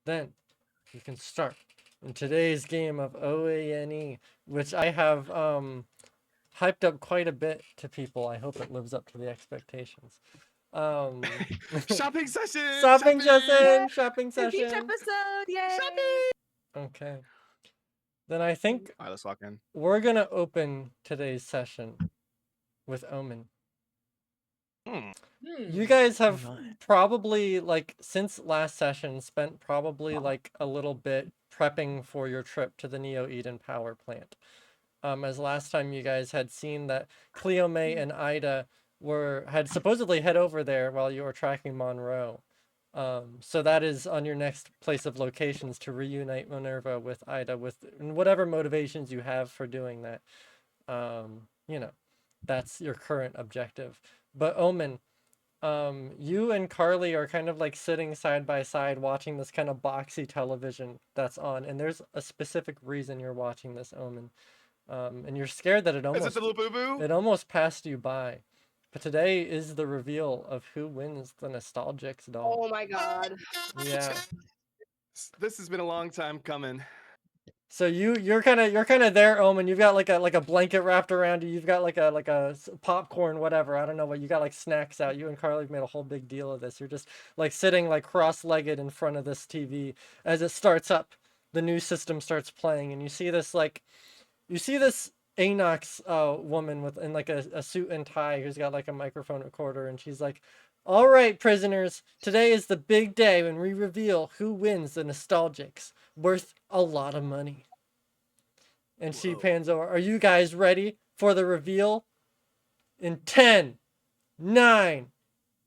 then you can start in today's game of OANE, which I have hyped up quite a bit to people. I hope it lives up to the expectations. Um, Shopping session. shopping session, shopping It's each session. episode, yay! Shopping. Okay. Then I think All right, let's walk in. we're gonna open today's session with Omen. You guys have probably, like, since last session, spent probably like a little bit prepping for your trip to the Neo Eden power plant. As last time you guys had seen that Cleo May and Ida had supposedly head over there while you were tracking Monroe. So that is on your next place of locations to reunite Minerva with Ida with whatever motivations you have for doing that. You know, that's your current objective. But Omen, you and Carly are kind of like sitting side by side watching this kind of boxy television that's on, and there's a specific reason you're watching this, Omen. And you're scared that Is it the little boo boo? it almost passed you by. But today is the reveal of who wins the Nostalgics doll. Oh my god. Yeah. This has been a long time coming. So you're kind of there, Omen. You've got like a blanket wrapped around you. You've got like a popcorn, whatever. I don't know what you got, like snacks out. You and Carly have made a whole big deal of this. You're just like sitting like cross-legged in front of this TV as it starts up. The new system starts playing, and you see this Anox woman in like a suit and tie who's got like a microphone recorder, and she's like, "All right, prisoners, today is the big day when we reveal who wins the Nostalgics, worth a lot of money." And she pans over. "Are you guys ready for the reveal? In 10, 9,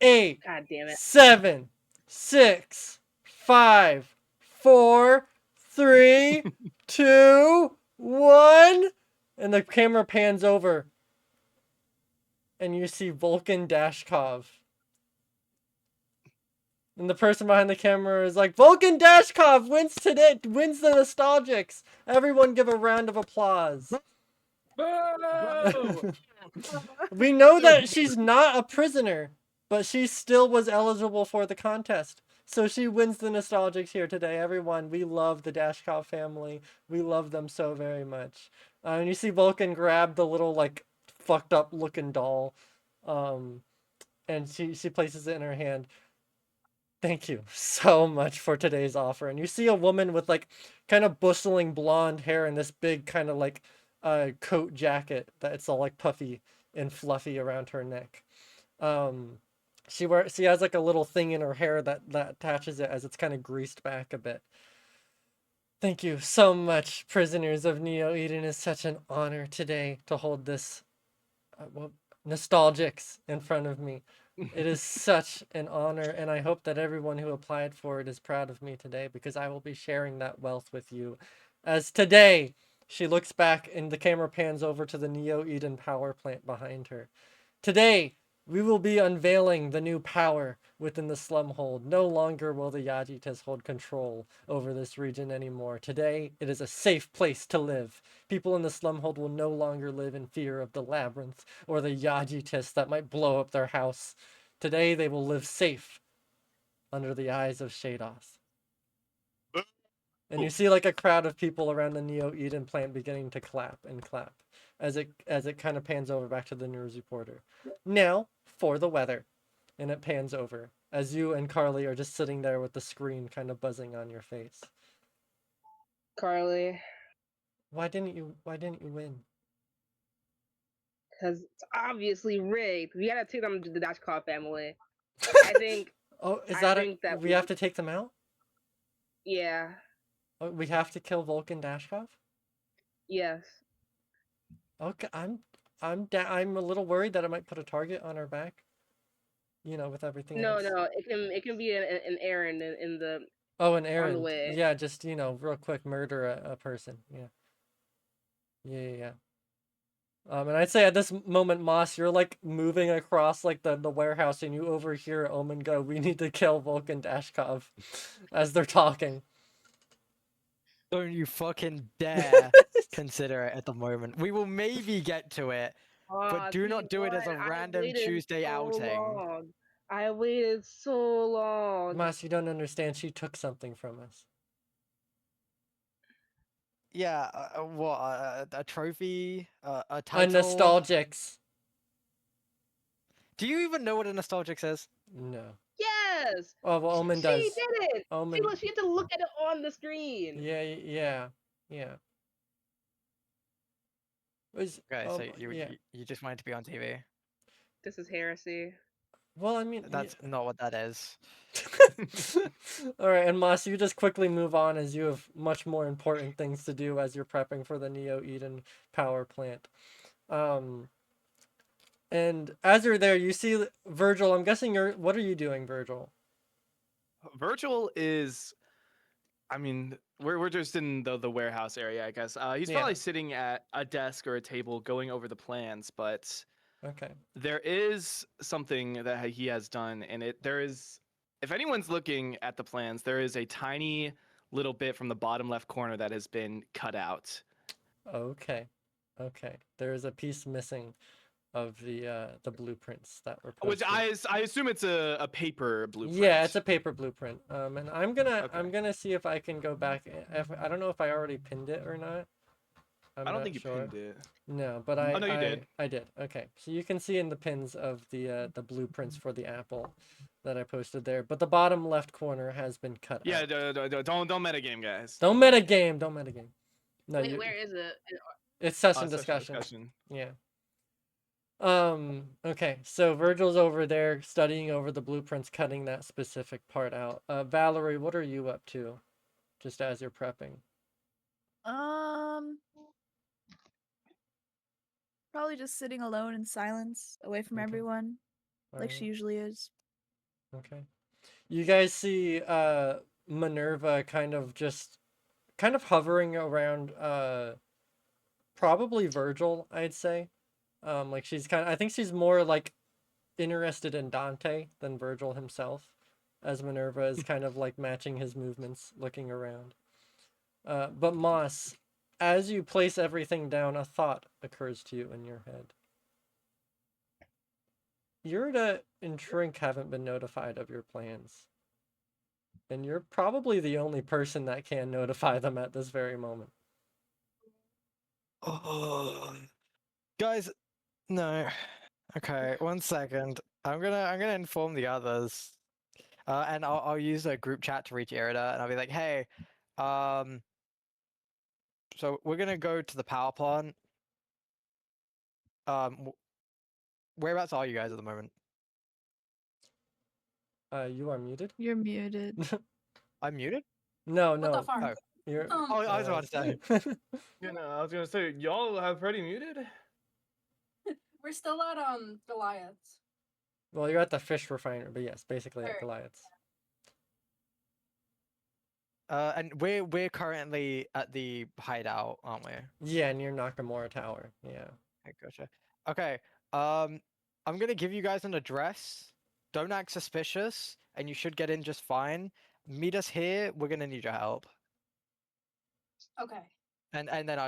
8, God damn it. 7, 6, 5, 4, 3, 2, 1. And the camera pans over. And you see Vulcan Dashkov. And the person behind the camera is like, "Vulcan Dashkov wins today, wins the Nostalgics. Everyone give a round of applause." We know that she's not a prisoner, but she still was eligible for the contest. So she wins the Nostalgics here today. Everyone, we love the Dashkov family. We love them so very much. And you see Vulcan grab the little, like, fucked up looking doll. And she places it in her hand. "Thank you so much for today's offer." And you see a woman with like kind of bristling blonde hair and this big kind of like coat jacket that it's all like puffy and fluffy around her neck. She has like a little thing in her hair that attaches it as it's kind of greased back a bit. "Thank you so much, prisoners of Neo Eden. It's such an honor today to hold this Nostalgics in front of me. It is such an honor, and I hope that everyone who applied for it is proud of me today, because I will be sharing that wealth with you. As today," she looks back and the camera pans over to the Neo Eden power plant behind her. "Today, we will be unveiling the new power within the Slumhold. No longer will the Yajitas hold control over this region anymore. Today, it is a safe place to live. People in the Slumhold will no longer live in fear of the labyrinth or the Yajitas that might blow up their house. Today, they will live safe under the eyes of Shadoth." And you see like a crowd of people around the Neo Eden plant beginning to clap and clap as it kind of pans over back to the news reporter. "Now for the weather." And it pans over as you and Carly are just sitting there with the screen kind of buzzing on your face. Carly. Why didn't you win? Because it's obviously rigged. We gotta take them to the Dashkov family. I think. Oh, is I that think that we have to take them out? Yeah. Oh, we have to kill Vulcan Dashkov? Yes. Okay, I'm a little worried that it might put a target on our back. You know, with everything No, else. no. It can be an errand in the. Oh, an On the errand. way. Yeah, just, real quick murder a person. Yeah. Yeah. And I'd say at this moment, Moss, you're like moving across like the warehouse, and you overhear Omen go, "We need to kill Vulcan Dashkov," as they're talking. Don't you fucking dare consider it at the moment. We will maybe get to it, but do not do it as a random Tuesday outing. Long. I waited so long. Moss, you don't understand. She took something from us. Yeah, what a trophy, a A title. nostalgics. Do you even know what a nostalgic is? No. Yes. Oh, well, Omen does. She did it. Omen. She had to look at it on the screen. Yeah. Okay, so you, yeah. you just wanted to be on TV. This is heresy. Well, I mean, That's not what that is. All right, and Moss, you just quickly move on as you have much more important things to do as you're prepping for the Neo Eden power plant. And as you're there, you see Virgil. I'm guessing what are you doing, Virgil? Virgil is, I mean, we're just in the warehouse area, I guess. He's Yeah. probably sitting at a desk or a table going over the plans, but Okay. there is something that he has done, and there is, if anyone's looking at the plans, there is a tiny little bit from the bottom left corner that has been cut out. Okay. There is a piece missing of the blueprints that were Which posted. I assume it's a paper blueprint. Yeah, it's a paper blueprint. And I'm Okay. gonna see if I can go back. I don't know if I already pinned it or not. I'm I don't not think you sure. pinned it. No, but Oh, no, you did. I did. Okay, so you can see in the pins of the blueprints for the apple that I posted there. But the bottom left corner has been cut Yeah, out. don't metagame, guys. Don't metagame. Don't metagame. No, Wait, where is it? it's session Session discussion. Yeah. Okay, so Virgil's over there studying over the blueprints, cutting that specific part out. Valerie, what are you up to? Just as you're prepping. Probably just sitting alone in silence, away from Okay. everyone, like Alright. she usually is. Okay. You guys see Minerva kind of hovering around probably Virgil, I'd say. Like I think she's more like interested in Dante than Virgil himself, as Minerva is kind of like matching his movements, looking around. But Moss, as you place everything down, a thought occurs to you in your head. Yurda and Trink haven't been notified of your plans. And you're probably the only person that can notify them at this very moment. Oh, guys, no. Okay, 1 second. I'm gonna inform the others, and I'll use a group chat to reach Irida, and I'll be like, hey, so we're gonna go to the power plant. Whereabouts are you guys at the moment? You are muted? You're muted. I'm muted? No, What the no. fuck? You're, Oh, I was about to say. You know, I was gonna say, y'all have Freddy muted. We're still at Goliath's. well, you're at the fish refiner, but yes, basically at Alright. Goliath's. And we're currently at the hideout, aren't we? Yeah, near Nakamura Tower. Yeah. Okay, gotcha. Okay, I'm gonna give you guys an address. Don't act suspicious, and you should get in just fine. Meet us here. We're gonna need your help. Okay. And then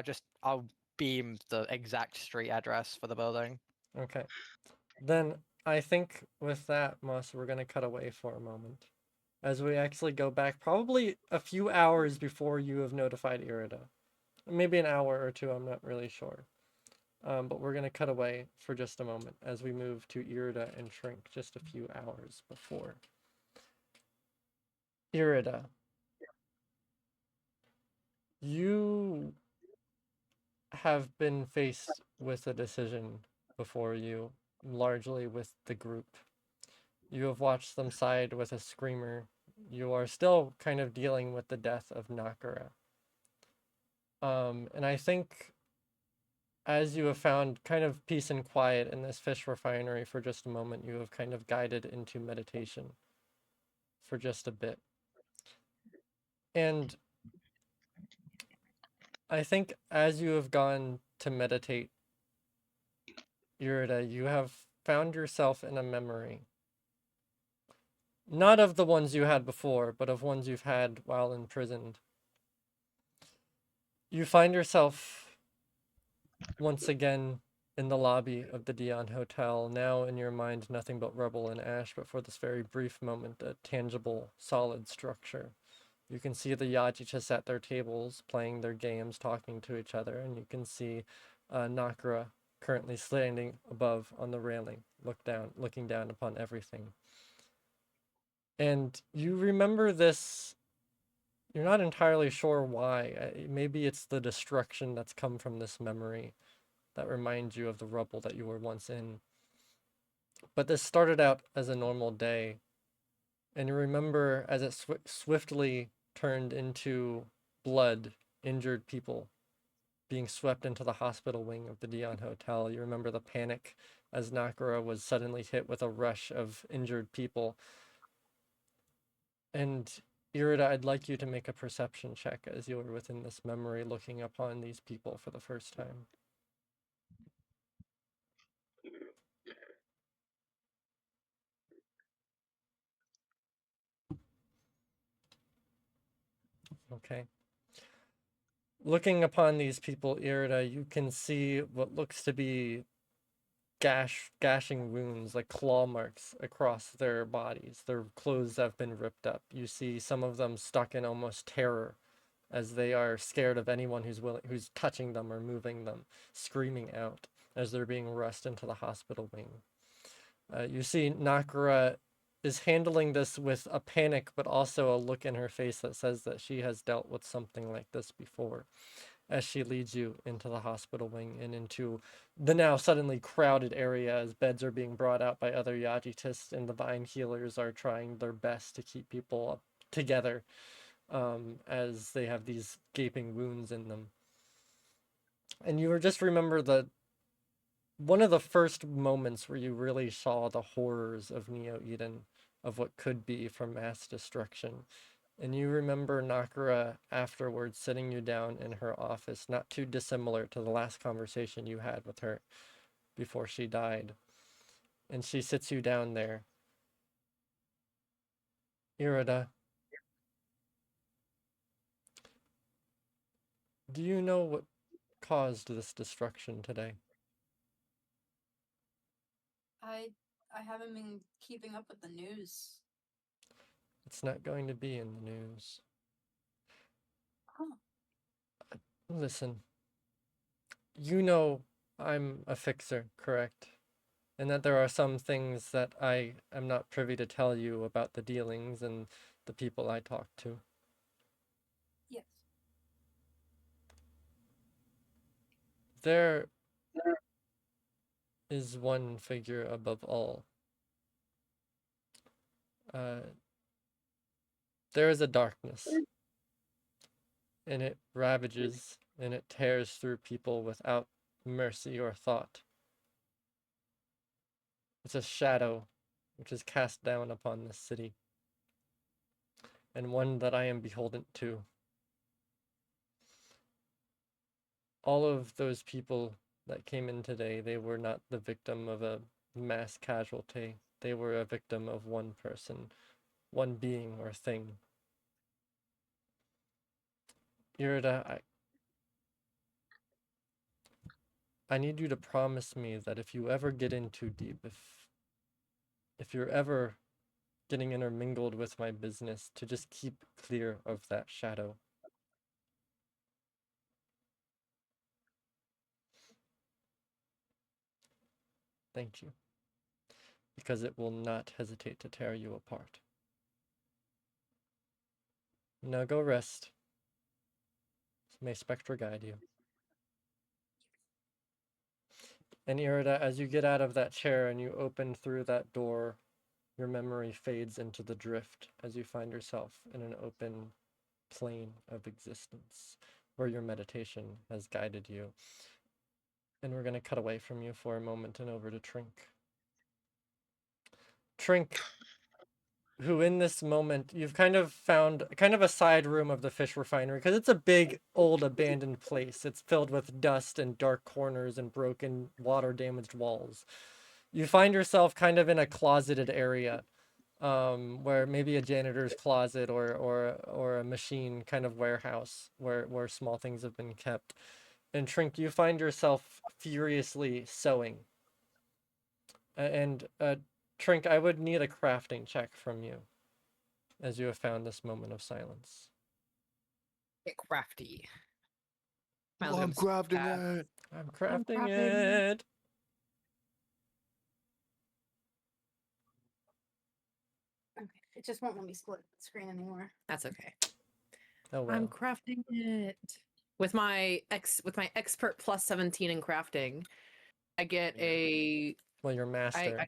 I'll beam the exact street address for the building. Okay. Then I think with that, Moss, we're gonna cut away for a moment. As we actually go back probably a few hours before you have notified Irida. Maybe an hour or two, I'm not really sure. But we're gonna cut away for just a moment as we move to Irida and Shrink just a few hours before. Irida. You have been faced with a decision before you, largely with the group. You have watched them side with a screamer. You are still kind of dealing with the death of Nakara. And I think as you have found kind of peace and quiet in this fish refinery for just a moment, you have kind of guided into meditation for just a bit. And I think as you have gone to meditate, Yurida, you have found yourself in a memory. Not of the ones you had before, but of ones you've had while imprisoned. You find yourself once again in the lobby of the Dion Hotel, now in your mind nothing but rubble and ash, but for this very brief moment, a tangible, solid structure. You can see the Yaji just at their tables, playing their games, talking to each other, and you can see Nakura currently standing above on the railing, looking down upon everything. And you remember this. You're not entirely sure why. Maybe it's the destruction that's come from this memory that reminds you of the rubble that you were once in. But this started out as a normal day, and you remember as it swiftly turned into blood, injured people being swept into the hospital wing of the Dion Hotel. You remember the panic as Nakura was suddenly hit with a rush of injured people. And Irida, I'd like you to make a perception check as you are within this memory, looking upon these people for the first time. Okay. Looking upon these people, Irida, you can see what looks to be gashing wounds, like claw marks across their bodies. Their clothes have been ripped up. You see some of them stuck in almost terror as they are scared of anyone who's touching them or moving them, screaming out as they're being rushed into the hospital wing. You see Nakura is handling this with a panic, but also a look in her face that says that she has dealt with something like this before, as she leads you into the hospital wing and into the now suddenly crowded area as beds are being brought out by other Yagitists, and the Vine healers are trying their best to keep people together as they have these gaping wounds in them. And you just remember one of the first moments where you really saw the horrors of Neo Eden, of what could be from mass destruction. And you remember Nakura afterwards sitting you down in her office, not too dissimilar to the last conversation you had with her before she died. And she sits you down there. Irida, do you know what caused this destruction today? I haven't been keeping up with the news. It's not going to be in the news. Huh. Listen, you know I'm a fixer, correct? And that there are some things that I am not privy to tell you about the dealings and the people I talk to. Yes. There is one figure above all. There is a darkness, and it ravages and it tears through people without mercy or thought. It's a shadow which is cast down upon this city, and one that I am beholden to. All of those people that came in today, they were not the victim of a mass casualty. They were a victim of one person, one being or thing. Irida, I need you to promise me that if you ever get in too deep, if you're ever getting intermingled with my business, to just keep clear of that shadow. Thank you. Because it will not hesitate to tear you apart. Now go rest. May Spectra guide you. And Irida, as you get out of that chair and you open through that door, your memory fades into the drift as you find yourself in an open plane of existence where your meditation has guided you. And we're going to cut away from you for a moment and over to Trink. Trink, who in this moment, you've kind of found kind of a side room of the fish refinery, because it's a big, old, abandoned place. It's filled with dust and dark corners and broken, water-damaged walls. You find yourself kind of in a closeted area, where maybe a janitor's closet or a machine kind of warehouse where small things have been kept. And Trink, you find yourself furiously sewing. And Trink, I would need a crafting check from you as you have found this moment of silence. Get crafty. Might as Oh, well I'm just crafting have- it. I'm crafting crafting. it. Okay. It just won't let me split the screen anymore. That's okay. Oh I'm well. crafting it with my expert plus 17 in crafting. I get Yeah. a Well, you're master.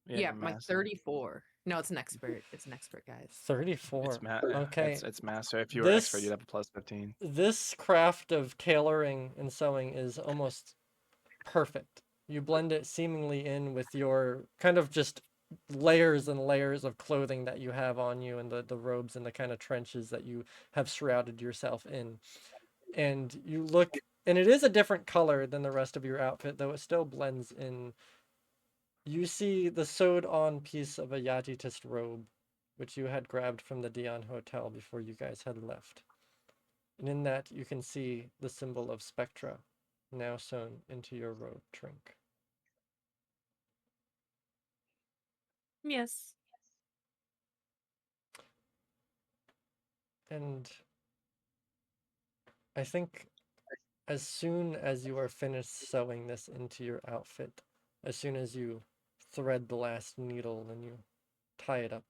yeah, you're my master. 34. No, it's an expert. It's an expert, guys. 34. Okay. It's master. If you were expert, This- you'd have a plus 15. This craft of tailoring and sewing is almost perfect. You blend it seemingly in with your kind of just layers and layers of clothing that you have on you and the robes and the kind of trenches that you have shrouded yourself in. And you look, and it is a different color than the rest of your outfit, though it still blends in. You see the sewed on piece of a Yajitist robe, which you had grabbed from the Dion Hotel before you guys had left. And in that, you can see the symbol of Spectra, now sewn into your robe trink. Yes. And I think as soon as you are finished sewing this into your outfit, as soon as you thread the last needle and you tie it up,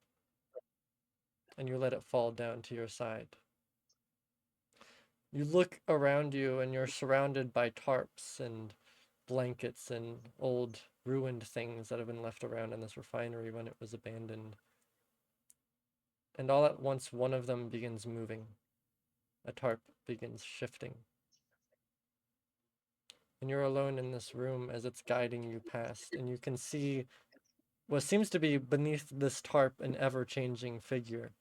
and you let it fall down to your side, you look around you and you're surrounded by tarps and blankets and old ruined things that have been left around in this refinery when it was abandoned. And all at once, one of them begins moving. A tarp begins shifting. And you're alone in this room as it's guiding you past, and you can see what seems to be beneath this tarp an ever-changing figure.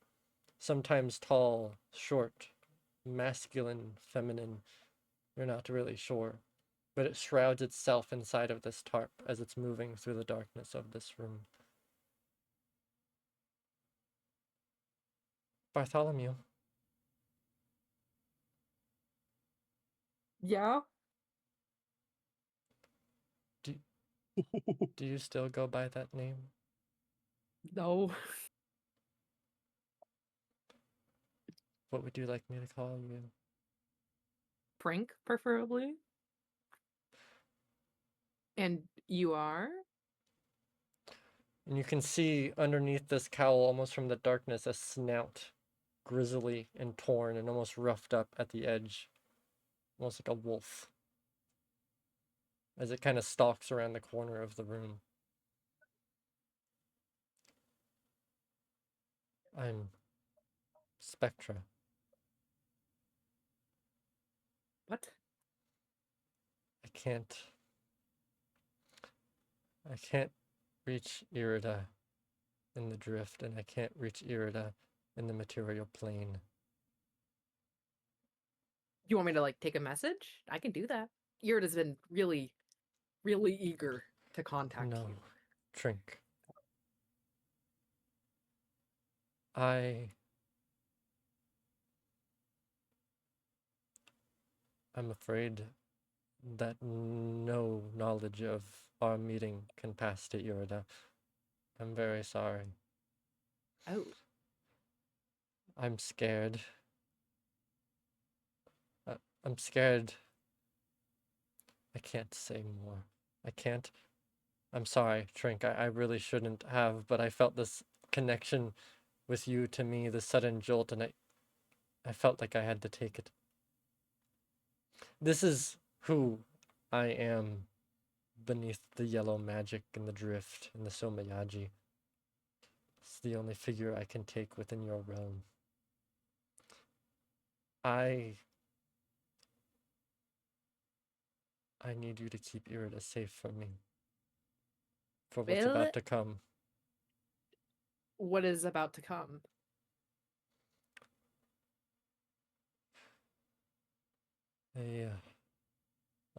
Sometimes tall, short, masculine, feminine, you're not really sure. But it shrouds itself inside of this tarp as it's moving through the darkness of this room. Bartholomew, Yeah. do you still go by that name? No. What would you like me to call you? Prank, preferably. And you are? And you can see underneath this cowl, almost from the darkness, a snout, grisly and torn and almost roughed up at the edge, almost like a wolf, as it kind of stalks around the corner of the room. I'm Spectra. What? I can't reach Irida in the drift, and I can't reach Irida in the material plane. You want me to like take a message? I can do that. Yurt has been really, really eager to contact No, you. Trink. I'm afraid that no knowledge of our meeting can pass to Irida. I'm very sorry. Oh. I'm scared. I'm scared. I can't say more. I can't. I'm sorry, Trink. I really shouldn't have, but I felt this connection with you to me, the sudden jolt, and I felt like I had to take it. This is who I am beneath the yellow magic and the drift and the Somayaji. It's the only figure I can take within your realm. I need you to keep Irida safe from me. For what's Well, about to come. what is about to come? A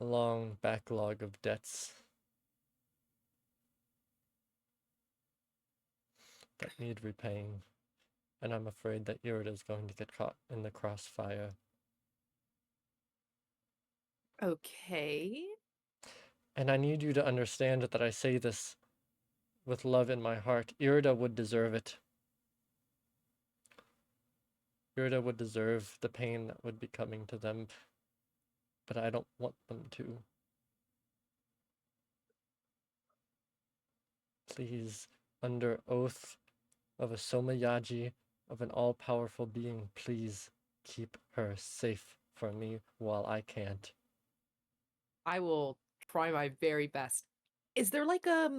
long backlog of debts that need repaying. And I'm afraid that Irida is going to get caught in the crossfire. Okay. And I need you to understand that I say this with love in my heart. Irida would deserve it. Irida would deserve the pain that would be coming to them, but I don't want them to. Please, under oath of a Somayaji, of an all-powerful being, please keep her safe for me while I can't. I will try my very best. Is there like a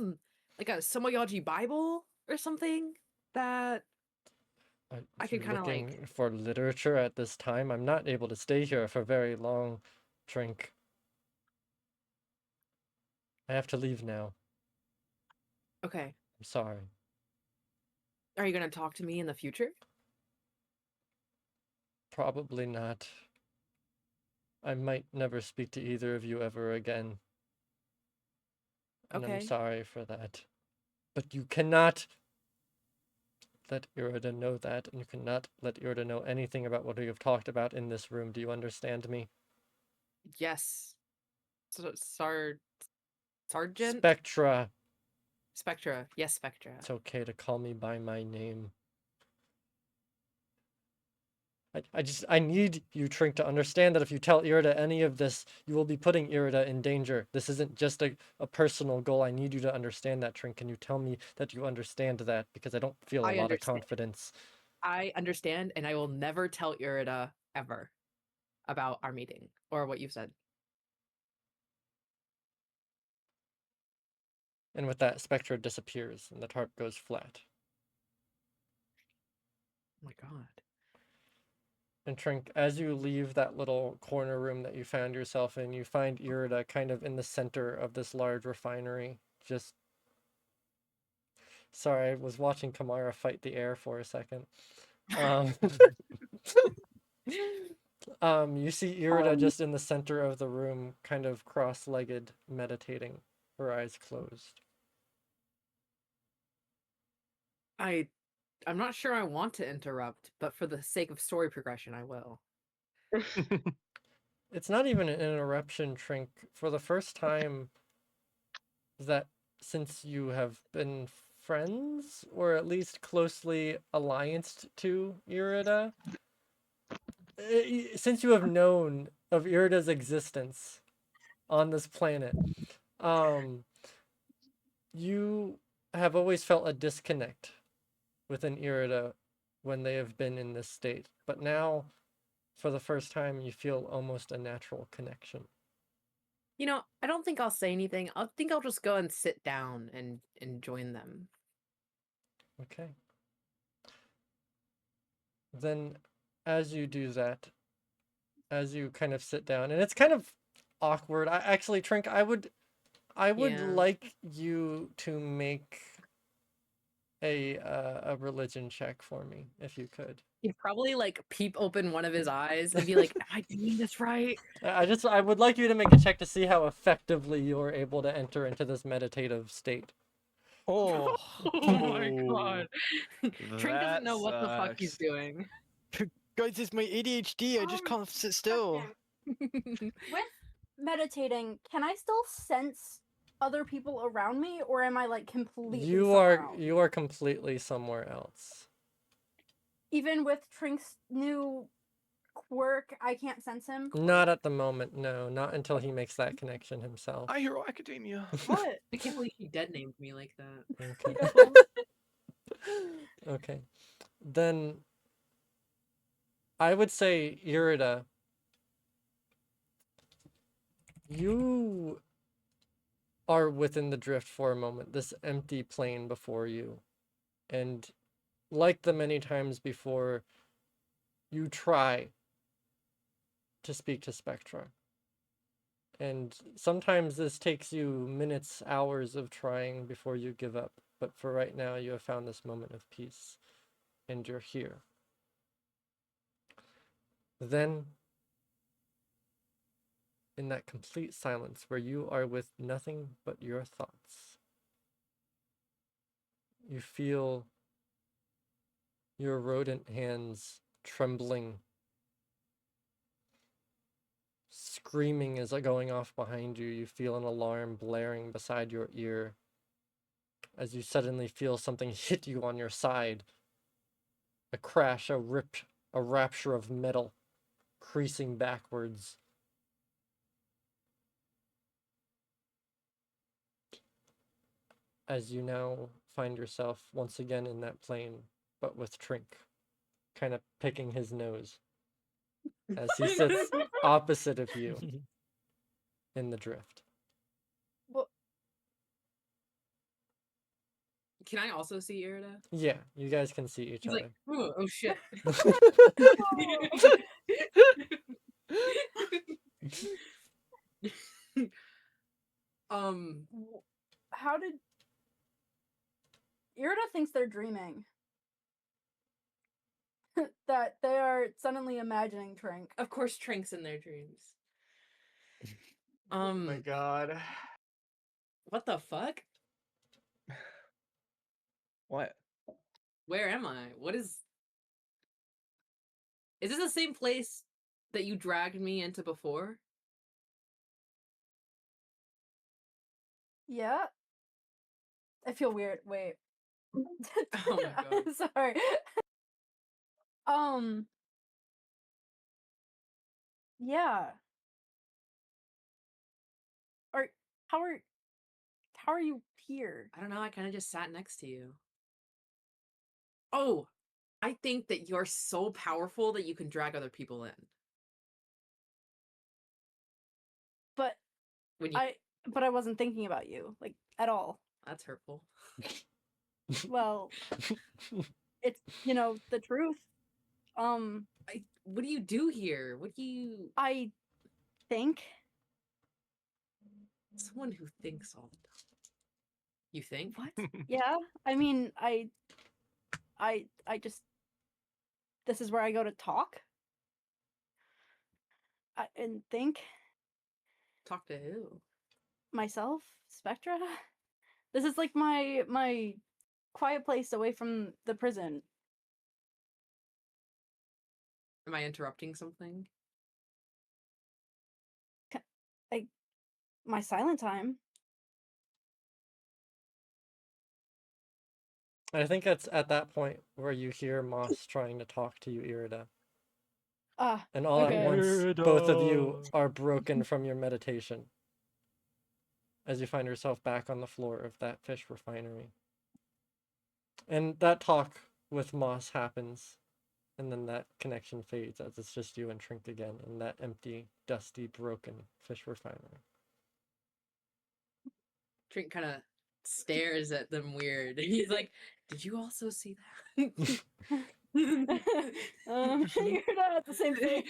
Somoyaji Bible or something that Are I you could kind of looking like? for literature at this time? I'm not able to stay here for very long, Trink. I have to leave now. Okay, I'm sorry. are you gonna talk to me in the future? Probably not. I might never speak to either of you ever again. And I'm Okay. sorry for that. But you cannot let Irida know that, and you cannot let Irida know anything about what we have talked about in this room. Do you understand me? Yes. Sergeant Spectra. Spectra. Yes, Spectra. It's okay to call me by my name. I need you, Trink, to understand that if you tell Irida any of this, you will be putting Irida in danger. This isn't just a personal goal. I need you to understand that, Trink. Can you tell me that you understand that? Because I don't feel a I lot of understand. confidence. I understand, and I will never tell Irida ever about our meeting or what you said. And with that, Spectra disappears, and the tarp goes flat. Oh my god. And Trink, as you leave that little corner room that you found yourself in, you find Irida kind of in the center of this large refinery. Just... Sorry, I was watching Kamara fight the air for a second. You see Irida just in the center of the room, kind of cross-legged, meditating, her eyes closed. I'm not sure I want to interrupt, but for the sake of story progression, I will. It's not even an interruption, Trink. For the first time that since you have been friends, or at least closely allianced to Irida, since you have known of Irida's existence on this planet, you have always felt a disconnect within Irida when they have been in this state. But now, for the first time, you feel almost a natural connection. You know, I don't think I'll say anything. I think I'll just go and sit down and join them. Okay. Then, as you do that, as you kind of sit down, and it's kind of awkward. I actually, Trink, I would Yeah. like you to make a religion check for me, if you could. He'd probably like peep open one of his eyes and be like, "Am I doing this right?" I would like you to make a check to see how effectively you're able to enter into this meditative state. Oh, Oh my god. Trink doesn't That know what the fuck he's sucks. doing. guys, it's my ADHD. I just can't sit still. With meditating, can I still sense other people around me, or am I like completely somewhere else? You are completely somewhere else. Even with Trink's new quirk, I can't sense him. Not at the moment, no. Not until he makes that connection himself. My Hero Academia. What? I can't believe he dead named me like that. Okay. Okay. Then I would say, Irida, you are within the drift for a moment, this empty plane before you. And like the many times before, you try to speak to Spectra. And sometimes this takes you minutes, hours of trying before you give up. But for right now, you have found this moment of peace, and you're here. Then, in that complete silence where you are with nothing but your thoughts, you feel your rodent hands trembling. Screaming is going off behind you. You feel an alarm blaring beside your ear as you suddenly feel something hit you on your side. A crash, a rip a rapture of metal creasing backwards. As you now find yourself once again in that plane, but with Trink kind of picking his nose as he sits opposite of you in the drift. Well, Can I also see Irida? Yeah, you guys can see each He's other. like, oh shit. um, how did Irida thinks they're dreaming? That they are suddenly imagining Trink. of course, Trink's in their dreams. Oh my god. What the fuck? What? Where am I? What is? Is this the same place that you dragged me into before? Yeah. I feel weird. Wait. Oh my god. Sorry. Yeah. Are how are how are you here? I don't know. I kind of just sat next to you. Oh, I think that you're so powerful that you can drag other people in. But When you, I wasn't thinking about you, like, at all. that's hurtful. Well, it's, the truth. What do you do here? What do you? I think Someone who thinks all the time. You think? what? Yeah. I mean, I just this is where I go to talk. And think Talk to who? myself, Spectra. This is like my quiet place away from the prison. Am I interrupting something? My silent time. I think it's at that point where you hear Moss trying to talk to you, Irida. Ah, And all okay. at once, both of you are broken from your meditation as you find yourself back on the floor of that fish refinery. And that talk with Moss happens, and then that connection fades as it's just you and Trink again in that empty, dusty, broken fish refinery. Trink kind of stares at them weird. He's like, "Did you also see that?" You're not at the same thing.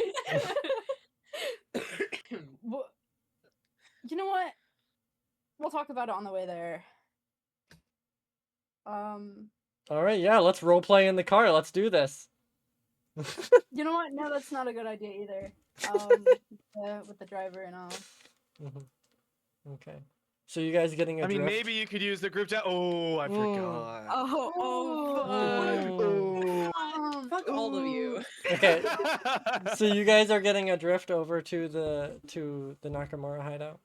Well, you know what? We'll talk about it on the way there. All right, yeah, let's role play in the car. Let's do this. You know what? No, that's not a good idea either. With the driver and all. Okay. So you guys getting a I mean, drift? maybe you could use the group chat. Oh, I forgot. Fuck all of you. Okay. So you guys are getting a drift over to the Nakamura hideout?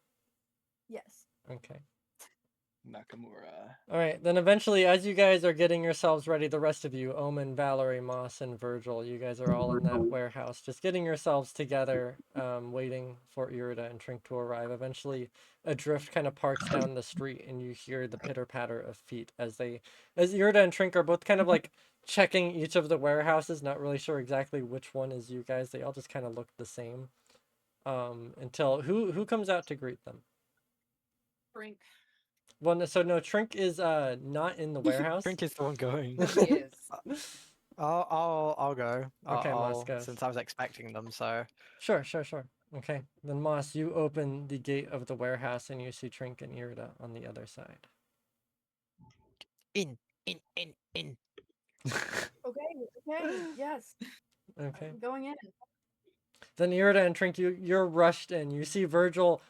Yes. Okay. Nakamura. All right, then eventually, as you guys are getting yourselves ready, the rest of you, Omen, Valerie, Moss, and Virgil, you guys are all in that warehouse, just getting yourselves together, waiting for Irida and Trink to arrive. Eventually, a drift kind of parks down the street, and you hear the pitter-patter of feet as Irida and Trink are both kind of like checking each of the warehouses, not really sure exactly which one is you guys. They all just kind of look the same. Until who comes out to greet them? Trink. Well, so no, Trink is not in the warehouse. Trink is the one going. He is. I'll go. Okay, Moss goes. Since I was expecting them, so. Sure. Okay, then Moss, you open the gate of the warehouse and you see Trink and Irida on the other side. In. Okay, yes. Okay. I'm going in. Then Irida and Trink, you're rushed in. You see Virgil.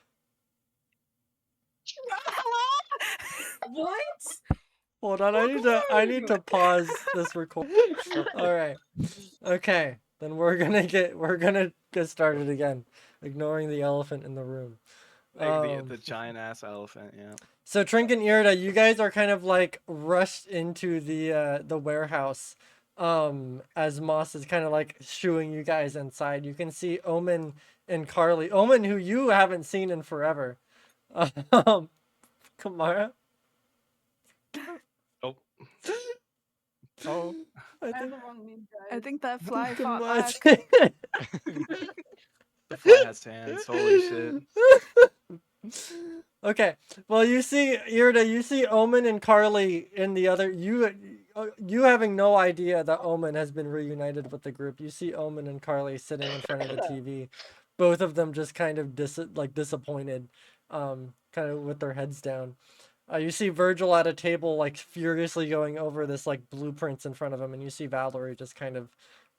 What? Hold on, I need to pause this recording. All right. Okay. Then we're gonna get started again, ignoring the elephant in the room. Like the giant ass elephant, yeah. So Trink and Irida, you guys are kind of like rushed into the warehouse. as Moss is kind of like shooing you guys inside. You can see Omen and Carly. Omen, who you haven't seen in forever. Kamara. Oh, Oh, I I have think. the wrong name, I guys. think that fly fought Kamara- back. the fly has hands. Holy shit. Okay, well you see Irida, you see Omen and Carly in the other. You having no idea that Omen has been reunited with the group. You see Omen and Carly sitting in front of the TV, both of them just kind of disappointed, kind of with their heads down. You see Virgil at a table like furiously going over this like blueprints in front of him, and you see Valerie just kind of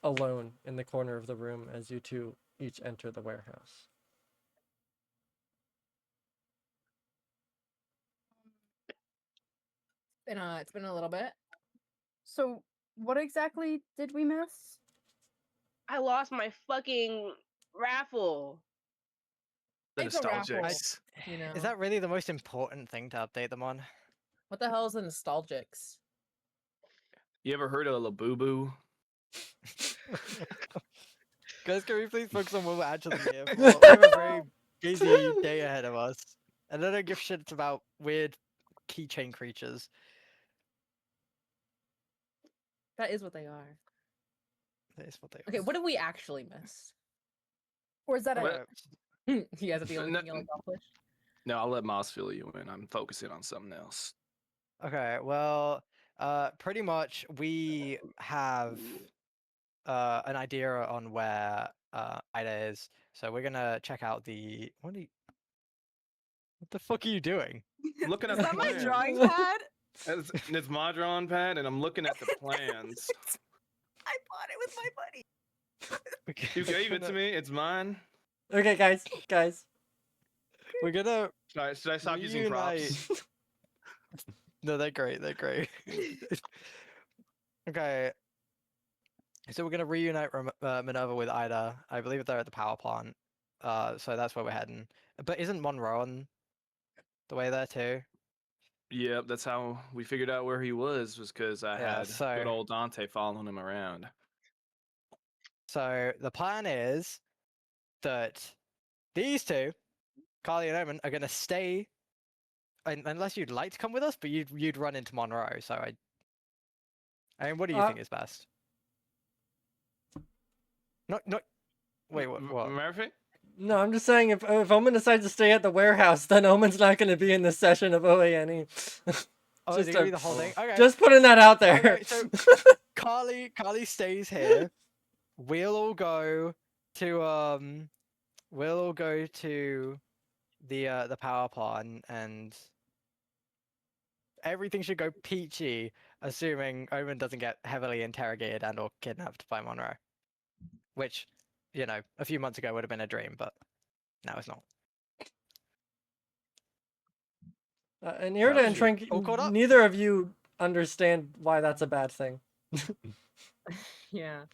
alone in the corner of the room as you two each enter the warehouse. It's been a little bit. So, what exactly did we miss? I lost my fucking raffle. The It's a raffle. nostalgics. You know. is that really the most important thing to update them on? What the hell is the nostalgics? You ever heard of Labubu? Guys, can we please focus on what we're actually here for? We have a very busy day ahead of us. And I don't give shits about weird keychain creatures. That is what they are. That is what they Okay, are. what did we actually miss? Or is that a What? You guys are the only No- thing you'll accomplish. No, I'll let Moss fill you in. I'm focusing on something else. Okay, well, pretty much we have an idea on where Ida is, so we're gonna check out the. What the fuck are you doing? I'm looking at Is the that my plans. drawing pad? It's my drawing pad, and I'm looking at the plans. I bought it with my money. Okay, You gave it to me. It's mine. Okay, guys. We're gonna. Should I stop using props? No, they're great. They're great. Okay. So we're gonna reunite Minerva with Ida. I believe they're at the power plant. So that's where we're heading. But isn't Monroe on the way there too? Yep, that's how we figured out where he was because I Yeah, had so- good old Dante following him around. So the plan is that these two, Carly and Omen, are gonna stay. Unless you'd like to come with us, but you'd run into Monroe. So I mean, what do you think is best? Not. Wait, what? Murphy? No, I'm just saying if Omen decides to stay at the warehouse, then Omen's not going to be in this session of OANE. Oh, Just is it gonna be a- the whole thing? Okay. Just putting that out there. Okay, so Carly stays here. We'll all go to the power plant, and everything should go peachy, assuming Omen doesn't get heavily interrogated and or kidnapped by Monroe. Which, you know, a few months ago would have been a dream, but now it's not. And Irida and Gotcha. Trink, All caught up? neither of you understand why that's a bad thing. Yeah.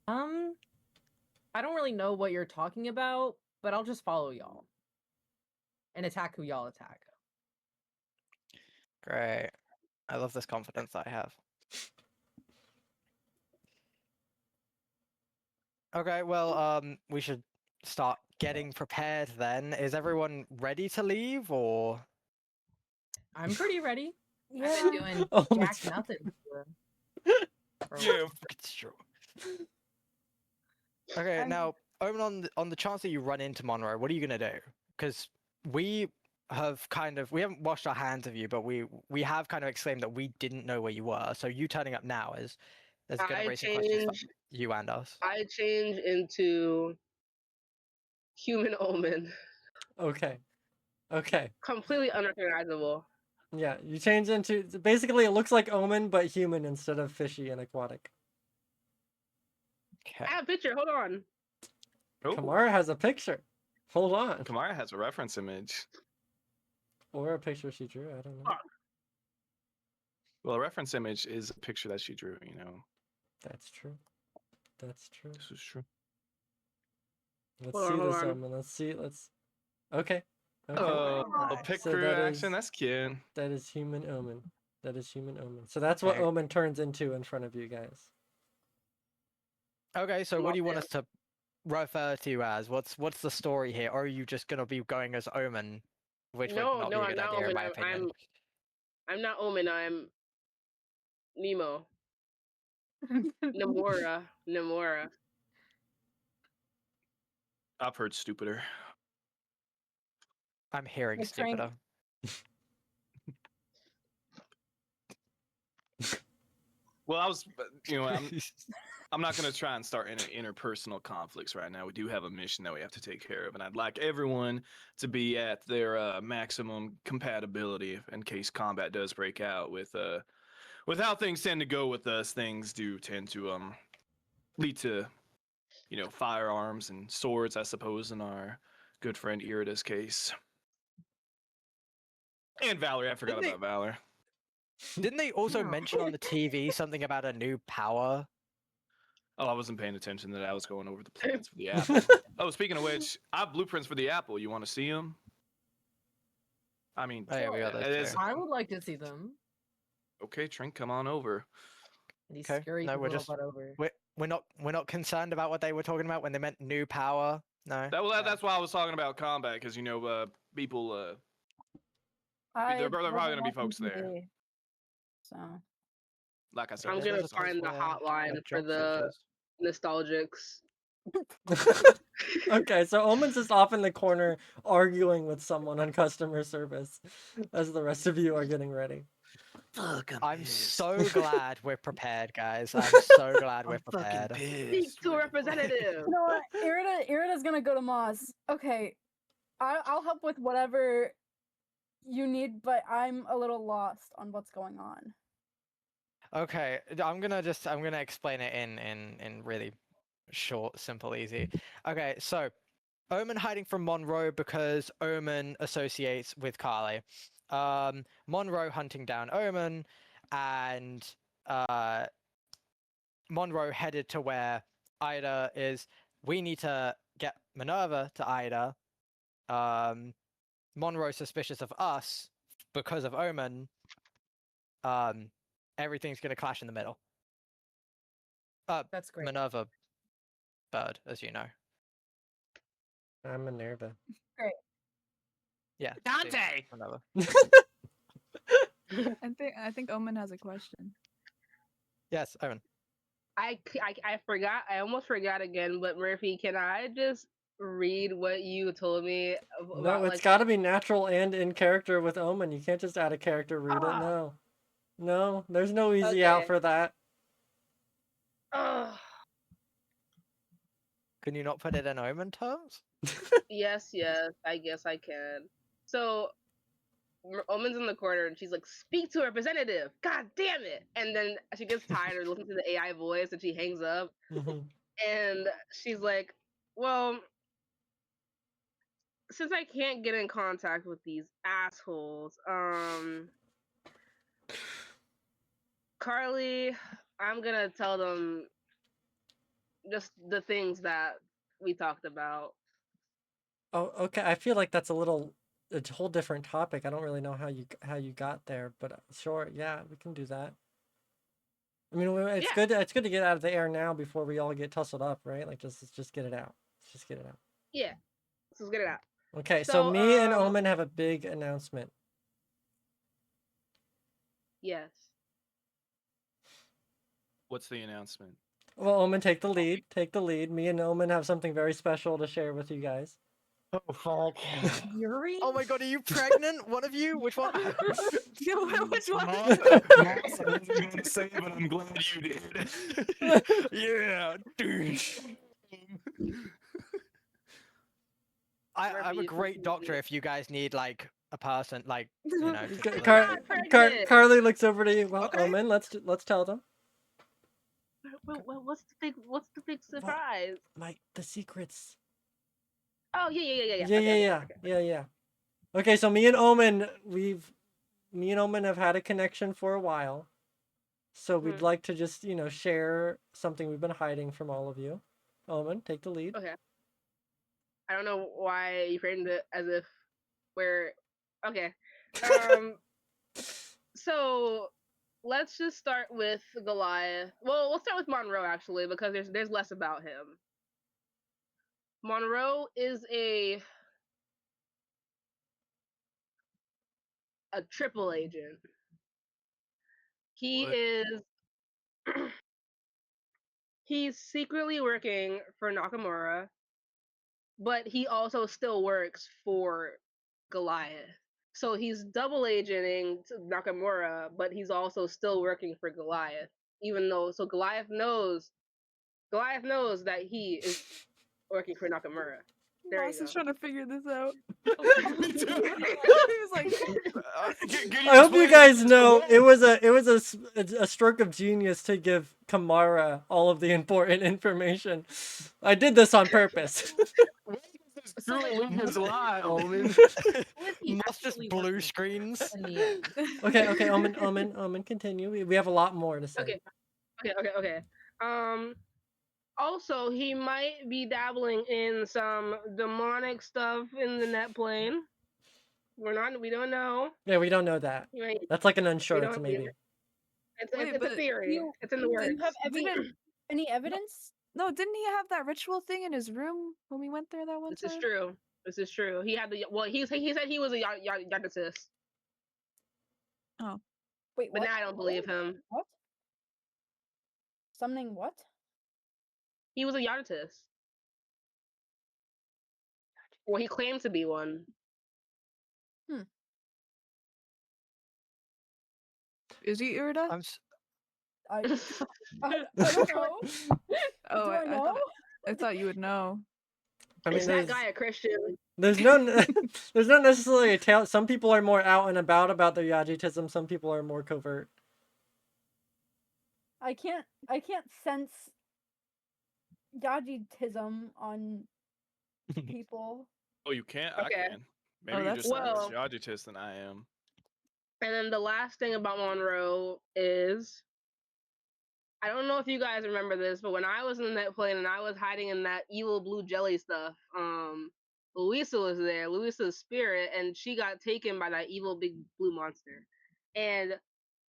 I don't really know what you're talking about, but I'll just follow y'all. And attack who y'all attack. Great. I love this confidence that I have. Okay, well, we should start getting prepared then. Is everyone ready to leave, or? I'm pretty ready. I've Yeah. been doing Oh, jack it's- nothing. for- Yeah, it's true. Okay, I'm- now, Omen, on the chance that you run into Monroe, what are you gonna do? Because we haven't washed our hands of you, but we have kind of exclaimed that we didn't know where you were. So you turning up now is gonna I raise some questions for change. you and us. I change into human omen. Okay. Completely unrecognizable. Yeah, you change into basically it looks like Omen but human instead of fishy and aquatic. Okay. I have a picture. Hold on. Oh, Kamara has a picture. Hold on. Kamara has a reference image. Or a picture she drew. I don't know. Fuck. Well, a reference image is a picture that she drew, you know. That's true. That's true. This is true. Let's Hold see on, hold this on. Omen. Let's see. Okay. Oh, Nice. pick So crew that action. is- That's cute. That is human Omen. So that's what Okay. Omen turns into in front of you guys. Okay, so what do you want Love us to refer to you as? What's the story here? Or are you just gonna be going as Omen, which would No, not no, be a I'm good not idea in Omen. my opinion. I'm not Omen. I'm Nemo. Namora. I've heard stupider. I'm hearing Like trying- stupider. Well, I'm not gonna try and start any interpersonal conflicts right now. We do have a mission that we have to take care of, and I'd like everyone to be at their maximum compatibility in case combat does break out. With how things tend to go with us, things do tend to lead to firearms and swords, I suppose, in our good friend Irida's case. And Valerie, I forgot Didn't they- about Valor. Didn't they also No. mention on the TV something about a new power? Oh, I wasn't paying attention that I was going over the plans for the apple. Oh, speaking of which, I have blueprints for the apple. You want to see them? I mean, Oh yeah, we got those it is- too. I would like to see them. okay, Trink, come on over. And he's Okay, scurried no, his we're little just- butt over. We're not concerned about what they were talking about when they meant new power. No. That's why I was talking about combat, because people. They're probably wasn't gonna be watching folks there. TV, So Like I said, I'm There's gonna a place find the where hotline for job the searches. nostalgics. Okay, so Omen's just off in the corner arguing with someone on customer service as the rest of you are getting ready. Fuck, I'm so glad we're prepared, guys. I'm so glad we're I'm fucking prepared. Speak pissed. to a representative. you know what? Irida's gonna go to Moss. Okay, I'll help with whatever you need, but I'm a little lost on what's going on. Okay, I'm gonna explain it in really short, simple, easy. Okay, so Omen hiding from Monroe because Omen associates with Carly. Monroe hunting down Omen, and Monroe headed to where Ida is. We need to get Minerva to Ida. Monroe suspicious of us because of Omen. Everything's gonna clash in the middle. That's great. Minerva bird, as you know. I'm Minerva. Yeah. see, Dante! Minerva. I think Omen has a question. Yes, Omen. I forgot. I almost forgot again. But Murphy, can I just read what you told me about? No, it's like, got to be natural and in character with Omen. You can't just add a character, read it. Ah. No, there's no easy out Okay. for that. Ugh. Can you not put it in Omen terms? Yes, I guess I can. So Omen's in the corner and she's like, "Speak to a representative." God damn it! And then she gets tired of listening to the AI voice and she hangs up. Mhm. And she's like, "Well, since I can't get in contact with these assholes, Carly, I'm gonna tell them just the things that we talked about." Oh, okay. I feel like that's a whole different topic. I don't really know how you got there, but sure, yeah, we can do that. I mean, it's Yeah. good. It's good to get out of the air now before we all get tussled up, right? Like, let's just get it out. Let's just get it out. Yeah, let's get it out. Okay, so So, me and Omen have a big announcement. Yes. What's the announcement? Well, Omen, take the lead. Take the lead. Me and Omen have something very special to share with you guys. Oh fuck! Yuri? Oh my god, are you pregnant? One of you? Which one? Which one? I wasn't gonna say it, but I'm glad you did. Yeah, douche. I'm a Murphy, great doctor if you guys need like a person, like you know. to Car- deliver. Car- not Car- pregnant. Carly looks over to you. Well, Okay. Omen, let's tell them. Well, what's the big surprise? The secrets. Oh yeah. Yeah. Okay, so me and Omen have had a connection for a while. So we'd Mhm. like to just, share something we've been hiding from all of you. Omen, take the lead. Okay. I don't know why you framed it as if we're okay. So let's just start with Goliath. Well, we'll start with Monroe actually because there's less about him. Monroe is a triple agent. He What? is he's secretly working for Nakamura, but he also still works for Goliath. So he's double agenting Nakamura, but he's also still working for Goliath. Even though Goliath knows that he is working for Nakamura. There Moss you is go. trying to figure this out. Me too. He was like, I hope you guys know it was a stroke of genius to give Kamara all of the important information. I did this on purpose. So, like, Lucas lie, Omen. who is he Moss just actually blue working for screens. in the end? Okay, Omen, continue. We have a lot more to say. Okay. Also, he might be dabbling in some demonic stuff in the net plane. We don't know. Yeah, we don't know that. That's like an unsure. It's a maybe. Wait, It's a but theory. It's in the works. Do you have any evidence? no, didn't he have that ritual thing in his room when we went there that one This time? is true. This is true. He had the he said he was a Yadatis, Oh, Wait, but what? now I don't believe him. What? Summoning what? He was a Yadatis. Well, he claimed to be one. is he Irida? I don't know. Oh, Do I know? I thought you would know. I mean, Is that guy a Christian? there's there's not necessarily a tale. Some people are more out and about their Yajitism. Some people are more covert. I can't sense Yajitism on people. Oh, you can't? Okay. I can. Maybe Oh, you're that's just Well- more Yogitist than I am. And then the last thing about Monroe is, I don't know if you guys remember this, but when I was in that plane and I was hiding in that evil blue jelly stuff, Luisa was there, Luisa's spirit, and she got taken by that evil big blue monster. And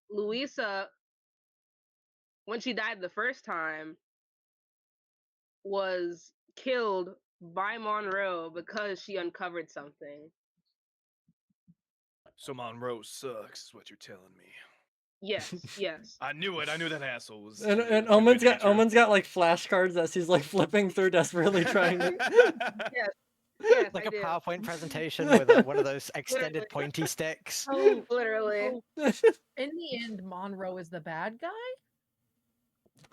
Luisa, when she died the first time, was killed by Monroe because she uncovered something. So Monroe sucks, is what you're telling me. Yes. I knew it. I knew that asshole was. And too Omen's good got like flashcards that she's like flipping through, desperately trying to. Yes, Like I a do. PowerPoint presentation with one of those extended pointy sticks. Oh, Literally. in the end, Monroe is the bad guy.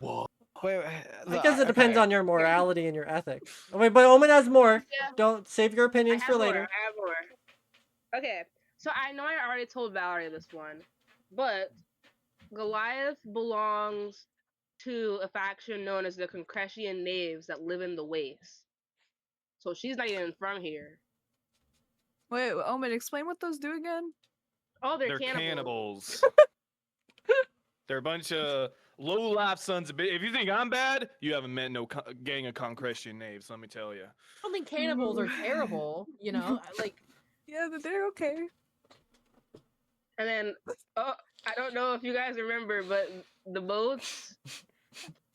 Whoa. Wait, I guess it depends okay. on your morality and your ethics. Oh, wait, but Omen has more. Yeah. Don't save your opinions for later. I have more. Okay, so I know I already told Valerie this one, but Goliath belongs to a faction known as the Concretion Knaves that live in the Waste. So she's not even from here. Wait, Omen, explain what those do again. Oh, they're They're cannibals. cannibals. They're a bunch of low-life sons of bitch. If you think I'm bad, you haven't met no gang of Concretion knaves, let me tell you. I don't think cannibals are terrible. You know, like Yeah, they're okay. And then, I don't know if you guys remember, but the boats,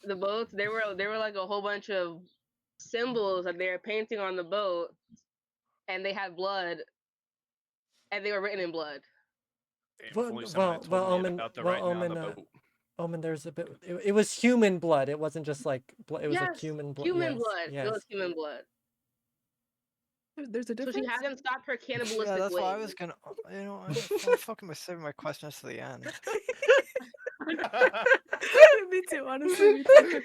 they were like a whole bunch of symbols that they were painting on the boat, and they had blood, and they were written in blood. Damn, if Well, only someone had told me Omen, about the well, writing on the Omen, boat. Omen, there's a bit. It was human blood. It wasn't just like blood. It was like Yes, human blood. Human yes, blood. Yes. It was human blood. There's a So difference. she hasn't stopped her cannibalistic Yeah, that's ways. why I was gonna. You know, I'm fucking saving my questions to the end. Me too, honestly. Me too.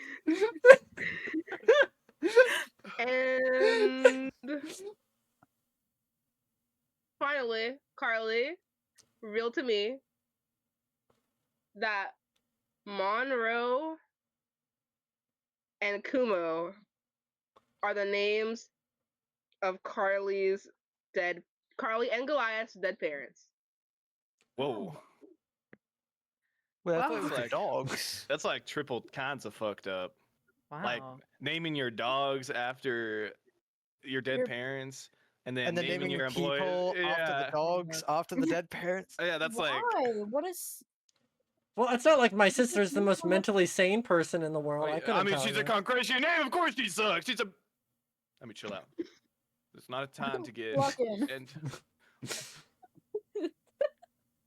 And finally, Carly revealed to me that Monroe and Kumo are the names of Carly and Goliath's dead parents. Whoa. Well, I Wow. thought it was Like- dogs. That's like triple kinds of fucked up. wow. Like naming your dogs after your dead Your- parents, and then, And then naming your people employee. after the dogs, after the dead parents. Yeah, that's like Why? What is? Well, it's not like my sister's the most mentally sane person in the world. I I couldn't mean, tell she's you. a Concretion name. Of course she sucks. She's a. Let me chill out. It's not a time to get. Walk in. And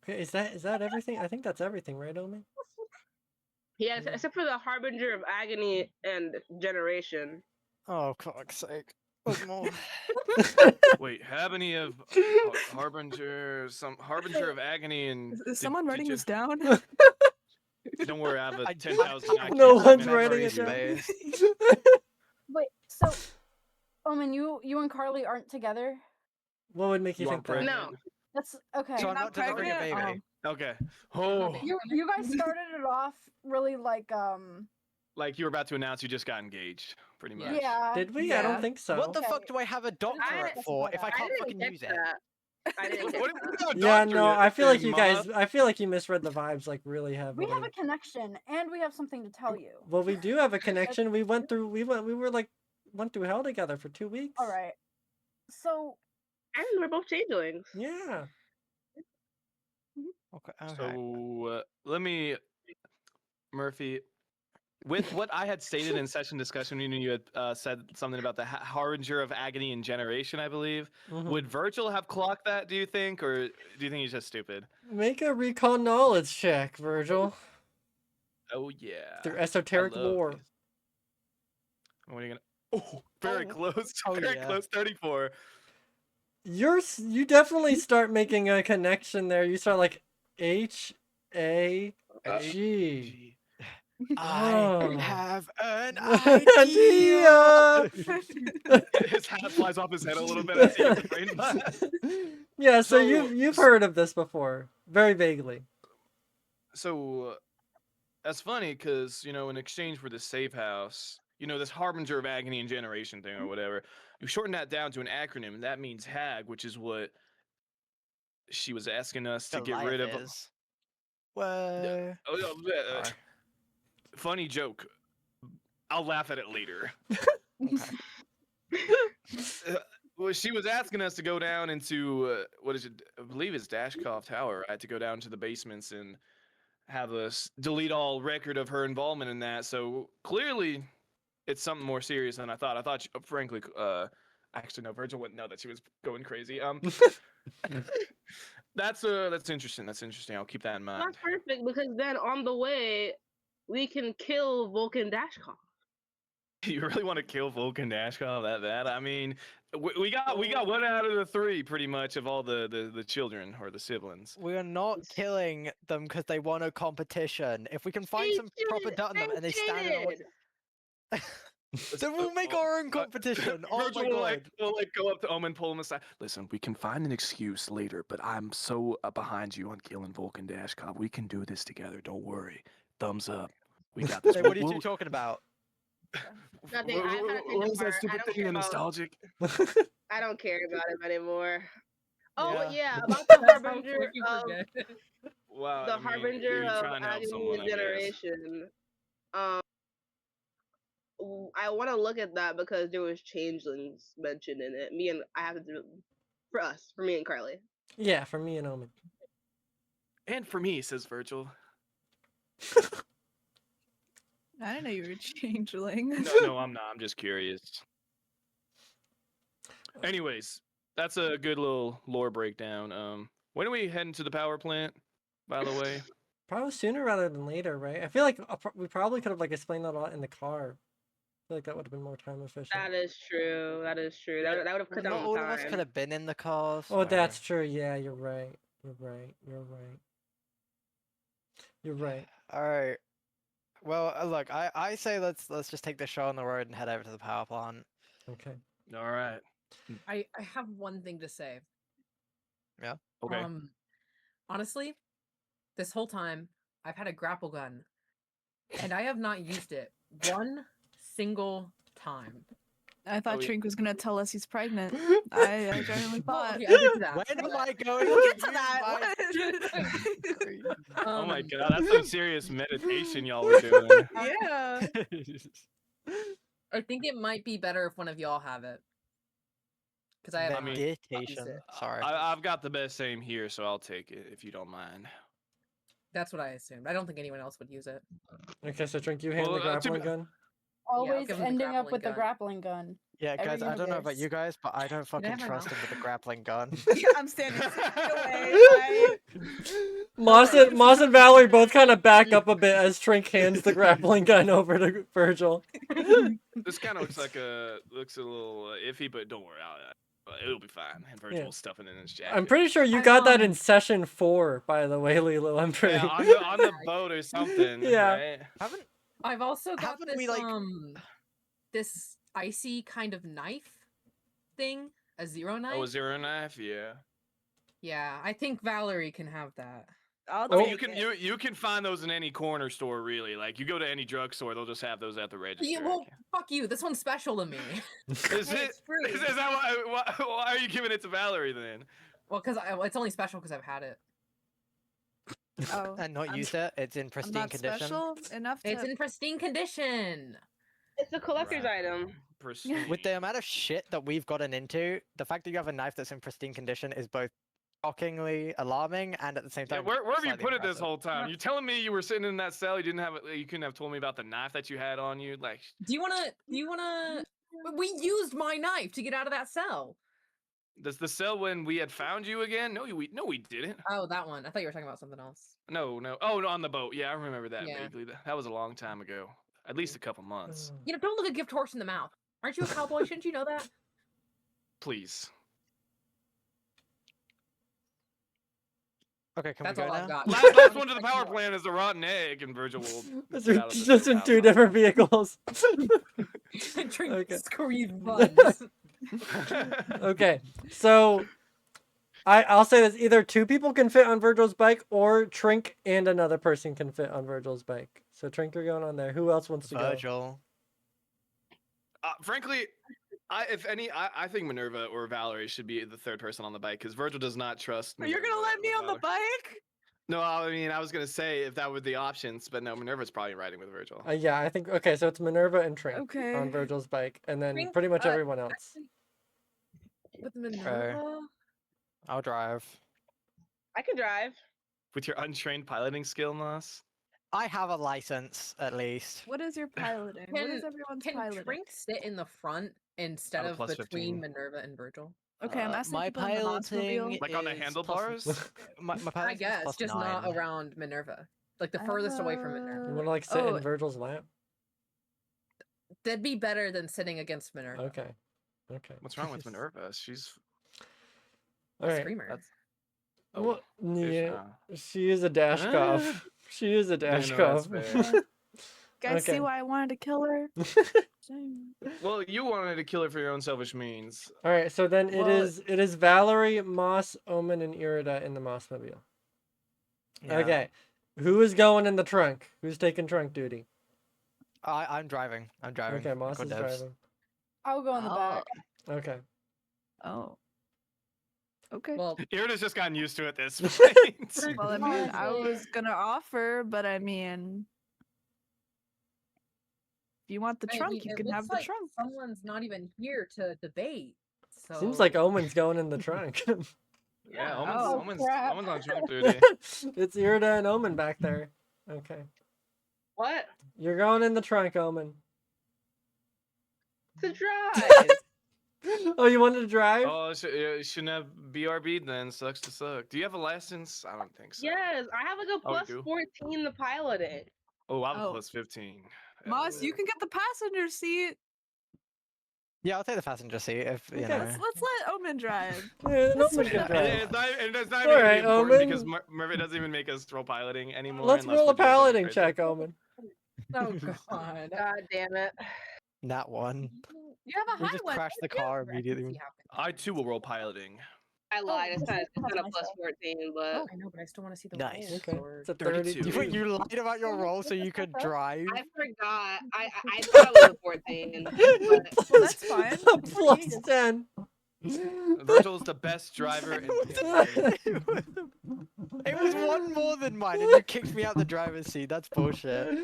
Okay, is that everything? I think that's everything, right, Omi? Yeah, except for the Harbinger of Agony and Generation. Oh, fuck's sake. What's more? wait, Habany of Harbinger, some Harbinger of Agony, and Is someone writing this down? Don't worry, I have a I 10,000. No IQ one's memory writing it space. down. Wait, so Omen, you and Carly aren't together? What would make you You think aren't that? No. pregnant? That's okay. So You're I'm not delivering a pregnant? baby. Okay. Oh, You guys started it off really like like you were about to announce you just got engaged, pretty much. yeah. Did we? I don't Yeah. think so. What the Okay. fuck do I have a doctorate for if I I can't didn't fucking get use it? that. I didn't get What that. about Yeah, doctor no, yet, I feel like then, you guys. Ma? I feel like you misread the vibes like really heavily. We have a connection and we have something to tell you. Well, we do have a connection. We went through. We went through hell together for 2 weeks. All right. So And we're both changelings. Yeah. Okay. So let me, Murphy, with what I had stated in session discussion, you had said something about the Harbinger of Agony and Generation, I believe. Mhm. Would Virgil have clocked that, do you think? Or do you think he's just stupid? Make a recall knowledge check, Virgil, Oh, yeah. through I esoteric love lore. these. What are you going to... Oh, very close. Oh, very yeah. close. 34. You definitely start making a connection there. You start like HAG. Gee. Oh. I have an Idea. idea. His hat flies off his head a little bit as he gets the brain blast. Yeah, so So- you've heard of this before, very vaguely. So that's funny because, in exchange for this safe house, this Harbinger of Agony and Generation thing or whatever, you shorten that down to an acronym, and that means HAG, which is what she was asking us to get rid of. Well, sorry. Funny joke. I'll laugh at it later. Well, she was asking us to go down into, what is it? I believe it's Dashkoff Tower, right? To go down to the basements and have us delete all record of her involvement in that. So clearly, it's something more serious than I thought. I thought, frankly, actually, no, Virgil wouldn't know that she was going crazy. That's interesting. That's interesting. I'll keep that in mind. Not perfect because then on the way we can kill Vulcan Dashkoff. You really want to kill Vulcan Dashkoff that bad? I mean, we got one out of the three pretty much of all the children or the siblings. We are not killing them because they won a competition. If we can find They some proper cheated, dirt on them they and they stand in cheated. then we'll make our own competition. Oh Virgil my will, god. will go up to Omen, pull him aside. Listen, we can find an excuse later, but I'm so behind you on killing Vulcan Dashkoff. We can do this together. Don't worry. Thumbs up. We got this. Wait, what are you two talking about? Nothing. I had to take What it was that apart. I stupid don't thing? care The about. nostalgic. I don't care about him anymore. Oh Yeah. yeah, about the That's how Harbinger quick you of forget. Wow. the I mean, Harbinger you of try and help Agony someone, and I guess. Generation. I want to look at that because there was changelings mentioned in it. I have to do for me and Carly. Yeah, for me and Omen. And for me, says Virgil. I didn't know you were a changeling. No, I'm not. I'm just curious. Anyways, that's a good little lore breakdown. When are we heading to the power plant, by the way? Probably sooner rather than later, right? I feel like we probably could have explained that a lot in the car. I feel like that would have been more time efficient. That is true. That is true. That would have cut down Not the all of us time. could have been in the car. Oh, so- that's true. Yeah, you're right. You're right. You're right. You're right. All right. Well, look, I say let's just take the show on the road and head over to the power plant. Okay. All right. I have one thing to say. Okay. Honestly, this whole time I've had a grapple gun, and I have not used it one single time. I thought Oh, yeah. Trink was gonna tell us he's pregnant. I genuinely Well, thought. okay, I'll get to that. When am I going We'll get to to that. use my- Oh my Um, god, that's some serious meditation y'all were doing. Yeah. I think it might be better if one of y'all have it, because I have. I mean, Meditation. Sorry. I've got the best aim here, so I'll take it if you don't mind. That's what I assumed. I don't think anyone else would use it. Okay, so Trink, you hand Well, the grappling to- gun. Always give him the ending up grappling with the gun. grappling gun. Yeah, Every guys, I don't know about you universe. guys, but I don't I fucking have my trust mouth? him with the grappling gun. Yeah, I'm standing 6 feet away. I... Moss and Valerie both kind of back up a bit as Trink hands the grappling gun over to Virgil. This kind of looks a little iffy, but don't worry, it'll be fine. And Virgil Yeah. will stuff it in his jacket. I'm pretty sure you I, got that in session 4, by the way, Lilo. I'm pretty. Yeah, on the boat or something. Yeah. Right? Haven't I've also got Haven't this we, like- this icy kind of knife thing, a zero knife. Oh, a zero knife. Yeah. Yeah, I think Valerie can have that. I'll I mean, take it. you can find those in any corner store, really. Like you go to any drugstore, they'll just have those at the register. Yeah, well, fuck you. This one's special to me. Is Hey, it? it's free. Is that why are you giving it to Valerie then? Well, because it's only special because I've had it. Oh, and not I'm- used it. It's in I'm pristine not condition. special enough to. It's in pristine condition. It's a collector's item. Pristine. With the amount of shit that we've gotten into, the fact that you have a knife that's in pristine condition is both shockingly alarming and at the same Yeah, time. where have you slightly put it this impressive. whole time? You telling me you were sitting in that cell? You couldn't have told me about the knife that you had on you? Like, Do you wanna? We used my knife to get out of that cell. does the cell when we had found you again? No, we didn't. Oh, that one. I thought you were talking about something else. No. Oh, no, on the boat. Yeah, I remember that Yeah. vaguely. That was a long time ago. At least a couple months. You know, don't look a gift horse in the mouth. Aren't you a cowboy? Shouldn't you know that? Please. Okay, can That's we go all now? I've got. Last one to the power plant is the rotten egg, and Virgil will. Those get are out of this just in house 2 on different that. vehicles. Drink Okay. scream buns. Okay, so I'll say this: either 2 people can fit on Virgil's bike, or Trink and another person can fit on Virgil's bike. So Trink, you're going on there. Who else wants to go? Virgil. Frankly, I think Minerva or Valerie should be the third person on the bike because Virgil does not trust. You're gonna Minerva let me or on the Valerie. bike? No, I mean I was gonna say if that were the options, but no, Minerva's probably riding with Virgil. Yeah, I think okay. So it's Minerva and Trink Okay. on Virgil's bike, and then Trink, pretty much everyone else. actually, with Minerva. I'll drive. I can drive. With your untrained piloting skill, Moss. I have a license at least. What is your piloting? What is everyone's Can piloting? Trink sit in the front instead Have a of plus between 15. Minerva and Virgil? Okay, I'm asking my people in the piloting Mossmobile. Like on the is handlebars? plus- my I piloting is guess, plus just not 9. around Minerva. Like the furthest away from You Minerva. want to like sit Oh. in Virgil's lap? That'd be better than sitting against Minerva. Okay. Okay. What's wrong with Minerva? She's. All right. Screamer. That's- Well, yeah, uh, she is a Dashkov. She is a no, that's Dashkov. fair. Guys, Okay. see why I wanted to kill her? Same. Well, you wanted to kill her for your own selfish means. All right, so then Well- it is Valerie, Moss, Omen, and Irida in the Mossmobile. Yeah. Okay, who is going in the trunk? Who's taking trunk duty? I'm driving. I'm driving. Okay, Moss Got is dibs. driving. I'll go in the back. Okay. Oh. Okay. Well, Irida's just gotten used to it this point. Well, I mean, I was gonna offer, but I mean, if you want the I trunk, mean, you it can looks have the like trunk. someone's not even here to debate. So Seems like Omen's going in the trunk. Yeah, Oh, Omen's crap. on trunk duty. It's Irida and Omen back there. Okay. What? You're going in the trunk, Omen. To drive. Oh, you wanted to drive? Oh, shouldn't have BRB'd then. Sucks to suck. Do you have a license? I don't think so. Yes, I have like a Oh, you plus do? 14 to pilot it. Oh, I'm Oh. plus 15. Moss, you can get the passenger seat. Yeah, I'll take the passenger seat if you Okay. know. Let's let Omen drive. Yeah, then Omen switch can it up. drive. It's not All even right, important because Omen. Murphy doesn't even make us roll piloting anymore. Let's unless roll we're a doing something piloting crazy. check, Omen. oh god. God damn it. That one. You have a We high just one. crashed the don't you? car immediately. I too will roll piloting. I lied. It's this kind is of because plus myself. 14, but Oh, I know, but I still want to see the Nice. rolls, Okay. or- It's a 32. 32. You lied about your role so you could drive. I forgot. I thought it was a 14. But Well, that's fine. A plus 10. Virgil's the best driver in the It was one more than mine, and you kicked me out the driver's seat. That's bullshit.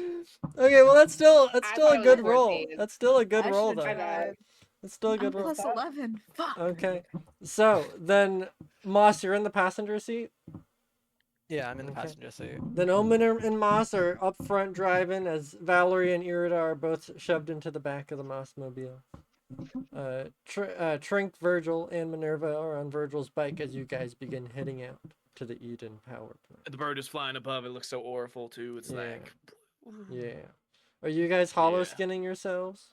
Okay, well that's still I a thought it was good roll. 14. That's still a good I roll should've though. tried. It's still a I'm good roll. plus 11. Fuck. Okay. So then Moss, you're in the passenger seat? Yeah, I'm in the Okay. passenger seat. Then Omen and Moss are up front driving as Valerie and Irida are both shoved into the back of the Moss mobile. Trink, Virgil, and Minerva are on Virgil's bike as you guys begin heading out to the Eden power plant. The bird is flying above. It looks so awful too. It's Yeah. like, Yeah. Are you guys hollow Yeah. skinning yourselves?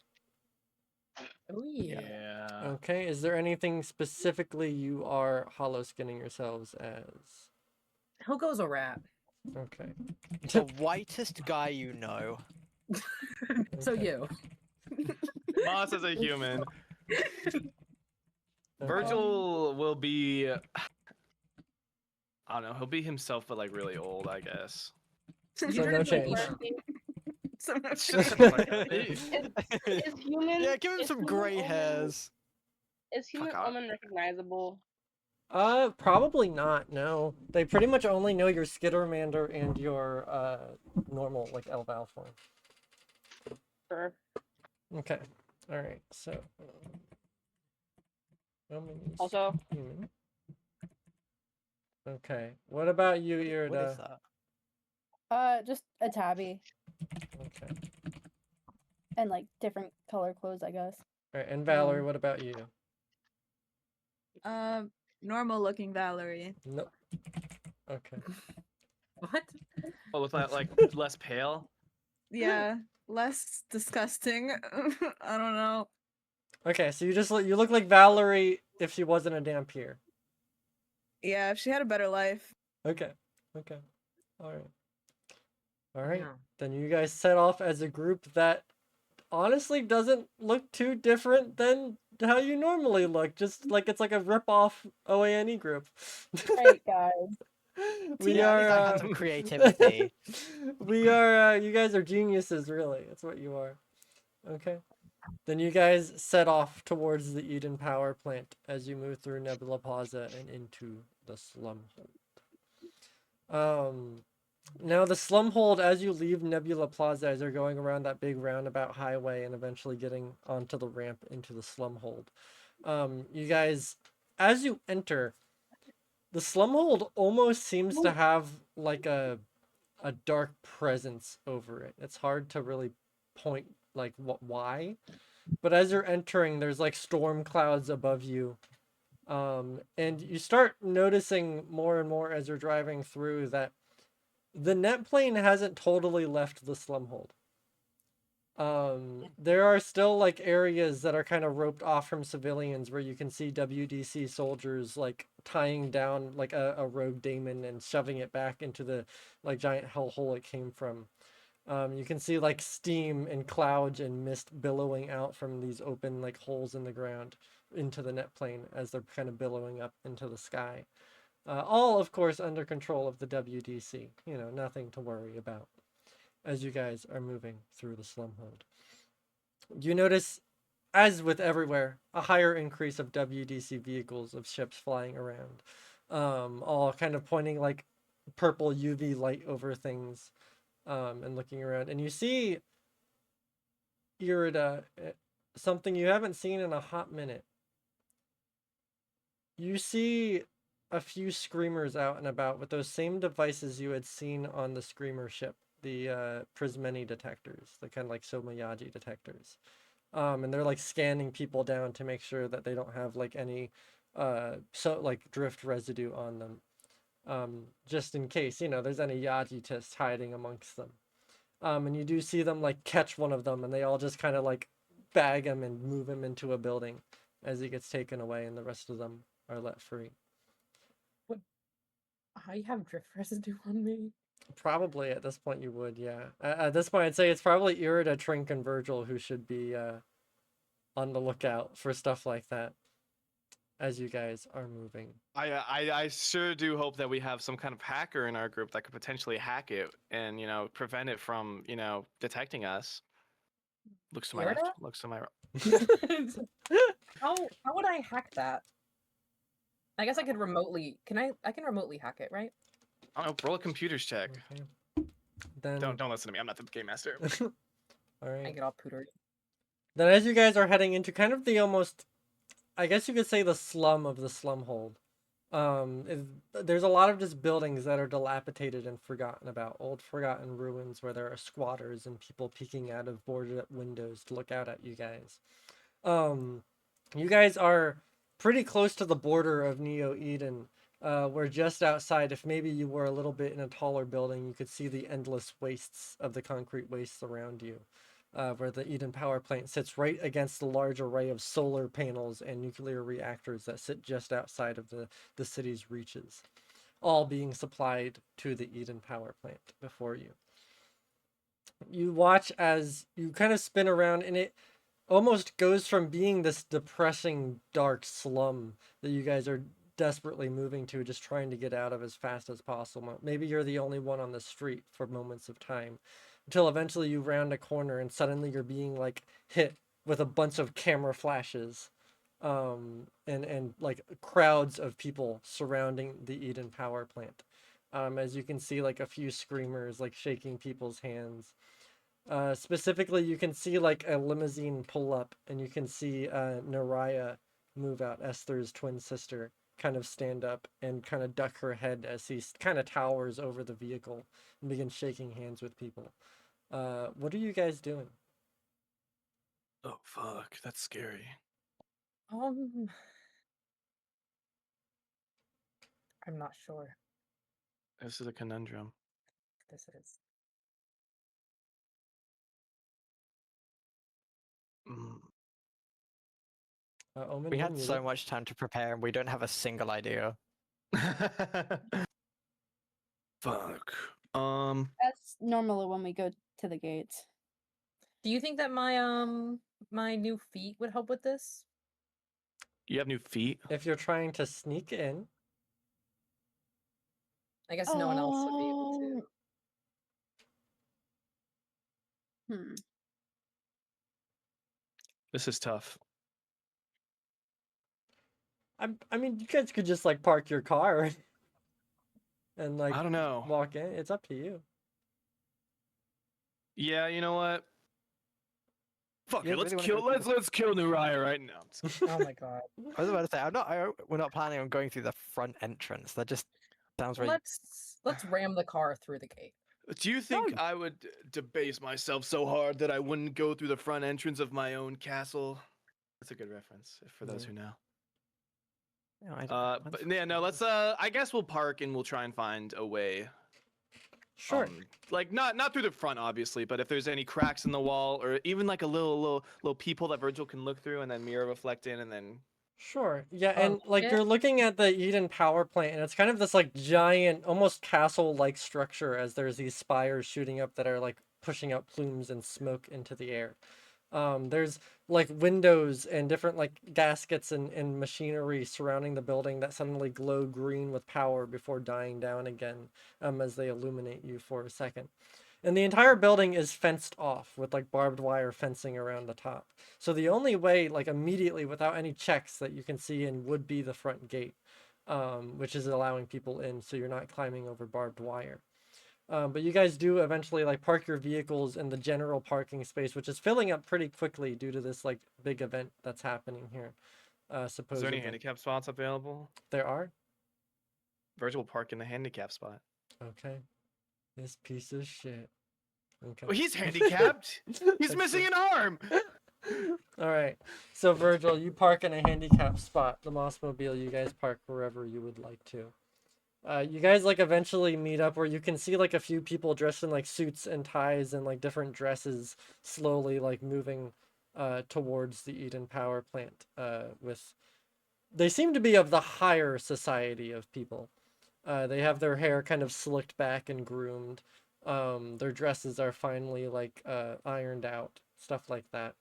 Oh yeah. yeah. Okay. Is there anything specifically you are hollow skinning yourselves as? How goes a rat? Okay. The whitest guy you know. So Okay. you. Moss is a human. Okay. Virgil will be. I don't know. He'll be himself, but like really old, I guess. So You no turned into change. emo. So no It's shit. just like, Is human? Yeah, give him is some human gray Omen- hairs. Is human Fuck off. Omen recognizable? Probably not. No, they pretty much only know your Skittermander and your normal like Elval form. Sure. Okay. All right. So. Omen is Also, human. Okay. What about you, Irida? What is that? Just a tabby Okay. and like different color clothes, I guess. All right. And Valerie, what about you? Normal looking Valerie. Nope. Okay. What? oh, with that, like less pale. Yeah, less disgusting. I don't know. Okay. So you look like Valerie if she wasn't a Dampier. Yeah, if she had a better life. Okay. Okay. All right. All right. Yeah. Then you guys set off as a group that honestly doesn't look too different than how you normally look. Just like it's like a rip-off OANE group. Right, guys. We Yeah, at least I are had some creativity. we are you guys are geniuses, really. That's what you are. Okay. Then you guys set off towards the Eden power plant as you move through Nebula Plaza and into the Slumhold. Now the Slumhold, as you leave Nebula Plaza, as you're going around that big roundabout highway and eventually getting onto the ramp into the Slumhold, you guys, as you enter, the Slumhold almost seems to have like a dark presence over it. It's hard to really point like why, but as you're entering, there's like storm clouds above you. And you start noticing more and more as you're driving through that the net plane hasn't totally left the Slumhold. There are still like areas that are kind of roped off from civilians where you can see WDC soldiers like tying down like a rogue daemon and shoving it back into the like giant hellhole it came from. You can see like steam and clouds and mist billowing out from these open like holes in the ground into the net plane as they're kind of billowing up into the sky. All, of course, under control of the WDC. You know, nothing to worry about as you guys are moving through the Slumhold. You notice, as with everywhere, a higher increase of WDC vehicles, of ships flying around, all kind of pointing like purple UV light over things and looking around. And you see, Irida, something you haven't seen in a hot minute. You see a few screamers out and about with those same devices you had seen on the screamer ship, the Prismeni detectors, the kind of like Somayaji detectors. And they're like scanning people down to make sure that they don't have like any like drift residue on them. Just in case, you know, there's any Yagitists hiding amongst them. And you do see them like catch one of them and they all just kind of like bag him and move him into a building as he gets taken away and the rest of them are let free. I have drift residue on me. Probably at this point you would, yeah. At this point I'd say it's probably Irida, Trink, and Virgil who should be on the lookout for stuff like that as you guys are moving. I sure do hope that we have some kind of hacker in our group that could potentially hack it and, you know, prevent it from, you know, detecting us. Looks to my left, Irida? looks to my right. How would I hack that? I guess I could remotely. I can remotely hack it, right? I don't know, roll a computers check. Okay. Then Don't listen to me. I'm not the game master. all I right. get all pootery. Then as you guys are heading into kind of the almost, I guess you could say the slum of the Slumhold, There's a lot of just buildings that are dilapidated and forgotten about, old forgotten ruins where there are squatters and people peeking out of boarded up windows to look out at you guys. You guys are pretty close to the border of Neo Eden. Where just outside, if maybe you were a little bit in a taller building, you could see the endless wastes of the concrete wastes around you. Where the Eden power plant sits right against the large array of solar panels and nuclear reactors that sit just outside of the city's reaches, all being supplied to the Eden power plant before you. You watch as you kind of spin around, and it almost goes from being this depressing, dark slum that you guys are desperately moving to, just trying to get out of as fast as possible. Maybe you're the only one on the street for moments of time, until eventually you round a corner and suddenly you're being like hit with a bunch of camera flashes, and like crowds of people surrounding the Eden power plant. As you can see, like a few screamers like shaking people's hands. Specifically, you can see like a limousine pull up, and you can see Naraya move out, Esther's twin sister, kind of stand up and kind of duck her head as he kind of towers over the vehicle and begins shaking hands with people. What are you guys doing? Oh fuck, that's scary. I'm not sure This is a conundrum. if this is. Mm. Omen, We you're had so muted. much time to prepare, and we don't have a single idea. Fuck. That's normally when we go to the gates. Do you think that my new feet would help with this? You have new feet? If you're trying to sneak in, I guess no one else would be able to. Hmm. This is tough. I mean, you guys could just like park your car and like I don't know. walk in. It's up to you. Yeah, you know what? Fuck You it, let's really wanna kill go let's kill Nuraya right now. Oh my god. I was about to say, we're not planning on going through the front entrance. That just sounds really. Let's ram the car through the gate. Do you think No. I would debase myself so hard that I wouldn't go through the front entrance of my own castle? That's a good reference for those Yeah. who know. You know, But yeah, no, let's I guess we'll park and we'll try and find a way. Sure. Like not through the front obviously, but if there's any cracks in the wall or even like a little peephole that Virgil can look through and then mirror reflect in and then Sure. Yeah, Oh, and like shit. you're looking at the Eden power plant, and it's kind of this like giant, almost castle-like structure as there's these spires shooting up that are like pushing out plumes and smoke into the air. There's like windows and different like gaskets and machinery surrounding the building that suddenly glow green with power before dying down again, as they illuminate you for a second. And the entire building is fenced off with like barbed wire fencing around the top. So the only way, like immediately without any checks that you can see in, would be the front gate, which is allowing people in so you're not climbing over barbed wire. But you guys do eventually like park your vehicles in the general parking space, which is filling up pretty quickly due to this like big event that's happening here. is there Supposedly any handicap spots available? there are. Virgil will park in the handicap spot. Okay, this piece of shit. Okay. Oh, he's handicapped. He's That's missing true. an arm. All right. So Virgil, you park in a handicap spot. The Mossmobile, you guys park wherever you would like to. You guys like eventually meet up where you can see like a few people dressed in like suits and ties and like different dresses slowly like moving towards the Eden power plant with they seem to be of the higher society of people. They have their hair kind of slicked back and groomed. Their dresses are finally like ironed out, stuff like that.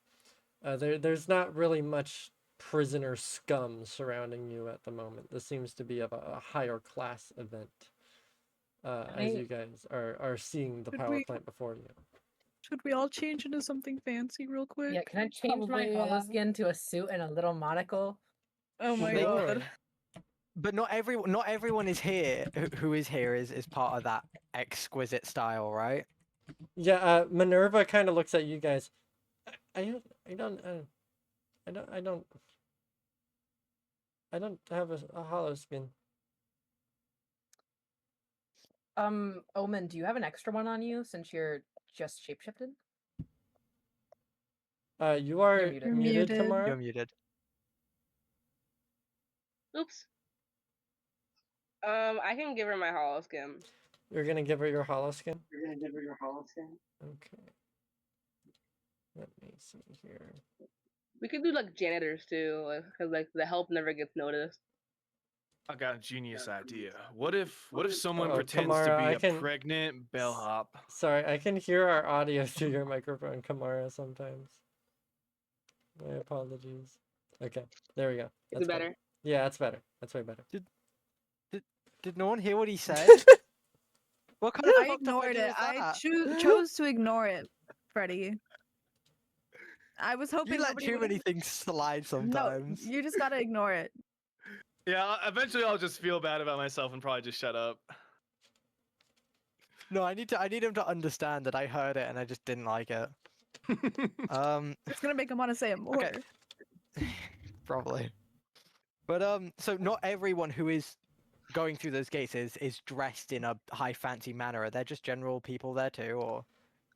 There's not really much prisoner scum surrounding you at the moment. This seems to be of a higher class event. As you guys are seeing the Could power we- plant before you. Should we all change into something fancy real quick? Yeah, can I change my Probably, yeah. holoskin to a suit and a little monocle? Oh my Sure. god. But not everyone is here. Who is here is part of that exquisite style, right? Yeah, Minerva kind of looks at you guys. I don't I don't have a hollow skin. Omen, do you have an extra one on you since you're just shapeshifted? You are You're muted. You're muted, muted. Kamara. You're muted. Oops. I can give her my hollow skin. You're gonna give her your hollow skin? You're gonna give her your hollow skin? Okay. Let me see here. We could do like janitors too, like, cause like the help never gets noticed. I got a genius idea. What if someone Oh, pretends to Kamara, be I a can- pregnant bellhop? Sorry, I can hear our audio through your microphone, Kamara, sometimes. My apologies. Okay, there we go. Is That's it better? Yeah, that's better. That's way better. Did no one hear what he said? What kind of I fucked up ignored idea it. was I that? chose to ignore it, Freddie. I was hoping You let nobody too would- many things slide No, sometimes. you just gotta ignore it. Yeah, eventually I'll just feel bad about myself and probably just shut up. No, I need him to understand that I heard it and I just didn't like it. It's gonna make him want to say it more. Okay. Probably. But so not everyone who is going through those gates is dressed in a high fancy manner. Are there just general people there too, or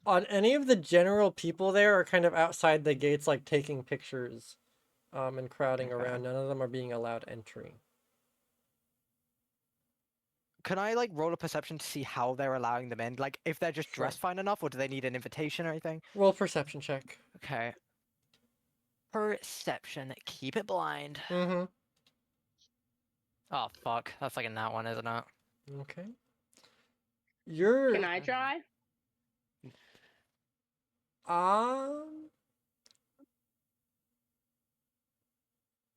On any of the general people there are kind of outside the gates, like taking pictures, and crowding Okay. around. None of them are being allowed entry. can I like roll a perception to see how they're allowing them in? Like if they're just Sure. dressed fine enough, or do they need an invitation or anything? Roll perception check. Okay. Perception. Keep it blind. Mm-hmm. Oh fuck, that's like a nat one, isn't it? Okay. You're Can I try?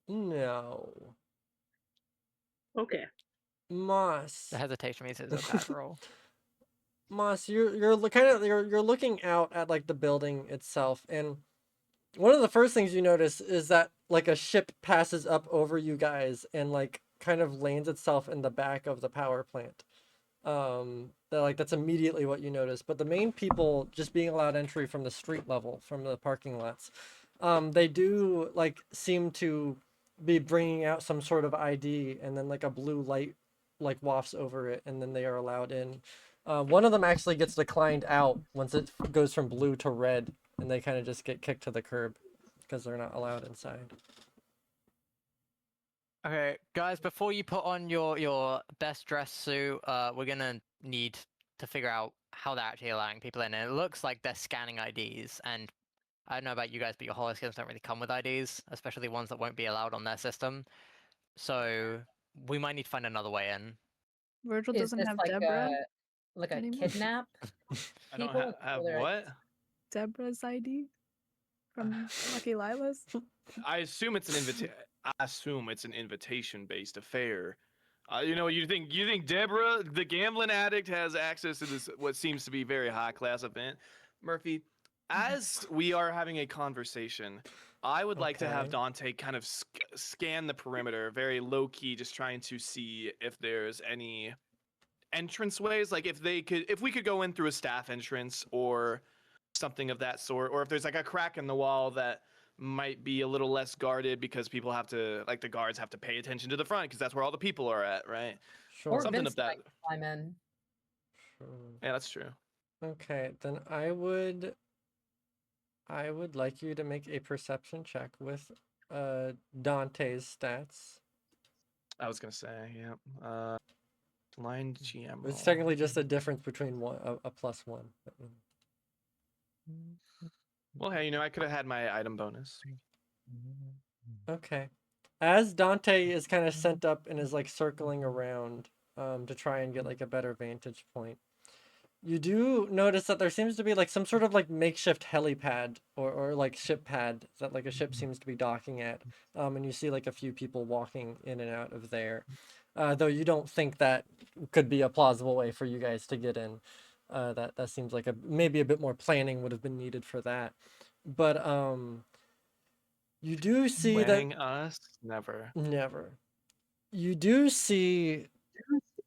No. Okay. Moss. The hesitation means it's a bad roll. Moss, you're looking out at like the building itself, and one of the first things you notice is that like a ship passes up over you guys and like kind of lands itself in the back of the power plant. That's immediately what you notice. But the main people just being allowed entry from the street level, from the parking lots, they do like seem to be bringing out some sort of ID, and then like a blue light like wafts over it, and then they are allowed in. One of them actually gets declined out once it goes from blue to red, and they kind of just get kicked to the curb because they're not allowed inside. Okay, guys, before you put on your best dress suit, we're gonna need to figure out how they're actually allowing people in. And it looks like they're scanning IDs, and I don't know about you guys, but your holoskins don't really come with IDs, especially ones that won't be allowed on their system. So we might need to find another way in. Virgil Is doesn't this have like Deborah. a anymore? kidnap? I don't People have or they're- what? Deborah's ID from Lucky Lila's. I assume it's an invitation-based affair. You think Deborah, the gambling addict, has access to this what seems to be very high-class event? Murphy, as we are having a conversation, I would like to have Okay. Dante kind of scan the perimeter, very low-key, just trying to see if there's any entranceways, like if we could go in through a staff entrance or something of that sort, or if there's like a crack in the wall that might be a little less guarded because people have to, like the guards have to pay attention to the front because that's where all the people are at, right? Sure. Or Something Vince of that. might climb in. Sure. Yeah, that's true. Okay, then I would like you to make a perception check with Dante's stats. I was gonna say, yeah. Blind GM. It's roll. technically just a difference between a plus one. Well, hey, I could have had my item bonus. Okay. As Dante is kind of sent up and is like circling around to try and get like a better vantage point, you do notice that there seems to be like some sort of like makeshift helipad or like ship pad that like a ship seems to be docking at. And you see like a few people walking in and out of there. Though you don't think that could be a plausible way for you guys to get in. That seems like maybe a bit more planning would have been needed for that. But you do see Winning us? Never. never. You do see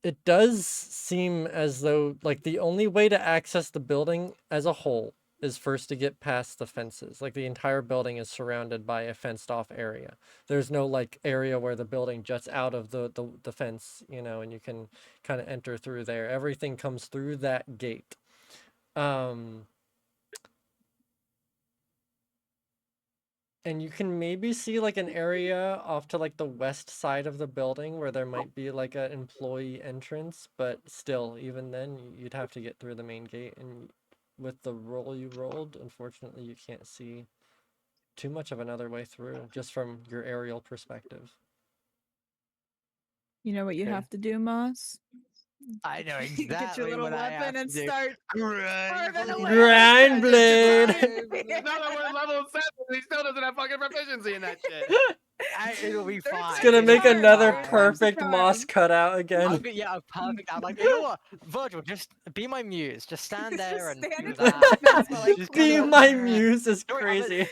it does seem as though like the only way to access the building as a whole is first to get past the fences. Like the entire building is surrounded by a fenced off area. There's no like area where the building juts out of the fence, you know, and you can kind of enter through there. Everything comes through that gate. And you can maybe see like an area off to like the west side of the building where there might be like an employee entrance, but still, even then, you'd have to get through the main gate. And with the roll you rolled, unfortunately, you can't see too much of another way through just from your aerial perspective. You know what you Okay. have to do, Moss? I know Get your exactly little what I have weapon and to do. start Grind carving blade. away. Grind blade! Now that we're level 7, he still doesn't have fucking proficiency in that shit. It'll be Third fine. time's It's gonna a make charm, another third time's a perfect moss charm. cutout again. Yeah, perfect. I'm like, you know what, Virgil, just be my muse. Just stand Just there and stand do in front of that. the fence while I Just Be carve. my muse is Sorry, I'm a- crazy.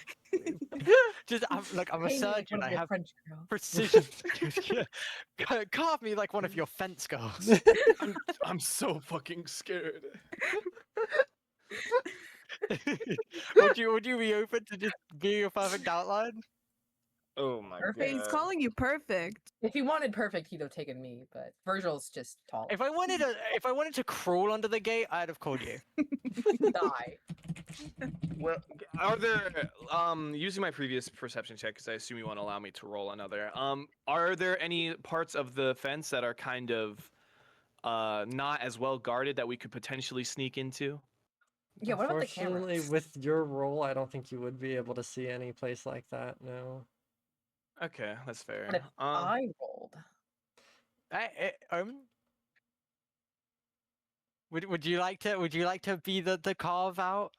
Just I'm a Pay me like surgeon. one of I your have French girls. precision skills. Yeah. Carve me like one of your fence girls. I'm so fucking scared. Would you be open to just being a perfect outline? Oh my Perfect. He's god. calling you perfect. If he wanted perfect, he'd have taken me, but Virgil's just tall. If I wanted to crawl under the gate, I'd have called you. Die. Well, are there using my previous perception check, because I assume you want to allow me to roll another, are there any parts of the fence that are kind of not as well guarded that we could potentially sneak into? Yeah, what about the Unfortunately, cameras? with your roll, I don't think you would be able to see any place like that, no. Okay, that's fair. What if I rolled? Would you like to be the carve out?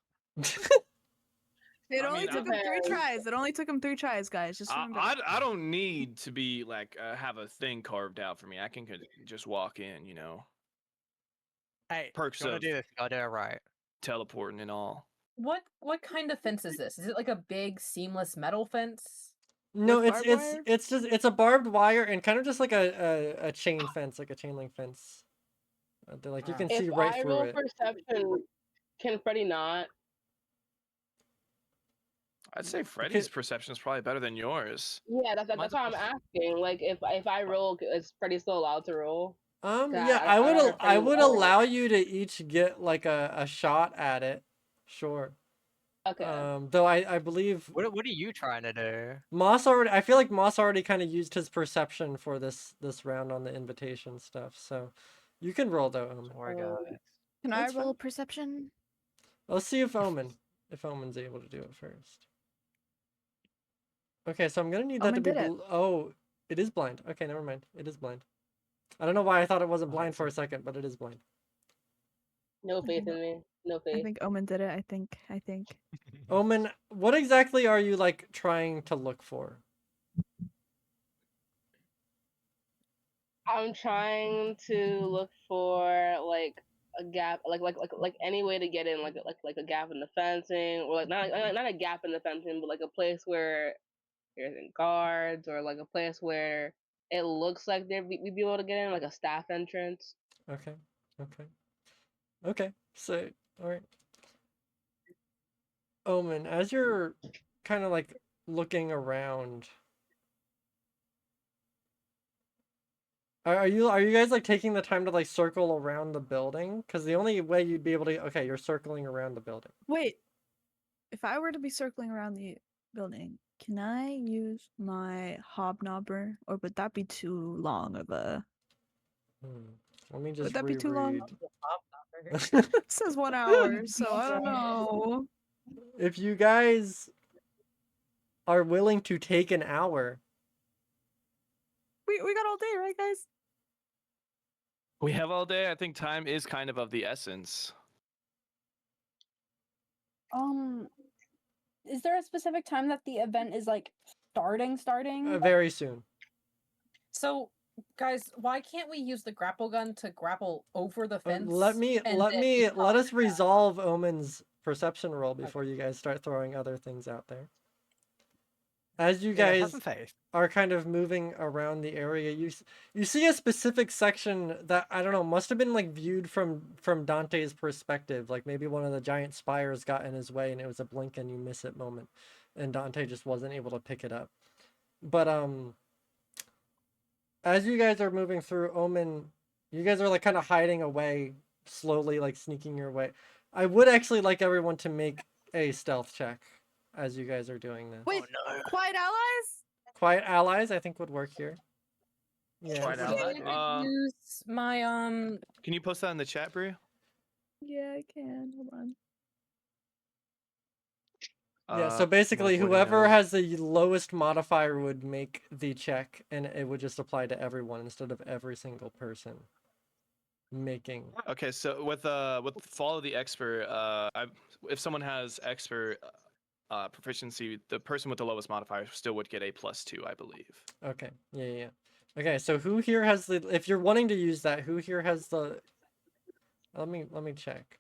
It I only mean, took him three Okay. tries. It only took him 3 tries, guys. Just remember. I don't need to be like have a thing carved out for me. I can just walk in, you know, Hey, perks you wanna of do this? Gotta do it right. teleporting and all. What kind of fence is this? Is it like a big seamless metal fence? No, With barbed wire? it's just it's a barbed wire and kind of just like a chain fence, like a chain link fence. Like you can If see right I through roll it. perception, can Freddy not? I'd say Freddy's perception is probably better than yours. Yeah, that's Mine's why I'm asking. Like, if I roll, is Freddy still allowed to roll? Yeah, I would wonder if I Freddy would roll. allow you to each get like a shot at it. Sure. Okay. Though I believe What are you trying to do? Moss already I feel like Moss already kind of used his perception for this round on the invitation stuff. So you can roll though, Omen. Sorry, guys. Can I That's roll fine. perception? Let's see if Omen's able to do it first. Okay, so I'm gonna need that to Omen be did it. oh, it is blind. Okay, never mind. It is blind. I don't know why I thought it wasn't blind for a Awesome. second, but it is blind. No faith in me. No I faith. think Omen did it. I think. Omen, what exactly are you like trying to look for? I'm trying to look for like a gap, like any way to get in, like a gap in the fencing, or like not a gap in the fencing, but like a place where there's guards, or like a place where it looks like we'd be able to get in, like a staff entrance. Okay. Okay. So, all right. Omen, as you're kind of like looking around, are you guys like taking the time to like circle around the building? Because the only way you'd be able to, okay, you're circling around the building. Wait. If I were to be circling around the building, can I use my hobnobber, or would that be too long of a? Let me just that be too long? reread. It says 1 hour, so I don't know. If you guys are willing to take an hour, We got all day, right, guys? We have all day. I think time is kind of the essence. Is there a specific time that the event is like starting? very soon. So, guys, why can't we use the grapple gun to grapple over the fence? Let and then we let us pop resolve Omen's perception roll before you guys start throwing other things out there. As you Yeah, have guys some faith. are kind of moving around the area, you see a specific section that I don't know must have been like viewed from Dante's perspective. Like maybe one of the giant spires got in his way, and it was a blink and you miss it moment, and Dante just wasn't able to pick it up. But as you guys are moving through Omen, you guys are like kind of hiding away, slowly like sneaking your way. I would actually like everyone to make a stealth check as you guys are doing this. Wait, no. quiet allies? Quiet allies, I think would work here. Yeah. Quiet Okay, ally. I could use my Can you post that in the chat, Brie? Yeah, I can. Hold on. Yeah, so basically nobody whoever knows. has the lowest modifier would make the check, and it would just apply to everyone instead of every single person making. Okay, so with follow the expert, if someone has expert proficiency, the person with the lowest modifier still would get a +2, I believe. Okay, yeah. Okay, so who here has the, if you're wanting to use that, who here has the, let me check.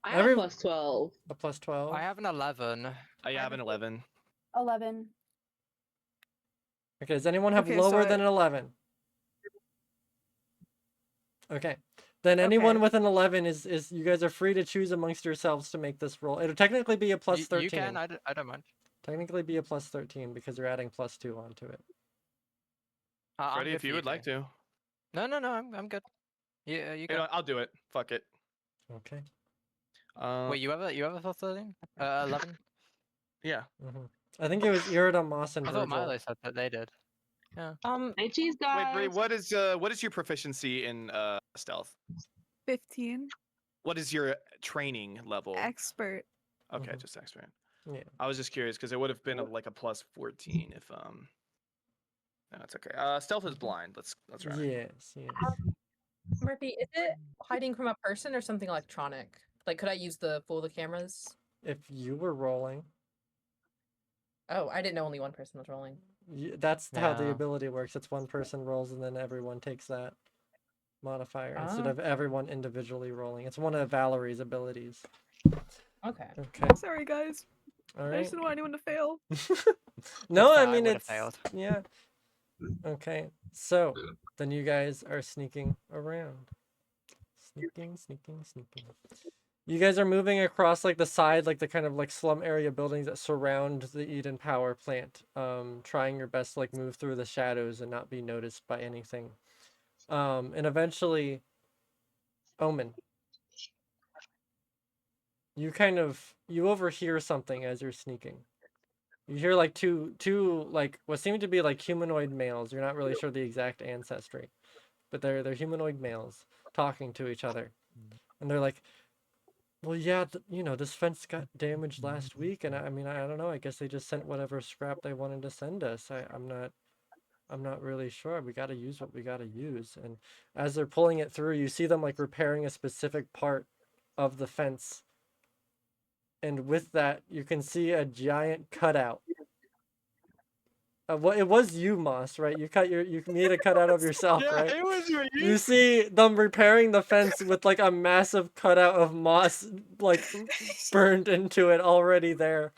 I have a +12. A +12? I have an 11. I have an 11. 11. Okay, does anyone have Okay, so lower I- than an 11? Okay. Then anyone Okay. with an 11 is you guys are free to choose amongst yourselves to make this roll. It'll technically be a +13. You can, I don't mind. Technically be a +13 because you're adding +2 onto it. I'm Freddie, good if for you would like two. to. No, I'm good. Yeah, you You go. know, I'll do it. Fuck it. Okay. Wait, you have a plus 13? 11? Yeah. I think it was Irida, Moss, and I thought Virgil. Milo said that they did. Yeah. Hey, cheese Wait, guys. Brie, what is your proficiency in stealth? 15. What is your training level? Expert. Okay, Mhm. just expert. Yeah. I was just curious because it would have been like a +14 if No, it's okay. Stealth is blind. Let's try. Yes. Murphy. Is it hiding from a person or something electronic? Like, could I use the fool the cameras? If you were rolling, Oh, I didn't know only one person was rolling. that's how the Yeah. ability works. It's one person rolls and then everyone takes that modifier instead Ah. of everyone individually rolling. It's one of Valerie's abilities. Okay. Okay. Sorry, guys. All I right. just didn't want anyone to fail. No, I that I mean would've it's failed. yeah. Okay. So then you guys are sneaking around. Sneaking. You guys are moving across like the side, like the kind of like slum area buildings that surround the Eden power plant. Trying your best to like move through the shadows and not be noticed by anything. And eventually, Omen, you overhear something as you're sneaking. You hear like two like what seem to be like humanoid males. You're not really sure the exact ancestry, but they're humanoid males talking to each other, and they're like, well, yeah, this fence got damaged last week, and I mean, I don't know. I guess they just sent whatever scrap they wanted to send us. I'm not really sure. We got to use what we got to use. And as they're pulling it through, you see them like repairing a specific part of the fence. And with that, you can see a giant cutout. Well, it was you, Moss, right? You made a cutout of yourself, right? it was me. You see them repairing the fence with like a massive cutout of Moss, like burned into it already there.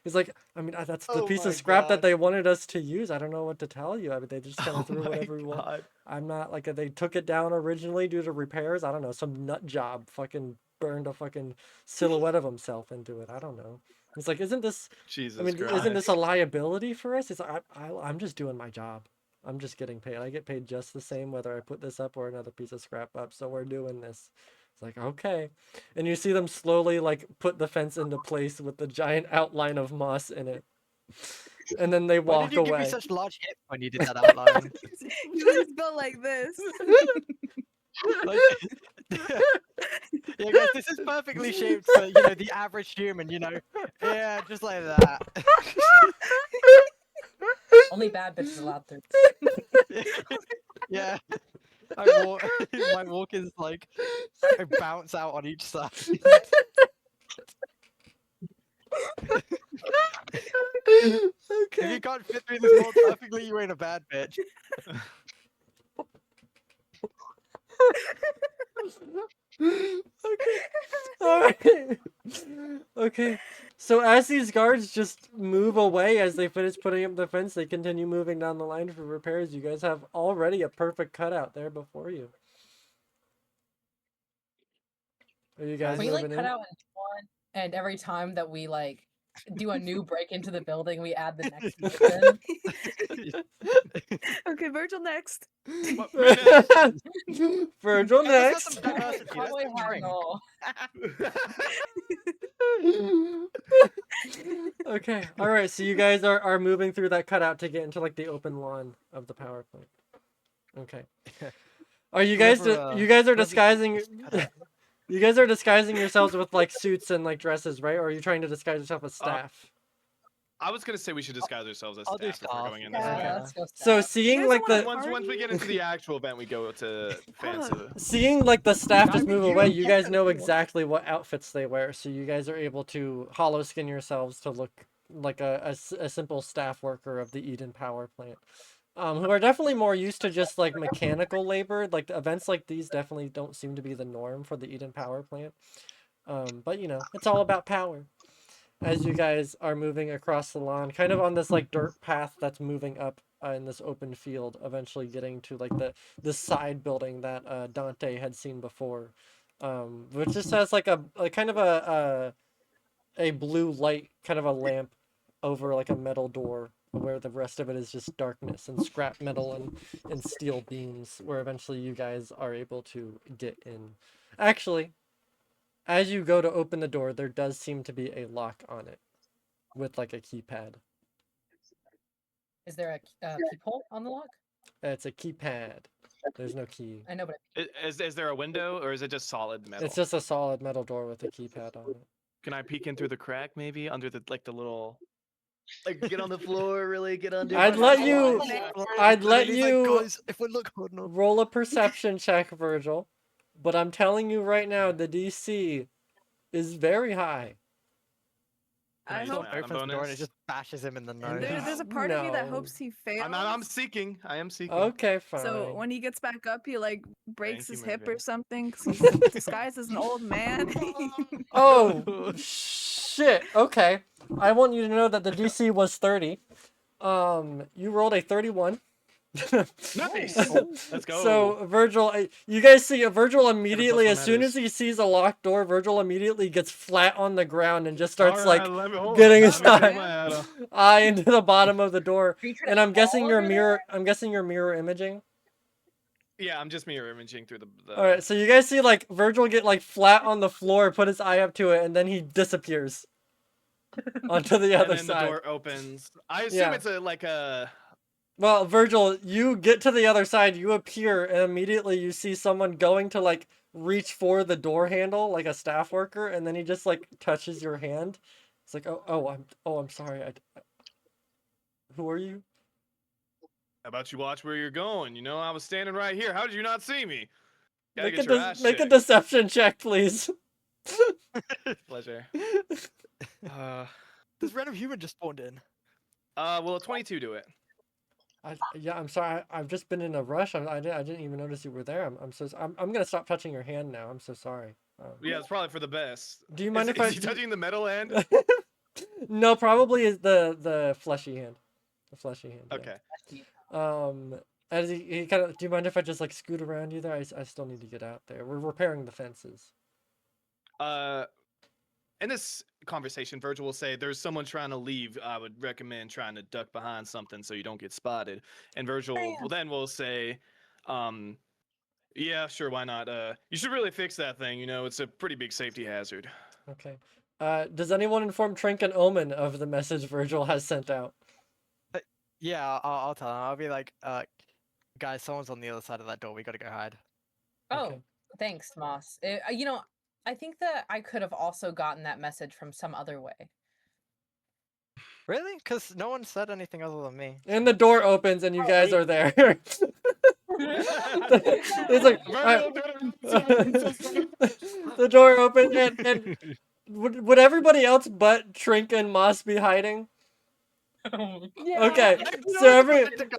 He's like, I mean, that's the Oh piece my of scrap that God. they wanted us to use. I don't know what to tell you. I mean, they just kind Oh of threw my whatever we want. God. I'm not like they took it down originally due to repairs. I don't know. Some nut job fucking burned a fucking silhouette of himself into it. I don't know. He's like, isn't this? Jesus I mean, Christ. isn't this a liability for us? He's like, I'm just doing my job. I'm just getting paid. I get paid just the same whether I put this up or another piece of scrap up. So we're doing this. It's like, okay. And you see them slowly like put the fence into place with the giant outline of Moss in it. And then they Why walk did you away. give me such large hips when you did that outline? He's built like this. Like, yeah, guys, this is perfectly shaped for the average human. Yeah, just like that. Only bad bitches allowed through. Yeah, my walk is like I bounce out on each side. If you can't fit through this wall perfectly, you ain't a bad bitch. Okay. All right. Okay. So as these guards just move away as they finish putting up the fence, they continue moving down the line for repairs. You guys have already a perfect cutout there before you. Are you guys We like moving cut in? out in one, and every time that we like do a new break into the building, we add the next mission. Okay, Virgil next. What, me next? Virgil Let's have next. some diversity. Let's Hallway have drink. handle. Okay, all right. So you guys are moving through that cutout to get into like the open lawn of the power plant. Okay. Are you guys? You guys are disguising. You guys are disguising yourselves with like suits and like dresses, right? Or are you trying to disguise yourself as staff? I was gonna say we should disguise ourselves as I'll do staff if we're staff. going in this Yeah, way. let's go. So staff. seeing guys like don't the wanna Once we get into the actual event, we go to fancy. seeing like the staff just I mean, move you away, don't you get guys to know do it. exactly what outfits they wear. So you guys are able to hollow skin yourselves to look like a simple staff worker of the Eden power plant. Who are definitely more used to just like mechanical labor. Like events like these definitely don't seem to be the norm for the Eden power plant. But you know, it's all about power. As you guys are moving across the lawn, kind of on this like dirt path that's moving up in this open field, eventually getting to like the side building that Dante had seen before, which just has like a kind of a blue light, kind of a lamp over like a metal door, where the rest of it is just darkness and scrap metal and steel beams, where eventually you guys are able to get in. Actually, as you go to open the door, there does seem to be a lock on it with like a keypad. Is there a peephole on the lock? It's a keypad. There's no key. I know, but Is there a window or is it just solid metal? It's just a solid metal door with a keypad on it. Can I peek in through the crack maybe under the like the little like get on the floor really get under? I'd let you Guys, if we look hard enough. roll a perception check, Virgil. But I'm telling you right now, the DC is very high. I use hope an add-on Opens the door and it bonus? just bashes him in the nose. there's a part of me that No. hopes he fails. I'm seeking. I am seeking. Okay, fine. So when he gets back up, he like breaks Thank his you, hip or Megan. something because he's disguised as an old man. Oh, shit. Okay. I want you to know that the DC was 30. You rolled a 31. Nice. Let's go. So Virgil, you guys see Virgil immediately, one as soon as matters. he sees a locked door, Virgil immediately gets flat on the ground and just starts Alright, like let me- hold getting on, his let me eye, get my hat on. eye into the bottom of the door. Are you trying And to I'm guessing crawl your over mirror. I'm guessing your mirror imaging. Yeah, I'm just mirror imaging through the All right, so you guys see like Virgil get like flat on the floor, put his eye up to it, and then he disappears onto the and other then side. the door opens. I assume Yeah. it's like a Well, Virgil, you get to the other side, you appear, and immediately you see someone going to like reach for the door handle, like a staff worker, and then he just like touches your hand. It's like, I'm sorry. Who are you? How about you watch where you're going? You know, I was standing right here. How did you not see me? Gotta Make get your ass make a checked. deception check, please. Pleasure. This random human just spawned in. Will a 22 do it? Yeah, I'm sorry. I've just been in a rush. I didn't even notice you were there. I'm gonna stop touching your hand now. I'm so sorry. Yeah, it's probably for the best. Do you mind is, if is he touching the metal end? No, probably is the fleshy hand. The fleshy hand. yeah. Okay. As he kind of, do you mind if I just like scoot around you there? I still need to get out there. We're repairing the fences. In this conversation, Virgil will say, "There's someone trying to leave. I would recommend trying to duck behind something so you don't get spotted." And Virgil will say, "Yeah, sure, why not? You should really fix that thing. You know, it's a pretty big safety hazard." Okay. Does anyone inform Trink and Omen of the message Virgil has sent out? Yeah, I'll tell him. I'll be like, guys, someone's on the other side of that door. We gotta go hide. Oh, Okay. thanks, Moss. You know, I think that I could have also gotten that message from some other way. Really? Because no one said anything other than me. And the door opens and you guys are there. It's like the door opened and would everybody else but Trink and Moss be hiding? Yeah. Okay, so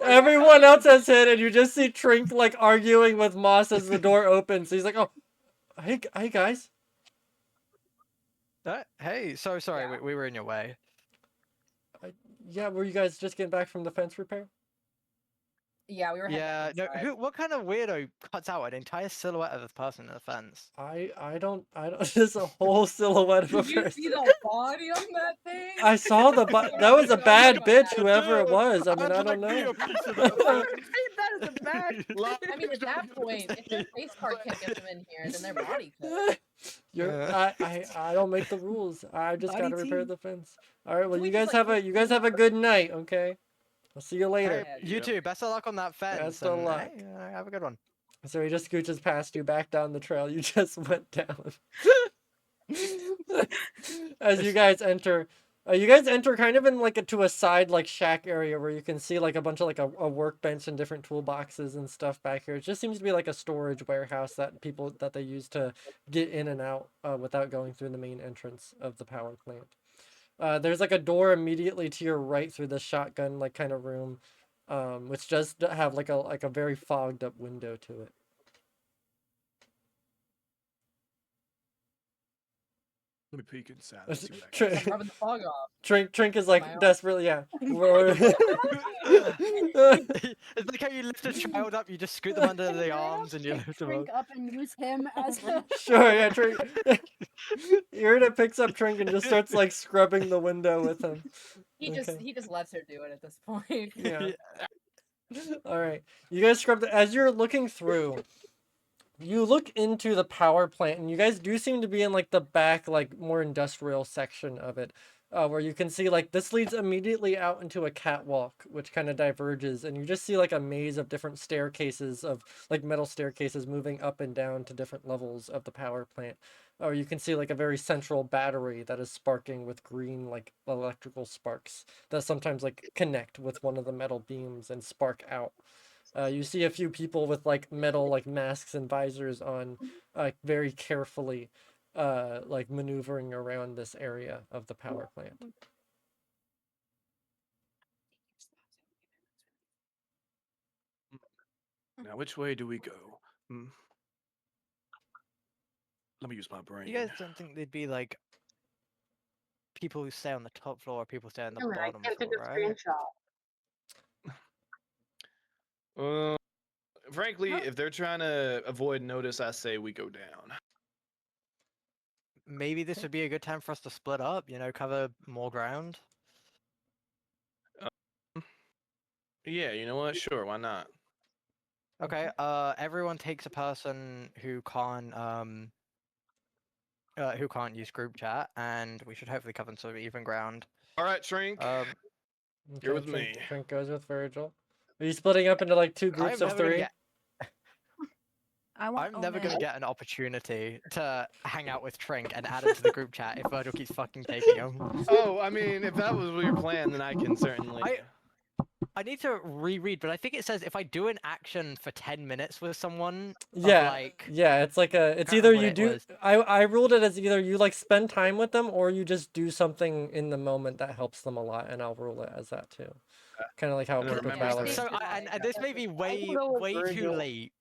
everyone else has hit, and you just see Trink like arguing with Moss as the door opens. He's like, "Oh, hey guys." Hey, so sorry, Yeah. we were in your way. Yeah, were you guys just getting back from the fence repair? Yeah, we were heading Yeah, no, inside. what kind of weirdo cuts out an entire silhouette of a person in a fence? I don't There's a whole silhouette of a Did you person. see the body on that thing? I saw the that was a Sorry bad about bitch, that. whoever it Dude, was. I mean, I'd I like don't me know. a piece of that That is a bad. I mean, at that point, if their face card can't get them in here, then their body could. I don't make the rules. I just Body gotta repair tea. the fence. All right. Well, Can we you just, guys like, have a good night. Okay. I'll see you later. Hey, Yeah, you Yep. too. Best of luck on that fence. Best of And luck. hey, have a good one. So he just scooches past you back down the trail you just went down. As you guys enter kind of in like to a side like shack area where you can see like a bunch of like a workbench and different toolboxes and stuff back here. It just seems to be like a storage warehouse that they use to get in and out without going through the main entrance of the power plant. There's like a door immediately to your right through the shotgun like kind of room, which does have like a very fogged up window to it. Let me peek inside. Let's see what I can I'm rubbing the fog off. Trink is My like own. desperately, yeah. It's like how you lift a child up, you just scoot them under the Can I arms and you pick lift them Trink up. up and use him as a... Sure, yeah, Trink. Irina picks up Trink and just starts like scrubbing the window with him. He Okay. just lets her do it at this point. Yeah. All right. You guys scrub as you're looking through. You look into the power plant, and you guys do seem to be in like the back, like more industrial section of it, where you can see like this leads immediately out into a catwalk, which kind of diverges, and you just see like a maze of different staircases of like metal staircases moving up and down to different levels of the power plant. Or you can see like a very central battery that is sparking with green like electrical sparks that sometimes like connect with one of the metal beams and spark out. You see a few people with like metal like masks and visors on, very carefully, like maneuvering around this area of the power plant. Now, which way do we go? Hmm. Let me use my brain. You guys don't think they'd be like people who stay on the top floor or people stay on the Damn it, I bottom can't take floor, a right? screenshot. Frankly, Huh? if they're trying to avoid notice, I say we go down. Maybe this would be a good time for us to split up, cover more ground. Yeah, you know what? Sure, why not? Okay, everyone takes a person who can't use group chat, and we should hopefully cover some even ground. All right, Trink. You're with me. Trink goes with Virgil. Are you splitting up into like two groups I'm of never gonna three? get I'm never gonna get an opportunity to hang out with Trink and add him to the group chat if Virgil keeps fucking taking him. Oh, I mean, if that was your plan, then I can certainly. I need to reread, but I think it says if I do an action for 10 minutes with someone, Yeah, it's like it's Can't either remember you what it do. was. I ruled it as either you like spend time with them or you just do something in the moment that helps them a lot, and I'll rule it as that too. Kind of like how it And worked with remember Valerie. So, Right, and this may be way go with too Virgil. late.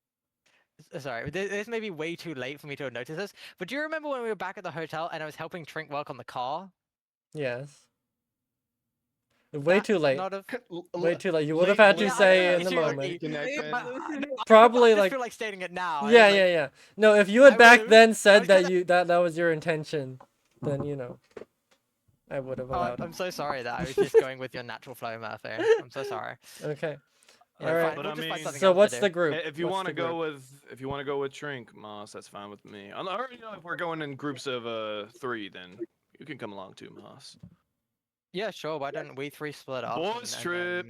Sorry, this may be way too late for me to have noticed this. But do you remember when we were back at the hotel and I was helping Trink work on the car? Yes. Way That's too late. Not a... Way too late. You would have had to Yeah, say I in the know, moment. Connection. Probably I just like. feel like stating it now. Yeah, Like, yeah. No, if you had I back would've- then I said was that gonna- you that was your intention, then I would have Oh, allowed. I'm so sorry that I was just going with your natural flow, Murphy. I'm so sorry. Okay. Yeah, All fine, right. But we'll I just find mean- something So else to what's do. the group? If you What's want to the group? go with Trink, Moss, that's fine with me. Or if we're going in groups of 3, then you can come along too, Moss. Yeah, sure. Why don't we three split up? Boys trip.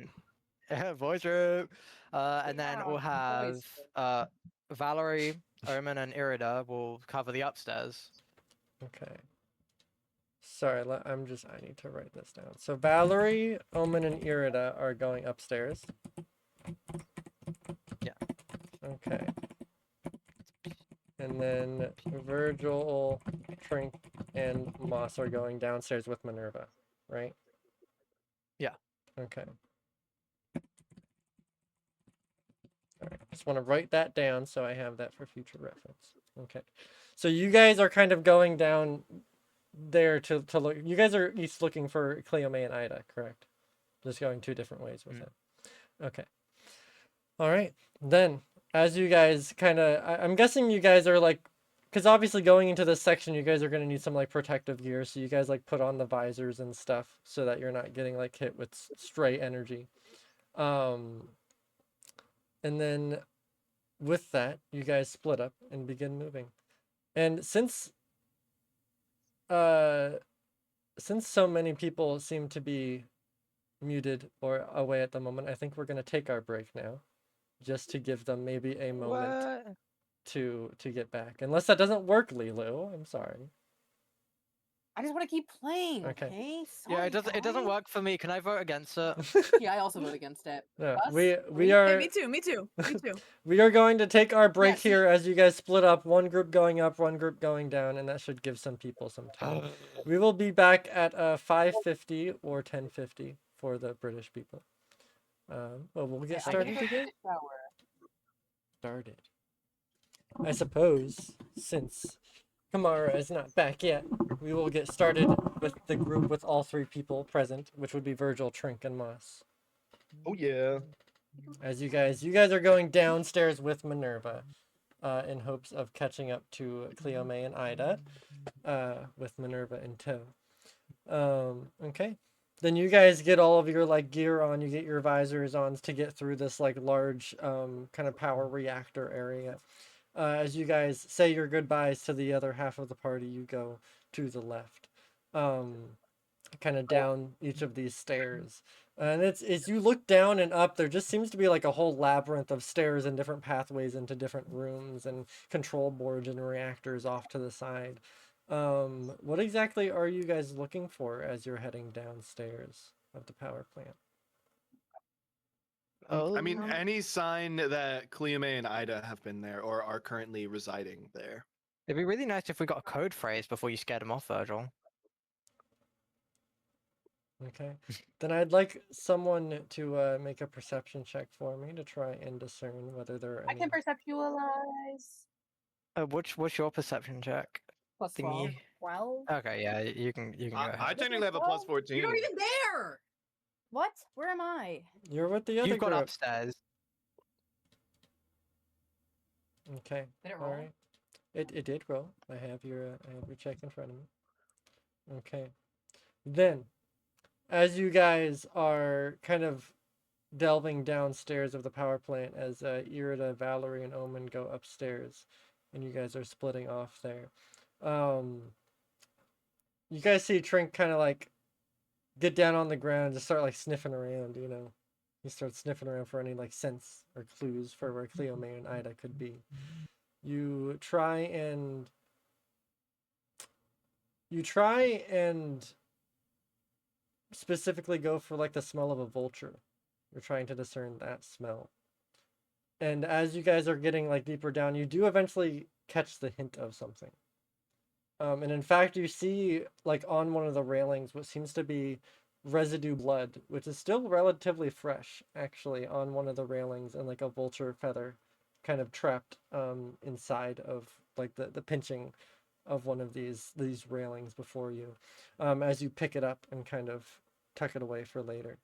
Boys trip. And then Yeah, we'll boys have trip. Valerie, Omen, and Irida will cover the upstairs. Okay. Sorry, I need to write this down. So Valerie, Omen, and Irida are going upstairs. Yeah. Okay. And then Virgil, Trink, and Moss are going downstairs with Minerva, right? Yeah. Okay. All right. Just want to write that down so I have that for future reference. Okay. So you guys are kind of going down there to look. You guys are each looking for Cleome and Ida, correct? Just going two different ways with it. Okay. All right. Then, as you guys kind of, I'm guessing you guys are like, because obviously going into this section, you guys are going to need some like protective gear. So you guys like put on the visors and stuff so that you're not getting like hit with stray energy. And then with that, you guys split up and begin moving. And since so many people seem to be muted or away at the moment, I think we're going to take our break now, just to give them maybe a moment What? to get back. Unless that doesn't work, Lilo. I'm sorry. I just want to keep playing. Okay. Okay. Yeah, Sorry, it doesn't guys. work for me. Can I vote against it? Yeah, I also vote against it. Yeah, Us? we Three? are me too. Me too. we are going to take our break see- here as you guys split up, one group going up, one group going down, and that should give some people some time. We will be back at 5:50 or 10:50 for the British people. Well, we'll get Okay, I gotta started go again. take a shower. Started. I suppose, since Kamara is not back yet, we will get started with the group with all three people present, which would be Virgil, Trink, and Moss. Oh yeah. As you guys are going downstairs with Minerva, in hopes of catching up to Cleome and Ida, with Minerva in tow. Okay. Then you guys get all of your like gear on, you get your visors on to get through this like large kind of power reactor area. As you guys say your goodbyes to the other half of the party, you go to the left, kind of down each of these stairs. And it's as you look down and up, there just seems to be like a whole labyrinth of stairs and different pathways into different rooms and control boards and reactors off to the side. What exactly are you guys looking for as you're heading downstairs of the power plant? I mean, Oh. any sign that Cleome and Ida have been there or are currently residing there. It'd be really nice if we got a code phrase before you scared him off, Virgil. Okay. Then I'd like someone to make a perception check for me to try and discern whether there are I any. can perceptualize. What's your perception check? Plus 12. Thingy. 12? Okay, yeah, you can go I ahead. technically have a plus 14. You're not even there! What? Where am I? You're with the other You've got group. upstairs. Okay. Did it All roll? right. It did roll. I have your check in front of me. Okay. Then, as you guys are kind of delving downstairs of the power plant, as Irida, Valerie, and Omen go upstairs, and you guys are splitting off there. You guys see Trink kind of like get down on the ground and just start like sniffing around, you know. He starts sniffing around for any like scents or clues for where Cleome and Ida could be. You try and specifically go for like the smell of a vulture. You're trying to discern that smell. And as you guys are getting like deeper down, you do eventually catch the hint of something. And in fact, you see like on one of the railings what seems to be residue blood, which is still relatively fresh, actually, on one of the railings, and like a vulture feather kind of trapped inside of like the pinching of one of these railings before you, as you pick it up and kind of tuck it away for later.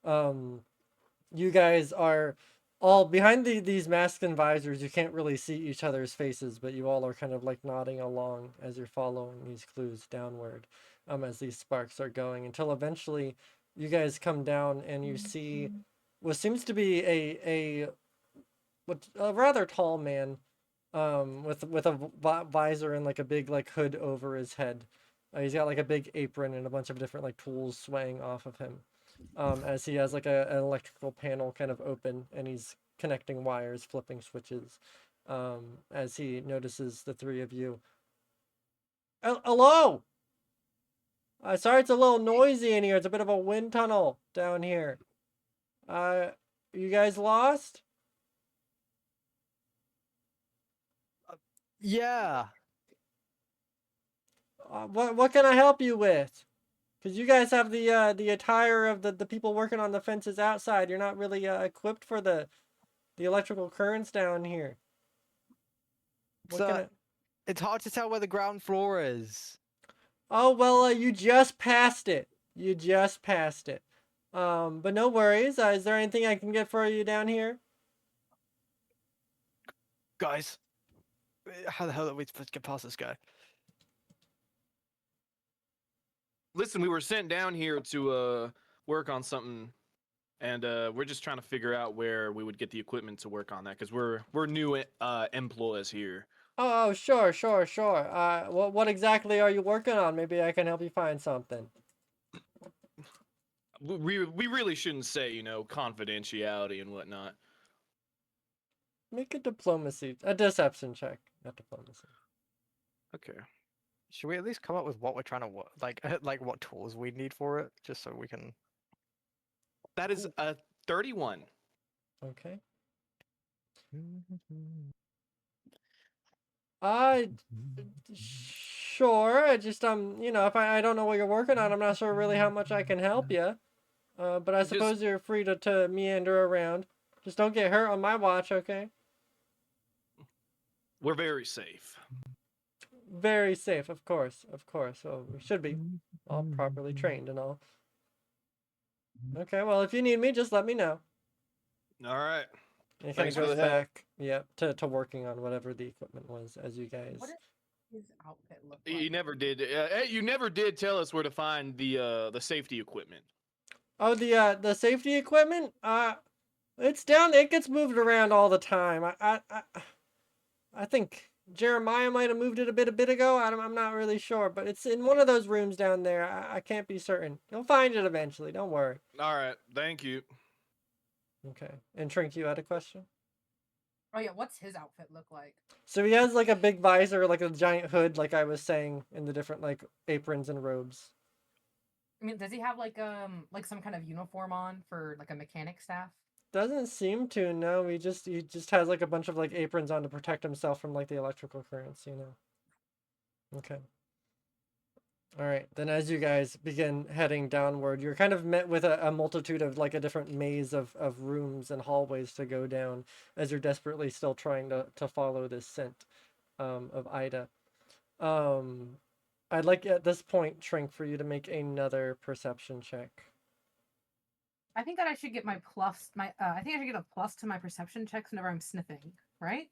You guys are all behind these masks and visors. You can't really see each other's faces, but you all are kind of like nodding along as you're following these clues downward, as these sparks are going, until eventually you guys come down and you see what seems to be a rather tall man, with a visor and like a big like hood over his head. He's got like a big apron and a bunch of different like tools swaying off of him, as he has like an electrical panel kind of open, and he's connecting wires, flipping switches, as he notices the three of you. Hello! Sorry it's a little noisy in here. It's a bit of a wind tunnel down here. You guys lost? Yeah. What can I help you with? Because you guys have the attire of the people working on the fences outside. You're not really equipped for the electrical currents down here. What So can I... it's hard to tell where the ground floor is. Oh, well, you just passed it. You just passed it. But no worries. Is there anything I can get for you down here? Guys, how the hell are we supposed to get past this guy? Listen, we were sent down here to work on something, and we're just trying to figure out where we would get the equipment to work on that, because we're new employees here. Oh, sure, sure, sure. What exactly are you working on? Maybe I can help you find something. We really shouldn't say, confidentiality and whatnot. Make a deception check, not diplomacy. Okay. Should we at least come up with what we're trying to like what tools we need for it, just so we can? That is a 31. Okay. Uh, sure. I just if I don't know what you're working on, I'm not sure really how much I can help you. But I suppose you're free to meander around. Just don't get hurt on my watch, okay? We're very safe. Very safe, of course, of course. Well, we should be all properly trained and all. Okay, well, if you need me, just let me know. All right. And he kind Thanks of for goes the help. back, yeah, to working on whatever the equipment was, as you guys. What does his outfit look You like? never did. You never did tell us where to find the safety equipment. Oh, the safety equipment? It's down. It gets moved around all the time. I think Jeremiah might have moved it a bit ago. I'm not really sure, but it's in one of those rooms down there. I can't be certain. You'll find it eventually. Don't worry. All right. Thank you. Okay. And Trink, you had a question? Oh yeah, what's his outfit look like? So he has like a big visor, like a giant hood, like I was saying, in the different like aprons and robes. I mean, does he have like some kind of uniform on for like a mechanic staff? Doesn't seem to. No, he just has like a bunch of like aprons on to protect himself from like the electrical currents. Okay. All right. Then as you guys begin heading downward, you're kind of met with a multitude of like a different maze of rooms and hallways to go down as you're desperately still trying to follow this scent of Ida. I'd like at this point, Trink, for you to make another perception check. I think that I should get I think I should get a plus to my perception checks whenever I'm sniffing, right?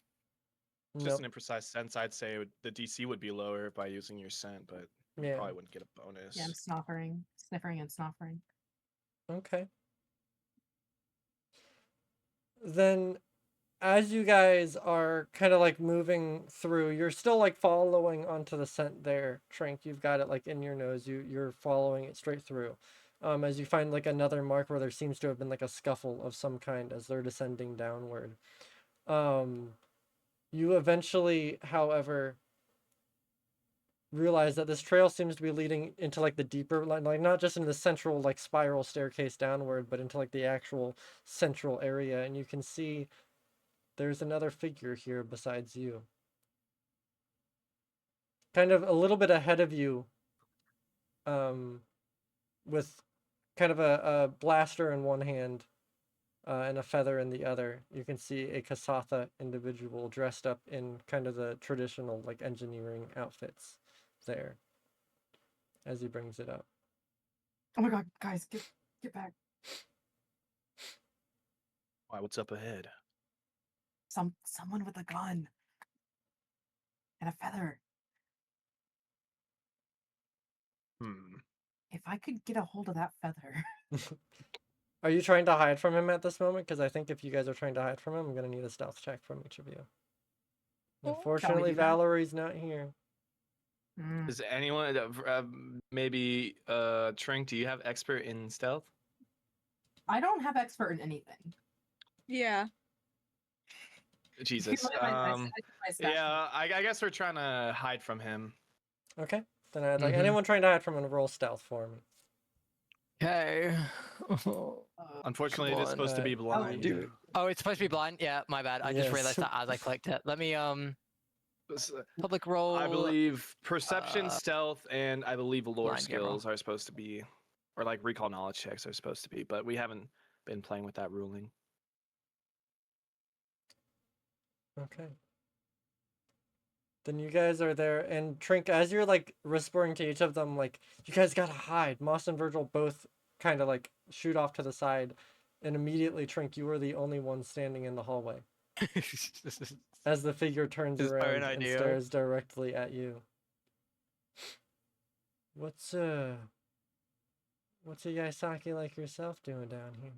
Just Nope. in a precise sense, I'd say the DC would be lower by using your scent, but you Yeah. probably wouldn't get a bonus. Yeah, I'm sniffing and snoffering. Okay. Then as you guys are kind of like moving through, you're still like following onto the scent there, Trink. You've got it like in your nose. You're following it straight through. As you find like another mark where there seems to have been like a scuffle of some kind as they're descending downward. You eventually, however, realize that this trail seems to be leading into like the deeper, like not just in the central like spiral staircase downward, but into like the actual central area, and you can see there's another figure here besides you. Kind of a little bit ahead of you, with kind of a blaster in one hand and a feather in the other. You can see a Kasatha individual dressed up in kind of the traditional like engineering outfits there as he brings it up. Oh my god, guys, get back. Why? What's up ahead? Someone with a gun and a feather. If I could get a hold of that feather. Are you trying to hide from him at this moment? Because I think if you guys are trying to hide from him, I'm going to need a stealth check from each of you. Unfortunately, do that? Valerie's not here. Does anyone maybe Trink? Do you have expert in stealth? I don't have expert in anything. Yeah. Jesus. Yeah, I guess we're trying to hide from him. Okay. Then I'd like anyone trying to hide from him to roll stealth for me. Okay. Unfortunately, it is supposed to be blind. Dude. Oh, it's supposed to be blind. Yeah, my bad. I just realized that as I clicked it. Let me public roll. I believe perception, stealth, and I believe lore blind skills are supposed to be, or like recall knowledge checks are supposed to be, but we haven't been playing with that ruling. Okay. Then you guys are there, and Trink, as you're like whispering to each of them, like, you guys gotta hide. Moss and Virgil both kind of like shoot off to the side, and immediately, Trink, you are the only one standing in the hallway as the figure turns Is our around and idea. stares directly at you. What's a Yaisaki like yourself doing down here?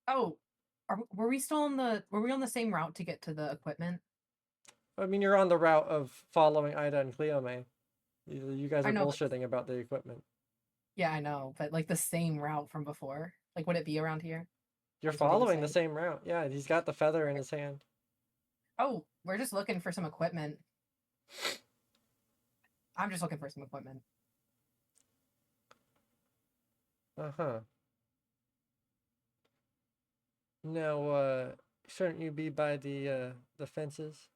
Oh, were we still on the? Were we on the same route to get to the equipment? I mean, you're on the route of following Ida and Cleome. You guys I are know, but- bullshitting about the equipment. Yeah, I know, but like the same route from before. Like, would it be around here? You're Just would be the following the same. same route. Yeah, he's got the feather in his hand. Oh, we're just looking for some equipment. I'm just looking for some equipment. Uh-huh. Now, shouldn't you be by the fences?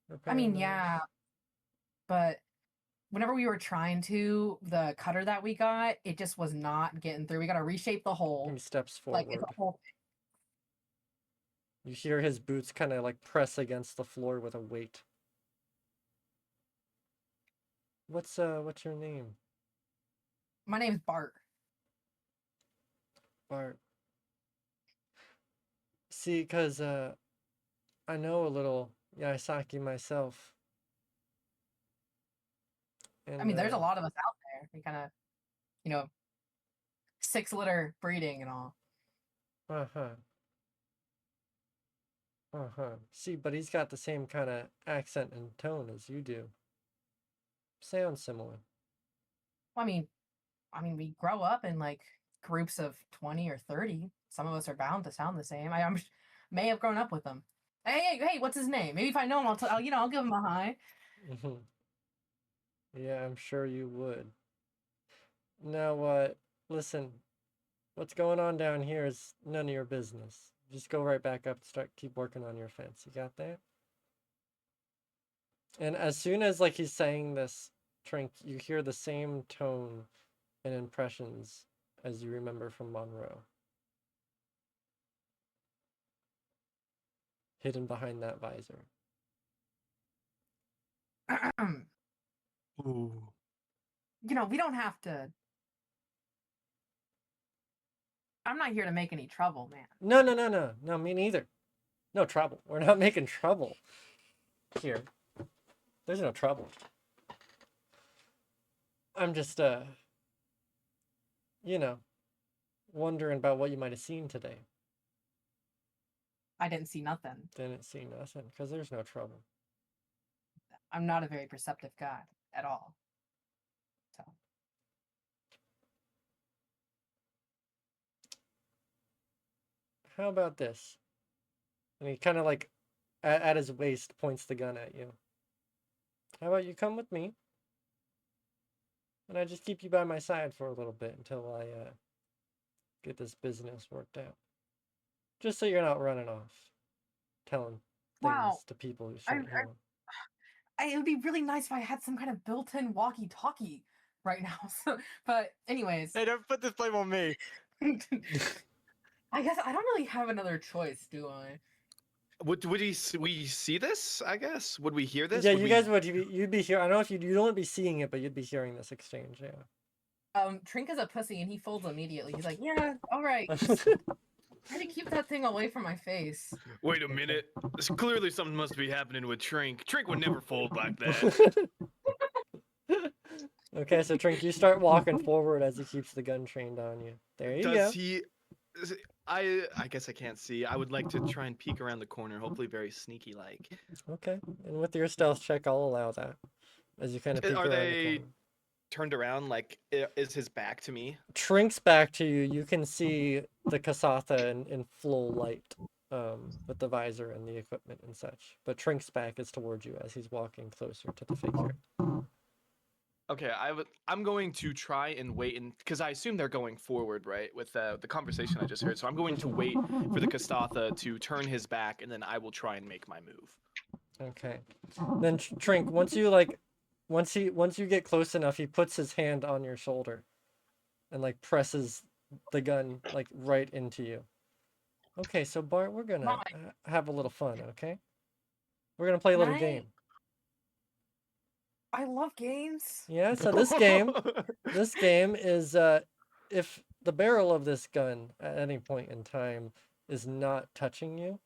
I repairing mean, those? yeah, but whenever we were trying to, the cutter that we got, it just was not getting through. We got to reshape the hole. He steps Like, forward. it's a whole You hear his boots kind of like press against the floor with a weight. What's your name? My name's Bart. Bart. See, 'cause I know a little Yaisaki myself. And I mean, there's a lot of us out there. We kind of, you know, 6-litter breeding and all. Uh-huh. Uh-huh. See, but he's got the same kind of accent and tone as you do. Sounds similar. I mean, we grow up in like groups of 20 or 30. Some of us are bound to sound the same. May have grown up with them. Hey, what's his name? Maybe if I know him, I'll give him a hi. Yeah, I'm sure you would. Now, listen, what's going on down here is none of your business. Just go right back up and keep working on your fence. You got that? And as soon as like he's saying this, Trink, you hear the same tone and impressions as you remember from Monroe. Hidden behind that visor. Ooh. You know, we don't have to. I'm not here to make any trouble, man. No, me neither. No trouble. We're not making trouble here. There's no trouble. I'm just, you know, wondering about what you might have seen today. I didn't see nothing. Didn't see nothing, because there's no trouble. I'm not a very perceptive guy at all. So. How about this? And he kind of like, at his waist, points the gun at you. How about you come with me? And I just keep you by my side for a little bit until I get this business worked out. Just so you're not running off, telling things to people who shouldn't hear them. It would be really nice if I had some kind of built-in walkie-talkie right now. So, but anyways, Hey, don't put this blame on me. I guess I don't really have another choice, do I? Would we see this? I guess. Would we hear this? Yeah, Would you we... guys would. You'd be here. I don't know if you'd only be seeing it, but you'd be hearing this exchange. Yeah. Trink is a pussy and he folds immediately. He's like, yeah, all right. Try to keep that thing away from my face. Wait a minute. Clearly something must be happening with Trink. Trink would never fold like that. Okay, so Trink, you start walking forward as he keeps the gun trained on you. There you go. Does he? I guess I can't see. I would like to try and peek around the corner, hopefully very sneaky like. Okay, and with your stealth check, I'll allow that. As you kind of peek Are around the they corner. turned around? Like, is his back to me? Trink's back to you. You can see the Kasatha in full light, with the visor and the equipment and such. But Trink's back is towards you as he's walking closer to the figure. Okay, I'm going to try and wait, and because I assume they're going forward, right, with the conversation I just heard. So I'm going to wait for the Kastatha to turn his back, and then I will try and make my move. Okay. Then Trink, once you get close enough, he puts his hand on your shoulder, and like presses the gun like right into you. Okay, so Bart, we're gonna have a little fun, okay? We're gonna play a Can little I- game. I love games. Yeah, so this game is if the barrel of this gun at any point in time is not touching you,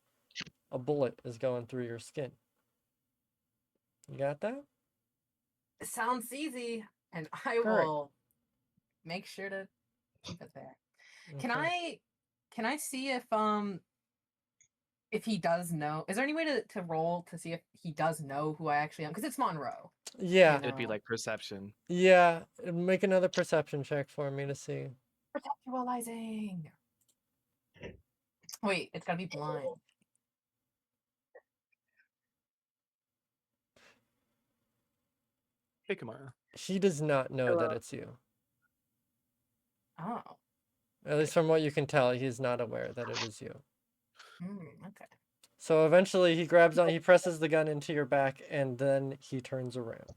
a bullet is going through your skin. You got that? It sounds easy, and I Correct. will make sure to keep it there. Can Okay. I see if he does know? Is there any way to roll to see if he does know who I actually am? Because it's Monroe. Yeah. It'd be No. like perception. Yeah. Make another perception check for me to see. Perceptualizing. Wait, it's gotta be blind. Hey, Kamara. He does not know that Hello. it's you. Oh. At least from what you can tell, he's not aware that it is you. Okay. So eventually he grabs on, he presses the gun into your back, and then he turns around.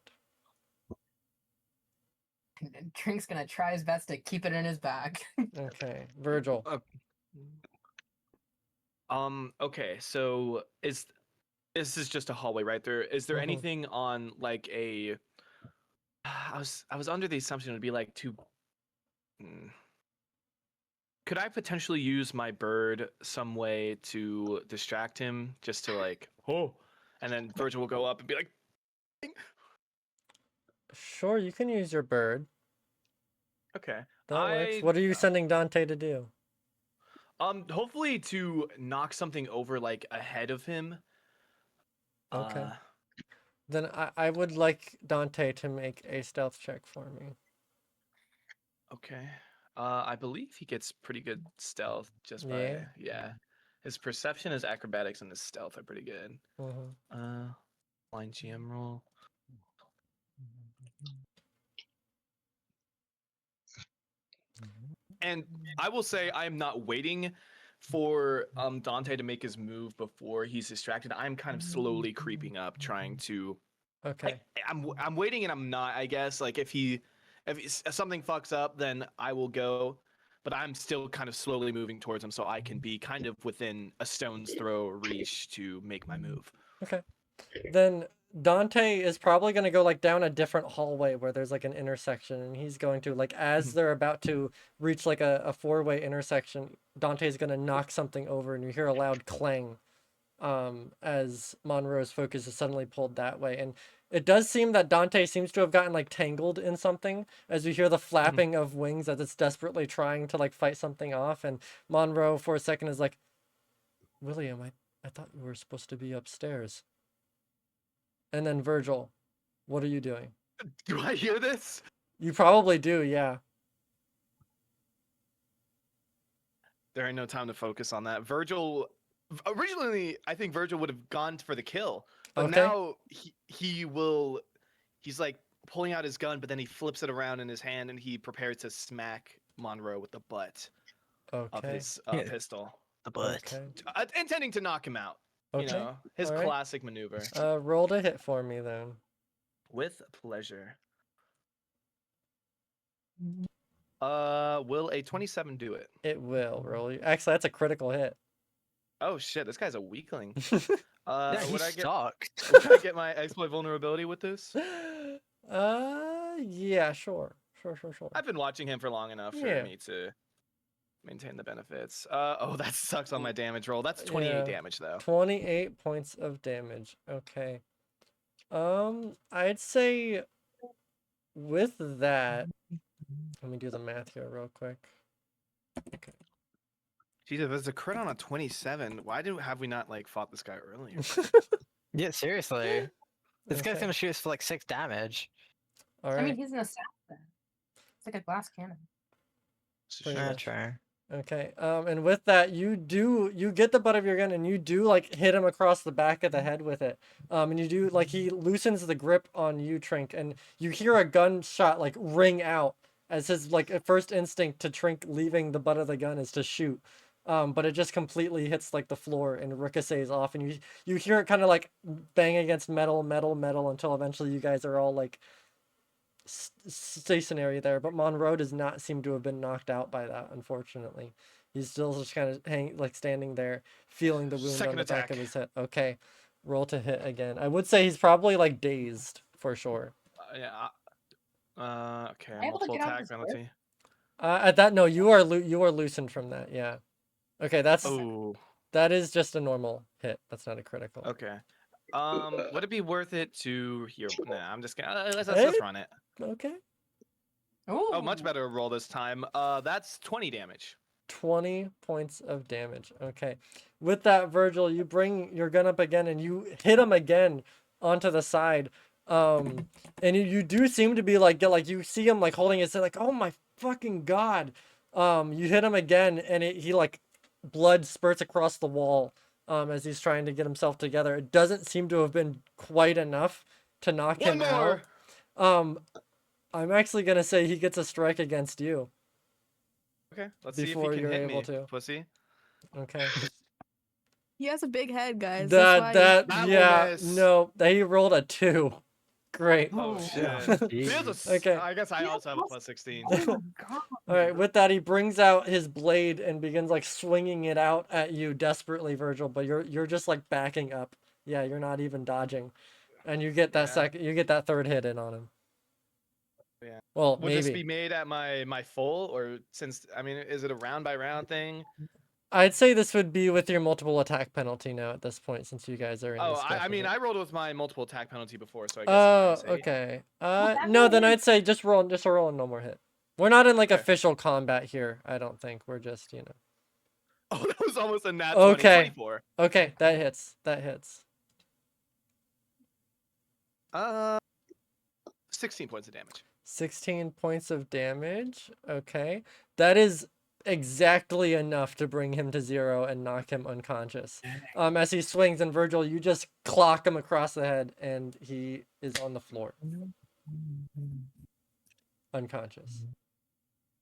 And Drink's gonna try his best to keep it in his back. Okay. Virgil. Okay, so this is just a hallway right there. Is there Mhm. anything on like a I was under the assumption it'd be like two. Could I potentially use my bird some way to distract him, just to like, oh, and then Virgil will go up and be like, Sure, you can use your bird. okay, That works. What are you sending Dante to do? hopefully to knock something over like ahead of him. Okay. Then I would like Dante to make a stealth check for me. Okay. I believe he gets pretty good stealth just by Yeah. His perception, his acrobatics, and his stealth are pretty good. Mm-hmm. Line GM roll. And I will say I am not waiting for Dante to make his move before he's distracted. I'm kind of slowly creeping up, trying to. Okay. I'm waiting and I'm not. I guess like if something fucks up, then I will go. But I'm still kind of slowly moving towards him, so I can be kind of within a stone's throw reach to make my move. Okay. Then Dante is probably going to go like down a different hallway where there's like an intersection, and he's going to like as they're about to reach like a four-way intersection, Dante's going to knock something over, and you hear a loud clang as Monroe's focus is suddenly pulled that way. And it does seem that Dante seems to have gotten like tangled in something as we hear the flapping of wings as it's desperately trying to like fight something off. And Monroe for a second is like, William, I thought you were supposed to be upstairs. And then Virgil, what are you doing? Do I hear this? You probably do, yeah. There ain't no time to focus on that. Originally, I think Virgil would have gone for the kill, but Okay. now he's like pulling out his gun, but then he flips it around in his hand and he prepares to smack Monroe with the butt of Okay. his pistol, The butt. Okay. intending to knock him out. Okay. You know, his All right. classic maneuver. Roll to hit for me then. With pleasure. Will a 27 do it? It will roll. Actually, that's a critical hit. Oh shit, this guy's a weakling. Yeah, he would I get sucked. would I get my exploit vulnerability with this? Yeah, sure. Sure. I've been watching him for long enough for Yeah. me to maintain the benefits. Oh, that sucks on my damage roll. That's 28 Yeah. damage though. 28 points of damage. Okay. I'd say with that, let me do the math here real quick. Okay. Jesus, there's a crit on a 27. Why have we not like fought this guy earlier? Yeah, seriously. This guy's Okay. gonna shoot us for like 6 damage. All I right. mean, he's an assassin. It's like a glass cannon. Pretty Yeah, much. true. Okay. And with that, you get the butt of your gun and you do like hit him across the back of the head with it. And you do like he loosens the grip on you, Trink, and you hear a gunshot like ring out as his like first instinct to Trink leaving the butt of the gun is to shoot. But it just completely hits like the floor and ricochets off, and you hear it kind of like bang against metal until eventually you guys are all like stationary there. But Monroe does not seem to have been knocked out by that, unfortunately. He's still just kind of standing there, feeling the wound Second on the back of attack. his head. Okay. Roll to hit again. I would say he's probably like dazed for sure. Yeah. Okay. Am I able to Multiple get out of attack this cliff? penalty. At that, no, you are loosened from that. Yeah. Okay, Oh. that is just a normal hit. That's not a critical. Okay. Would it be worth it to here? Nah, I'm just gonna let's Hey? run it. Okay. Oh, much Ooh. better roll this time. That's 20 damage. 20 points of damage. Okay. With that, Virgil, you bring your gun up again and you hit him again onto the side. And you do seem to be like you see him like holding his head like, oh my fucking god. You hit him again and he like blood spurts across the wall as he's trying to get himself together. It doesn't seem to have been quite enough to knock One him more. out. I'm actually gonna say he gets a strike against you. Okay, let's see if Before he can you're hit able me, to. pussy. Okay. He has a big head, guys. That That will yeah, miss. no, he rolled a 2. Great. Oh Oh, shit. He has a Okay. I guess I Yeah, also have a plus- plus 16. Oh my god. All right, with that, he brings out his blade and begins like swinging it out at you desperately, Virgil. But you're just like backing up. Yeah, you're not even dodging, and you get that Yeah. you get that third hit in on him. Yeah. Well, Would this be maybe. made at my full, or since I mean, is it a round by round thing? I'd say this would be with your multiple attack penalty now at this point, since you guys are in Oh, this. I mean, I rolled with my multiple attack penalty before, so I guess. Oh, it's -8. okay. that No, then means- I'd say just roll and no more hit. We're not in like Okay. official combat here. I don't think we're just Oh, that was almost a nat 20. Okay. 24. Okay, that hits. That hits. 16 points of damage. 16 points of damage. Okay. That is exactly enough to bring him to 0 and knock him unconscious. As he swings, and Virgil, you just clock him across the head and he is on the floor. Unconscious.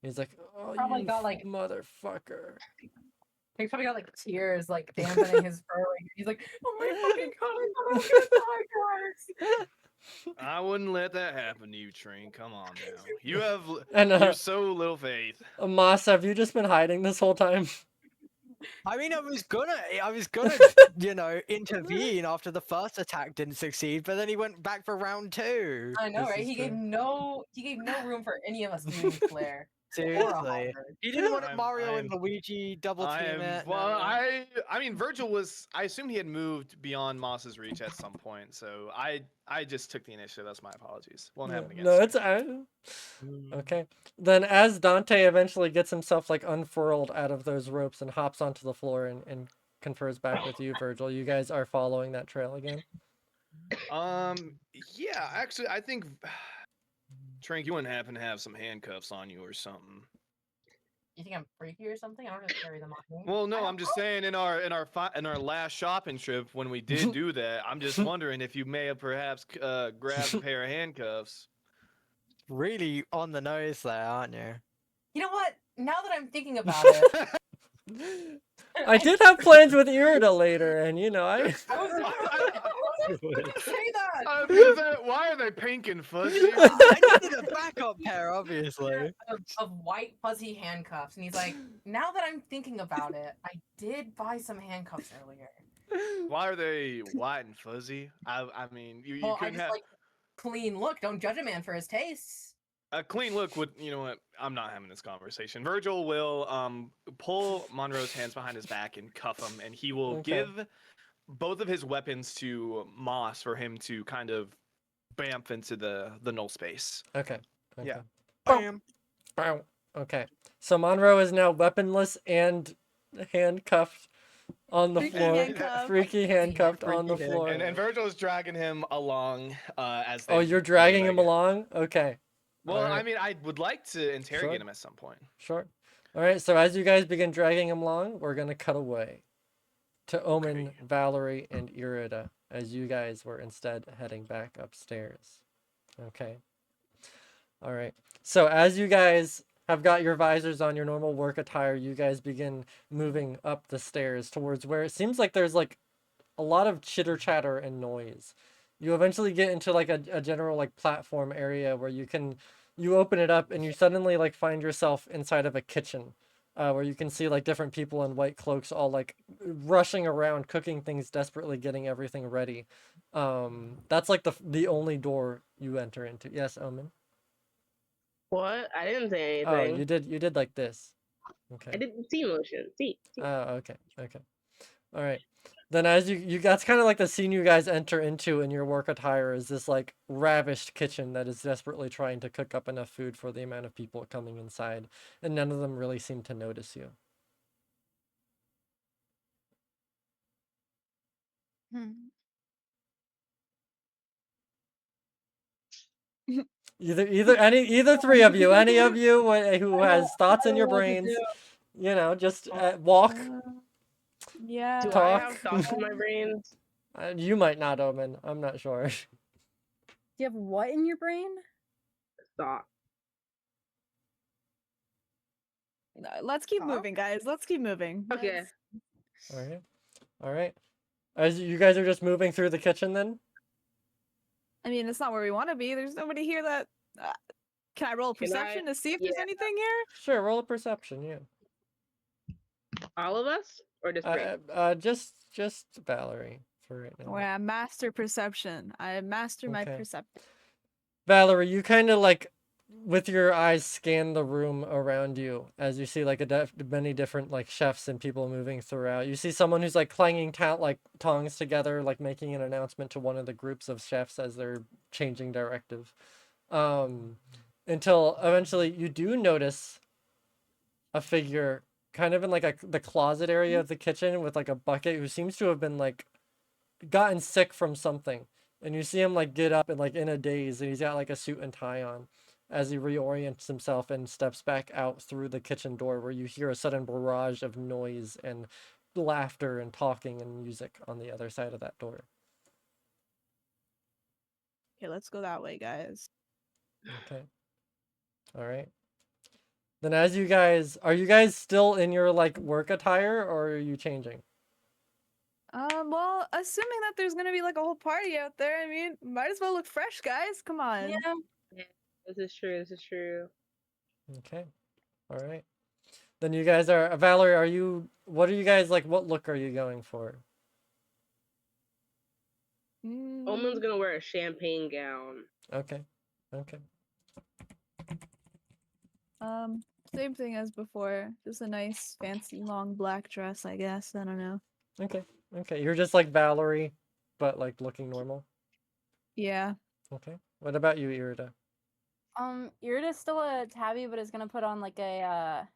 He's like, oh, Probably you got, like- motherfucker. He's probably got like tears like dampening his fur. He's like, oh my fucking god, I thought I was gonna die, guys. I wouldn't let that happen to you, Trink. Come on now. You have And you have so little faith. Moss, have you just been hiding this whole time? I mean, I was gonna, intervene after the first attack didn't succeed, but then he went back for round 2. I know, This right? is He true. gave no room for any of us to use Claire. Or a Seriously, Hopper. he didn't want I'm- Mario and I'm- Luigi double team it. Well, no. I mean, Virgil was. I assumed he had moved beyond Moss's reach at some point, so I just took the initiative. That's my apologies. Won't happen again. No, soon. it's okay. Then as Dante eventually gets himself like unfurled out of those ropes and hops onto the floor and confers back with you, Virgil, you guys are following that trail again. Yeah, actually, I think Trink, you wouldn't happen to have some handcuffs on you or something. You think I'm freaky or something? I don't just carry them on me. Well, no, I I'm just saying in our last shopping trip when we did do that, I'm just wondering if you may have perhaps grabbed a pair of handcuffs. Really on the nose there, aren't you? You know what? Now that I'm thinking about it, I did have plans with Irida later, and I was going to say that. Why are they pink and fuzzy? I needed a backup pair, obviously. Of white fuzzy handcuffs, and he's like, now that I'm thinking about it, I did buy some handcuffs earlier. Why are they white and fuzzy? I mean, you Well, I couldn't just have like clean look. Don't judge a man for his tastes. a clean look. Would you know what? I'm not having this conversation. Virgil will pull Monroe's hands behind his back and cuff him, and he will Okay. give both of his weapons to Moss for him to kind of bamf into the null space. Okay. Yeah. Bam. Bow. Okay. So Monroe is now weaponless and handcuffed on the Freaky floor. handcuffed. Freaky handcuffed on the Freaky floor. And Virgil is dragging him along as they. Oh, you're dragging him along? Okay. Well, Alright. I mean, I would like to interrogate Sure. him at some point. Sure. All right. So as you guys begin dragging him along, we're gonna cut away to Omen, Okay. Valerie, and Irida as you guys were instead heading back upstairs. Okay. All right. So as you guys have got your visors on, your normal work attire, you guys begin moving up the stairs towards where it seems like there's like a lot of chitter chatter and noise. You eventually get into like a general like platform area where you open it up and you suddenly like find yourself inside of a kitchen. where you can see like different people in white cloaks all like rushing around, cooking things desperately, getting everything ready. That's like the only door you enter into. Yes, Omen. What? I didn't say Oh, anything. you did like this. I Okay. didn't see motion. See. Oh, okay. Okay. All right. Then as you that's kind of like the scene you guys enter into in your work attire is this like ravished kitchen that is desperately trying to cook up enough food for the amount of people coming inside, and none of them really seem to notice you. Hmm. Either three of you, any of you who has thoughts I in don't your know what to brains, do. just walk, Yeah. Do I talk. have thoughts in my brains? You might not, Omen. I'm not sure. Do you have what in your brain? Thought. No, let's keep Huh? moving, guys. Let's keep moving. Okay. Let's- All right. All right. As you guys are just moving through the kitchen then? I mean, it's not where we want to be. There's nobody here that. Can I roll a Can I- perception to see if there's yeah. anything here? Sure, roll a perception, yeah. All of us? Or just Drake? Just Valerie for right now. Where I master perception. I master my Okay. perception. Valerie, you kind of like with your eyes scan the room around you as you see like many different like chefs and people moving throughout. You see someone who's like clanging like tongs together, like making an announcement to one of the groups of chefs as they're changing directive. Until eventually you do notice a figure kind of in like the closet area of the kitchen with like a bucket who seems to have been like gotten sick from something. And you see him like get up and like in a daze, and he's got like a suit and tie on as he reorients himself and steps back out through the kitchen door, where you hear a sudden barrage of noise and laughter and talking and music on the other side of that door. Okay, let's go that way, guys. Okay. All right. Then as are you guys still in your like work attire, or are you changing? Well, assuming that there's gonna be like a whole party out there, I mean, might as well look fresh, guys. Come on. Yeah. Yeah, this is true. This is true. Okay. All right. Then you guys are Valerie, what are you guys like, what look are you going for? Omen's gonna wear a champagne gown. Okay. Okay. Same thing as before. Just a nice, fancy, long black dress, I guess. I don't know. Okay. Okay. You're just like Valerie, but like looking normal. Yeah. Okay. What about you, Irida? Irida's still a tabby, but is gonna put on like a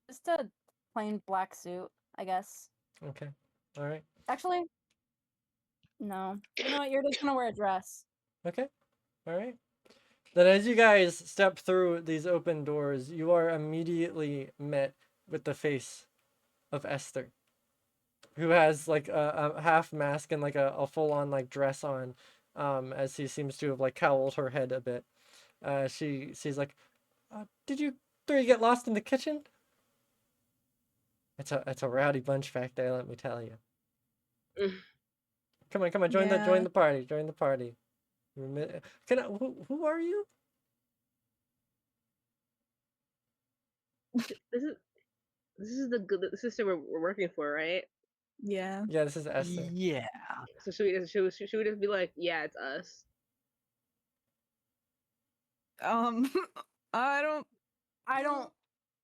just a plain black suit, I guess. Okay. All right. Actually, no. You know what? Irida's gonna wear a dress. Okay. All right. Then as you guys step through these open doors, you are immediately met with the face of Esther, who has like a half mask and like a full-on like dress on, as he seems to have like cowled her head a bit. She's like, did you three get lost in the kitchen? It's a rowdy bunch back there, let me tell you. Come on, join Yeah. the party, join the party. Who are you? This is the sister we're working for, right? Yeah. Yeah, this is Esther. Yeah. So should we just be like, yeah, it's us? I don't. I don't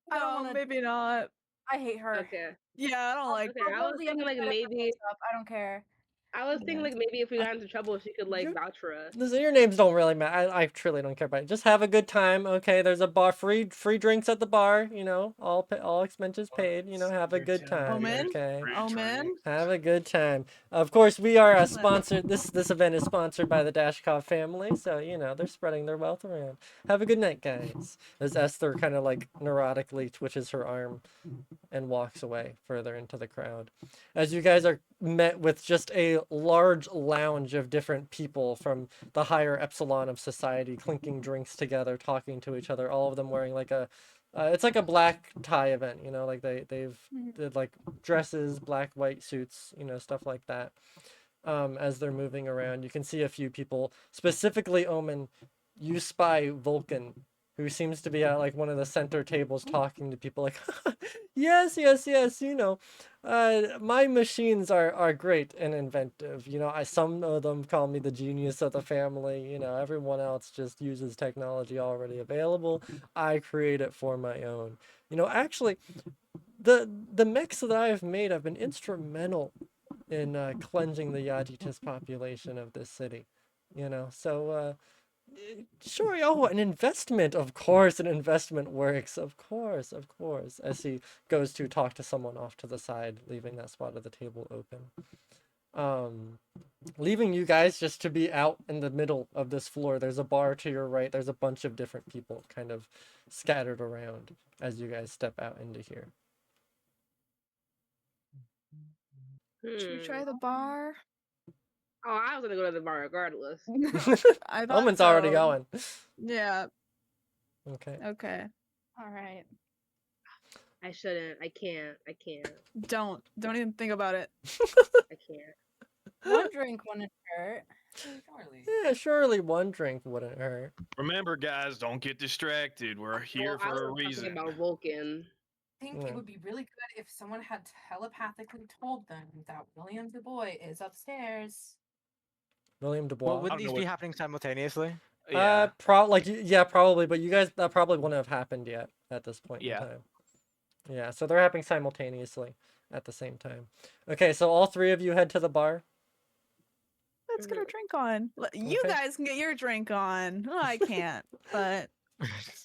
No, wanna- maybe not. I hate her. Okay. Yeah, I don't like. Okay, I was thinking like maybe I don't care. I was thinking Yeah. like maybe if we got into trouble, she could like vouch for us. Listen, your names don't really matter. I truly don't care about it. Just have a good time, okay? There's a bar, free drinks at the bar. You know, all expenses paid. You know, have a good time, Omen? okay? Omen? Have a good time. Of course, we are sponsored. This event is sponsored by the Dashkov family, so you know they're spreading their wealth around. Have a good night, guys. As Esther kind of like neurotically twitches her arm and walks away further into the crowd. As you guys are met with just a large lounge of different people from the higher epsilon of society, clinking drinks together, talking to each other, all of them wearing like it's like a black tie event, you know, like they've did like dresses, black, white suits, you know, stuff like that. As they're moving around, you can see a few people, specifically Omen, you spy Vulcan, who seems to be at like one of the center tables talking to people like, yes, yes, yes, my machines are great and inventive. Some of them call me the genius of the family. Everyone else just uses technology already available. I create it for my own. Actually, the mechs that I've made have been instrumental in cleansing the Yajitis population of this city. So sure, an investment, of course, an investment works, of course, as he goes to talk to someone off to the side, leaving that spot of the table open. Leaving you guys just to be out in the middle of this floor. There's a bar to your right. There's a bunch of different people kind of scattered around as you guys step out into here. Should we try Hmm. the bar? Oh, I was gonna go to the bar regardless. I thought Omen's already so. going. Yeah. Okay. Okay. All right. I shouldn't. I can't. I can't. Don't even think about it. I can't. One drink wouldn't hurt. Surely. Yeah, surely one drink wouldn't hurt. Remember, guys, don't get distracted. We're here Well, I for a was talking reason. about Vulcan. I think Yeah. it would be really good if someone had telepathically told them that William Dubois is upstairs. William Dubois. Well, I wouldn't don't these know be what- happening simultaneously? Yeah. Probably, but you guys, that probably wouldn't have happened yet at this point Yeah. in time. Yeah, so they're happening simultaneously at the same time. Okay, so all three of you head to the bar. Let's get our drink on. You Okay. guys can get your drink on. Oh, I can't, but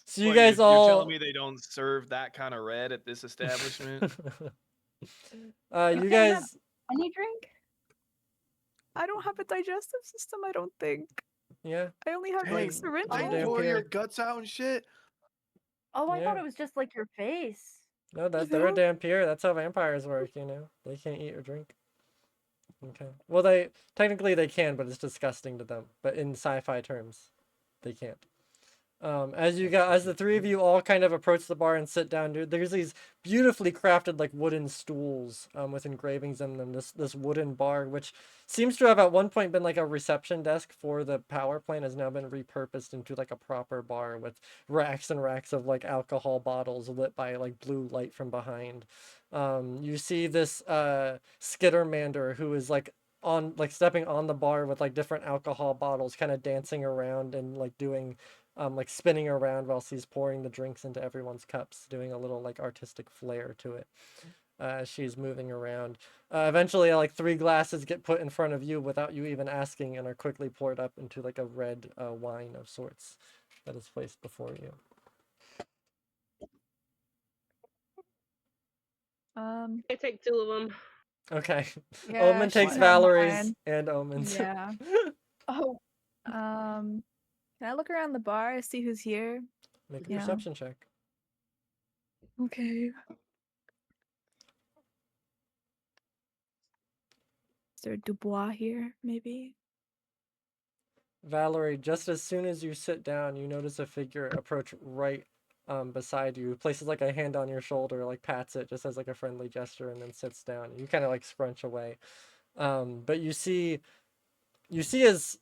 So you What, guys you're all telling me they don't serve that kind of red at this establishment? you guys Any drink? I don't have a digestive system. I don't think yeah. I only have Dang, like I syringes. don't Pour care. your guts out and shit. Oh, I thought Yeah. it was just like your face. No, they're a vampire. That's how vampires work, They can't eat or drink. Okay. Well, they technically they can, but it's disgusting to them. But in sci-fi terms, they can't. As the three of you all kind of approach the bar and sit down, there's these beautifully crafted like wooden stools with engravings in them. This wooden bar, which seems to have at one point been like a reception desk for the power plant, has now been repurposed into like a proper bar with racks and racks of like alcohol bottles lit by like blue light from behind. You see this Skittermander who is like stepping on the bar with like different alcohol bottles, kind of dancing around and like doing like spinning around whilst he's pouring the drinks into everyone's cups, doing a little like artistic flair to it as she's moving around. Eventually, like 3 glasses get put in front of you without you even asking and are quickly poured up into like a red wine of sorts that is placed before you. I take 2 of them. Okay. Yeah, Omen she takes had Valerie's mine. and Omen's. Yeah. Oh, Can I look around the bar, see who's here? Make a Yeah. perception check. Okay. Is there a Dubois here, maybe? Valerie, just as soon as you sit down, you notice a figure approach right beside you, places like a hand on your shoulder, like pats it just as like a friendly gesture, and then sits down. You kind of like scrunch away. But you see his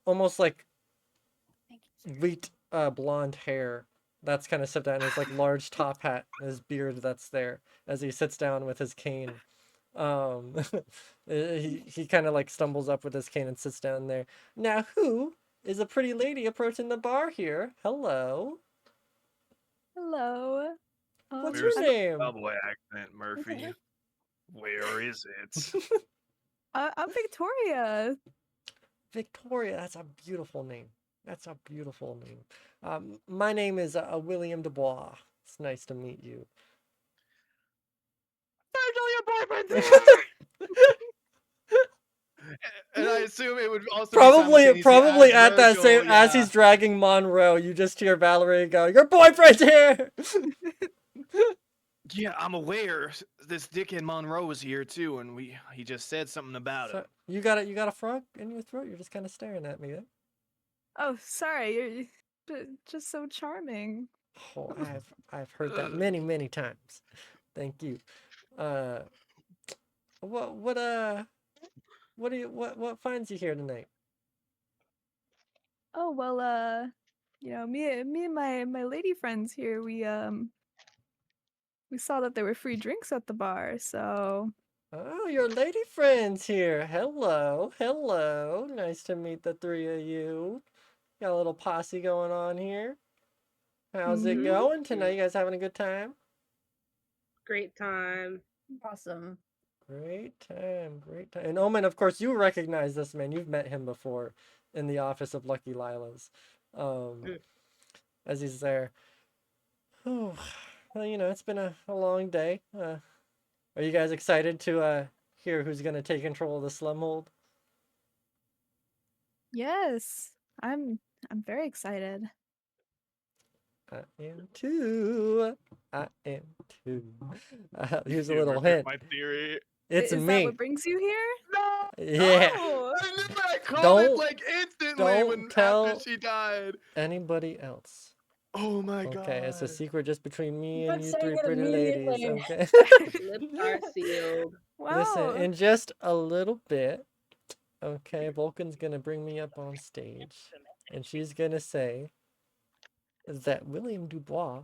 almost like wheat blonde hair that's kind of sit down, his like large top hat, his beard that's there as he sits down with his cane. He kind of like stumbles up with his cane and sits down there. Now, who is a pretty lady approaching the bar here? Hello. Hello. What's Where's your the name? Cowboy accent, Murphy. Where is it? I'm Victoria. Victoria. That's a beautiful name. That's a beautiful name. My name is William Dubois. It's nice to meet you. Virgil, your boyfriend's here! And I assume it would also be Probably simultaneously at that Virgil, same as yeah. he's dragging Monroe, you just hear Valerie go, "Your boyfriend's here!" Yeah, I'm aware. This dickhead Monroe is here too, and he just said something about So, it. you got a frog in your throat? You're just kind of staring at me. Eh? Oh, sorry. You're just so charming. Oh, I've heard that many times. Thank you. What finds you here tonight? Oh, well, you know, me and my lady friends here, we saw that there were free drinks at the bar, so Oh, your lady friends here. Hello, hello. Nice to meet the three of you. Got a little posse going on here. How's it Mhm. going tonight? You guys having a good time? Great time. Awesome. Great time, great time. And Omen, of course, you recognize this man. You've met him before in the office of Lucky Lila's, Mm. as he's there. Whew. Well, you know, it's been a long day. Are you guys excited to hear who's gonna take control of the Slumhold? yes, I'm very excited. I am too. I am too. Here's a You little remember hint. my theory. It's Is that me. what brings you here? No, Yeah. Oh, I knew I called Don't- it like instantly don't when tell- after she died. Anybody else? Oh my god. Okay, it's a secret just between me But and you saying three it pretty ladies. immediately. Okay. Lips are sealed. wow. Listen, in just a little bit, okay, Vulcan's gonna bring me up on stage, and she's gonna say that William Dubois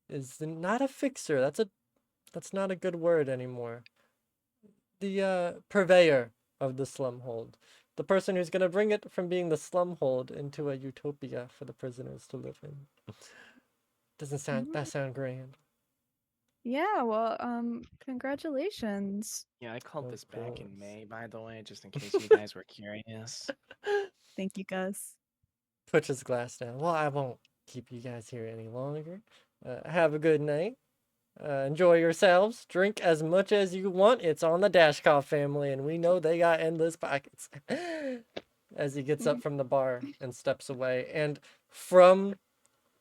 is not a fixer. That's not a good word anymore. The purveyor of the slumhold. The person who's gonna bring it from being the slumhold into a utopia for the prisoners to live in. Doesn't that sound grand? Yeah, well, congratulations. Yeah, I called Of this back in course. May, by the way, just in case you guys were curious. Thank you, Gus. Puts his glass down. Well, I won't keep you guys here any longer. Have a good night. Enjoy yourselves. Drink as much as you want. It's on the Dashkoff family, and we know they got endless pockets. As he gets up from the bar and steps away. And from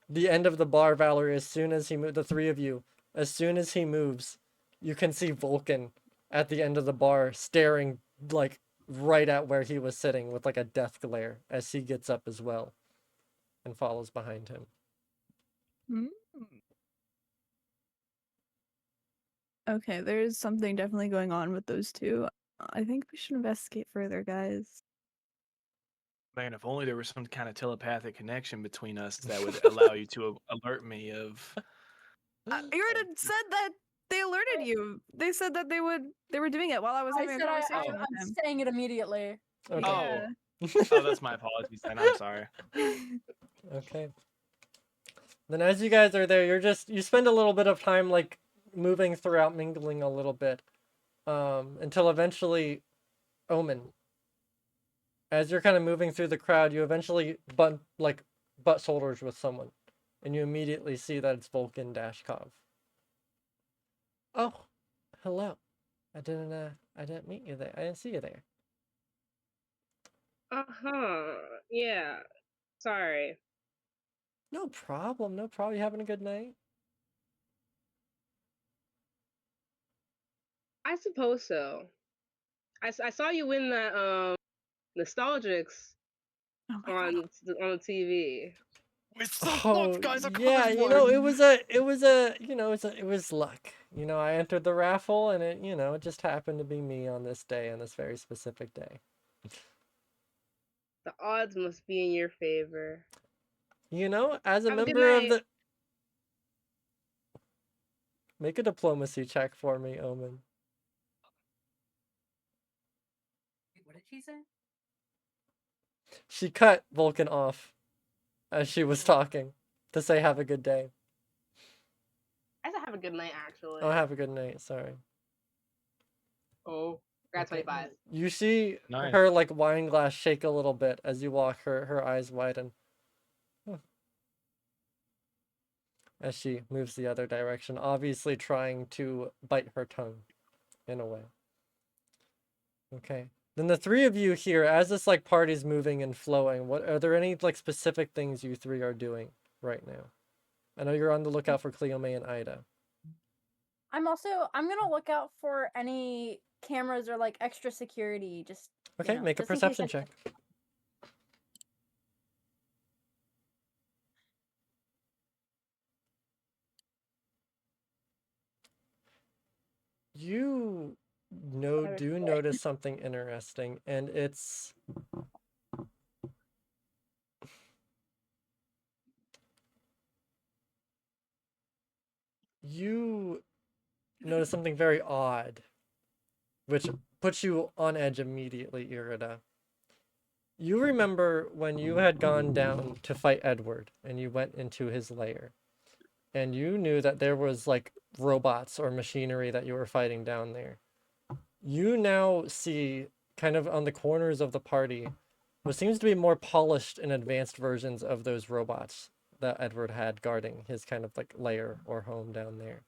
the end of the bar, Valerie, as soon as he moves, the three of you, as soon as he moves, you can see Vulcan at the end of the bar staring like right at where he was sitting with like a death glare as he gets up as well and follows behind him. Mm. Okay, there's something definitely going on with those two. I think we should investigate further, guys. Man, if only there was some kind of telepathic connection between us that would allow you to alert me of. Irida said that they alerted you. They said that they were doing it while I was I having a said conversation with I'm him. saying it immediately. Okay. Oh, that's my apologies then. I'm sorry. Okay. Then as you guys are there, you spend a little bit of time like moving throughout, mingling a little bit. Until eventually Omen. As you're kind of moving through the crowd, you eventually butt shoulders with someone. And you immediately see that it's Vulcan Dashkov. Oh, hello. I didn't meet you there. I didn't see you there. Yeah. Sorry. No problem, no problem. You having a good night? I suppose so. I saw you win that nostalgics Oh my on god. on the TV. With some Oh, luck, guys. I yeah, you know, it was luck. You know, I entered the raffle and it just happened to be me on this day, on this very specific day. The odds must be in your favor. You know, as a Have a good member of night. the... Make a diplomacy check for me, Omen. What did she say? She cut Vulcan off as she was talking to say have a good day. I said have a good night, actually. Oh, have a good night, sorry. Oh, got Okay. 25. You see Nice. her like wine glass shake a little bit as you walk, her eyes widen. As she moves the other direction, obviously trying to bite her tongue in a way. Okay. Then the three of you here, as this like party's moving and flowing, what are there any like specific things you three are doing right now? I know you're on the lookout for Cleome and Ida. I'm gonna look out for any cameras or like extra security. Just Okay, you know, make a just in case perception anything- check. You do notice something interesting, and it's you notice something very odd, which puts you on edge immediately, Irida. You remember when you had gone down to fight Edward and you went into his lair, and you knew that there was like robots or machinery that you were fighting down there. You now see, kind of on the corners of the party, what seems to be more polished and advanced versions of those robots that Edward had guarding his kind of like lair or home down there.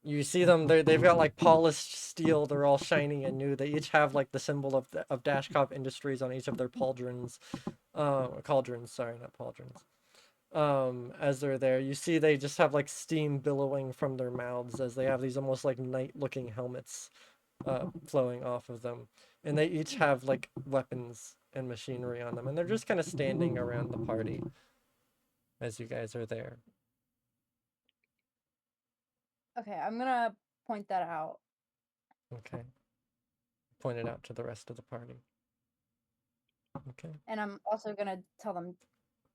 You see them, they've got like polished steel, they're all shiny and new. They each have like the symbol of Dashkov Industries on each of their cauldrons, sorry, not pauldrons. As they're there, you see they just have like steam billowing from their mouths as they have these almost like night-looking helmets flowing off of them. And they each have like weapons and machinery on them, and they're just kind of standing around the party as you guys are there. Okay, I'm gonna point that out. Okay. Point it out to the rest of the party. Okay. And I'm also gonna tell them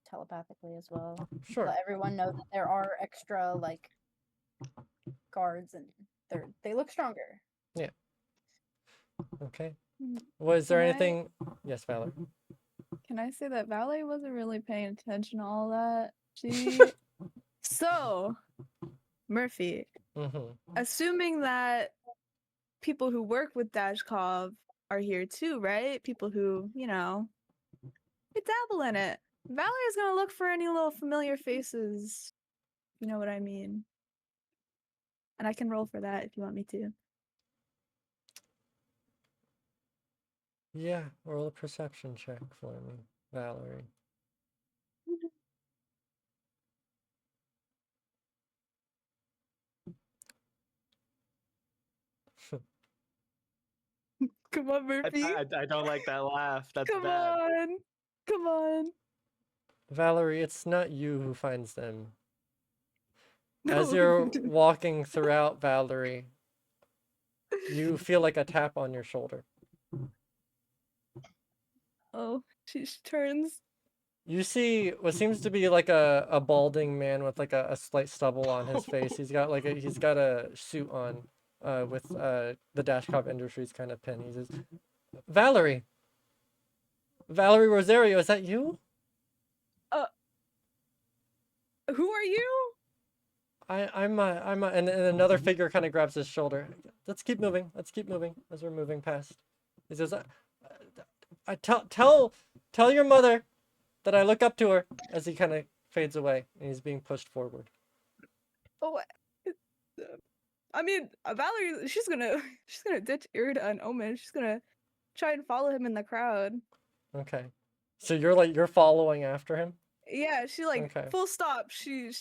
telepathically as well. Sure. Let everyone know that there are extra like guards and they look stronger. Yeah. Okay. Mm, Was there Can I- anything? Yes, Valerie. Can I say that Valerie wasn't really paying attention to all that? She. So, Murphy, Mm-hmm. assuming that people who work with Dashkov are here too, right? People who, they dabble in it. Valerie's gonna look for any little familiar faces. You know what I mean? And I can roll for that if you want me to. Yeah, roll a perception check for me, Valerie. Come on, Murphy. I don't like that laugh. That's Come bad. on. Come on. Valerie, it's not you who finds them. As No. you're walking throughout, Valerie, you feel like a tap on your shoulder. Oh, she turns. You see what seems to be like a balding man with like a slight stubble on his face. He's got a suit on with the Dashkov Industries kind of pin. He says, Valerie Rosario, is that you? Who are you? I'm and another figure kind of grabs his shoulder. Let's keep moving as we're moving past. He says, I tell your mother that I look up to her, as he kind of fades away and he's being pushed forward. Oh, I mean, Valerie, she's gonna ditch Irida and Omen. She's gonna try and follow him in the crowd. Okay. So you're following after him? Yeah, she like Okay. full stop. She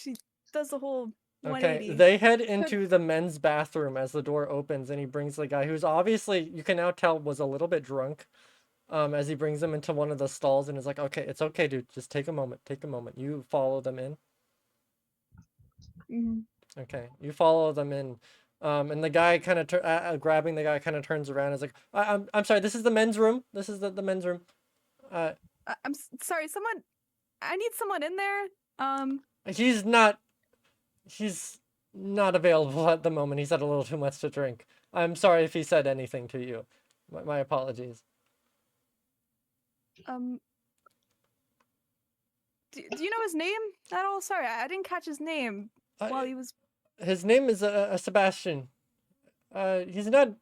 does the whole Okay. 180. They head into the men's bathroom as the door opens, and he brings the guy who's obviously, you can now tell, was a little bit drunk. As he brings them into one of the stalls and is like, okay, it's okay, dude. Just take a moment. You follow them in. Mhm. Okay. You follow them in. And the guy kind of grabbing the guy kind of turns around and is like, I'm sorry, this is the men's room. This is the men's room. I'm sorry, I need someone in there. He's not available at the moment. He's had a little too much to drink. I'm sorry if he said anything to you. My apologies. Do you know his name at all? Sorry, I didn't catch his name while he was. His name is Sebastian. He's not.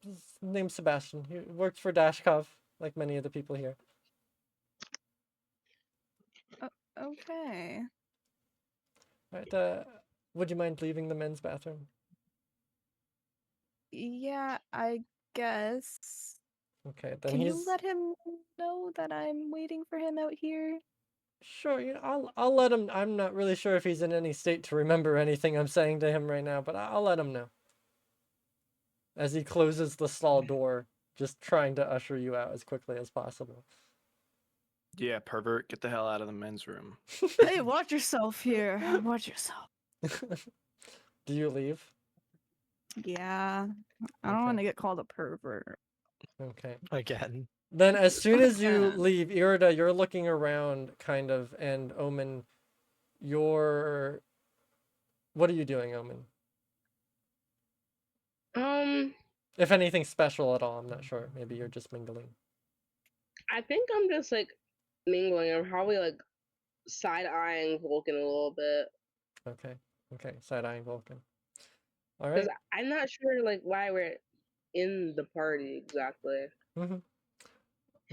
His name's Sebastian. He works for Dashkov, like many of the people here. Okay. Right. Would you mind leaving the men's bathroom? Yeah, I guess. Okay, then Can he's. you let him know that I'm waiting for him out here? Sure, I'll let him. I'm not really sure if he's in any state to remember anything I'm saying to him right now, but I'll let him know. As he closes the stall door, just trying to usher you out as quickly as possible. Yeah, pervert, get the hell out of the men's room. Hey, watch yourself here. Watch yourself. Do you leave? Yeah, I don't Okay. want to get called a pervert. Okay. Again. Then as soon as you Okay. leave, Irida, you're looking around kind of, and Omen, what are you doing, Omen? Um, If anything special at all, I'm not sure. Maybe you're just mingling. I think I'm just like mingling. I'm probably like side eyeing Vulcan a little bit Okay. Okay. Side-eyeing Vulcan. All because right. I'm not sure like why we're in the party exactly. Mm-hmm.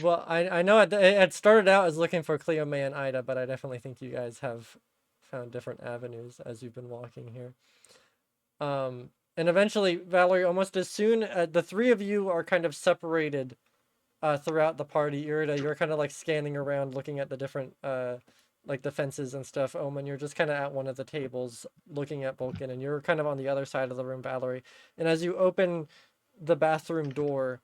Well, I know it started out as looking for Cleo, May, and Ida, but I definitely think you guys have found different avenues as you've been walking here. And eventually, Valerie, almost as soon the three of you are kind of separated throughout the party. Irida, you're kind of like scanning around, looking at the different like the fences and stuff. Omen, you're just kind of at one of the tables looking at Vulcan, and you're kind of on the other side of the room, Valerie. And as you open the bathroom door,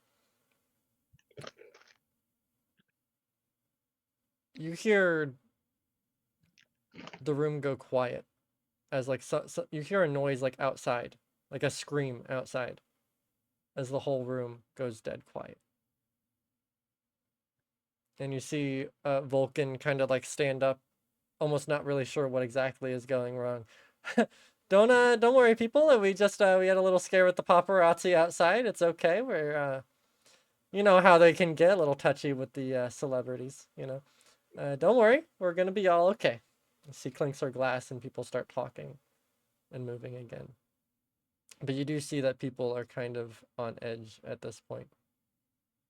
you hear the room go quiet as like you hear a noise like outside, like a scream outside, as the whole room goes dead quiet. And you see Vulcan kind of like stand up, almost not really sure what exactly is going wrong. Don't worry, people. We just we had a little scare with the paparazzi outside. It's okay. We're you know how they can get a little touchy with the celebrities. You know, don't worry. We're gonna be all okay. She clinks her glass, and people start talking and moving again. But you do see that people are kind of on edge at this point,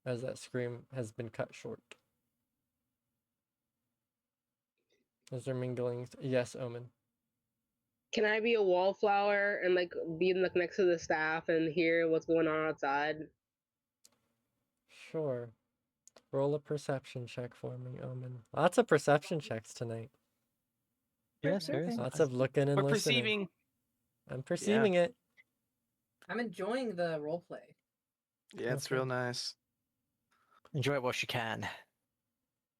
as that scream has been cut short. As they're mingling. Yes, Omen. Can I be a wallflower and like be like next to the staff and hear what's going on outside? Sure. Roll a perception check for me, Omen. Lots of perception checks tonight. Yeah, Sure thing. Lots of looking and We're listening. perceiving. I'm perceiving it. I'm enjoying the role play. Yeah, it's real nice. Enjoy it whilst you can.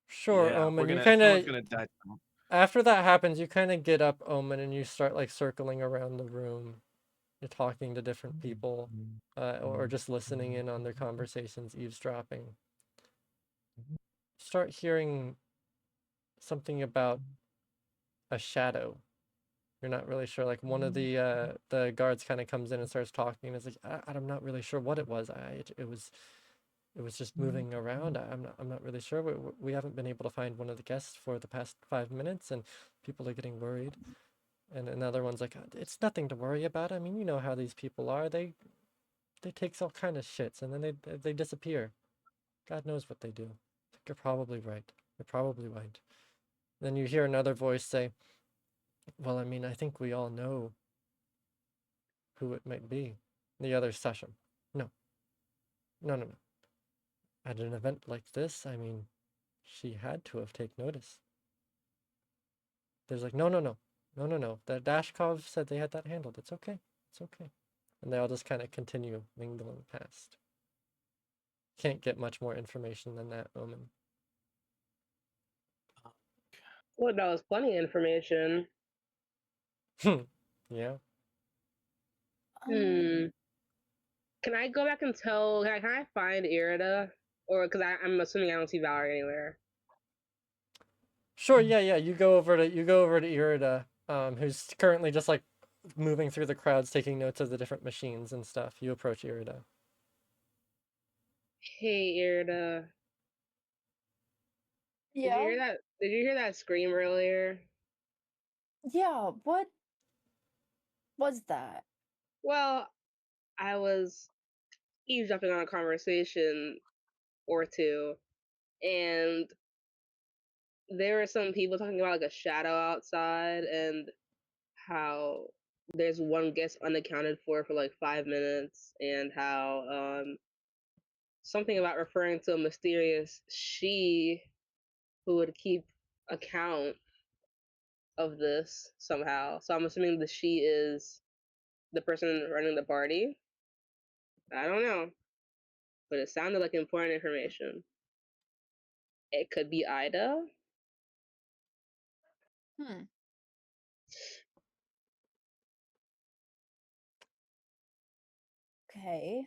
Sure, Yeah, Omen. You we're kind of gonna die. Tonight. after that happens, you kind of get up, Omen, and you start like circling around the room. You're talking to different people, or just listening in on their conversations, eavesdropping. Start hearing something about a shadow. You're not really sure. Like one of the guards kind of comes in and starts talking. And it's like I'm not really sure what it was. It was just moving around. I'm not really sure. We haven't been able to find one of the guests for the past 5 minutes, and people are getting worried. And another one's like, it's nothing to worry about. I mean, you know how these people are. They take all kind of shits, and then they disappear. God knows what they do. You're probably right. You're probably right. Then you hear another voice say, well, I mean, I think we all know who it might be. The other Sasha. No. No, no, no. At an event like this, I mean, she had to have taken notice. There's like, no, no, no. No, no, no. The Dashkov said they had that handled. It's okay. It's okay. And they all just kind of continue mingling past. Can't get much more information than that, Omen. Well, that was plenty of information. Yeah. Hmm. Can I go back and tell? Can I find Irida? Or because I'm assuming I don't see Valerie anywhere. Sure, yeah. You go over to Irida, who's currently just like moving through the crowds, taking notes of the different machines and stuff. You approach Irida. Hey, Irida. Did you Yeah. hear that? Did you hear that scream earlier? Yeah. What was that? Well, I was eavesdropping on a conversation or two, and there were some people talking about like a shadow outside and how there's one guest unaccounted for like 5 minutes, and how something about referring to a mysterious she who would keep account of this somehow. So I'm assuming the she is the person running the party. I don't know, but it sounded like important information. It could be Ida. Hmm. Okay.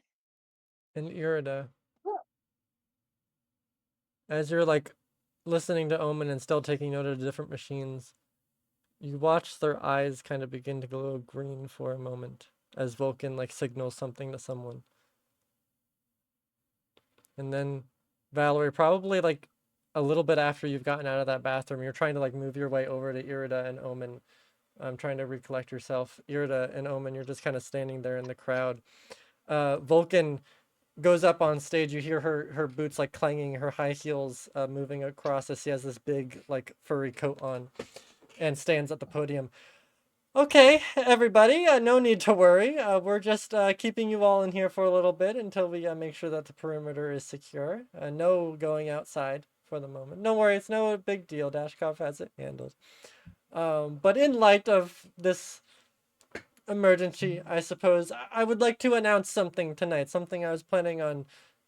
And Irida, What? as you're like listening to Omen and still taking note of the different machines, You watch their eyes kind of begin to glow green for a moment as Vulcan like signals something to someone. And then Valerie, probably like a little bit after you've gotten out of that bathroom, you're trying to like move your way over to Irida and Omen. I'm trying to recollect yourself. Irida and Omen, you're just kind of standing there in the crowd. Vulcan goes up on stage. You hear her boots like clanging, her high heels moving across as she has this big like furry coat on, and stands at the podium. Okay, everybody, no need to worry. We're just keeping you all in here for a little bit until we make sure that the perimeter is secure. No going outside for the moment. No worry, it's no big deal. Dashkov has it handled. But in light of this emergency, I suppose, I would like to announce something tonight. Something I was planning on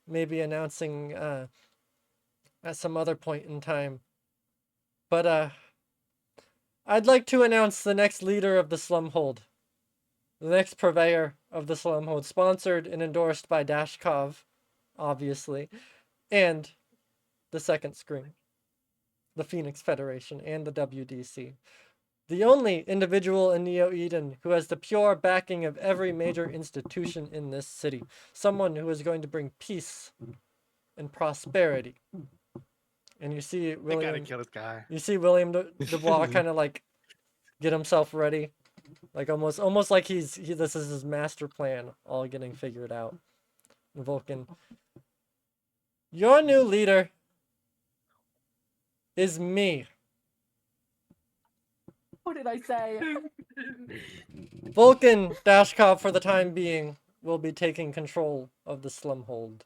maybe announcing at some other point in time. But I'd like to announce the next leader of the Slumhold. The next purveyor of the Slumhold, sponsored and endorsed by Dashkov, obviously, and the Second Screen, the Phoenix Federation, and the WDC. The only individual in Neo Eden who has the pure backing of every major institution in this city. Someone who is going to bring peace and prosperity. And you see I gotta William. kill this guy. You see William Dubois kind of like get himself ready, like almost like this is his master plan, all getting figured out. And Vulcan, your new leader is me. What did I say? Vulcan Dashkov, for the time being, will be taking control of the Slumhold.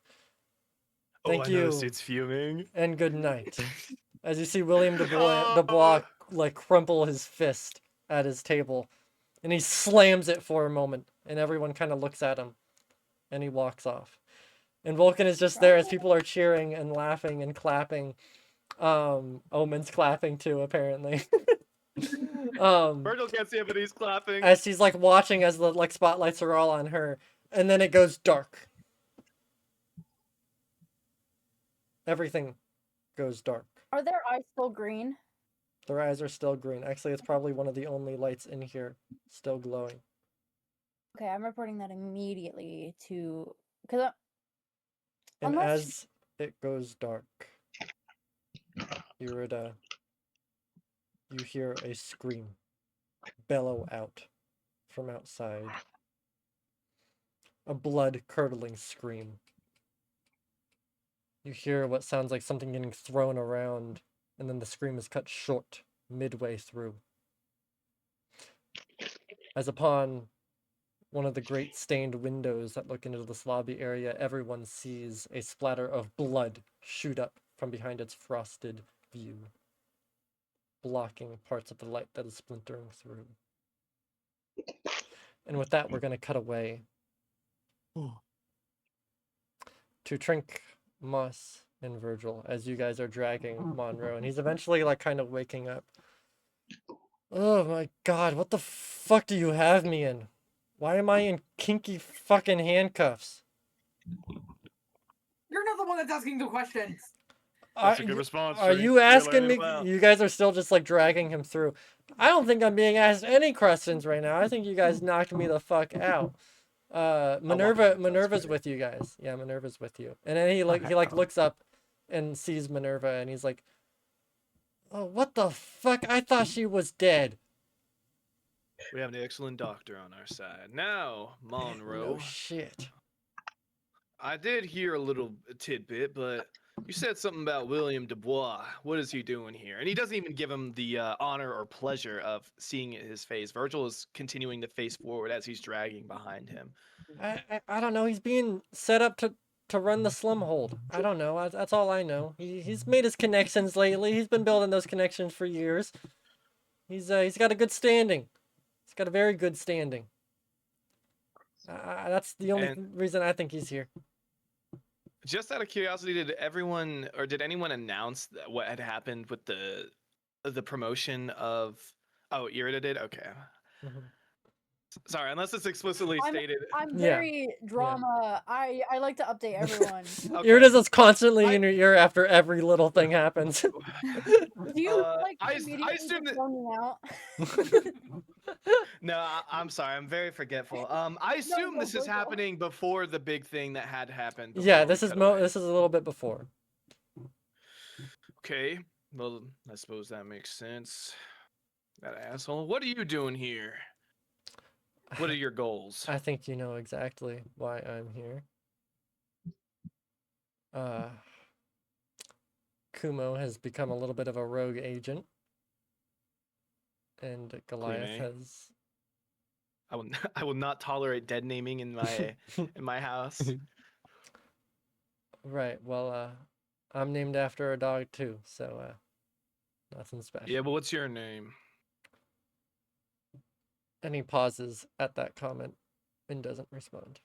Thank I you, noticed it's fuming. and good night. As you see William Dubois like crumple his fist at his table, and he slams it for a moment, and everyone kind of looks at him, and he walks off. And Vulcan is just there as people are cheering and laughing and clapping. Omen's clapping too, apparently. Virgil can't see it, but he's clapping. As she's like watching as the like spotlights are all on her, and then it goes dark. Everything goes dark. Are their eyes still green? Their eyes are still green. Actually, it's probably one of the only lights in here still glowing. Okay, I'm reporting that immediately to because And Unless- as it goes dark, Irida, you hear a scream bellow out from outside. A blood-curdling scream. You hear what sounds like something getting thrown around, and then the scream is cut short midway through. As upon one of the great stained windows that look into this lobby area, everyone sees a splatter of blood shoot up from behind its frosted view, blocking parts of the light that is splintering through. And with that, we're going to cut away to Trink, Moss, and Virgil as you guys are dragging Monroe, and he's eventually like kind of waking up. Oh my god, what the fuck do you have me in? Why am I in kinky fucking handcuffs? You're not the one that's asking the questions. That's a good response. Are Tree. you You're asking me? learning well. You guys are still just like dragging him through. I don't think I'm being asked any questions right now. I think you guys knocked me the fuck out. Minerva's with you guys. Yeah, Minerva's with you. And then he looks up and sees Minerva, and he's like, "Oh, what the fuck? I thought she was dead." We have an excellent doctor on our side. Now, Monroe. No shit. I did hear a little tidbit, but you said something about William Dubois. What is he doing here? And he doesn't even give him the honor or pleasure of seeing his face. Virgil is continuing to face forward as he's dragging behind him. I don't know. He's being set up to run the Slumhold. I don't know. That's all I know. He's made his connections lately. He's been building those connections for years. He's got a good standing. He's got a very good standing. That's the only reason I think he's here. Just out of curiosity, did anyone announce what had happened with the promotion of? Oh, Irida did. Okay. Mhm. Sorry, unless it's explicitly stated. I'm Yeah. very drama. I like to update everyone. Okay. Irida's is constantly I- in your ear after every little thing happens. Do you like I immediately assume just that- zone me out? No, I'm sorry. I'm very forgetful. I assume this is happening before the big thing that had happened. Yeah, before we this is cut away. this is a little bit before. Okay. Well, I suppose that makes sense. That asshole. What are you doing here? What are your goals? I think you know exactly why I'm here. Kumo has become a little bit of a rogue agent, and Goliath Clean, eh? has. I will not tolerate dead naming in my house. Right. Well, I'm named after a dog too, so nothing special. Yeah, but what's your name? And he pauses at that comment and doesn't respond.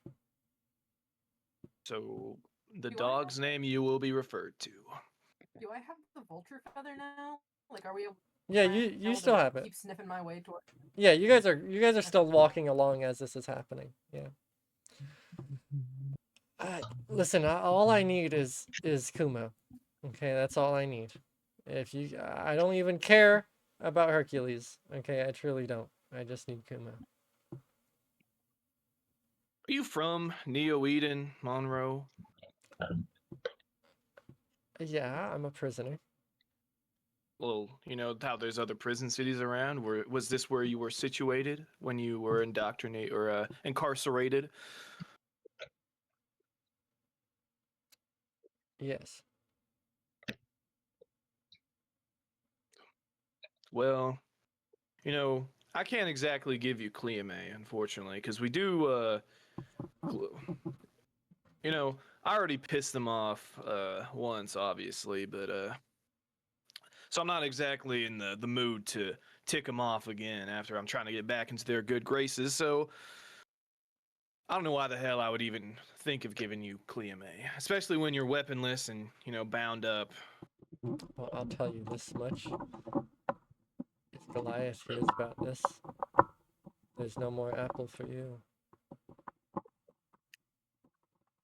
So the Do I dog's name you will be referred to. Do I have the vulture feather now? Like, are we? Yeah, am I you able still to have it. Keep sniffing my way toward. Yeah, you guys are still walking along as this is happening. Yeah. Listen, all I need is Kumo. Okay, that's all I need. I don't even care about Hercules. Okay, I truly don't. I just need Kumo. Are you from Neo Eden, Monroe? Yeah, I'm a prisoner. Well, you know how there's other prison cities around. Was this where you were situated when you were indoctrinated or incarcerated? Yes. Well, you know, I can't exactly give you Cleome, unfortunately, because we do. You know, I already pissed them off once, obviously, but so I'm not exactly in the mood to tick them off again after I'm trying to get back into their good graces. So I don't know why the hell I would even think of giving you Cleome, especially when you're weaponless and bound up. Well, I'll tell you this much. If Goliath hears about this, there's no more apple for you.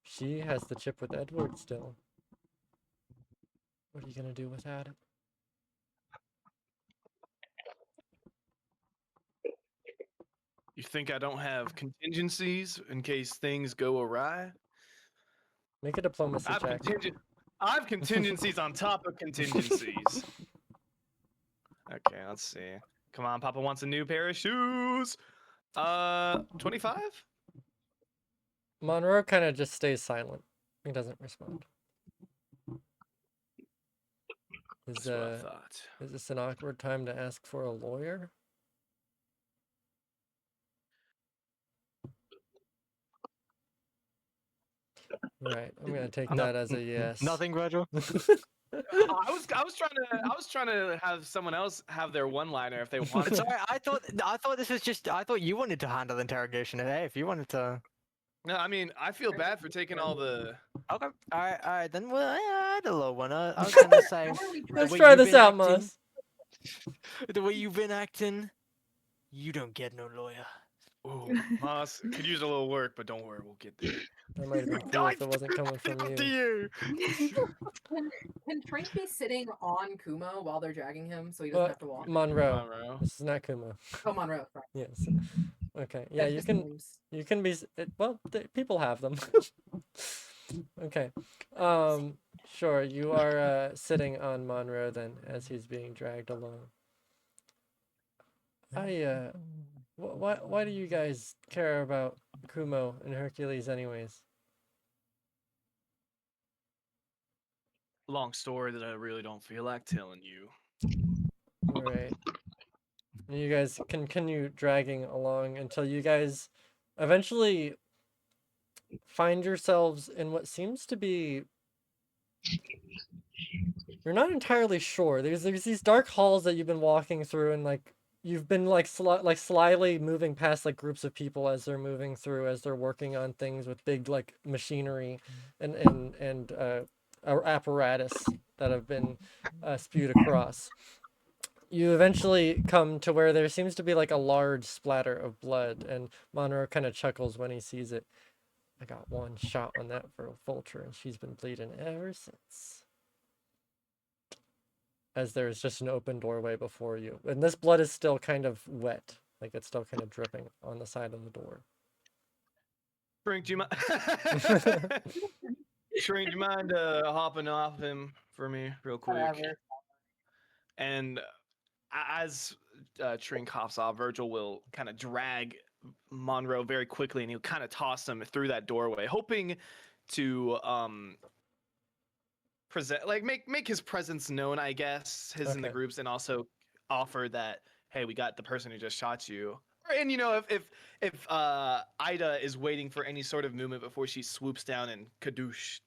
She has the chip with Edward still. What are you gonna do without it? You think I don't have contingencies in case things go awry? Make a diplomacy check. I have contingencies on top of contingencies. Okay, let's see. Come on, Papa wants a new pair of shoes. 25? Monroe kind of just stays silent. He doesn't respond. That's what I thought. Is this an awkward time to ask for a lawyer? Right, I'm gonna take that as a yes. Nothing, Virgil. I was trying to have someone else have their one-liner if they wanted. Sorry, I thought this was just. I thought you wanted to handle interrogation. Hey, if you wanted to. No, I mean I feel bad for taking all the. Okay. All right. Then well, I had a low one. I was gonna say. Let's way try you've this been out, acting- Moss. The way you've been acting, you don't get no lawyer. Ooh, Moss could use a little work, but don't worry, we'll get there. That might have been cool if it wasn't coming from Up you. to you. Can Trink be sitting on Kumo while they're dragging him so he doesn't have to walk? Monroe. Monroe. This is not Kumo. Oh, Monroe. Right. Yes. Okay. Yeah, That's you just can. names. You can be. Well, people have them. Okay. Sure. You are sitting on Monroe then, as he's being dragged along. Why do you guys care about Kumo and Hercules, anyways? Long story that I really don't feel like telling you. Right. And you guys continue dragging along until you guys eventually find yourselves in what seems to be. You're not entirely sure. There's these dark halls that you've been walking through, and like you've been like slyly moving past like groups of people as they're moving through, as they're working on things with big like machinery and apparatus that have been spewed across. You eventually come to where there seems to be like a large splatter of blood, and Monroe kind of chuckles when he sees it. I got one shot on that for a vulture, and she's been bleeding ever since. As there's just an open doorway before you. And this blood is still kind of wet. Like it's still kind of dripping on the side of the door. Shrink, do you mind? Shrink, do you mind hopping off him for me real quick? Whatever. And as Trink hops off, Virgil will kind of drag Monroe very quickly, and he'll kind of toss him through that doorway, hoping to present, like make his presence known, I guess, in the Okay. groups, and also offer that, hey, we got the person who just shot you. And you know, if Ida is waiting for any sort of movement before she swoops down and kadoosh.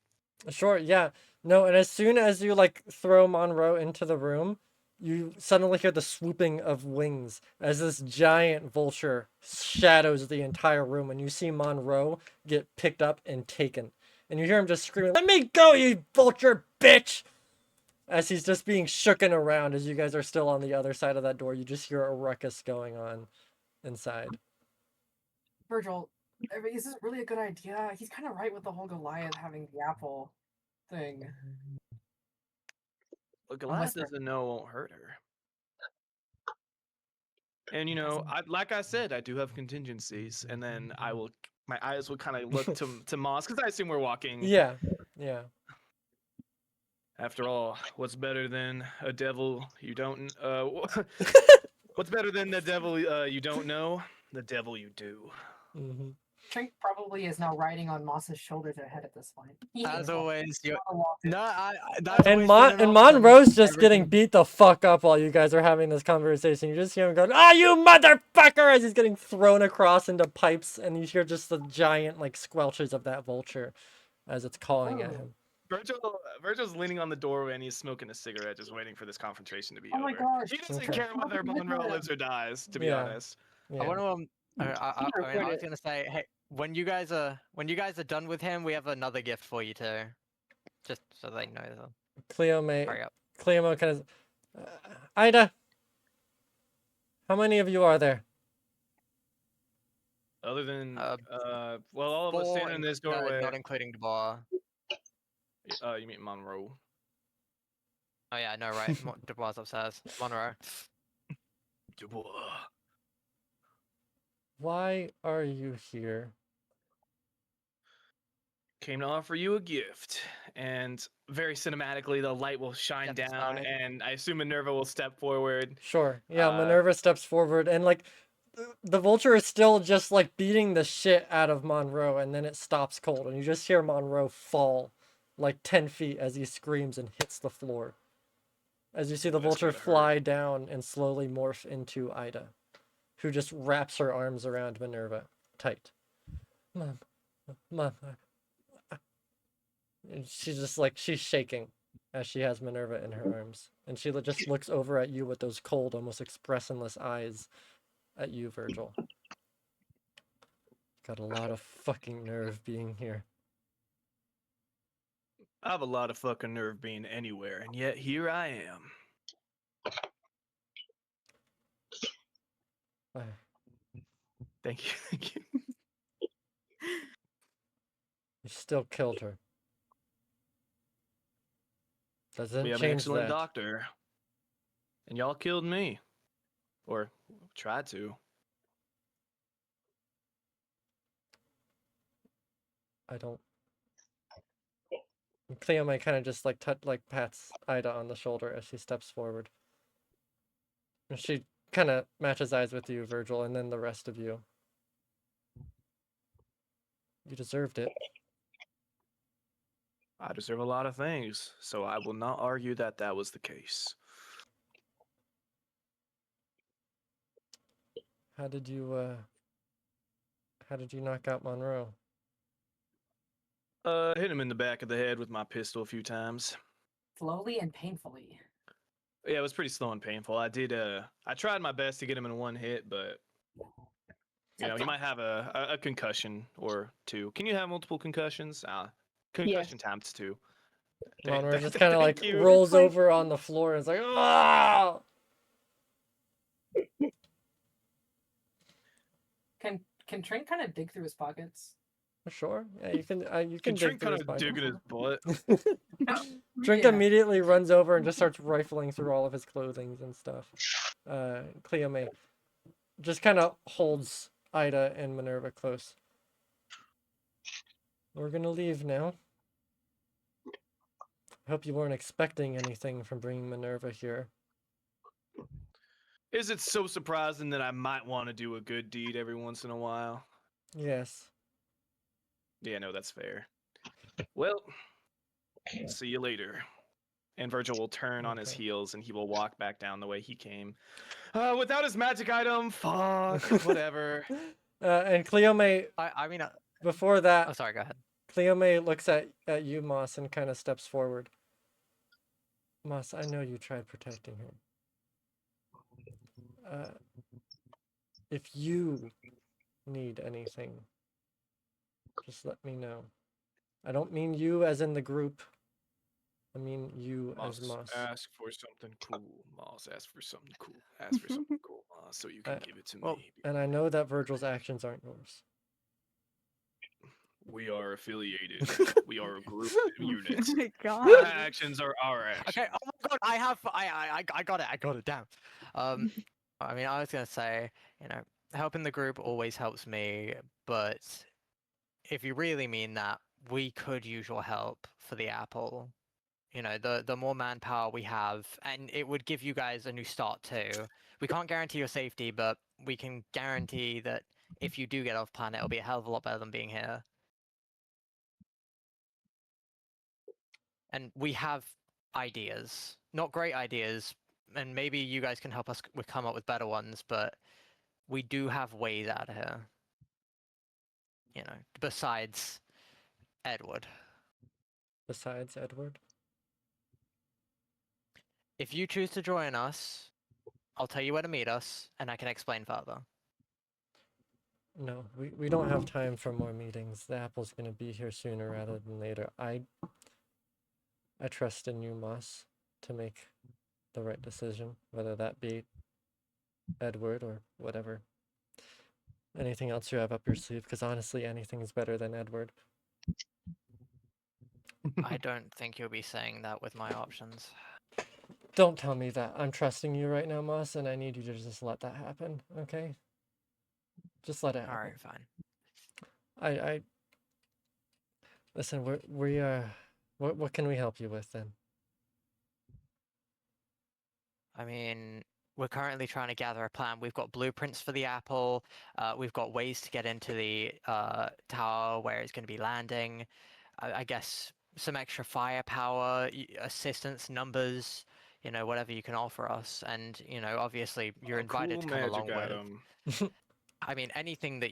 Sure, yeah. No, and as soon as you like throw Monroe into the room, you suddenly hear the swooping of wings as this giant vulture shadows the entire room, and you see Monroe get picked up and taken. And you hear him just screaming, "Let me go, you vulture bitch!" As he's just being shooken around as you guys are still on the other side of that door. You just hear a ruckus going on inside. Virgil, I mean, is this really a good idea? He's kind of right with the whole Goliath having the apple thing. Well, Goliath doesn't know it won't hurt her. And you know, like I said, I do have contingencies, and then my eyes will kind of look to Moss, because I assume we're walking. Yeah, yeah. After all, what's better than a devil you don't? What's better than the devil you don't know? The devil you do. Mm-hmm. Trink probably is now riding on Moss's shoulder to head at this point. As always, you. No, And Monroe's just getting beat the fuck up while you guys are having this conversation. You just hear him going, "Ah, you motherfucker!" as he's getting thrown across into pipes, and you hear just the giant like squelches of that vulture as it's calling at him. Virgil's leaning on the doorway and he's smoking a cigarette, just waiting for this confrontation to be over. Oh my gosh. He doesn't Okay. care whether Monroe lives or dies, to be Yeah. honest. Yeah. I want to. I was gonna say, hey, when you guys are done with him, we have another gift for you too, just so they know. Hurry up. Cleo kind of, Ida, how many of you are there? Other than well, all of us standing in this doorway. Not including the bar. You mean Monroe? Oh yeah, I know, right? Dubois upstairs. Monroe. Dubois. Why are you here? Came to offer you a gift, and very cinematically, the light will shine Step down, aside. and I assume Minerva will step forward. Sure. Yeah, Minerva steps forward, and like the vulture is still just like beating the shit out of Monroe, and then it stops cold, and you just hear Monroe fall like 10 feet as he screams and hits the floor. As you see the vulture fly down and slowly morph into Ida, who just wraps her arms around Minerva tight. Mom. And she's just like, she's shaking as she has Minerva in her arms. And she just looks over at you with those cold, almost expressionless eyes at you, Virgil. Got a lot of fucking nerve being here. I have a lot of fucking nerve being anywhere, and yet here I am. Thank you. Thank you. You still killed her. Doesn't We have an change excellent that. doctor, and y'all killed me, or tried to. I don't. Cleo may kind of just like pats Ida on the shoulder as she steps forward. And she kind of matches eyes with you, Virgil, and then the rest of you. You deserved it. I deserve a lot of things, so I will not argue that that was the case. How did you knock out Monroe? Hit him in the back of the head with my pistol a few times. Slowly and painfully. Yeah, it was pretty slow and painful. I tried my best to get him in one hit, but you know, you might have a concussion or two. Can you have multiple concussions? Concussion times 2. Monroe just kind of like you. rolls It's like- over on the floor and is like, "Ah!" Can Trink kind of dig through his pockets? Sure. Yeah, you can Can dig Trink through kind his of pocket. dig in his butt? Drink Yeah. immediately runs over and just starts rifling through all of his clothing and stuff. Cleome just kind of holds Ida and Minerva close. We're gonna leave now. I hope you weren't expecting anything from bringing Minerva here. Is it so surprising that I might want to do a good deed every once in a while? Yes. Yeah, no, that's fair. Well, see you later. And Virgil will turn on his Okay. heels and he will walk back down the way he came. Without his magic item, fuck, whatever. And Cleome, I mean, before that, oh, sorry, go ahead. Cleome looks at you, Moss, and kind of steps forward. Moss, I know you tried protecting her. If you need anything, just let me know. I don't mean you as in the group. I mean you as Moss. Ask for something cool. Moss, ask for something cool. Ask for something cool, Moss, so you can give it to Well, me. and I know that Virgil's actions aren't yours. We are affiliated. We are a group unit. Oh my Our god. actions are our actions. Okay. Oh my god, I got it. I got it. Damn. I mean, I was gonna say, helping the group always helps me, but if you really mean that, we could use your help for the apple. The more manpower we have, and it would give you guys a new start too. We can't guarantee your safety, but we can guarantee that if you do get off planet, it'll be a hell of a lot better than being here. And we have ideas, not great ideas, and maybe you guys can help us come up with better ones, but we do have ways out of here. Besides Edward. Besides Edward? If you choose to join us, I'll tell you where to meet us, and I can explain further. No, we don't have time for more meetings. The apple's gonna be here sooner rather than later. I trust in you, Moss, to make the right decision, whether that be Edward or whatever. Anything else you have up your sleeve? Because honestly, anything's better than Edward. I don't think you'll be saying that with my options. Don't tell me that. I'm trusting you right now, Moss, and I need you to just let that happen, okay? Just let it happen. Alright, fine. I listen, what can we help you with then? I mean, we're currently trying to gather a plan. We've got blueprints for the apple. We've got ways to get into the tower where it's going to be landing. I guess some extra firepower, assistance, numbers, whatever you can offer us. And, obviously you're invited to come along with. I mean, anything that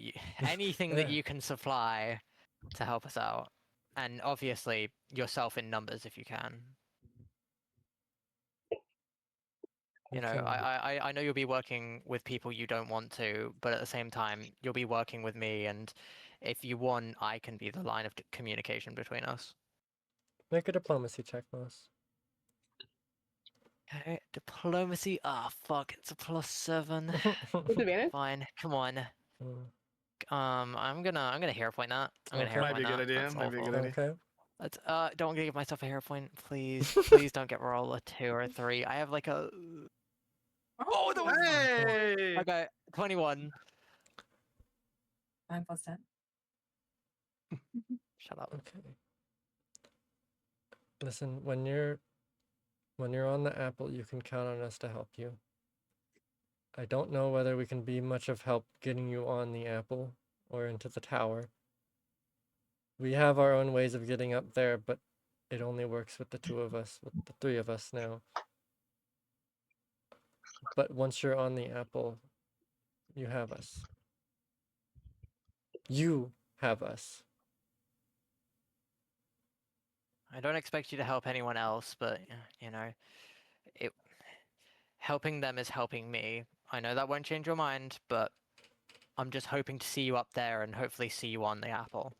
you can supply to help us out. And obviously yourself in numbers if you can. I know you'll be working with people you don't want to, but at the same time, you'll be working with me, and if you want, I can be the line of communication between us. Make a diplomacy check, Moss. Okay, diplomacy. Ah, fuck, it's a +7. With advantage? Fine, come on. I'm gonna hero point that. I'm gonna Okay. hero Might point be a good that. idea. That's Might be a awful. good idea. Okay. Let's don't give myself a hero point, please. Please don't get roll a 2 or a 3. I have like a Oh, that was Hey! okay 21. 9 + 10. Shut up. Okay. Listen, when you're on the apple, you can count on us to help you. I don't know whether we can be much of help getting you on the apple or into the tower. We have our own ways of getting up there, but it only works with the two of us, with the three of us now. But once you're on the apple, you have us. You have us. I don't expect you to help anyone else, but helping them is helping me. I know that won't change your mind, but I'm just hoping to see you up there and hopefully see you on the apple.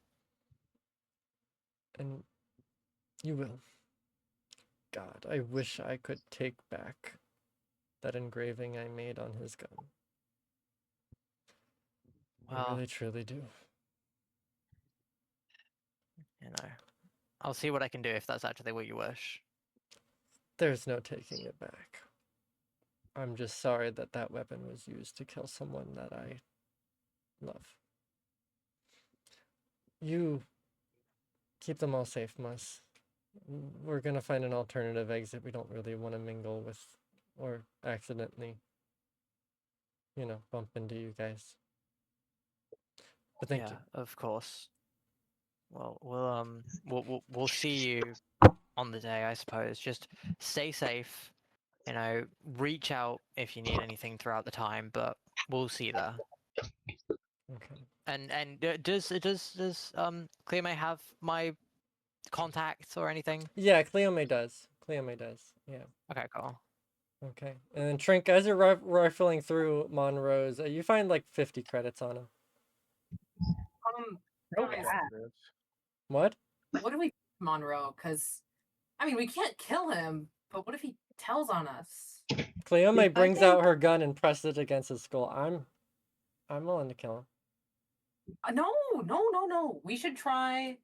And you will. God, I wish I could take back that engraving I made on his gun. I Well, really truly do. you know, I'll see what I can do if that's actually what you wish. There's no taking it back. I'm just sorry that that weapon was used to kill someone that I love. You keep them all safe, Mus. We're gonna find an alternative exit. We don't really want to mingle with or accidentally, bump into you guys. But thank you. Of course. Well, we'll see you on the day, I suppose. Just stay safe. Reach out if you need anything throughout the time, but we'll see you there. Okay. And does Cleo May have my contact or anything? Yeah, Cleome does. Cleome does. Yeah. Okay, cool. Okay. And then Trink, as you're rifling through Monroe's, you find like 50 credits on him. Guys, What? what do we Monroe? Because I mean, we can't kill him, but what if he tells on us? Cleome brings think- out her gun and presses it against his skull. I'm willing to kill him. No. We should try.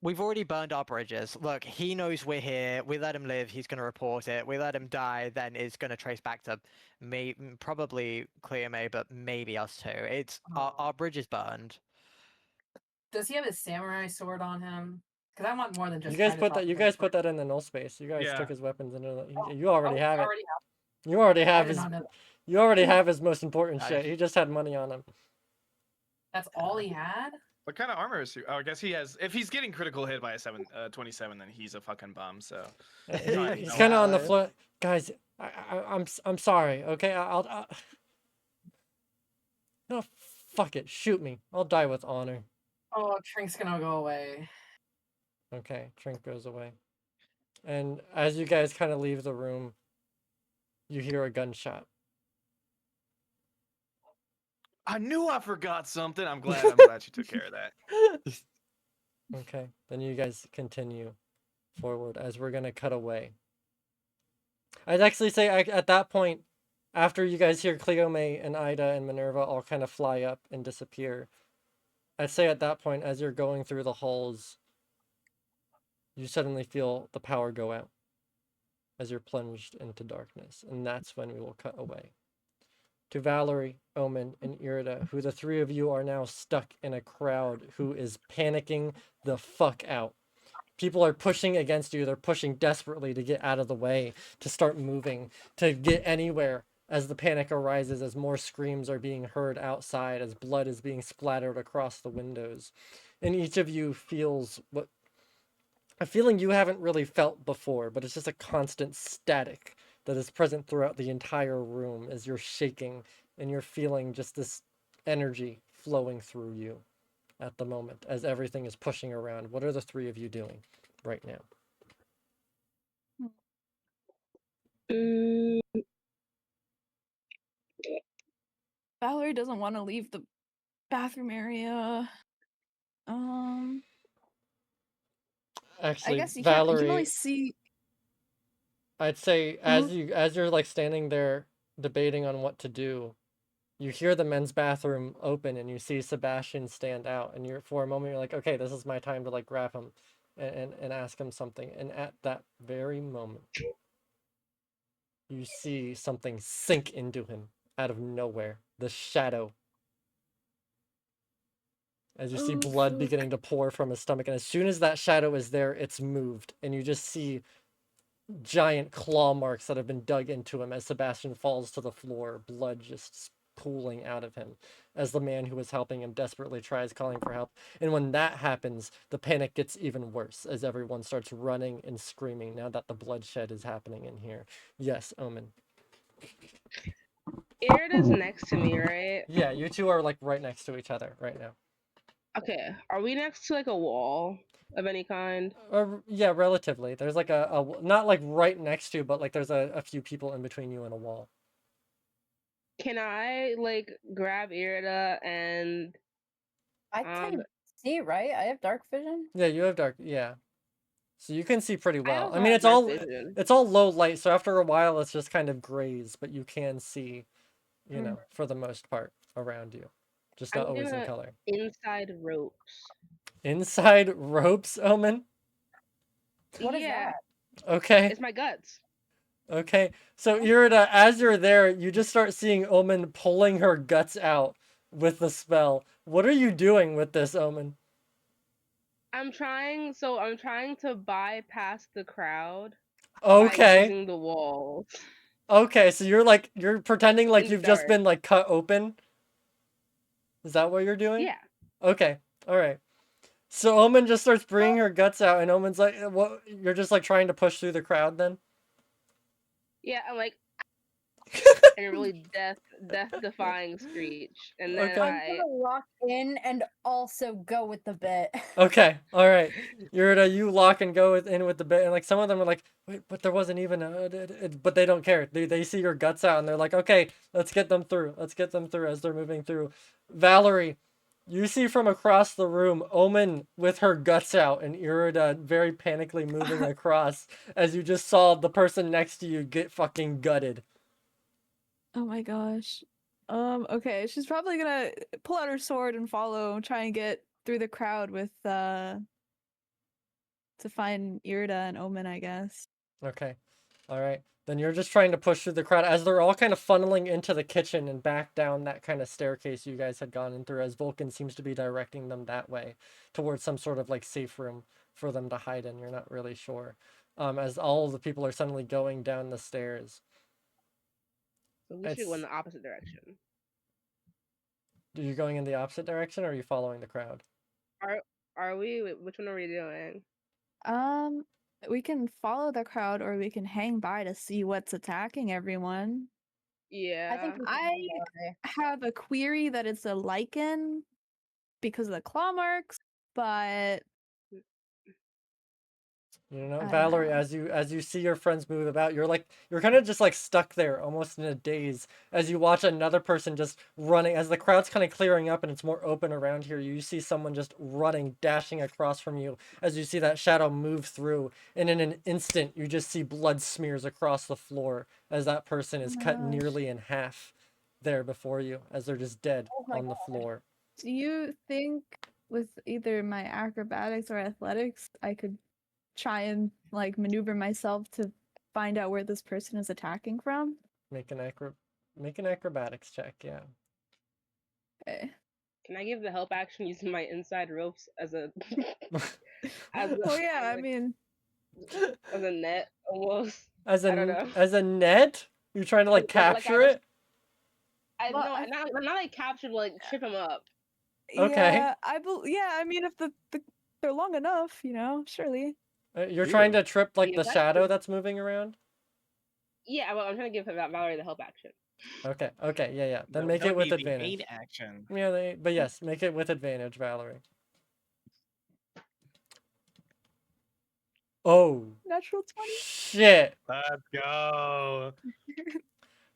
We've already burned our bridges. Look, he knows we're here. We let him live, he's going to report it. We let him die, then it's going to trace back to probably Cleo May, but maybe us too. It's our bridge is burned. Does he have his samurai sword on him? Because I want more than just. You guys trying to put drop that. You the guys sword. put that in the null space. You guys Yeah. took his weapons into the. Oh, You already have it. already have. You already I have did his. not know that. You already have his most important Nice. shit. He just had money on him. That's all he had. What kind of armor is he? Oh, I guess he has. If he's getting critical hit by a 27, then he's a fucking bum. So He's kind of on the floor. Guys, I'm sorry. Okay, I'll. No, fuck it. Shoot me. I'll die with honor. Oh, Trink's gonna go away. Okay, Trink goes away. And as you guys kind of leave the room, you hear a gunshot. I knew I forgot something. I'm glad you took care of that. Okay, then you guys continue forward as we're gonna cut away. I'd actually say at that point, after you guys hear Cleome and Ida and Minerva all kind of fly up and disappear, I'd say at that point, as you're going through the halls, you suddenly feel the power go out as you're plunged into darkness, and that's when we will cut away to Valerie, Omen, and Irida, who the three of you are now stuck in a crowd who is panicking the fuck out. People are pushing against you. They're pushing desperately to get out of the way, to start moving, to get anywhere as the panic arises, as more screams are being heard outside, as blood is being splattered across the windows. And each of you feels a feeling you haven't really felt before, but it's just a constant static that is present throughout the entire room as you're shaking and you're feeling just this energy flowing through you at the moment as everything is pushing around. What are the three of you doing right now? Valerie doesn't want to leave the bathroom area. I Actually, guess you Valerie, can only see. I'd say as you're like standing there debating on what to do, you hear the men's bathroom open and you see Sebastian stand out, and you're for a moment you're like, okay, this is my time to like grab him and ask him something. And at that very moment, you see something sink into him out of nowhere. The shadow. As you see Oh, blood fuck. beginning to pour from his stomach, and as soon as that shadow is there, it's moved, and you just see giant claw marks that have been dug into him as Sebastian falls to the floor, blood just pooling out of him as the man who was helping him desperately tries calling for help. And when that happens, the panic gets even worse as everyone starts running and screaming now that the bloodshed is happening in here. Yes, Omen. Irida's next to me, right? Yeah, you two are like right next to each other right now. Okay. Are we next to like a wall of any kind? Yeah, relatively. There's like a not like right next to you, but like there's a few people in between you and a wall. Can I like grab Irida and I can see, right? I have dark vision. Yeah, you have dark. Yeah, so you can see pretty well. also I mean, have dark vision. it's all low light, so after a while, it's just kind of grays, but you can see, for the most part around you. just I'm not always in gonna color. inside ropes. Inside ropes, Omen. What is Yeah, that? Okay. it's my guts. Okay. So Irida, as you're there, you just start seeing Omen pulling her guts out with the spell. What are you doing with this, Omen? I'm trying to bypass the crowd by Okay. using the walls Okay, so you're pretending like in the you've just dark. been like cut open. Is that what you're doing? Yeah. Okay. All right. So Omen just starts bringing her guts out, and Omen's like, "What? You're just like trying to push through the crowd, then?" Yeah, I'm like in a really death defying screech. And then Okay. I'm gonna lock in and also go with the bit. Okay. All right. You lock and go in with the bit, and like some of them are like, "Wait, but there wasn't even but they don't care. They see your guts out, and they're like, "Okay, let's get them through. Let's get them through." As they're moving through, Valerie, you see from across the room Omen with her guts out, and Irida very panically moving across as you just saw the person next to you get fucking gutted. Oh my gosh. Okay, she's probably gonna pull out her sword and follow, try and get through the crowd with to find Irida and Omen, I guess. Okay. All right. Then you're just trying to push through the crowd as they're all kind of funneling into the kitchen and back down that kind of staircase you guys had gone in through, as Vulcan seems to be directing them that way towards some sort of like safe room for them to hide in. You're not really sure. As all of the people are suddenly going down the stairs. so we should go in It's, the opposite direction. are you going in the opposite direction or are you following the crowd? Are we? Which one are we doing? Um, we can follow the crowd or we can hang by to see what's attacking everyone. Yeah. I think we should I hang by. have a query that it's a lichen because of the claw marks, but You know, I don't Valerie, know. as you see your friends move about, you're kind of just like stuck there, almost in a daze, as you watch another person just running. As the crowd's kind of clearing up and it's more open around here, you see someone just running, dashing across from you. As you see that shadow move through, and in an instant, you just see blood smears across the floor as that person Oh is my cut gosh. nearly in half, there before you, as they're just dead Oh my on the floor. Do you think with either my acrobatics or athletics, I could try and like maneuver myself to find out where this person is attacking from? Make an acrobatics check, yeah. Okay. Can I give the help action using my inside ropes as a Well, yeah, I mean, as a net almost? As I don't know. as a net, you're trying to like Like I capture was, it. no, well, not like captured, like trip him up. Okay. yeah, yeah, I mean, if they're long enough, surely. You're trying to trip like The the effect shadow is, that's moving around. yeah. Well, I'm trying to give Valerie the help action. Okay. Okay. Yeah. Yeah. Then That, make that it would with be the advantage. main action. Yeah. But yes, make it with advantage, Valerie. Oh Natural 20? shit. Let's go.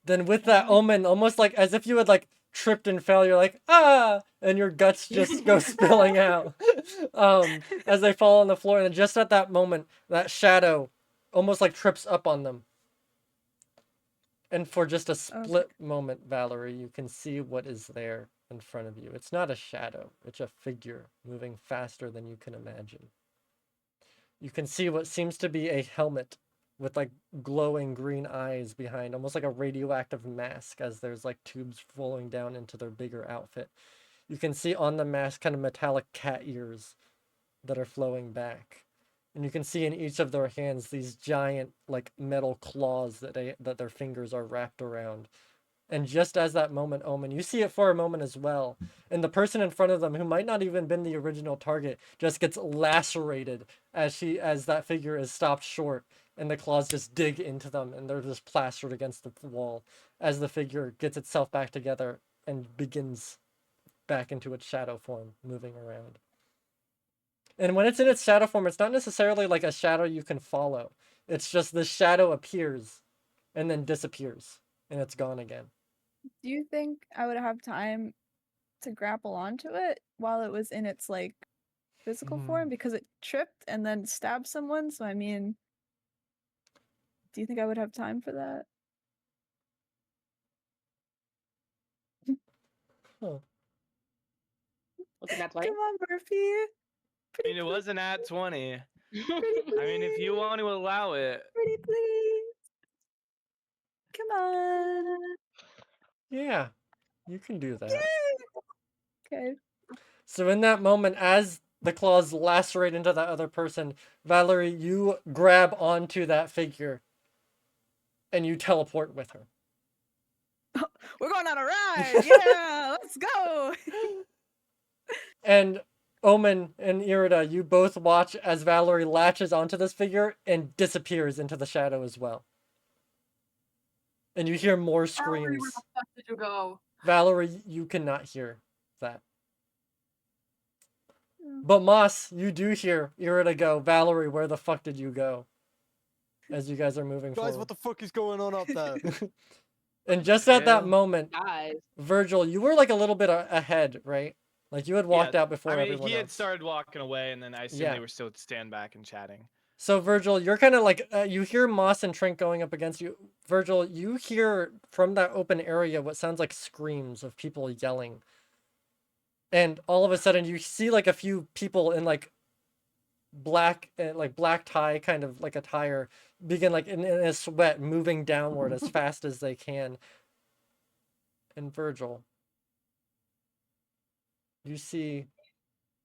Then with that Omen, almost like as if you had like tripped and fell, you're like and your guts just go spilling out, as they fall on the floor, and just at that moment, that shadow, almost like trips up on them. And for just a split moment, Valerie, you can see what is there in front of you. It's not a shadow, it's a figure moving faster than you can imagine. You can see what seems to be a helmet with like glowing green eyes behind, almost like a radioactive mask, as there's like tubes flowing down into their bigger outfit. You can see on the mask kind of metallic cat ears that are flowing back. And you can see in each of their hands these giant like metal claws that their fingers are wrapped around. And just as that moment, Omen, you see it for a moment as well. And the person in front of them, who might not even been the original target, just gets lacerated as that figure is stopped short, and the claws just dig into them, and they're just plastered against the wall as the figure gets itself back together and begins back into its shadow form, moving around. And when it's in its shadow form, it's not necessarily like a shadow you can follow. It's just the shadow appears and then disappears, and it's gone again. Do you think I would have time to grapple onto it while it was in its like physical form, because it tripped and then stabbed someone? So I mean, do you think I would have time for that? Huh. Was it not 20? Come on, Murphy. I Pretty, mean, it wasn't at 20. pretty, I mean, if you want to allow it. pretty please. Come on. Yeah, you can do that. Yay! Okay. So in that moment, as the claws lacerate into that other person, Valerie, you grab onto that figure and you teleport with her. We're going on a ride. Yeah, let's go. And Omen and Irida, you both watch as Valerie latches onto this figure and disappears into the shadow as well. And you hear more Valerie, where screams. the fuck did you go? Valerie, you cannot hear that. But Moss, you do hear Irida go, Valerie, where the fuck did you go? As you guys are moving Guys, forward. what the fuck is going on up there? And just at that Yeah. moment, Guys. Virgil, you were like a little bit ahead, right? Like you had walked out before I mean, everyone he had else. started walking away, and then I assume Yeah. they were still stand back and chatting. So Virgil, you're kind of like, you hear Moss and Trink going up against you. Virgil, you hear from that open area what sounds like screams of people yelling. And all of a sudden you see like a few people in like black tie kind of like attire begin like in a sweat moving downward as fast as they can. And Virgil, you see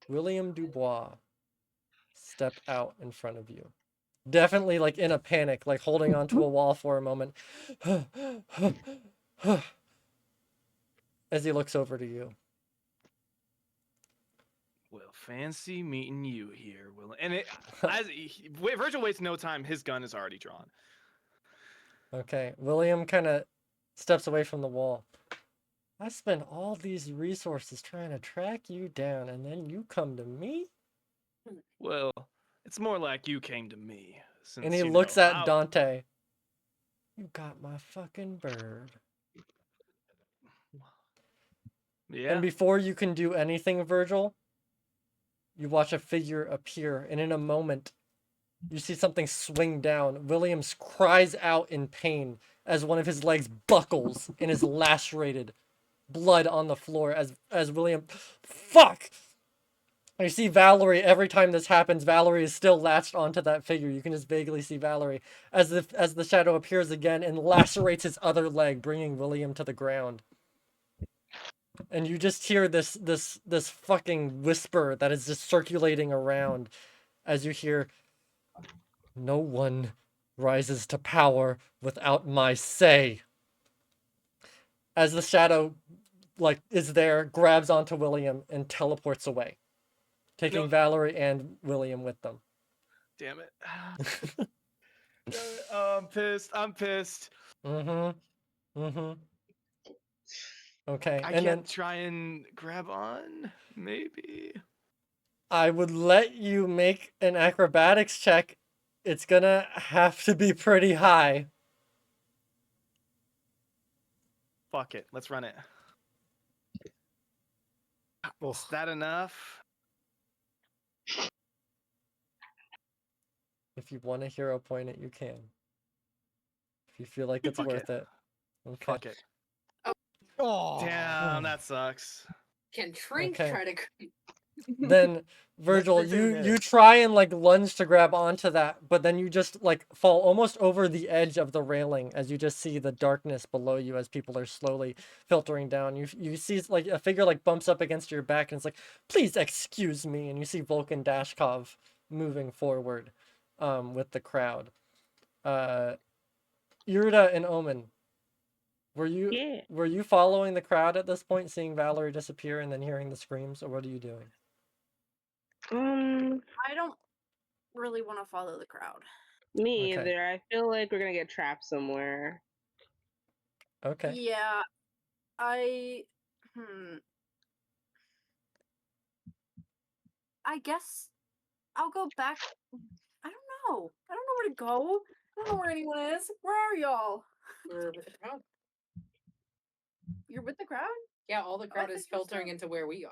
William Dubois step out in front of you. Definitely like in a panic, like holding onto a wall for a moment. As he looks over to you. Well, fancy meeting you here, Will. And Virgil wastes no time. His gun is already drawn. Okay, William kind of steps away from the wall. I spent all these resources trying to track you down, and then you come to me? Well, it's more like you came to me. Since, And he you looks know, at Dante. You got my fucking bird. Yeah. And before you can do anything, Virgil, you watch a figure appear, and in a moment, you see something swing down. Williams cries out in pain as one of his legs buckles and is lacerated. Blood on the floor as William... Fuck! You see Valerie, every time this happens, Valerie is still latched onto that figure. You can just vaguely see Valerie as the shadow appears again and lacerates his other leg, bringing William to the ground. And you just hear this fucking whisper that is just circulating around as you hear, no one rises to power without my say. As the shadow like is there, grabs onto William and teleports away, taking No. Valerie and William with them. Damn it. Damn it. Oh, I'm pissed. Okay, I and then can't try and grab on, maybe. I would let you make an acrobatics check. It's gonna have to be pretty high. Fuck it. Let's run it. Is that enough? If you want a hero point it, you can. If you feel like it's Fuck worth it. it. Okay. Fuck it. Oh, Damn, that sucks. Can Trink Okay. try to? Then Virgil, Let's do you this. try and like lunge to grab onto that, but then you just like fall almost over the edge of the railing as you just see the darkness below you as people are slowly filtering down. You see like a figure like bumps up against your back and it's like, please excuse me, and you see Vulcan Dashkov moving forward with the crowd. Irida and Omen, were you following the crowd at this point, seeing Valerie disappear and then hearing the screams, or what are you doing? I don't really want to follow the crowd. Me Okay. either. I feel like we're gonna get trapped somewhere. Okay. Yeah, I guess I'll go back. I don't know. I don't know where to go. I don't know where anyone is. Where are y'all? We're with the crowd. You're with the crowd? Yeah, all the crowd think is you're filtering still- into where we are.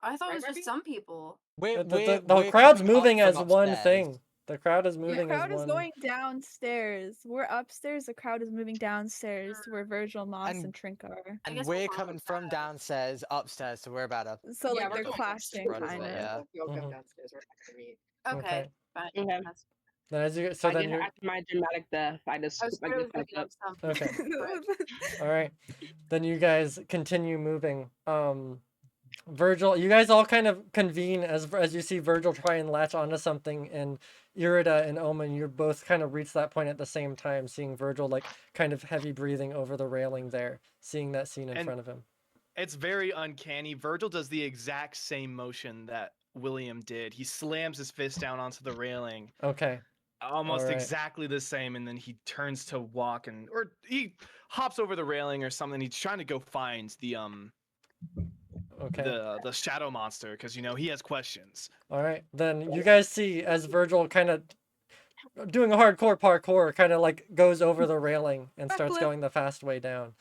I thought Right, it was Murphy? just some people. we're The we're crowd's coming up moving from as one upstairs. thing. The crowd is The moving as crowd is one. going downstairs. We're upstairs. The crowd is moving downstairs to where Virgil, Moss, And- and Trink are. And guess we're we'll follow coming from downstairs upstairs, so we're about to. So Yeah, like we're they're going clashing, front of kind it, of. yeah. We'll go Mhm. downstairs. We're not gonna meet. Okay. Fine. Okay. That's- Then as you So then you're after my dramatic death, I just I was I literally just fucked picking up up. stuff. okay. All right. Then you guys continue moving. Virgil, you guys all kind of convene as you see Virgil try and latch onto something, and Irida and Omen, you both kind of reach that point at the same time, seeing Virgil like kind of heavy breathing over the railing there, seeing that scene in And- front of him. It's very uncanny. Virgil does the exact same motion that William did. He slams his fist down onto the railing, Okay. almost Alright. exactly the same, and then he turns to walk or he hops over the railing or something. He's trying to go find Okay. the shadow monster because he has questions. All right. Then you guys see as Virgil kind of doing a hardcore parkour, kind of like goes over the railing and starts Backflip. going the fast way down.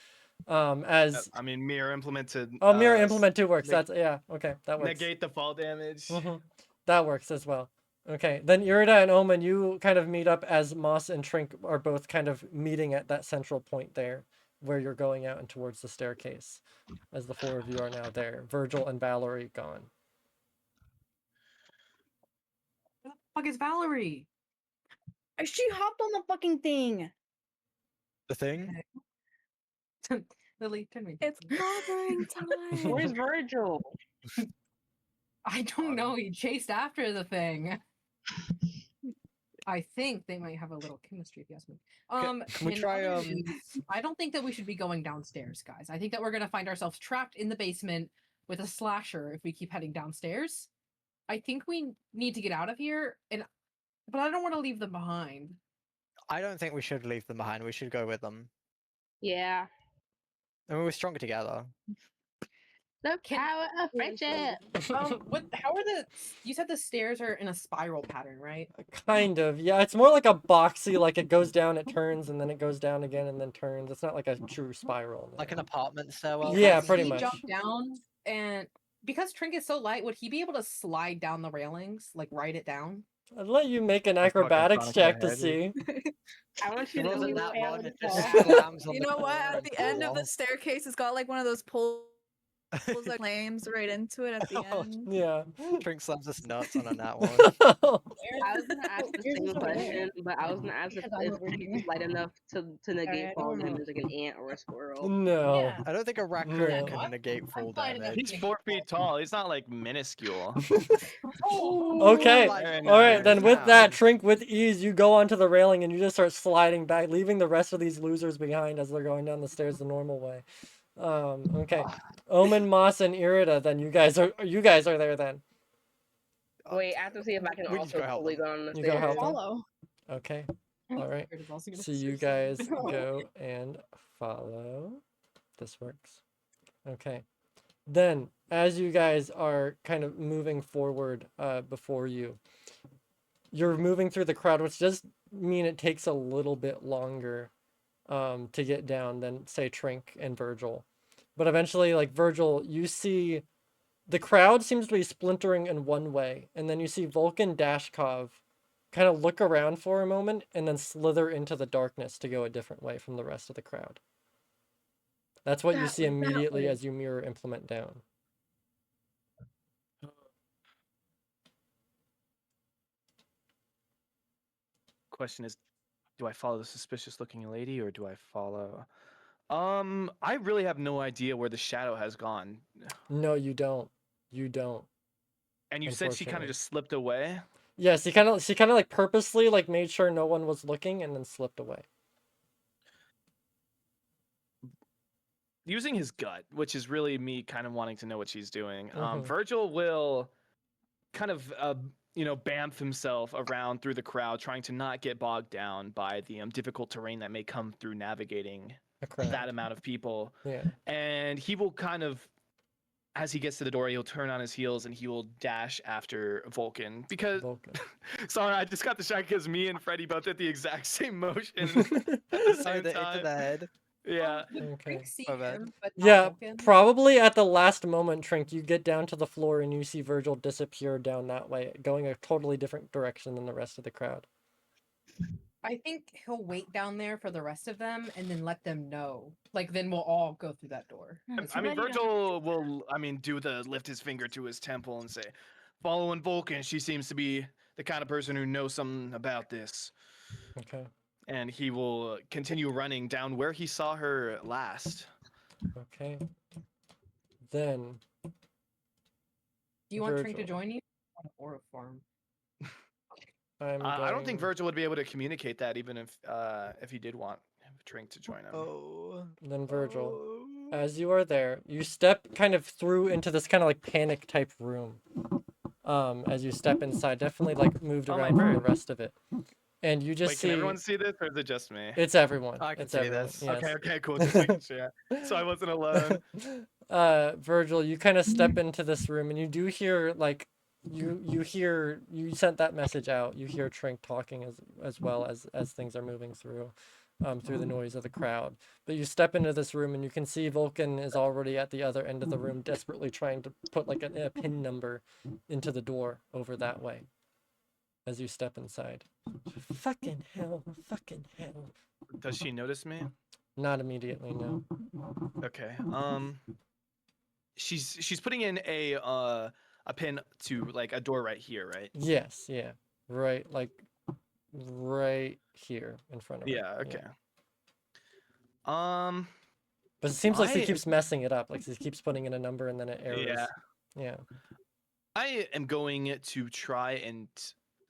As I mean, mirror implemented. mirror implement 2 works. neg- That's yeah. Okay, that works. Negate the fall damage. Mhm. That works as well. Okay, then Irida and Omen, you kind of meet up as Moss and Trink are both kind of meeting at that central point there, where you're going out and towards the staircase, as the 4 of you are now there. Virgil and Valerie gone. Where the fuck is Valerie? She hopped on the fucking thing. The thing? Lily, turn me. It's gathering time. Where's Virgil? I don't know. He chased after the thing. I think they might have a little chemistry, if you ask me. Can we in try, other news, I don't think that we should be going downstairs, guys. I think that we're gonna find ourselves trapped in the basement with a slasher if we keep heading downstairs. I think we need to get out of here, but I don't want to leave them behind. I don't think we should leave them behind. We should go with them. Yeah. I mean, we're stronger together. The Can- power of friendship. How are you said the stairs are in a spiral pattern, right? Kind of, yeah. It's more like a boxy, like it goes down, it turns, and then it goes down again, and then turns. It's not like a true spiral. Like an no. apartment stairwell. Yeah, Because pretty he much. jumped down, and because Trink is so light, would he be able to slide down the railings, like ride it down? I'd let you make an fucking acrobatics Sonic check to Hedgehog. see. I want you It to wasn't know that you one. It failed just the slams on You the know what? corner At and the end of falls the off. staircase, it's got like one of those poles that flames right into it at the Oh, end. Yeah. Trink slams us nuts on that one. I was gonna ask the Yours same is over there. question, but I was gonna ask if Because I'm over here. it's light enough to negate Alright, I falling don't know. damage like an ant or a squirrel. No. Yeah. I don't think a raccoon No. can negate full fine with damage. He's 4 feet tall. He's not like minuscule. Okay. Like, Very All right, nice. then with that, Now. Trink, with ease, you go onto the railing and you just start sliding back, leaving the rest of these losers behind as they're going down the stairs the normal way. Okay. Omen, Moss, and Irida, then you guys are there then. Wait, I have to see if I can We need to also go help fully them. go on the You go help stairs. them? Follow. Okay. All right. Is also gonna So you suicide. guys go and follow. This works. Okay. Then, as you guys are kind of moving forward before you, you're moving through the crowd, which does mean it takes a little bit longer to get down than, say, Trink and Virgil. But eventually, like Virgil, you see the crowd seems to be splintering in one way, and then you see Vulcan Dashkov kind of look around for a moment and then slither into the darkness to go a different way from the rest of the crowd. That's what you That see was that immediately way. as you mirror implement down. Question is, do I follow the suspicious looking lady or do I follow? I really have no idea where the shadow has gone. No, you don't. You don't. And you said she kind Unfortunately. of just slipped away? Yes, she kind of like purposely like made sure no one was looking and then slipped away. Using his gut, which is really me kind of wanting to know what she's doing. Mhm. Virgil will kind of bamf himself around through the crowd, trying to not get bogged down by the difficult terrain that may come through navigating A crowd. that amount of people. Yeah. And he will kind of, as he gets to the door, he'll turn on his heels and he will dash after Vulcan. Because, Vulcan. sorry, I just got distracted because me and Freddy both did the exact same motion at the So same the, into time. the head. Yeah. Would Okay. Trink see My bad. him, but not Yeah, Vulcan? probably at the last moment, Trink, you get down to the floor and you see Virgil disappear down that way, going a totally different direction than the rest of the crowd. I think he'll wait down there for the rest of them and then let them know. Like, then we'll all go through that door. I mean, Virgil will, do the lift his finger to his temple and say, following Vulcan, she seems to be the kind of person who knows something about this. Okay. And he will continue running down where he saw her last. Okay. Then Do you want Trink to Virgil. join you? On aura form. I don't think going- Virgil would be able to communicate that even if he did want Trink to join him. Oh. Then Virgil. Oh. As you are there, you step kind of through into this kind of like panic type room. As you step inside, definitely like moved Oh my around from the word. rest of it. And you just Wait, see can everyone see this or is it just me? it's everyone. I can it's see everyone. this. Yes. Okay, cool. Just making sure. So I wasn't alone. Virgil, you kind of step into this room and you do hear like you sent that message out. You hear Trink talking as well as things are moving through the noise of the crowd. But you step into this room and you can see Vulcan is already at the other end of the room, desperately trying to put like a pin number into the door over that way. As you step inside. Fucking hell. Does she notice me? Not immediately, no. Okay. She's putting in a pin to like a door right here, right? Yes, yeah. Right, like right here in front of her. Yeah. Okay. Um. But it seems like she I- keeps messing it up. Like she keeps putting in a number and then it errors. Yeah. Yeah. I am going to try and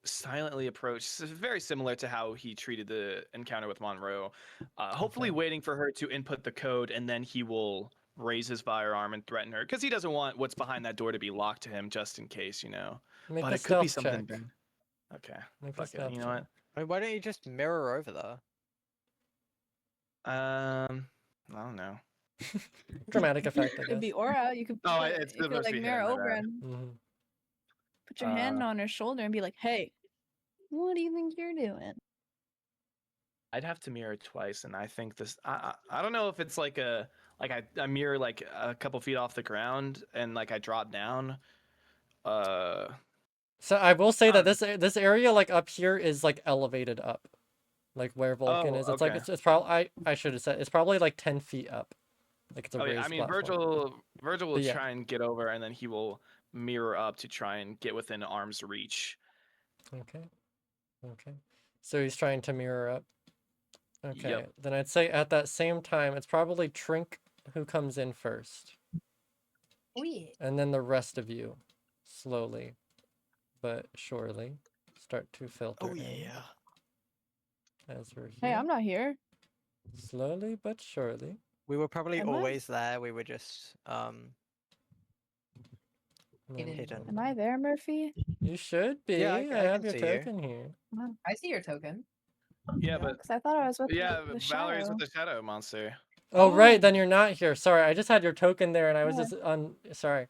silently approach, very similar to how he treated the encounter with Monroe. Hopefully, Okay. waiting for her to input the code, and then he will raise his firearm and threaten her because he doesn't want what's behind that door to be locked to him, just in case, you know. Make But a it could be stealth something check. bad. Okay. Make a Fuck it. stealth You know check. I mean, why don't you just mirror over there? what? I don't know. Dramatic effect, I It'd guess. be aura. You could, Oh, put it- it's you could supposed to like be mirror hidden, my over bad. and Mhm. put your hand Uh, on her shoulder and be like, "Hey, what do you think you're doing?" I'd have to mirror twice, and I think this. I don't know if it's like I mirror like a couple feet off the ground, and like I drop down. So I will say that Um, this area like up here is like elevated up. Like where Vulcan Oh, is. It's like okay. it's probably I should have said it's probably like 10 feet up. Like it's a Oh yeah, raised I mean platform. Virgil will But yeah. try and get over, and then he will mirror up to try and get within arm's reach. Okay. Okay. So he's trying to mirror up. Okay. Yep. Then I'd say at that same time, it's probably Trink who comes in first. Oh, yeah. And then the rest of you slowly but surely start to filter Oh in yeah. as we're here. Hey, I'm not here. Slowly but surely. We were probably Am I? always there. We were just And then Hidden. Am I there, Murphy? You should be. Yeah, I I can have your see you. token here. I see your token. Yeah, but Because I thought I was with yeah, the Valerie's shadow. with the shadow monster. Oh, right, Oh. then you're not here. Sorry, I just had your token there and I was Yeah. just on. Sorry.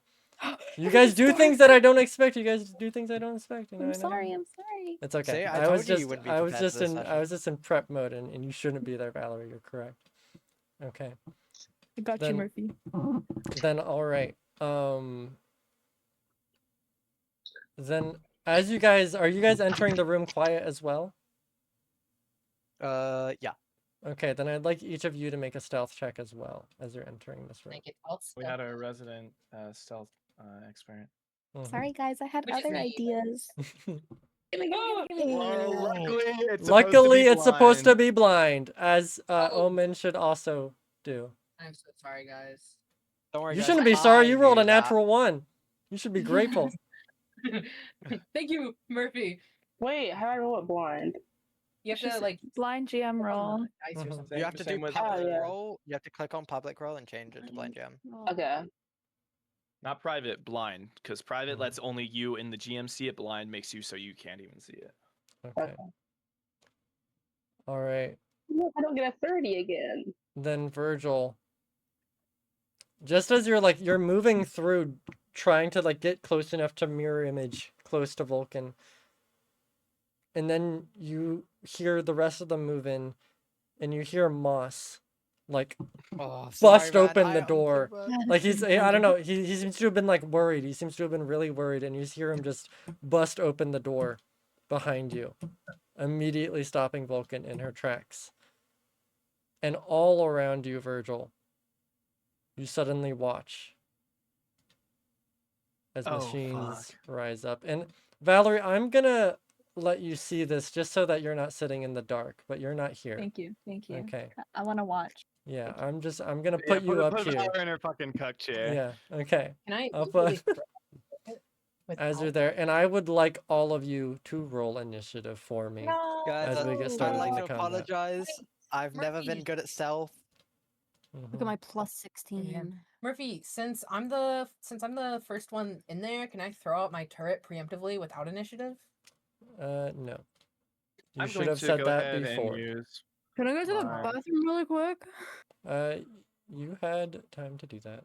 You guys do things that I don't expect. You guys do things I don't expect. You know, I'm I know. sorry. I'm sorry. It's okay. See, I I was told you you just, wouldn't be I was prepared just for this in, I session. was just in prep mode, and you shouldn't be there, Valerie. You're correct. Okay. I got Then- you, Murphy. Then all right. Then as you guys are you guys entering the room quiet as well? Yeah. Okay, then I'd like each of you to make a stealth check as well as you're entering this room. Make it health We stuff. had our resident stealth expert. Mhm. Sorry, guys. I had Which is other me. ideas. Well, Luckily, it's supposed to blind. be blind, as Oh. Omen should also do. I'm so sorry, guys. Don't worry. You guys, shouldn't be sorry. I You rolled a knew that. natural 1. You should be grateful. Thank you, Murphy. Wait, how do I roll it blind? You have She's to like blind GM click on roll. the dice or Mhm. something. You have to do Same with- public Oh, yeah. roll. You have to click on public roll and change it to blind jam. Okay. Not private, blind, because private Mhm. lets only you in the GM see it. Blind makes you so you can't even see it. Okay. All right. No, I don't get a 30 again. Then Virgil, just as you're moving through trying to like get close enough to mirror image close to Vulcan, and then you hear the rest of them move in and you hear Moss like Oh, sorry, bust man. open the I'm so door. bad. Like I don't know, he seems to have been like worried. He seems to have been really worried, and you hear him just bust open the door behind you, immediately stopping Vulcan in her tracks. And all around you, Virgil, you suddenly watch as Oh, machines fuck. rise up. And Valerie, I'm gonna let you see this just so that you're not sitting in the dark, but you're not here. Thank you. Thank you. Okay. I want to watch. Yeah, I'm gonna Yeah, put you up put here. Valor in her fucking cuck chair. Yeah, okay. Can I I'll easily put throw it as you're without- there, and I would like all of you to roll initiative for me. No. Guys, As we get I'd started like in to the combat. apologize. I've never been Murphy. good at stealth. Look Mhm. at my plus 16. Murphy, since I'm the first one in there, can I throw out my turret preemptively without initiative? No. You I'm should going have to said go that ahead before. and use. Can I go to the Fine. bathroom really quick? You had time to do that.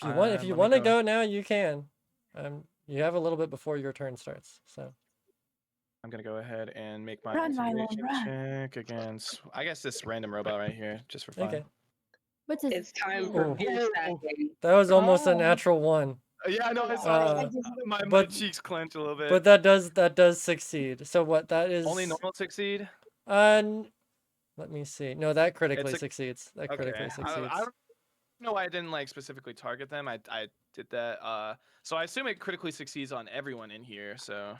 If you Let me want to go. go now, you can. You have a little bit before your turn starts, so. I'm gonna go ahead and make my Run, Milo, intimidation run. check against, I guess, this random robot right here, just for fun. Okay. What's his It's time for Oh. beer stacking. That was almost a Oh. natural one. Yeah, I know. I Uh, saw my but- cheeks clench a little bit. But that does succeed. So what that is Only normal succeed. let me see. No, that critically It's a- succeeds. That Okay. critically succeeds. I don't know why I didn't like specifically target them. I did that. So I assume it critically succeeds on everyone in here. So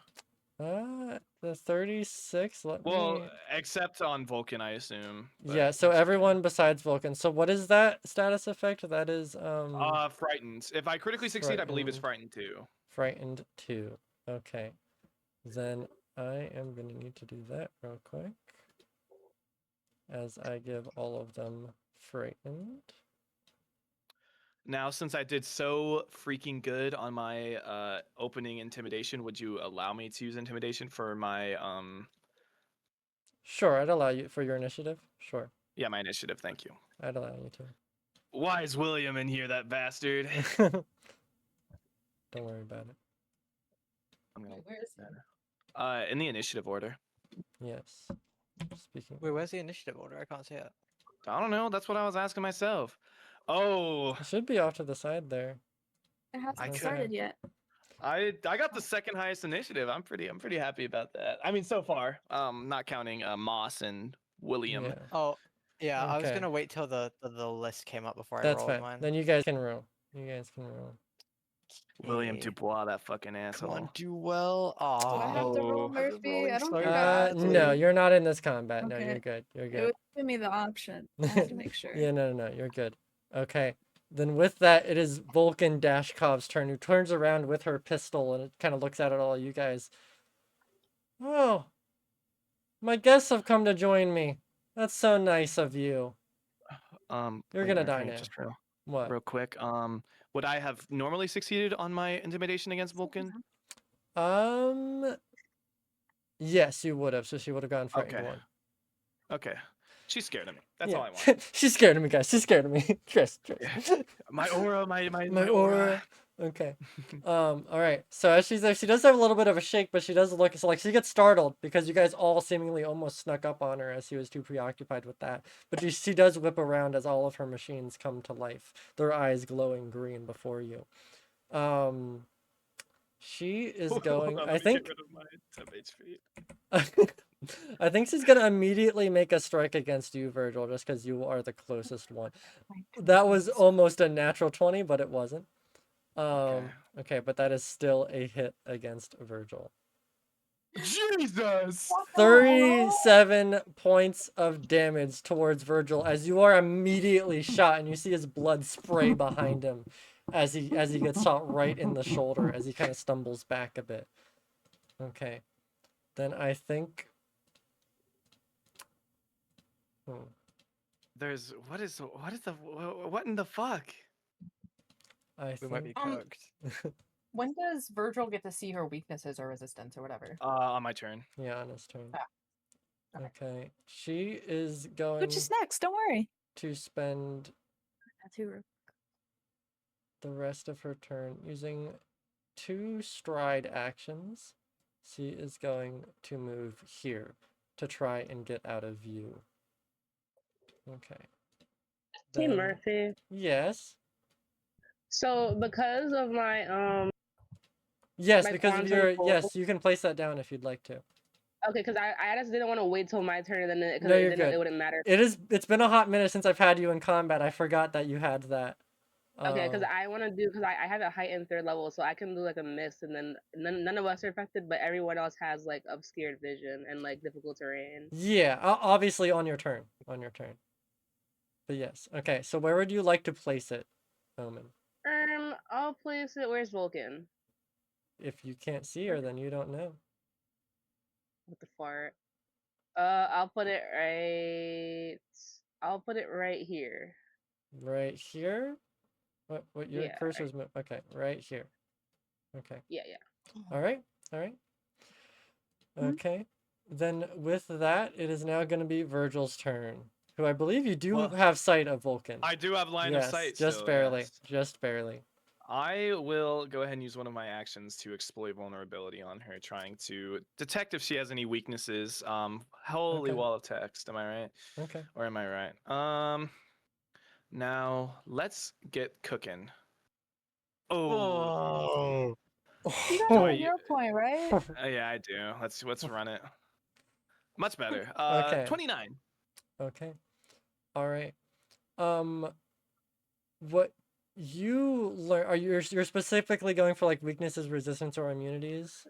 The 36, let well, me... except on Vulcan, I assume. but Yeah, so that's okay. everyone besides Vulcan. So what is that status effect? That is, Frightened. If I critically succeed, I believe it's frightened too. frightened 2. Okay. Then I am going to need to do that real quick. As I give all of them frightened. Now, since I did so freaking good on my opening intimidation, would you allow me to use intimidation for my Sure, I'd allow you for your initiative. Sure, yeah, my initiative? Thank you. I'd allow you Why is William in here, that bastard? to. Don't worry about it. I'm gonna Wait, where is he? in the initiative order. Yes. Speaking. Wait, where's the initiative order? I can't see it. I don't know. That's what I was asking myself. Oh, It should be off to the side there. It hasn't I started yet. I got the second highest initiative. I'm pretty happy about that. I mean, so far, not counting Moss and William. Yeah, Oh, yeah. I was Okay. gonna wait till the list came up before I that's rolled fine. mine. Then you guys can roll. You guys can roll. William Okay. Dubois, that fucking Come asshole. on, do well. Do I have to roll Oh. Murphy? I don't think No, you're not in this combat. No, Okay. you're good. You're It good. was giving me the option. I had to make sure. Yeah, no, you're good. Okay. Then with that, it is Vulcan Dashkov's turn, who turns around with her pistol and it kind of looks out at all you guys. Oh, my guests have come to join me. That's so nice of you. You're You're gonna die now. Just What? real quick. Would I have normally succeeded on my intimidation against Vulcan? Yes, you would have. So she would have gone frightened Okay. 1. Okay. She's scared of me. That's Yeah. all I want. She's scared of me, guys. She's scared of me. Tris. My aura, my My aura. Okay. All right. So as she's there, she does have a little bit of a shake, but she does look like she gets startled because you guys all seemingly almost snuck up on her as she was too preoccupied with that. But she does whip around as all of her machines come to life, their eyes glowing green before you. She is going. I think. Get rid of my temp HP. I think she's gonna immediately make a strike against you, Virgil, just because you are the closest one. That was almost a natural 20, but it wasn't. Okay, but that is still a hit against Virgil. Jesus! 37 points of damage towards Virgil as you are immediately shot, and you see his blood spray behind him as he gets shot right in the shoulder as he kind of stumbles back a bit. Okay, then I think. There's what in the fuck? We might be cooked. When does Virgil get to see her weaknesses or resistance or whatever? On my turn. Yeah, on his turn. Ah. Okay, she is going Which is next? Don't worry. to spend That's who. the rest of her turn using 2 stride actions. She is going to move here to try and get out of view. Okay. Hey, Then- Murphy. Yes. So because of my Yes, my because of quantum your fold- yes, you can place that down if you'd like to. okay, because I just didn't want to wait till my turn, and then because No, you're it good. wouldn't matter. It's been a hot minute since I've had you in combat. I forgot that you had that. Okay, because I want to do because I have a heightened third level, so I can do like a mist, and then none of us are affected, but everyone else has like obscured vision and like difficult terrain. Yeah, obviously on your turn. On your turn. But yes. Okay, so where would you like to place it, Omen? I'll place it. Where's Vulcan? If you can't see her, then you don't know. What the fart? I'll put it right. I'll put it right here. Right here? What your Yeah, cursor's move? Okay, right here. Okay. Yeah. All right. All right. Mhm. Okay. Then with that, it is now going to be Virgil's turn, who I believe you do Well, have sight of Vulcan. I do have line of Yes, sight. just still, barely. yes. Just barely. I will go ahead and use one of my actions to exploit vulnerability on her, trying to detect if she has any weaknesses. Holy Okay. wall of text. Am I right? Okay. Or am I right? Now let's get cooking. Oh, You got Do a I- hero point, right? yeah, I do. Let's run it. Much better. Okay. 29. Okay. All right. What you learn? Are you're specifically going for like weaknesses, resistance, or immunities?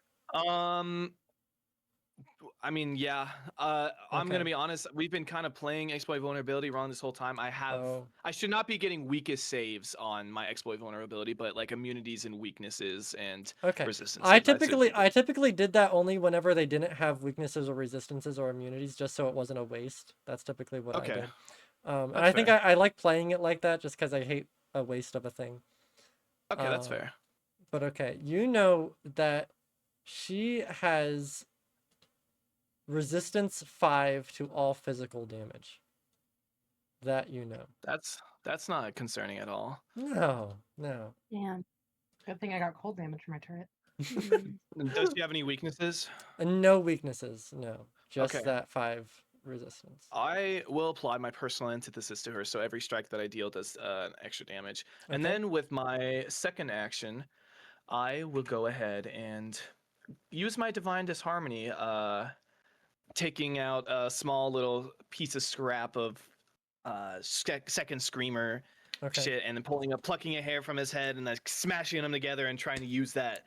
I mean, yeah. I'm Okay. gonna be honest. We've been kind of playing exploit vulnerability wrong this whole time. Oh. I should not be getting weakest saves on my exploit vulnerability, but like immunities and weaknesses and Okay. resistance. I typically did that only whenever they didn't have weaknesses or resistances or immunities, just so it wasn't a waste. That's typically what I Okay. did. And That's I think fair. I like playing it like that just because I hate a waste of a thing. Okay, that's Um, fair. But okay, you know that she has resistance 5 to all physical damage. That you know. That's not concerning at all. No, no. Damn. Good thing I got cold damage from my turret. Does she have any weaknesses? No weaknesses, no. Just Okay. that 5 resistance. I will apply my personal antithesis to her, so every strike that I deal does extra damage. And Okay. then with my second action, I will go ahead and use my divine disharmony, taking out a small little piece of scrap of second screamer Okay. shit, and then plucking a hair from his head, and like smashing them together, and trying to use that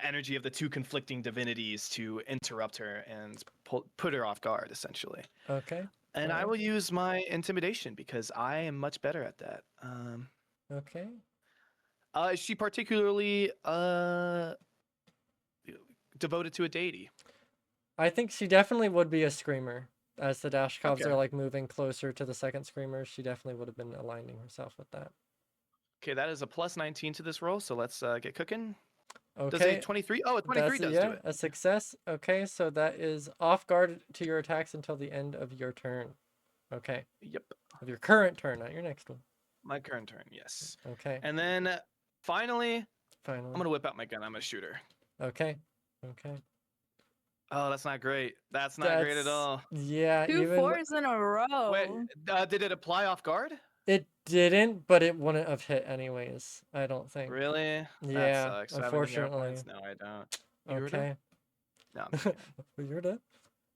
energy of the two conflicting divinities to interrupt her and put her off guard, essentially. Okay. And I Alright. will use my intimidation because I am much better at that. Okay. Is she particularly devoted to a deity? I think she definitely would be a screamer. As the Dashkovs Okay. are like moving closer to the second screamer, she definitely would have been aligning herself with that. Okay, that is a plus 19 to this roll, so let's get cooking. Does Okay. a 23? Oh, a 23 does do it. A success. Okay, so that is off guard to your attacks until the end of your turn. Okay. Yep, Of your current turn, not your next one. my current turn, yes. Okay. And then finally, I'm Finally. gonna whip out my gun. I'm gonna shoot her. Okay. Okay. Oh, that's not great. That's not great at all. Yeah, 2 even 4s in a row. Wait, did it apply off guard? it didn't, but it wouldn't have hit anyways, I don't think. Really? That Yeah, sucks. Do I have any hero unfortunately. points? No, I don't. You heard Okay. him? No, I'm just kidding. Well, you're dead.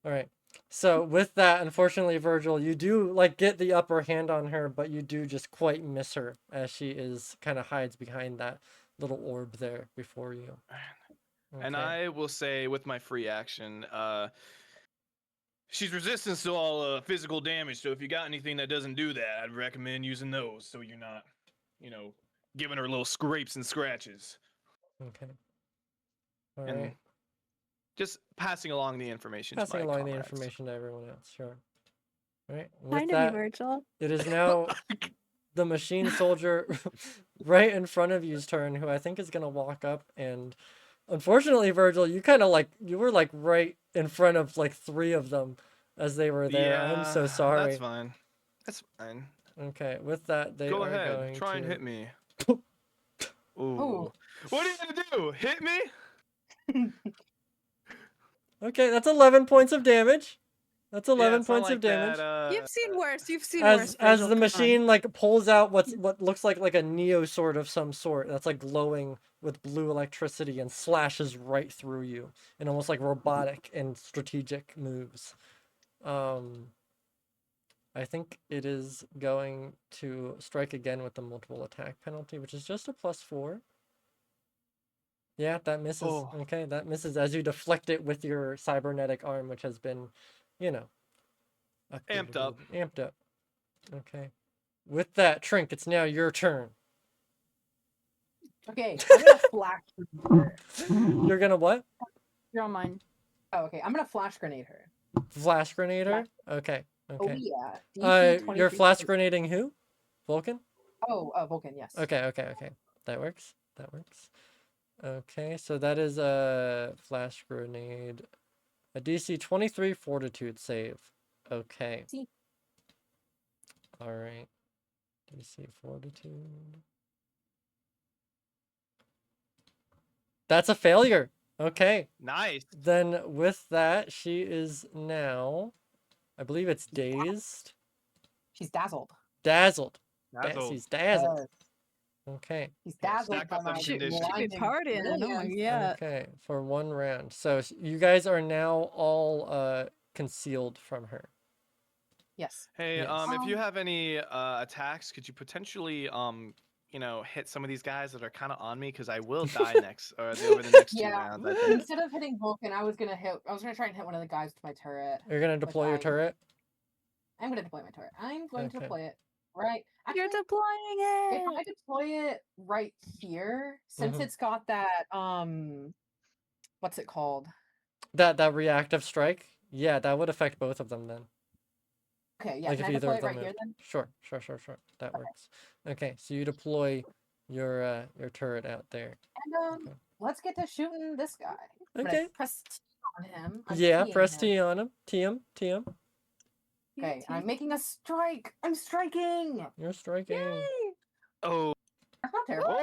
All right. So with that, unfortunately, Virgil, you do like get the upper hand on her, but you do just quite miss her as she is kind of hides behind that little orb there before you. And Okay. I will say with my free action, she's resistant to all physical damage. So if you got anything that doesn't do that, I'd recommend using those so you're not, giving her little scrapes and scratches. Okay. All And right. just passing along the information Passing to my along the comrades. information to everyone else. Sure. All right. With Kind of you, that, Virgil. it is now the machine soldier right in front of you's turn, who I think is gonna walk up and. Unfortunately, Virgil, you kind of you were like right in front of like 3 of them as they were there. I'm so sorry. That's fine. That's fine. Okay, with that, they Go are ahead. going Try and to- hit me. Ooh. What are you gonna do? Hit me? Okay, that's 11 points of damage. That's Yeah, 11 it's not points of like damage. that. You've seen worse. You've seen worse. As Virgil, the come on. machine like pulls out what looks like a neo sword of some sort that's like glowing with blue electricity and slashes right through you in almost like robotic and strategic moves. I think it is going to strike again with the multiple attack penalty, which is just a +4. Yeah, that misses. Oh. Okay, that misses as you deflect it with your cybernetic arm, which has been, you know, upgraded Amped a up. little bit. Amped up. Okay. With that, Trink, it's now your turn. Okay, I'm gonna flash grenade her. You're gonna what? You're on mine. Oh, okay, I'm gonna flash grenade her. Flash grenade her? Okay. Oh Okay. yeah. DC You're 23. flash grenading who? Vulcan? Oh, Vulcan, yes. Okay, okay, okay. That works. That works. Okay, so that is a flash grenade. A DC 23 fortitude save. Okay. See? Alright. DC fortitude. That's a failure. Okay. Nice. Then with that, she is now, I believe it's dazed. She's dazzled. Dazzled. Dazzled. She's dazzled. Yes. Okay. He's Yeah, dazzled stack by up them my conditions. Should be blinding partying. Oh my brilliance. god. Okay, for 1 round. So you guys are now all concealed from her. Yes. Hey, Yes. if you have any attacks, could you potentially hit some of these guys that are kind of on me? Because I will die next or over the next 2 Yeah. rounds. I think. Instead of hitting Vulcan, I was gonna try and hit one of the guys with my turret. You're gonna deploy your I- turret? I'm gonna deploy my turret. I'm going to Okay. deploy it right. You're Actually, deploying if I it. deploy it right here, since Mhm. it's got that what's it called? That reactive strike? Yeah, that would affect both of them then. Okay, yeah. Like Can if I either deploy of it them right here move. then? Sure. That works. Okay, so you deploy your turret out there. And Okay. let's get to shooting this guy. I'm gonna Okay. press T on him. I'm Yeah, T'ing press him. T on him. TM. Okay, I'm making a strike. I'm striking. You're striking. Yay! Oh. That's not terrible.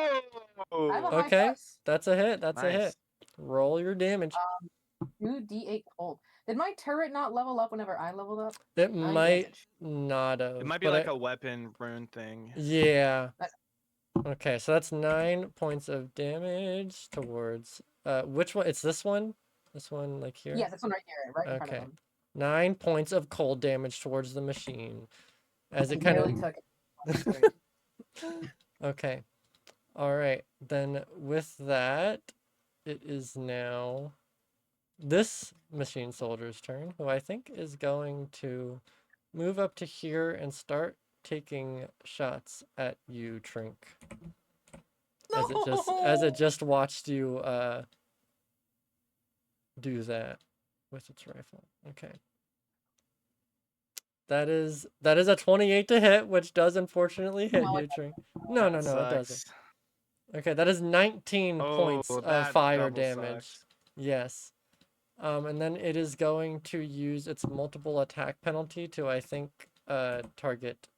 Oh. I have a high Okay, plus. that's a hit. That's a hit. Nice. Roll your damage. 2d8 cold. Did my turret not level up whenever I leveled up? It 9 might damage. not have. It might be but like a weapon rune thing. Yeah. That- Okay, so that's 9 points of damage towards which one? It's this one? This one like here? Yes, this one right here, right in front of Okay. him. 9 points of cold damage towards the machine. As He it kind barely of took it. Okay. All right. Then with that, it is now this machine soldier's turn, who I think is going to move up to here and start taking shots at you, Trink. As it just watched you do that with its rifle. Okay. That is a 28 to hit, which does unfortunately hit No, you, it Trink. No, That it doesn't. sucks. Okay, that is 19 points Oh, of that fire double damage. sucks. Yes. And then it is going to use its multiple attack penalty to, I think, target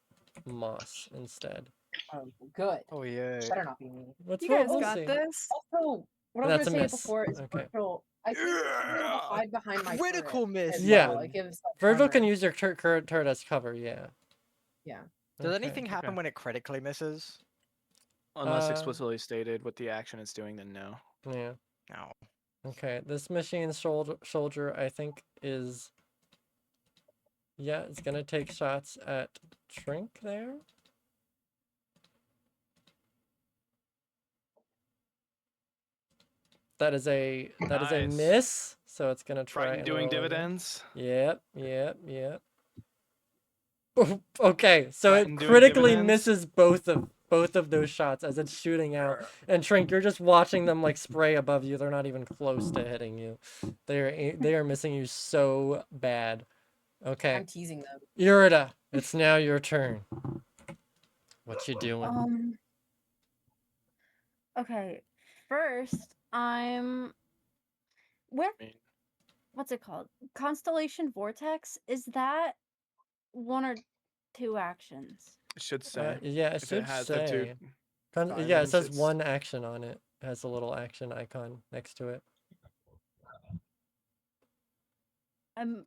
Moss instead. Oh, good. Oh yeah. Better not be me. Let's You guys we'll got see. this. Also, what I That's was a gonna say miss. before is Okay. Virgil. I think it's gonna Yeah. hide behind my Critical turret miss. as Yeah. well. It gives like, Virgil can armor. use your current turret as cover, yeah. Yeah. Does Okay. anything happen okay. when it critically misses? Unless Uh, explicitly stated what the action it's doing, then no. Yeah. No. Okay, this machine soldier, I think, is... Yeah, it's gonna take shots at Trink there. That is a Nice. miss, so it's gonna try Triton and doing roll again. dividends. Yep. Okay, so Triton it doing critically dividends. misses both of those shots as it's shooting out. And Trink, you're just watching them like spray above you. They're not even close to hitting you. They are missing you so bad. Okay, I'm teasing them. Irida, it's now your turn. What you doing? Okay. First, I'm with I mean, what's it called? Constellation Vortex. Is that 1 or 2 actions? it should say. Yeah, it if it should has the two say. Yeah, it diamonds, says it's- 1 action on it. It has a little action icon next to it. I'm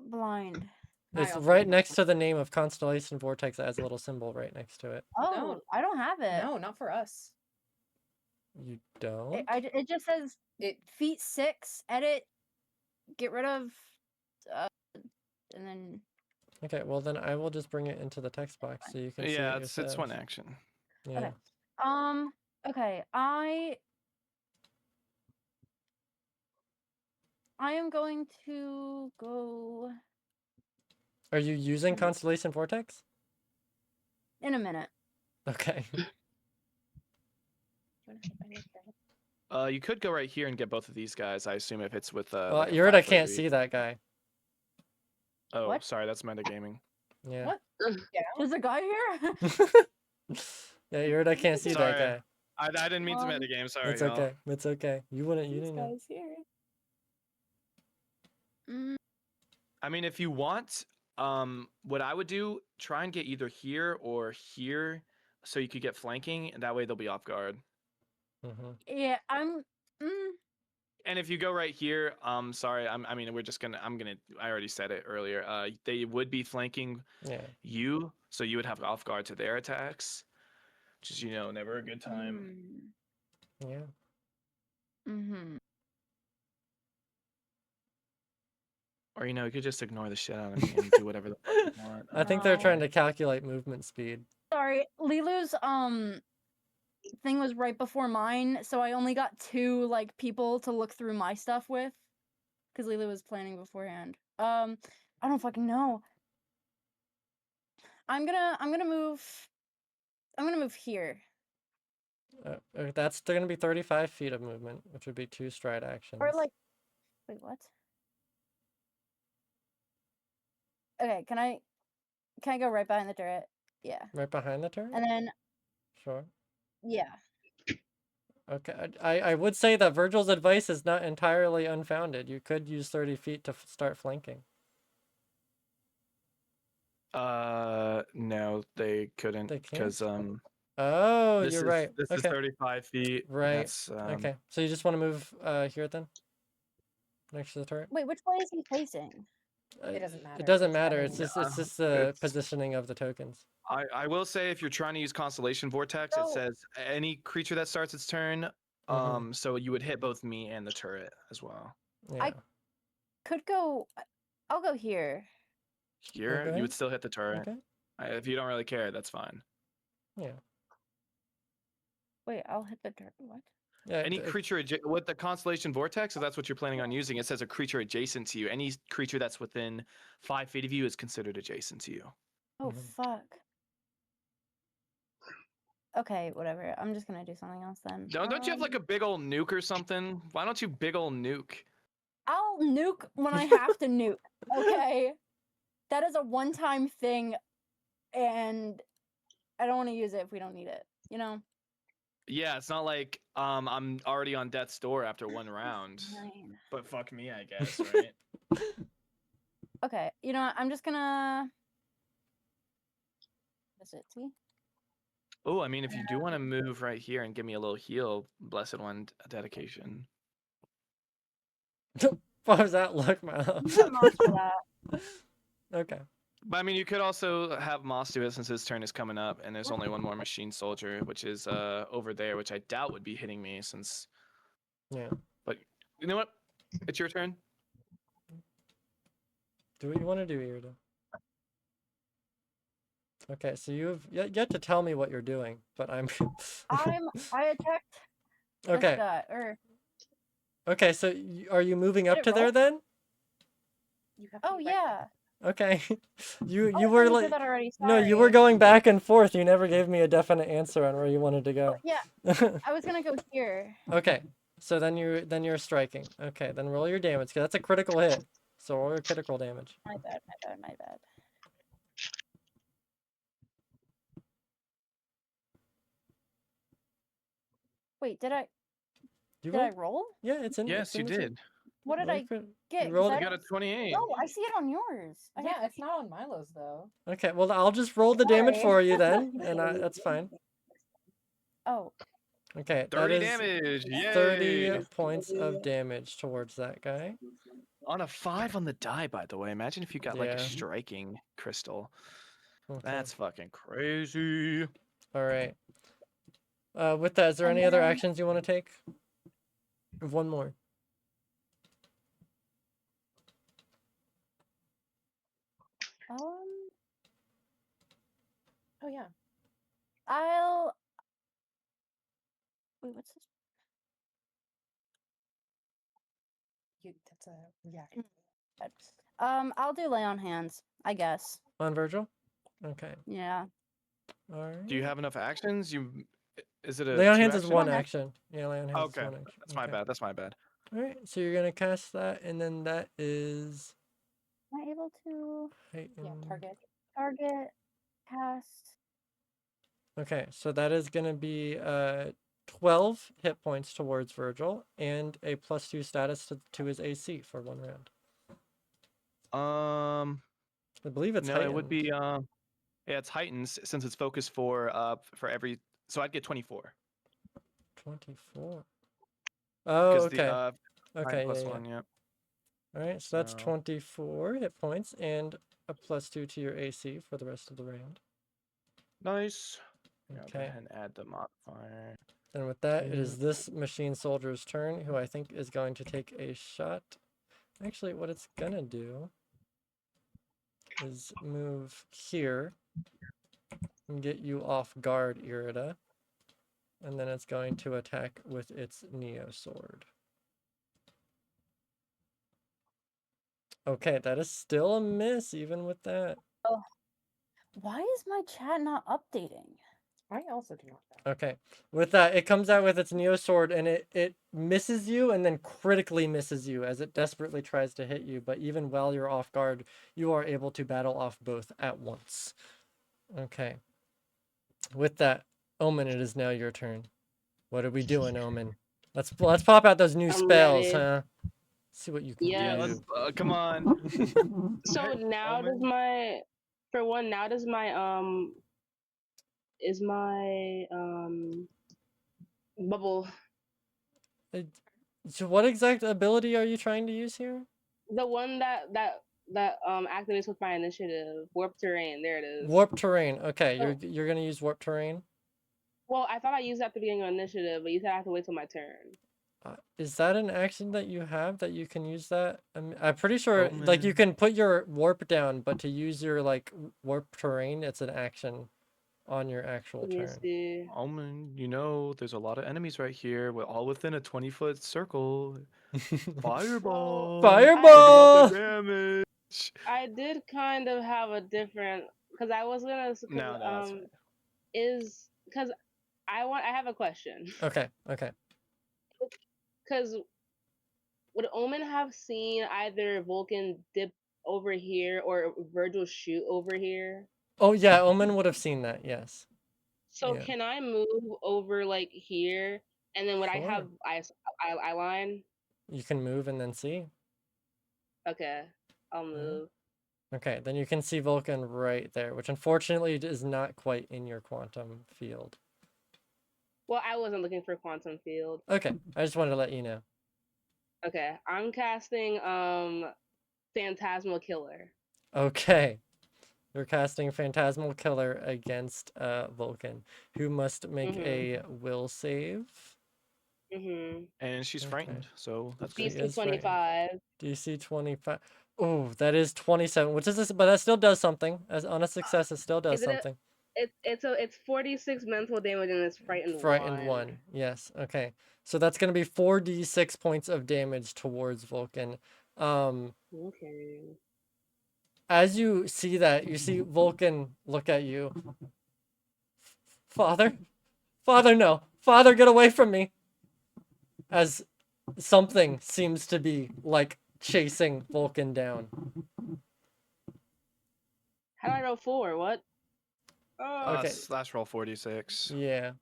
blind. I It's also right am next to the name of Constellation Vortex. It has a little symbol right next to it. Oh, I don't have it. No, not for us. You don't? It just says It feet 6, edit, get rid of, and then Okay, well then I will just bring it into the text box so you can see Yeah, it it's one yourselves. action. Yeah. okay. Okay, I am going to go Are you using Constellation Vortex? in a minute. Okay. You could go right here and get both of these guys. I assume if it's with Well, like a Yurida 5-foot can't reach. see that guy. Oh, What? sorry, that's metagaming. Yeah. What? Yeah. There's a guy here? Yeah, Yurida can't see Sorry. that guy. I didn't mean to Um, metagame. Sorry, It's y'all. okay. It's okay. You wouldn't. You This didn't know. guy's here. I mean, if you want, what I would do, try and get either here or here, so you could get flanking, and that way they'll be off guard. Mm-hmm. Yeah, I'm. And if you go right here, sorry, I mean, I already said it earlier. They would be flanking Yeah. you, so you would have off guard to their attacks, which is, never a good time. Yeah. Mm-hmm. Or, you could just ignore the shit out of me and do whatever the fuck you want. I think they're No. trying to calculate movement speed. Sorry, Lilu's thing was right before mine, so I only got 2 people to look through my stuff with, because Lilu was planning beforehand. I don't fucking know. I'm gonna move here. That's going to be 35 feet of movement, which would be 2 stride actions. Or wait, what? Okay, can I go right behind the turret? Yeah. Right behind the turret? And then Sure. yeah. Okay. I would say that Virgil's advice is not entirely unfounded. You could use 30 feet to start flanking. No, they couldn't, They can't? because Oh, this you're is right. this Okay. is 35 feet. Right. That's Okay. So you just want to move here then? Next to the turret? Wait, which way is he facing? It doesn't matter. It doesn't It's matter. heading- It's just the it's- positioning of the tokens. I will say, if you're trying to use Constellation Vortex, it So- says any creature that starts its turn. Mhm. So you would hit both me and the turret as well. Yeah. Could go. I'll go here. Here, go you would ahead. still hit the turret. Okay. If you don't really care, that's fine. Yeah. Wait, I'll hit the turret. What? Yeah. Any creature with the Constellation Vortex, if that's what you're planning on using, it says a creature adjacent to you. Any creature that's within 5 feet of you is considered adjacent to you. Oh Mhm. fuck. Okay, whatever. I'm just gonna do something else then. Don't you have like a big old nuke or something? Why don't you big old nuke? I'll nuke when I have to nuke. Okay, that is a one-time thing, and I don't want to use it if we don't need it. Yeah, it's not like I'm already on death's door after one round. Fine. But fuck me, I guess, right? Okay, you know what? I'm just gonna. What is it? See? Oh, I mean, if you do want to move right here and give me a little heal, Blessed One dedication. What was that look, Milo? I'm not for that. Okay. But I mean, you could also have Moss do it since his turn is coming up, and there's only one more machine soldier, which is over there, which I doubt would be hitting me since. Yeah. But you know what? It's your turn. Do what you want to do, Irida. Okay, so you've yet to tell me what you're doing, but I'm. I attacked. This Okay. guy, or Okay, so are you moving Did up it to there roll? then? You have to oh be right yeah. Okay. You Oh, I you thought were you like did that already. no, you were sorry. going back and forth. You never gave me a definite answer on where you wanted to go. Yeah, I was gonna go here. Okay. So then you're striking. Okay, then roll your damage, because that's a critical hit. So roll your critical damage. My bad. My bad. Wait, did I You did I rolled? roll? Yeah, it's in. Yes, it's in you the sheet. did. What did Roll I your crit- get? you 'Cause rolled I You got don't- a 28. No, I see it on yours. I Yeah, it's not on Milo's though. Okay, well I'll just roll the damage Sorry. for you then, and that's fine. Oh, Okay, that 30 is damage. Yay! 30 points of damage towards that guy. On a 5 on the die, by the way. Imagine if you got like a Yeah. striking crystal. Okay. That's fucking crazy. All right. With that, is there And any other then- actions you want to take? One more. Oh yeah. I'll. Wait, what's this? That's a reaction. I'll do lay on hands, I guess. On Virgil? Okay. Yeah. All right. Do you have enough actions? Is it a Lay on two hands is action? one One action. Yeah, lay on hands Okay, is one action. that's my Okay. bad. That's my bad. All right. So you're gonna cast that, and then that is Am I able to Yeah, heightened. target cast? Okay, so that is gonna be 12 hit points towards Virgil and a +2 status to his AC for 1 round. I believe it's No, heightened. it would be yeah, it's heightened since it's focused for every. So I'd get 24. 24. Oh, Because okay. the Okay, plus yeah. 1, yeah. All right, so that's So- 24 hit points and a +2 to your AC for the rest of the round. Nice. Yeah, I'll go Okay. ahead and add the modifier. And with that, it is this machine soldier's turn, who I think is going to take a shot. Actually, what it's gonna do is move here and get you off guard, Irida. And then it's going to attack with its Neo Sword. Okay, that is still a miss, even with that. Why is my chat not updating? I also do not know. Okay, with that, it comes out with its Neo Sword, and it misses you and then critically misses you as it desperately tries to hit you. But even while you're off guard, you are able to battle off both at once. Okay. With that, Omen, it is now your turn. What are we doing, Omen? Let's pop out those new I'm spells, ready. huh? See what you can Yeah, Yeah, do. let's come on. So now does Omen. my is my bubble So what exact ability are you trying to use here? the one that activates with my initiative? Warp terrain. There it is. Warp terrain. Okay, Oh. you're gonna use warp terrain. Well, I thought I used that at the beginning of initiative, but you said I have to wait till my turn. Is that an action that you have that you can use that? I'm pretty sure like you Omen. can put your warp down, but to use your like warp terrain, it's an action on your actual Let me turn. see. Omen, there's a lot of enemies right here. We're all within a 20-foot circle. Fireball. Fireball! Think about the damage. I did kind of have a different because I was gonna No, that's fine. is because I have a question Okay. because would Omen have seen either Vulcan dip over here or Virgil shoot over here? Oh yeah, Omen would have seen that. Yes. So Yeah. can I move over like here and then would I have Sure. eye line? You can move and then see. Okay, I'll move. Okay, then you can see Vulcan right there, which unfortunately is not quite in your quantum field. Well, I wasn't looking for quantum field. Okay, I just wanted to let you know. Okay, I'm casting Phantasmal Killer. Okay. You're casting Phantasmal Killer against Vulcan, who must make a will save. And she's Okay. frightened, so that's She good. DC is frightened. 25. DC 25. Oh, that is 27, which is this, but that still does something. As on a success, it still does Is it something. It's 46 mental damage and it's frightened, Frightened 1. 1. Yes. Okay. So that's going to be 4d6 points of damage towards Vulcan. Okay. As you see that, you see Vulcan look at you. Father? Father, no. Father, get away from me. As something seems to be like chasing Vulcan down. How do I roll 4? What? Oh. Okay. Slash roll 46. Yeah.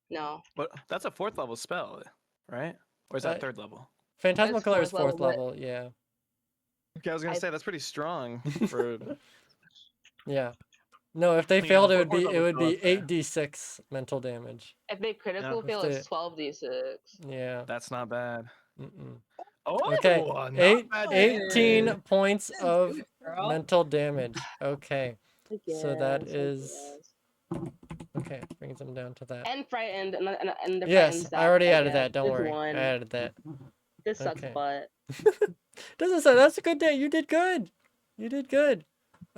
No. But that's a 4th level spell, right? Or is that 3rd level? Phantasmal It's Killer is 4th 4th level, level, yeah. Okay, I was gonna say that's pretty strong for. Yeah. No, if they You know, failed, it fourth would be level stuff, yeah. 8d6 mental damage. If they critical If fail, they- it's 12d6. Yeah. That's not bad. Mm-mm. Oh, Okay. not bad. 18 points Let's of do it, girl. mental damage. Okay. I So that guess, I is guess. okay. Brings them down to that. And frightened, and the frightened Yes, stat, I already added guess. that. Don't Just worry. one. I added that. This sucks Okay. butt. Doesn't say that's a good day. You did good. You did good.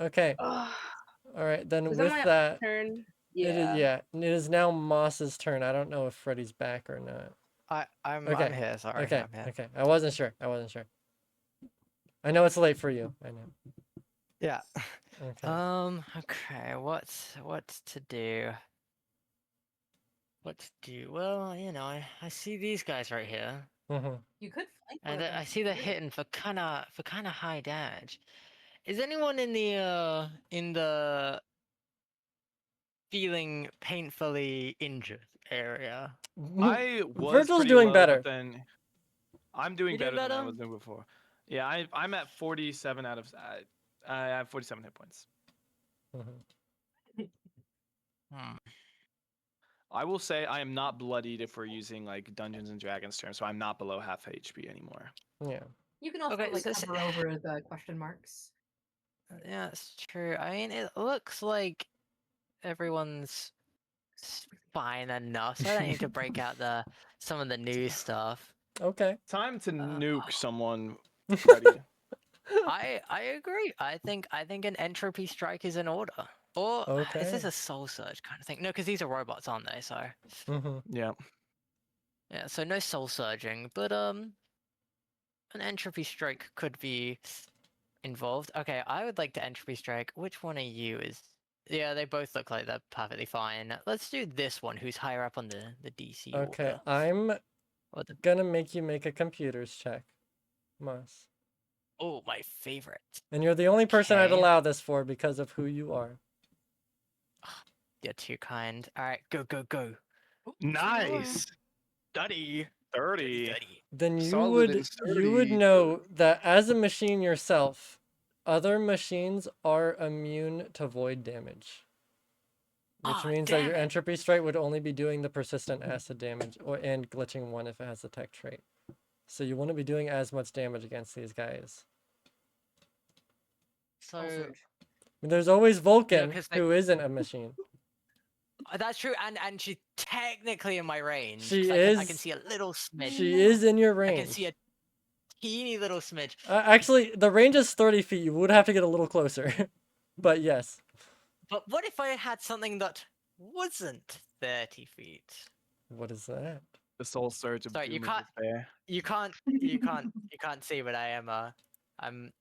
Okay. Ugh. All right. Then Is with that my that, turn? it is Yeah. It is now Moss's turn. I don't know if Freddy's back or not. I'm Okay. here. Sorry, Okay. I'm here. Okay. I wasn't sure. I know it's late for you. I know. Yeah. Okay. Okay. What's to do? What to do? Well, you know, I see these guys right here, Mhm. You could flank one and of them I see they're too. hitting for kind of high damage. Is anyone in the feeling painfully injured area? I was Virgil's pretty doing low, better. but then I'm doing You doing better than I better? was doing before. Yeah, I'm at 47 out of I have 47 hit points. Mhm. Hmm. I will say I am not bloodied if we're using like Dungeons and Dragons terms, so I'm not below half HP anymore. Yeah. You can also Okay, like so cover over the question marks. Yeah, it's true. I mean, it looks like everyone's fine enough, so I don't need to break out some of the new stuff. Okay. Time to nuke someone, Okay. Freddy. I agree. I think an entropy strike is in order. Or is this a soul surge kind of thing? No, because these are robots, aren't they? So Mhm. Yeah. yeah, so no soul surging, but an entropy strike could be involved. Okay, I would like to entropy strike. Which one of you is? Yeah, they both look like they're perfectly fine. Let's do this one, who's higher up on the DC Okay. order. I'm Or the... gonna make you make a computers check, Moss. Oh, my favorite. And you're the only person I'd Okay. allow this for because of who you are. You're too kind. All right, go. Nice. Study. 30. Then you Solid would and know that as a machine yourself, other machines are immune to void damage. Which means that your damn it. entropy strike would only be doing the persistent acid damage and glitching one if it has the tech trait. So you wouldn't be doing as much damage against these guys. So Soul surge. There's always Vulcan, 'cause they- who isn't a machine. That's true, and she's technically in my range. She 'cause I can is- see a little smidge. She is in your I range. can see a teeny little smidge. Actually, the range is 30 feet. You would have to get a little closer. But yes. But what if I had something that wasn't 30 feet? What is that? The soul surge of Sorry, you doom and can't- despair. you can't see, but I am I'm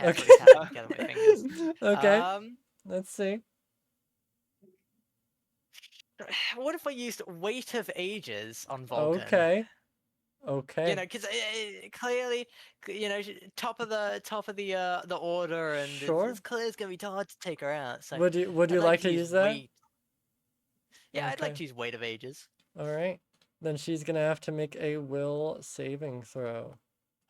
Okay. carefully tapping together my fingers. Okay. Let's see. What if I used Weight of Ages on Vulcan? Okay. Okay. You know, because clearly, you know, top of the order, and Sure. it's clear it's gonna be hard to take her out. So Would you I'd like to use that? Weight. Yeah, I'd like Okay. to use Weight of Ages. All right. Then she's gonna have to make a will saving throw.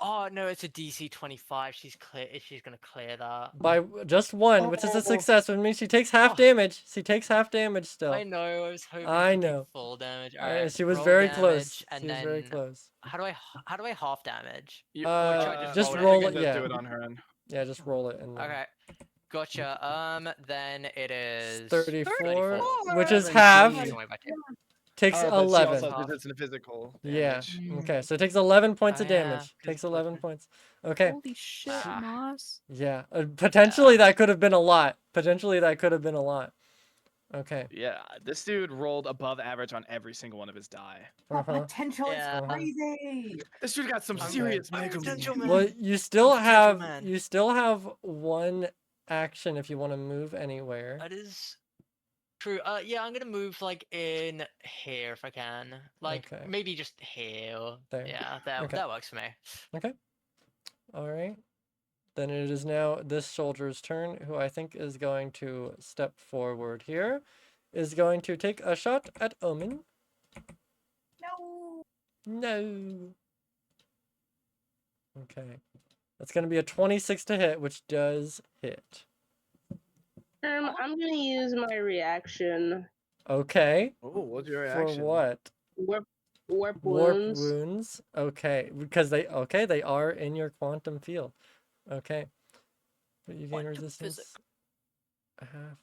Oh no, it's a DC 25. She's gonna clear that. By just one, which is a success, which means she takes half Oh. damage. She takes half damage still. I know. I was hoping I she'd know. take full damage. Yeah, Alright, she was roll very damage, close. And She was then very close. how do I half damage? You- Or should I Just roll roll I it, think yeah. Do it on her end. Yeah, just roll it and then Okay, gotcha. Then it is 34, 34. which is Seven, half. twenty. Don't worry about it. Takes But she 11. also does it in physical Yeah. damage. Okay, so it takes 11 points Oh, of yeah, damage. 'cause Takes it's 11 like- points. Okay. Holy shit, Ah. Moss. Yeah. Potentially that could have been a lot. Potentially that could have been a lot. Okay. Yeah, this dude rolled above average on every single one of his die. Oh, Uh-huh. potential Yeah. is crazy. This dude got some Okay. serious I'm mega potential moves. man. Well, you still potential have man. one action if you want to move anywhere. That is true. Yeah, I'm gonna move like in here if I can. Like Okay. maybe just here. There. Yeah, Okay. that works for me. Okay. All right. Then it is now this soldier's turn, who I think is going to step forward here, is going to take a shot at Omen. No. No. Okay. That's going to be a 26 to hit, which does hit. I'm gonna use my reaction. Okay. Oh, what's your For reaction? what? Warp Warp wounds. wounds. Okay, because they are in your quantum field. Okay. But you gain Quantum resistance. physics. Half.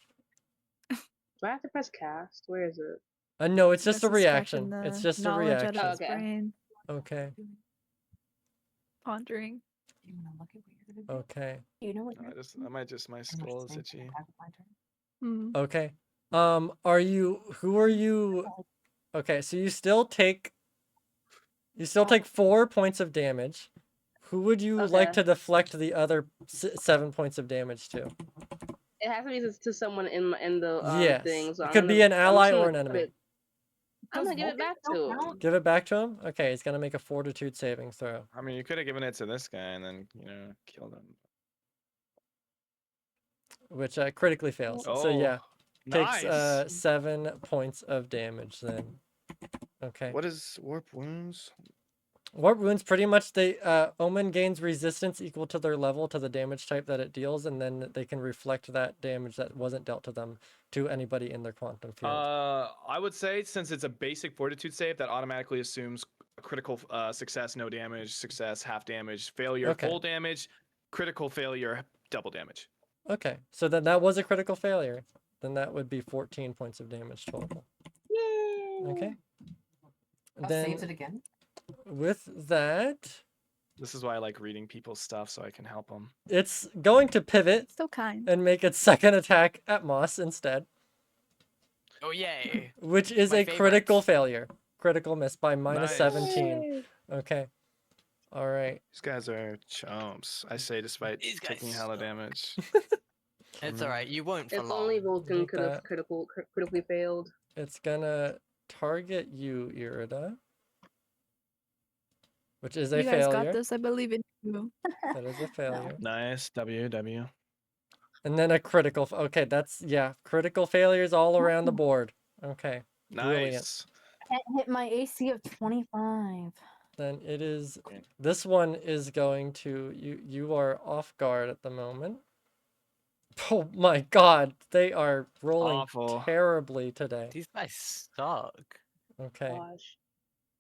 Do I have to press cast? Where is it? No, it's just a That's scratching reaction. It's the just a knowledge out of reaction. his Okay. brain. Okay. Pondering. Do you want to look at what you're gonna do? Okay. You know what? My And skull just is say, itchy. "Attack my turn." Hmm. Okay. Who are you? Okay, so you still take 4 points of damage. Who would you like Okay. to deflect the other 7 points of damage to? It has to be to someone in the Yes. thing. So It I'm could be gonna. an I'm ally just or gonna an put enemy. it. I'm Does gonna give it Vulcan back still to him. count? Give it back to him? Okay, he's gonna make a fortitude saving throw. I mean, you could have given it to this guy and then killed him. Which critically fails. So Oh, yeah, takes nice. 7 points of damage then. Okay. What is warp wounds? Warp wounds pretty much Omen gains resistance equal to their level to the damage type that it deals, and then they can reflect that damage that wasn't dealt to them to anybody in their quantum field. I would say since it's a basic fortitude save, that automatically assumes critical success, no damage, success, half damage, failure, Okay. full damage, critical failure, double damage. Okay, so then that was a critical failure. Then that would be 14 points of damage total. Yay! Okay. That Then saves it again. with that, This is why I like reading people's stuff so I can help them. it's going to pivot So kind. and make its second attack at Moss instead, Oh yay! which is My a critical favorite. failure. Critical miss by minus Nice. 17. Yay! Okay. All right. These guys are chumps. I say despite These taking guys hella suck. damage. Mm-hmm. It's alright, you won't for If long. only Vulcan Take could have that. critically failed. It's gonna target you, Irida, which is a You guys got failure. this. I believe in you. That is a failure. Nice. W. And then a critical. Okay, that's, yeah, critical failures all around the board. Okay, brilliant. Nice. Can't hit my AC of 25. Then it is, this one is going to, you are off guard at the moment. Oh my god, they are rolling Awful. terribly today. These guys suck. Okay, Gosh.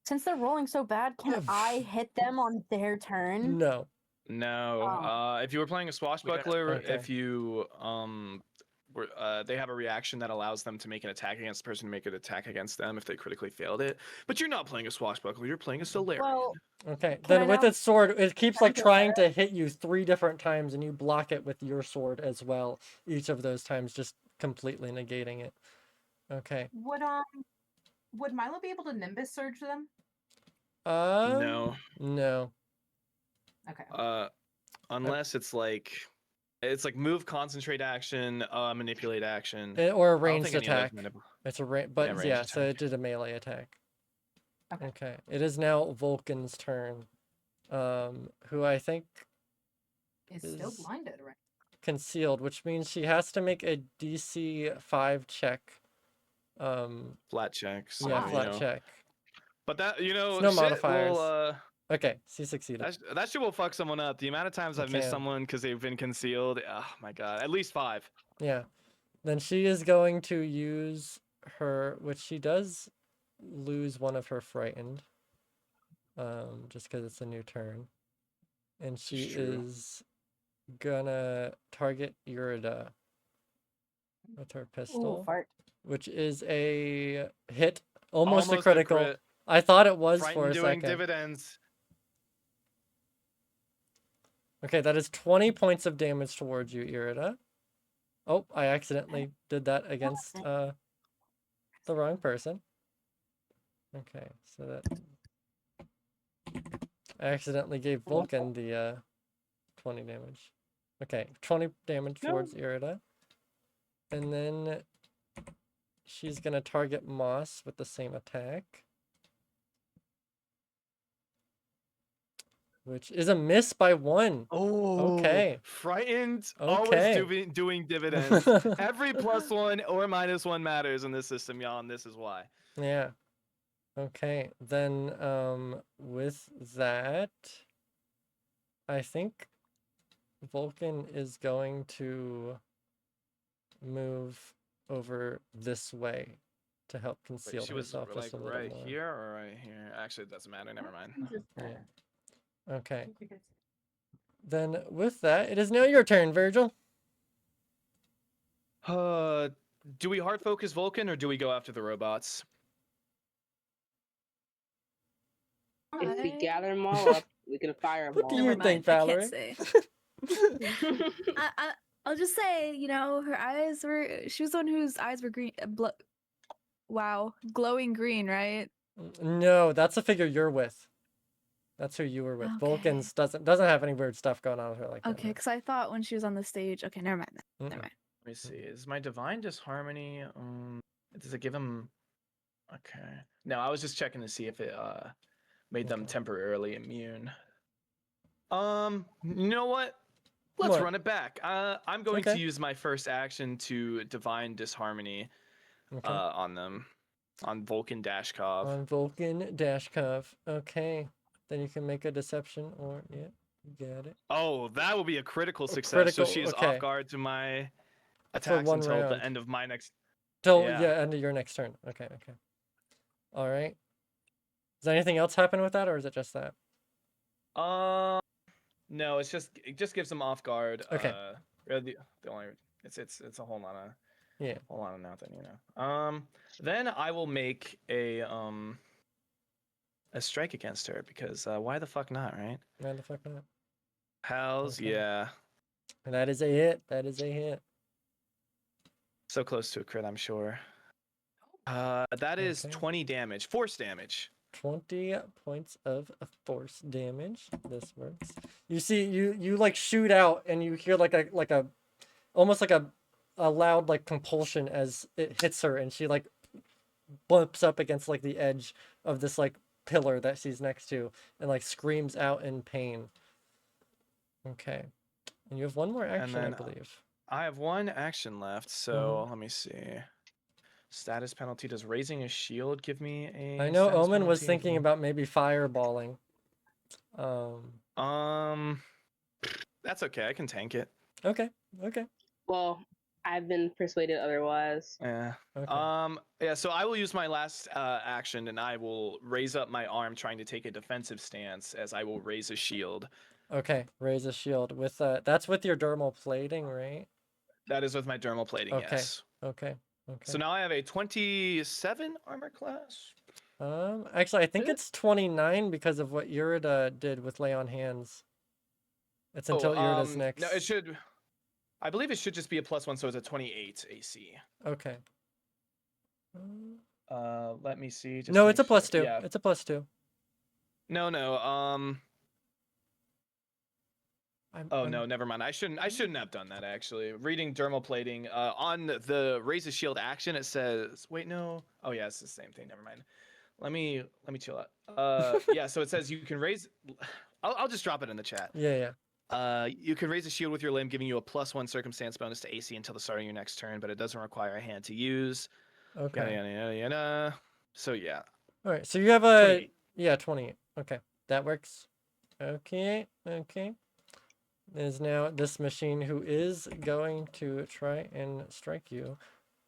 Since they're rolling so bad, can I hit them on their turn? no. No. Oh. If you were playing a swashbuckler, Okay. if you they have a reaction that allows them to make an attack against the person, make an attack against them if they critically failed it. But you're not playing a swashbuckler. You're playing a Solarian. Well, Okay, Can I then with now its sword, it keeps like turn to trying to hit you 3 different times, and you block it with your sword as well. Each of those times, just completely negating it. Okay. Would Milo be able to Nimbus Surge them? No. No. Okay. Unless it's like move, concentrate action, manipulate action. Or a I don't ranged think any of attack. those It's a but ranged yeah, so attack. it did a melee attack. Okay. Okay. It is now Vulcan's turn. Who I think Is still is blinded, right? concealed, which means she has to make a DC 5 check. Flat check. So, Yeah, Wow. flat check. But that no shit modifiers. will Okay, she succeeded. that shit will fuck someone up. The amount of times It I've missed can. someone because they've been concealed. Oh my god, at least 5. Yeah. Then she is going to use her, which she does lose one of her frightened. Just because it's a new turn. And she It's true. is gonna target Irida with her Ooh, pistol, fart. which is a hit, almost a Almost a critical. crit. I thought it was for Frightened a doing second. dividends. Okay, that is 20 points of damage towards you, Irida. Oh, I accidentally did that against the wrong person. Okay, so that I accidentally gave Vulcan the 20 damage. Okay, 20 damage towards Irida. And then she's gonna target Moss with the same attack, which is a miss by 1. Oh, Okay. Frightened. Okay. Always doing dividends. Every +1 or -1 matters in this system, y'all, and this is why. Yeah. Okay, then with that, I think Vulcan is going to move over this way to help Wait, conceal she was herself like just a little right more. here or right here? Actually, it doesn't matter. Never mind. Yeah. Okay. Then with that, it is now your turn, Virgil. Do we hard focus Vulcan or do we go after the robots? If we I- gather them all up, we can fire them What all. do Never you think, mind, I Valerie? can't say. I'll just say, you know, her eyes were. She was the one whose eyes were green. Wow, glowing green, right? No, that's the figure you're with. That's who you were with. Okay. Vulcan's doesn't have any weird stuff going on with her like that. Okay, because I thought when she was on the stage. Okay, never mind. no. Never Mm-mm. mind. Let me see. Is my divine disharmony? Does it give him? Okay. No, I was just checking to see if it made them Okay. temporarily immune. You know what? Let's What? run it back. I'm going Okay. to use my first action to divine disharmony Okay. on them, on Vulcan Dashkov. On Vulcan Dashkov. Okay. Then you can make a deception or yeah, you got it. Oh, that will be a critical success. critical, So she is okay. off guard to my For attacks one until round. the end of my next. Till Yeah. end of your next turn. Okay. All right. Does anything else happen with that, or is it just that? No, it just gives them off guard. Okay. The only it's a whole lot of Yeah. whole lot of nothing, you know. Then I will make a strike against her because why the fuck not, right? Why the fuck not? Hells Okay. yeah. That is a hit. That is a hit. So close to a crit, I'm sure. That is Okay. 20 damage, force damage. 20 points of force damage. This works. You see, you like shoot out, and you hear like a almost like a loud like compulsion as it hits her, and she like bumps up against like the edge of this like pillar that she's next to, and like screams out in pain. Okay, and you have one more action, then, I believe. I have one action left, so let me see. Status penalty. Does raising a shield give me a I know status Omen was penalty? thinking about maybe fireballing. That's okay. I can tank it. Okay. Well, I've been persuaded otherwise. Yeah. Okay. Yeah. So I will use my last action, and I will raise up my arm, trying to take a defensive stance, as I will raise a shield. Okay. Raise a shield with that's with your dermal plating, right? That is with my dermal plating. Okay. Yes. Okay. So now I have a 27 armor class. Actually, I think Yeah. it's 29 because of what Yurida did with lay on hands. It's until Yurida's next. No, it should. I believe it should just be a +1, so it's a 28 AC. Okay. Let me see. Just No, to it's a make sure. +2. Yeah. It's a +2. No. Oh no, never mind. I shouldn't have done that actually. Reading dermal plating on the raise a shield action, it says. Wait, no. Oh yeah, it's the same thing. Never mind. Let me chill out. Yeah. So it says you can raise. I'll just drop it in the chat. Yeah. You can raise a shield with your limb, giving you a +1 circumstance bonus to AC until the start of your next turn, but it doesn't require a hand to use. Okay. Yada. So yeah. All right. So you have a 28. yeah 28. Okay, that works. Okay. Is now this machine who is going to try and strike you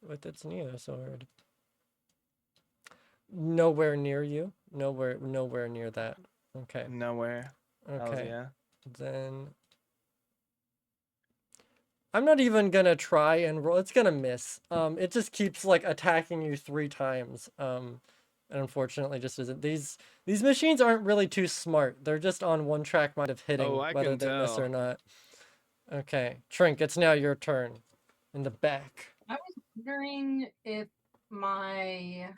with its Neo sword. Nowhere near you. Nowhere near that. Okay. Nowhere. Hells Okay. yeah. Then I'm not even gonna try and roll. It's gonna miss. It just keeps like attacking you 3 times. And unfortunately, just isn't. These machines aren't really too smart. They're just on one track mind of hitting, Oh, I whether can they miss tell. or not. Okay, Trink, it's now your turn. In the back. I was wondering if my. Oh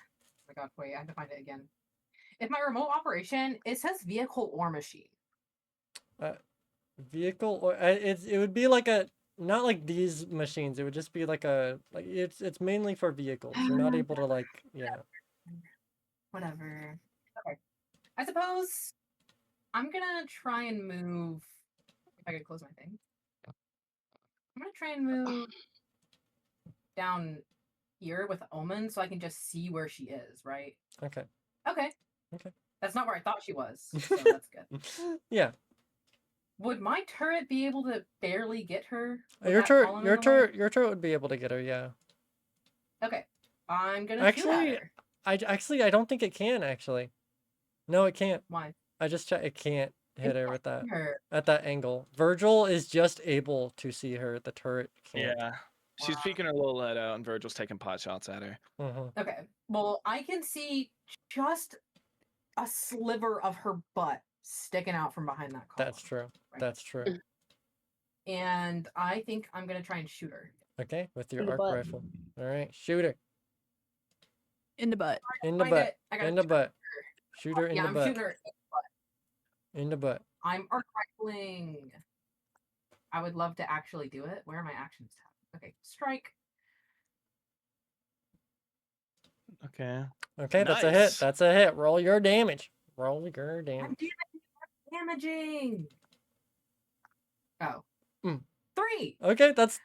my god, wait, I have to find it again. If my remote operation, it says vehicle or machine. Vehicle or it would be like a not like these machines. It would just be like a like it's mainly for vehicles. You're not able to like Whatever. Okay. I suppose I'm gonna try and move. If I could close my thing. I'm gonna try and move down here with Omen so I can just see where she is, right? Okay. Okay. Okay. That's not where I thought she was, so that's good. Yeah. Would my turret be able to barely get her? with Your that turret, column your in the way? turret, your turret would be able to get her. Yeah. Okay. I'm gonna shoot Actually, at her. I don't think it can. Actually, no, it can't. Why? I just checked. It can't hit her with that Her. at that angle. Virgil is just able to see her. The turret can't. Yeah. She's Wow. peeking her little head out, and Virgil's taking pot shots at her. Mm-hmm. Okay. Well, I can see just a sliver of her butt sticking out from behind that column. That's true. Right. That's true. And I think I'm gonna try and shoot her. Okay, with your In the arc butt. rifle. All right, shoot her In the butt. in the I butt. gotta In the try- butt. Shoot her in yeah, the I'm butt. shooting her. In the butt. I'm arc rifling. I would love to actually do it. Where are my actions tab? Okay, strike. Okay. Okay, that's a hit. Nice. That's a hit. Roll your damage. Roll your I'm damage. damaging. Oh. Mm. 3. Okay, that's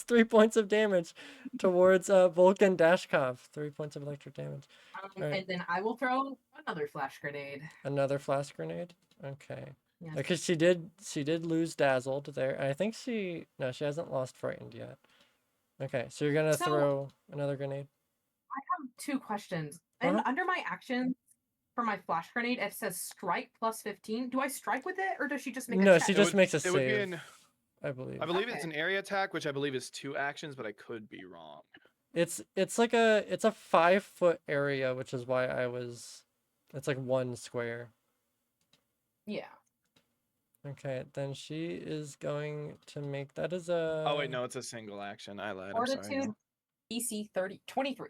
3 points of damage towards Vulcan Dashkov. 3 points of electric damage. Alright. And then I will throw another flash grenade. Another flash grenade. Okay. Yes. Because she did lose dazzled there. I think she hasn't lost frightened yet. Okay, so you're gonna So- throw another grenade. I have 2 questions. And under my actions for my flash grenade, it says strike plus 15. Do I strike with it, or does she just make a No, check? she It just would- makes a It would be save. an. I believe. I believe it's Okay. an area attack, which I believe is 2 actions, but I could be wrong. It's like a 5-foot area, which is why it's like 1 square. Yeah. Okay, then she is going to make that as a. Oh wait, no, it's a single action. I lied. I'm sorry. Fortitude, DC 23.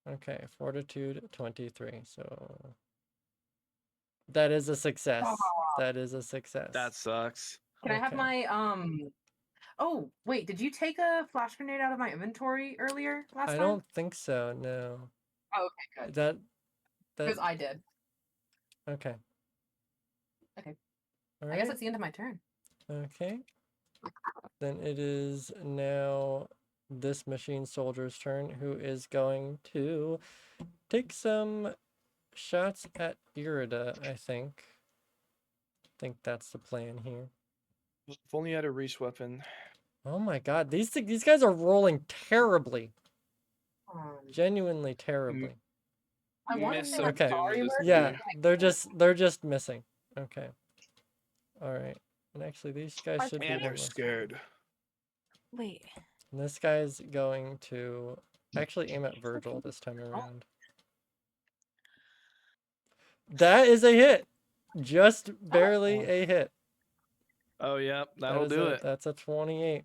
Okay, fortitude 23. So that is a success. That is a success. That sucks. Can I have Okay. my Oh, wait, did you take a flash grenade out of my inventory earlier last I time? don't think so. No. Oh, okay, good. That. Because I did. Okay. Okay. All I guess right. it's the end of my turn. Okay. Then it is now this machine soldier's turn, who is going to take some shots at Irida, I think. Think that's the plan here. If only I had a reach weapon. Oh my god, these guys are rolling terribly. Um, Genuinely terribly. I want to Miss say of I'm Okay. sorry, doom, Mercy, Yeah, but I they're just missing. Okay. All right. And actually, these guys should be And they're harmless. scared. Wait. And this guy's going to actually aim at Virgil this time around. That is a hit. Just barely a hit. Oh yeah, That that'll is do a- it. That's a 28.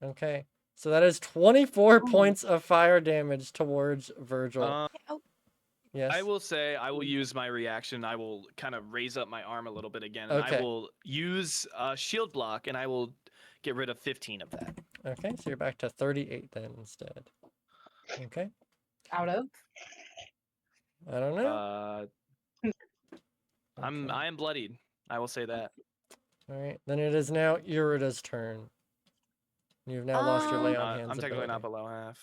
Okay. So that is 24 points of fire damage towards Virgil. Oh, Yes. I will say I will use my reaction. I will kind of raise up my arm a little bit again, and Okay. I will use shield block, and I will get rid of 15 of that. Okay, so you're back to 38 then instead. Okay. out of. I don't know. I am bloodied. I will say that. All right. Then it is now Irida's turn. You've now lost your lay on hands. I'm technically not ability. below half.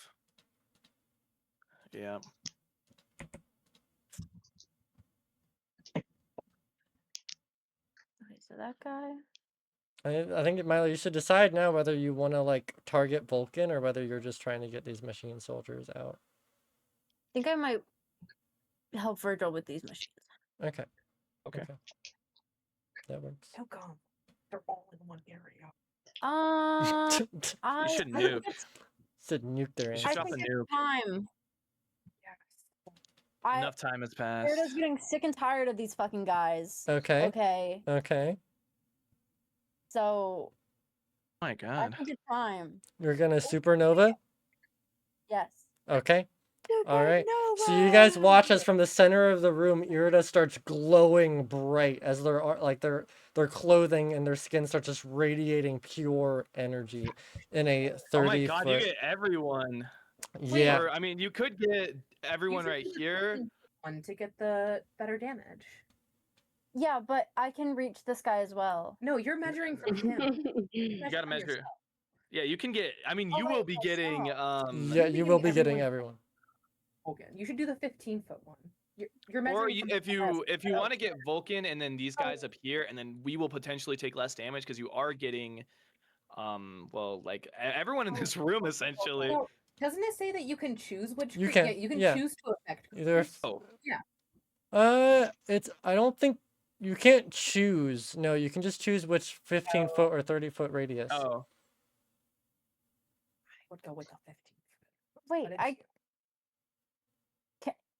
Yeah. okay, so that guy. I think, Milo, you should decide now whether you want to like target Vulcan or whether you're just trying to get these machine soldiers out. I think I might help Virgil with these machines. Okay. Okay. That works. How come? They're all in one area. I should I think nuke. it's- Said nuke their You ass. should I drop think a it's nuke. time. Yes. Enough time has passed. Irida's getting sick and tired of these fucking guys. Okay. Okay. Okay. So Oh my I god. think it's time. You're gonna supernova? Yes. Okay. All right. So you guys watch as from the center of the room, Irida starts glowing bright as their clothing and their skin starts just radiating pure energy in a 30 Oh my god, you foot. get everyone. Yeah. Or, I mean, you could get everyone right here. One to get the better damage. Yeah, but I can reach this guy as well. No, you're measuring from him. You gotta from measure. yourself. Yeah, you can get. I mean, Oh, you wait, will be getting. Yeah, you will be getting everyone- everyone. Okay, you should do the 15-foot one. You're Or measuring from if MS. you want to get Vulcan and then these guys up here, and then we will potentially take less damage because you are getting, well, like everyone in this room essentially. No, doesn't it say that you can choose which? You Yeah, can, you can yeah. choose to affect. Either if, Oh, it's, I don't think you can't choose. No, you can just choose which 15-foot or 30-foot radius. oh, I would go with the 15. Wait, But I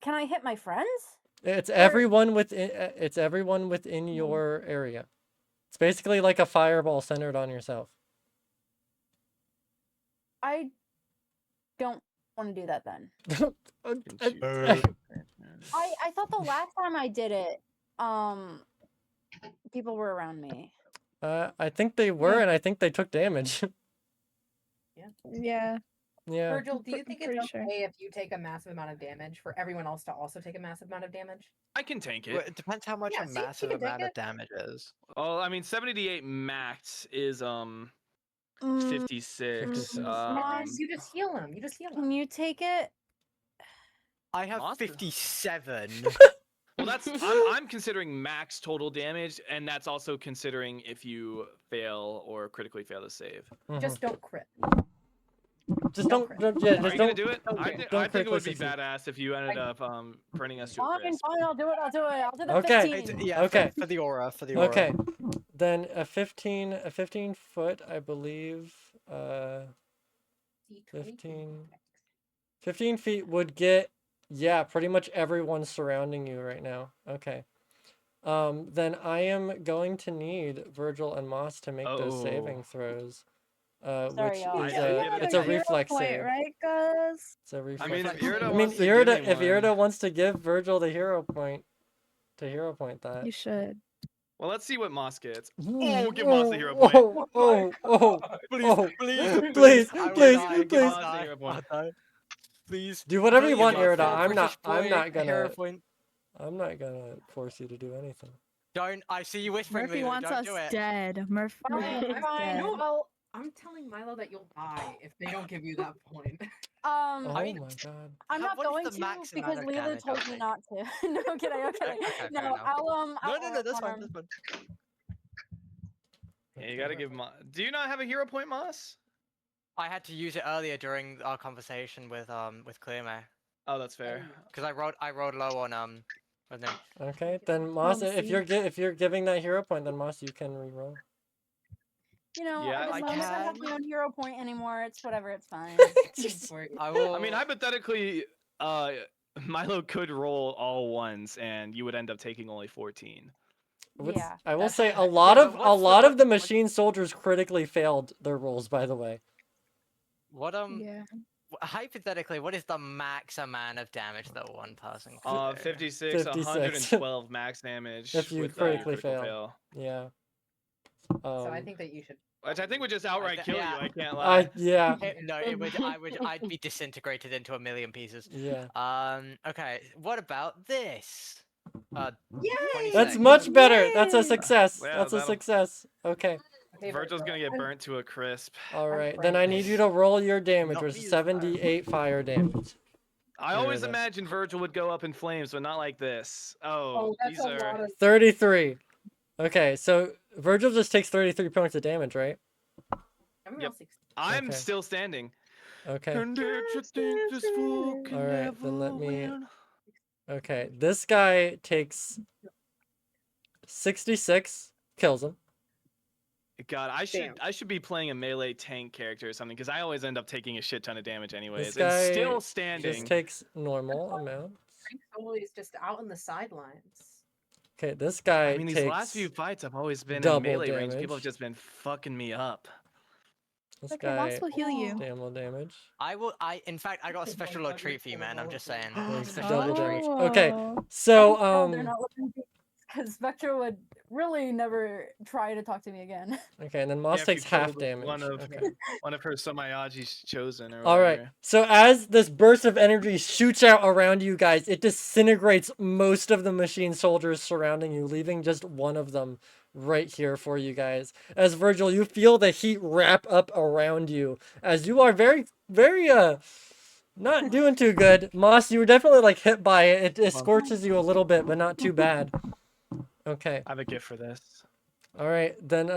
can I hit my friends? It's everyone within. It's everyone within your area. It's basically like a fireball centered on yourself. I don't want to do that then. can choose. I thought the last time I did it, people were around me. I think they were, and I think they took damage. Yeah. Yeah. Virgil, do you think it's pretty okay sure. if you take a massive amount of damage for everyone else to also take a massive amount of damage? I can tank Well, it. it depends how much Yeah, a see, you massive can take amount of it. damage is. Well, I mean, 78 max is 56. Mons, you just heal him. You just heal him. Can you take it? I have Monster. 57. Well, that's I'm considering max total damage, and that's also considering if you fail or critically fail to save. Just don't crit. Just don't don't. crit. Yeah, Are just you gonna don't. do it? don't I, do thi- it. Don't I think it would be critically succeed. badass if you ended up turning us to a Fine, crisp. fine, I'll do it. I'll do the Okay. 15. Yeah, Okay. for the aura, for the aura. Okay. Then a 15 foot, I believe. 15 feet would get, yeah, pretty much everyone surrounding you right now. Okay. Then I am going to need Virgil and Moss to make those saving throws. Sorry, Which y'all. is I get it. it's a Hero reflex point, save. right, guys? It's a reflex. I mean, if Reflex Irida save. I mean, wants to give me if Irida one- wants to give Virgil the hero point, that. You should. Well, let's see what Moss gets. Ooh, Oh, give Moss the hero point. Please, oh, please, please, I will please, die, please. Moss the hero point. I'll die. Please. Do whatever you Please, want, Moss, Irida. a British I'm boy, not a hero gonna. point. I'm not gonna force you to do anything. Don't. I see you whispering. Murphy Leo, wants don't us do it. dead. Murphy wants us I dead. know. Well, I'm telling Milo that you'll die if they don't give you that point. Oh I mean, my god. I'm not what is going the to max because amount of Leela damage told I'll me take? not to. No, I'm kidding. Okay. Okay, fair No, enough. I'll No, that's fine. That's fine. Yeah, you gotta give Moss. Do you not have a hero point, Moss? I had to use it earlier during our conversation with Clearmare Oh, that's fair. because I rolled low on what's his name? Okay, then Moss, if Diplomacy. if you're giving that hero point, then Moss, you can reroll. You know, Yeah, as I long as I have can. my own hero point anymore, it's whatever. It's fine. I will. I mean, hypothetically, Milo could roll all ones, and you would end up taking only 14. Yeah. I will That's- say yeah, but what's the what- machine soldiers critically failed their rolls. By the way, What Yeah. hypothetically, what is the max amount of damage that one person can do? 56, 56. 112 max damage If you with critically critical fail. Yeah. So I think that you should. Which I think would just outright kill Yeah. you. I can't lie. Yeah. No, I'd be disintegrated into a million pieces. Yeah. Okay, what about this? Yay! 26. That's much better. That's a Yay! success. Yeah, That's a that'll- success. Okay. Okay, Virgil's Virgil, gonna get I'm- burnt to a crisp. All I'm right. Then I need frightened. you to roll your damage, Not which me is as fire. 78 fire damage. I always Here it is. imagined Virgil would go up in flames, but not like this. Oh, Oh, that's these a are. lot of. 33. Okay, so Virgil just takes 33 points of damage, right? Everyone Yep. else takes- I'm Okay. still standing. Okay. And if you think this fool can All right, then let never me- win. Okay, this guy takes 66, kills him. God, Damn. I should be playing a melee tank character or something because I always end up taking a shit ton of damage anyways. This And guy still standing. Just takes normal amount. Frank's always just out on the sidelines. Okay, this guy I mean, these takes last few fights I've always been in double melee range. People damage. have just been fucking me up. this Okay, guy Moss will heal you. damage. In fact, I got a special little treat for you, man. I'm just saying. Takes Special double little damage. treat. Okay, Oh. so No, they're not looking because Spectra would really never try to talk to me again. okay, and then Moss Yeah, if you takes half killed damage. One of Okay. one of her Somayaji's chosen. Or All right. whatever. So as this burst of energy shoots out around you guys, it disintegrates most of the machine soldiers surrounding you, leaving just one of them right here for you guys. As Virgil, you feel the heat wrap up around you as you are very Not doing too good. Moss, you were definitely like hit by it. It scorches you a little bit, but not too bad. Okay. I have a gift for this. All right. Then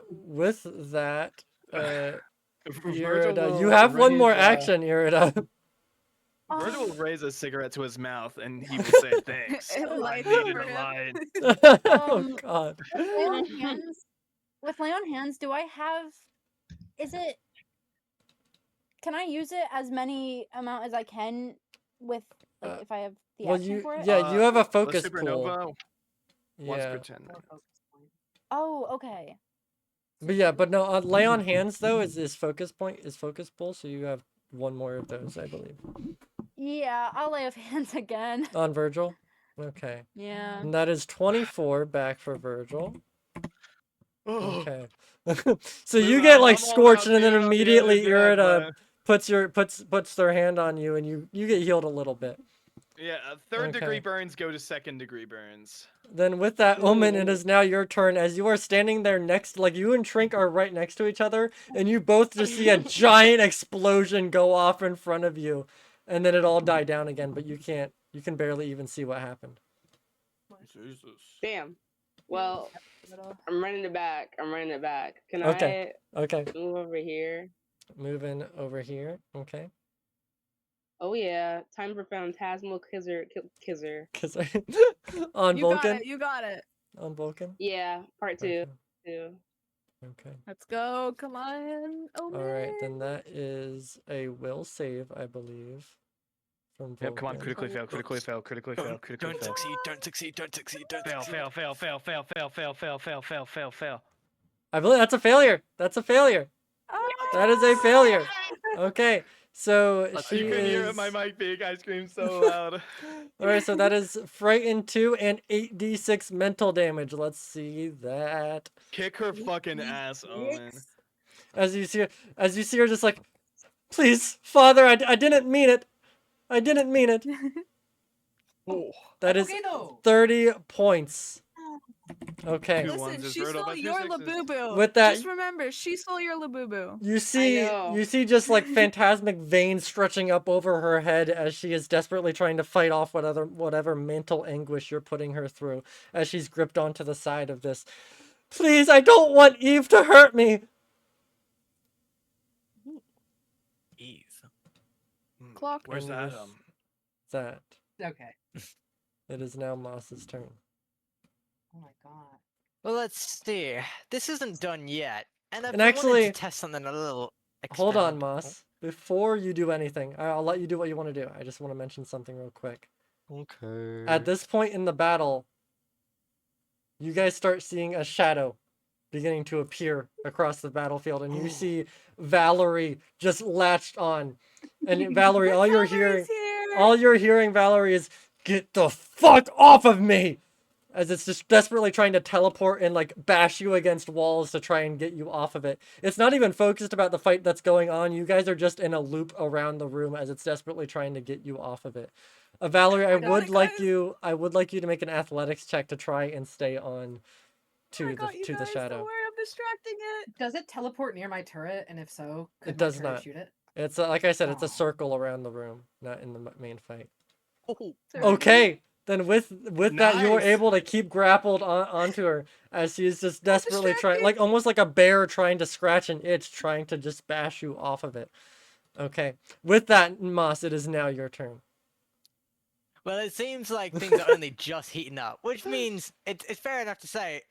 with that, Virgil Irida, you will have one more raise, action, Irida. Virgil will Oh, raise a cigarette to his mouth and he will say thanks. It I lights needed for a him. light. Oh God. lay on hands. With lay on hands, do I have? Is it? Can I use it as many amount as I can with like Uh, if I have the Well, action for it? yeah, you have a The focus pool. supernova once Yeah. per 10 minutes. Oh, okay. But yeah, but no, lay on hands though is focus point is focus pull, so you have one more of those, I believe. Yeah, I'll lay of hands again. On Virgil? Okay. Yeah. And that is 24 back for Virgil. Oh, Okay. So you get like I'm all scorched about and then being on the immediately other deck, Irida puts their hand on you and you get healed a little bit. yeah, third degree Okay. burns go to second degree burns. Then with that, Omen, it is now your turn as you are standing there next, like you and Trink are right next to each other, and you both just see a giant explosion go off in front of you, and then it all die down again, but you can barely even see what happened. Jesus. Damn. Well, I'm running it back. Can Okay. I Okay, move over here? moving over here. Okay. Oh yeah, time for Phantasmal Kizzer. Cause on You got Vulcan. it. You got it. On Vulcan. Yeah, part two. Okay. Okay. Let's go. Come on. Oh All right, then that is a will save, I believe, from Vulcan. Yep, come on, critically fail, critically fail, critically fail, critically fail. don't succeed, don't succeed, don't Fail, fail, fail, fail, fail, fail, fail, fail, fail, fail, fail, fail. I believe that's a failure. That's a failure. That is a failure. Okay, so You she couldn't hear is. it, my mic being. I screamed so loud. All right, so that is frightened 2 and 8d6 mental damage. Let's see that. Kick her fucking ass, Owen. As you see her just like, please, Father, I didn't mean it. I didn't mean it. Oh. That is Okay, though. 30 points. Okay. Two ones Listen, is she brutal, stole but your 2 6s. Labubu. With that- Just remember, she stole your Labubu. know. You see just like phantasmic veins stretching up over her head as she is desperately trying to fight off whatever mental anguish you're putting her through as she's gripped onto the side of this. Please, I don't want Eve to hurt me. Eve. Clock. Where's And that? with that, Okay. it is now Moss's turn. Oh my god. Well, let's see. This isn't done yet. And if And we wanted actually- to test something a little Hold on, experimental- Moss. Before you do anything, I'll let you do what you want to do. I just want to mention something real quick. Okay. At this point in the battle, you guys start seeing a shadow beginning to appear across the battlefield, and you see Valerie just latched on. And Valerie, all you're hearing, Valerie, is "Get the fuck off of me!" As it's just desperately trying to teleport and like bash you against walls to try and get you off of it. It's not even focused about the fight that's going on. You guys are just in a loop around the room as it's desperately trying to get you off of it. Valerie, I would like you to make an athletics check to try and stay on to the shadow. Don't worry, I'm distracting it. Does it teleport near my turret? And if so, could It my does turret not. shoot it? It's like I said, it's a Aw. circle around the room, not in the main fight. Oh, Okay, then with that, you were Nice. able to keep grappled onto her as she's just desperately trying, like almost like a bear trying to scratch an itch, trying to just bash you off of it. Okay, with that, Moss, it is now your turn. well, it seems like things are only just heating up, which means it's fair enough to say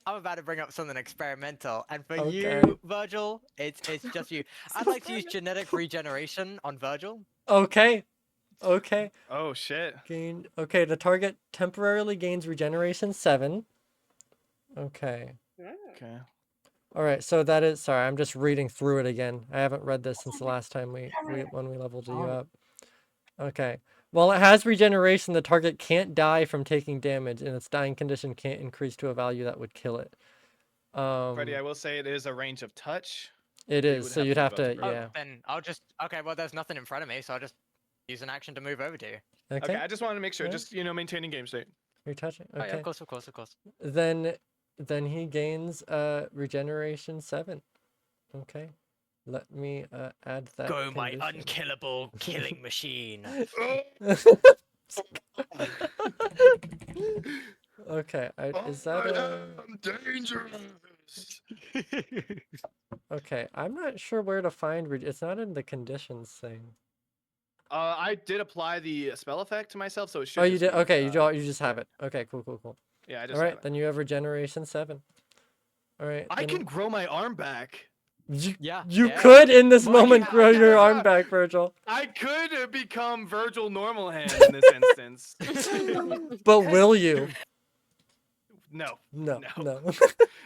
I'm about to bring up something experimental, and for Okay. you, Virgil, it's just you. I'd like to use genetic regeneration on Virgil. Okay. Oh shit. Okay, the target temporarily gains regeneration 7. Okay. Okay. All right, so that is, sorry, I'm just reading through it again. I haven't read this since the last time when we leveled you up. Okay. While it has regeneration, the target can't die from taking damage, and its dying condition can't increase to a value that would kill it. Freddie, I will say it is a range of touch. It you is, would so have you'd to have move up to, to yeah. Then I'll just well, there's nothing in front of me, so I'll just use an action to move over to you. Okay, I just wanted to make sure, Yeah. just maintaining game state. You're touching. Oh yeah, Okay. of course. Then he gains regeneration 7. Okay. Let me add that. Go, my condition. unkillable killing machine. Okay, is that a... am dangerous. Okay, I'm not sure where to find... It's not in the conditions thing. I did apply the spell effect to myself, so it should. Oh, you just did? be, Okay, you just have it. Okay, cool. Yeah, I just. All have right, it. then you have Regeneration 7. All right. I can grow my arm back. You Yeah. could in this Well, moment yeah, grow your arm yeah. back, Virgil. I could become Virgil Normal Hand in this instance. But will you? No. No.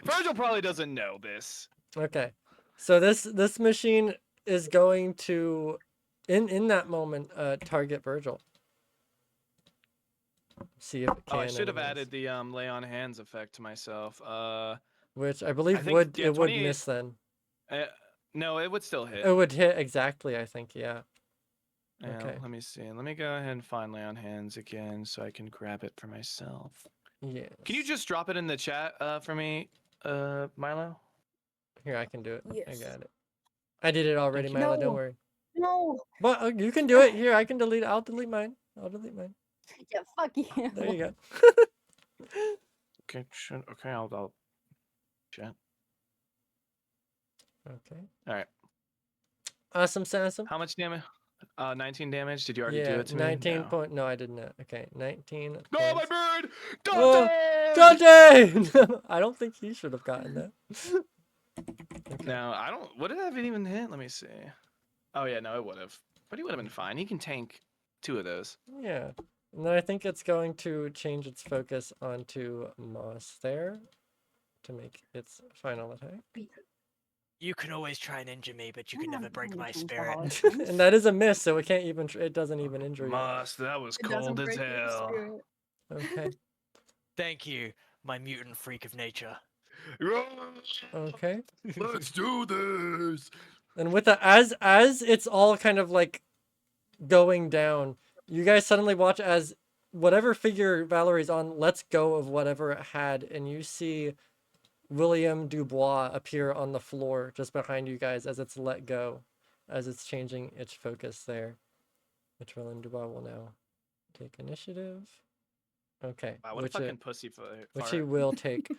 Virgil probably doesn't know this. Okay. So this machine is going to in that moment target Virgil. See if it can. Oh, I should have anyways. added the lay on hands effect to myself. Which I believe think, would yeah, it would 28 miss then. No, it would still hit. It would hit exactly, I think, yeah. Yeah, Okay. let me see. Let me go ahead and find lay on hands again so I can grab it for myself. Yes. Can you just drop it in the chat for me, Milo? Here, I can do it. I Yes. got it. I did it already, Thank you. Milo, No. don't worry. No. But you can do it. Here, I can delete it. I'll delete mine. Yeah, fuck you. There you go. Okay, okay, I'll chat. Okay. All right. Awesome, Sassum. How much damage? 19 damage. Did you already Yeah, do it to 19 me? point. No, I did not. Okay, 19. No, my points. bird! Oh, Dante! Dante! I don't think he should have gotten that. Okay. No, I don't. Would it have even hit? Let me see. Oh yeah, no, it would have. But he would have been fine. He can tank 2 of those. Yeah. And then I think it's going to change its focus onto Moss there to make its final attack. You can always try and injure me, but you I'm can not never break gonna my change the spirit. holidays. And that is a miss, so it can't even. It doesn't even injure you. Moss, that was It doesn't cold as break your hell. spirit. Okay. Thank you, my mutant freak of nature. Okay. Let's do this. And with the as it's all kind of like going down, you guys suddenly watch as whatever figure Valerie's on lets go of whatever it had, and you see William Dubois appear on the floor just behind you guys as it's let go, as it's changing its focus there. Which William Dubois will now take initiative. Okay. Wow, what a fucking pussy fart. Which he will take.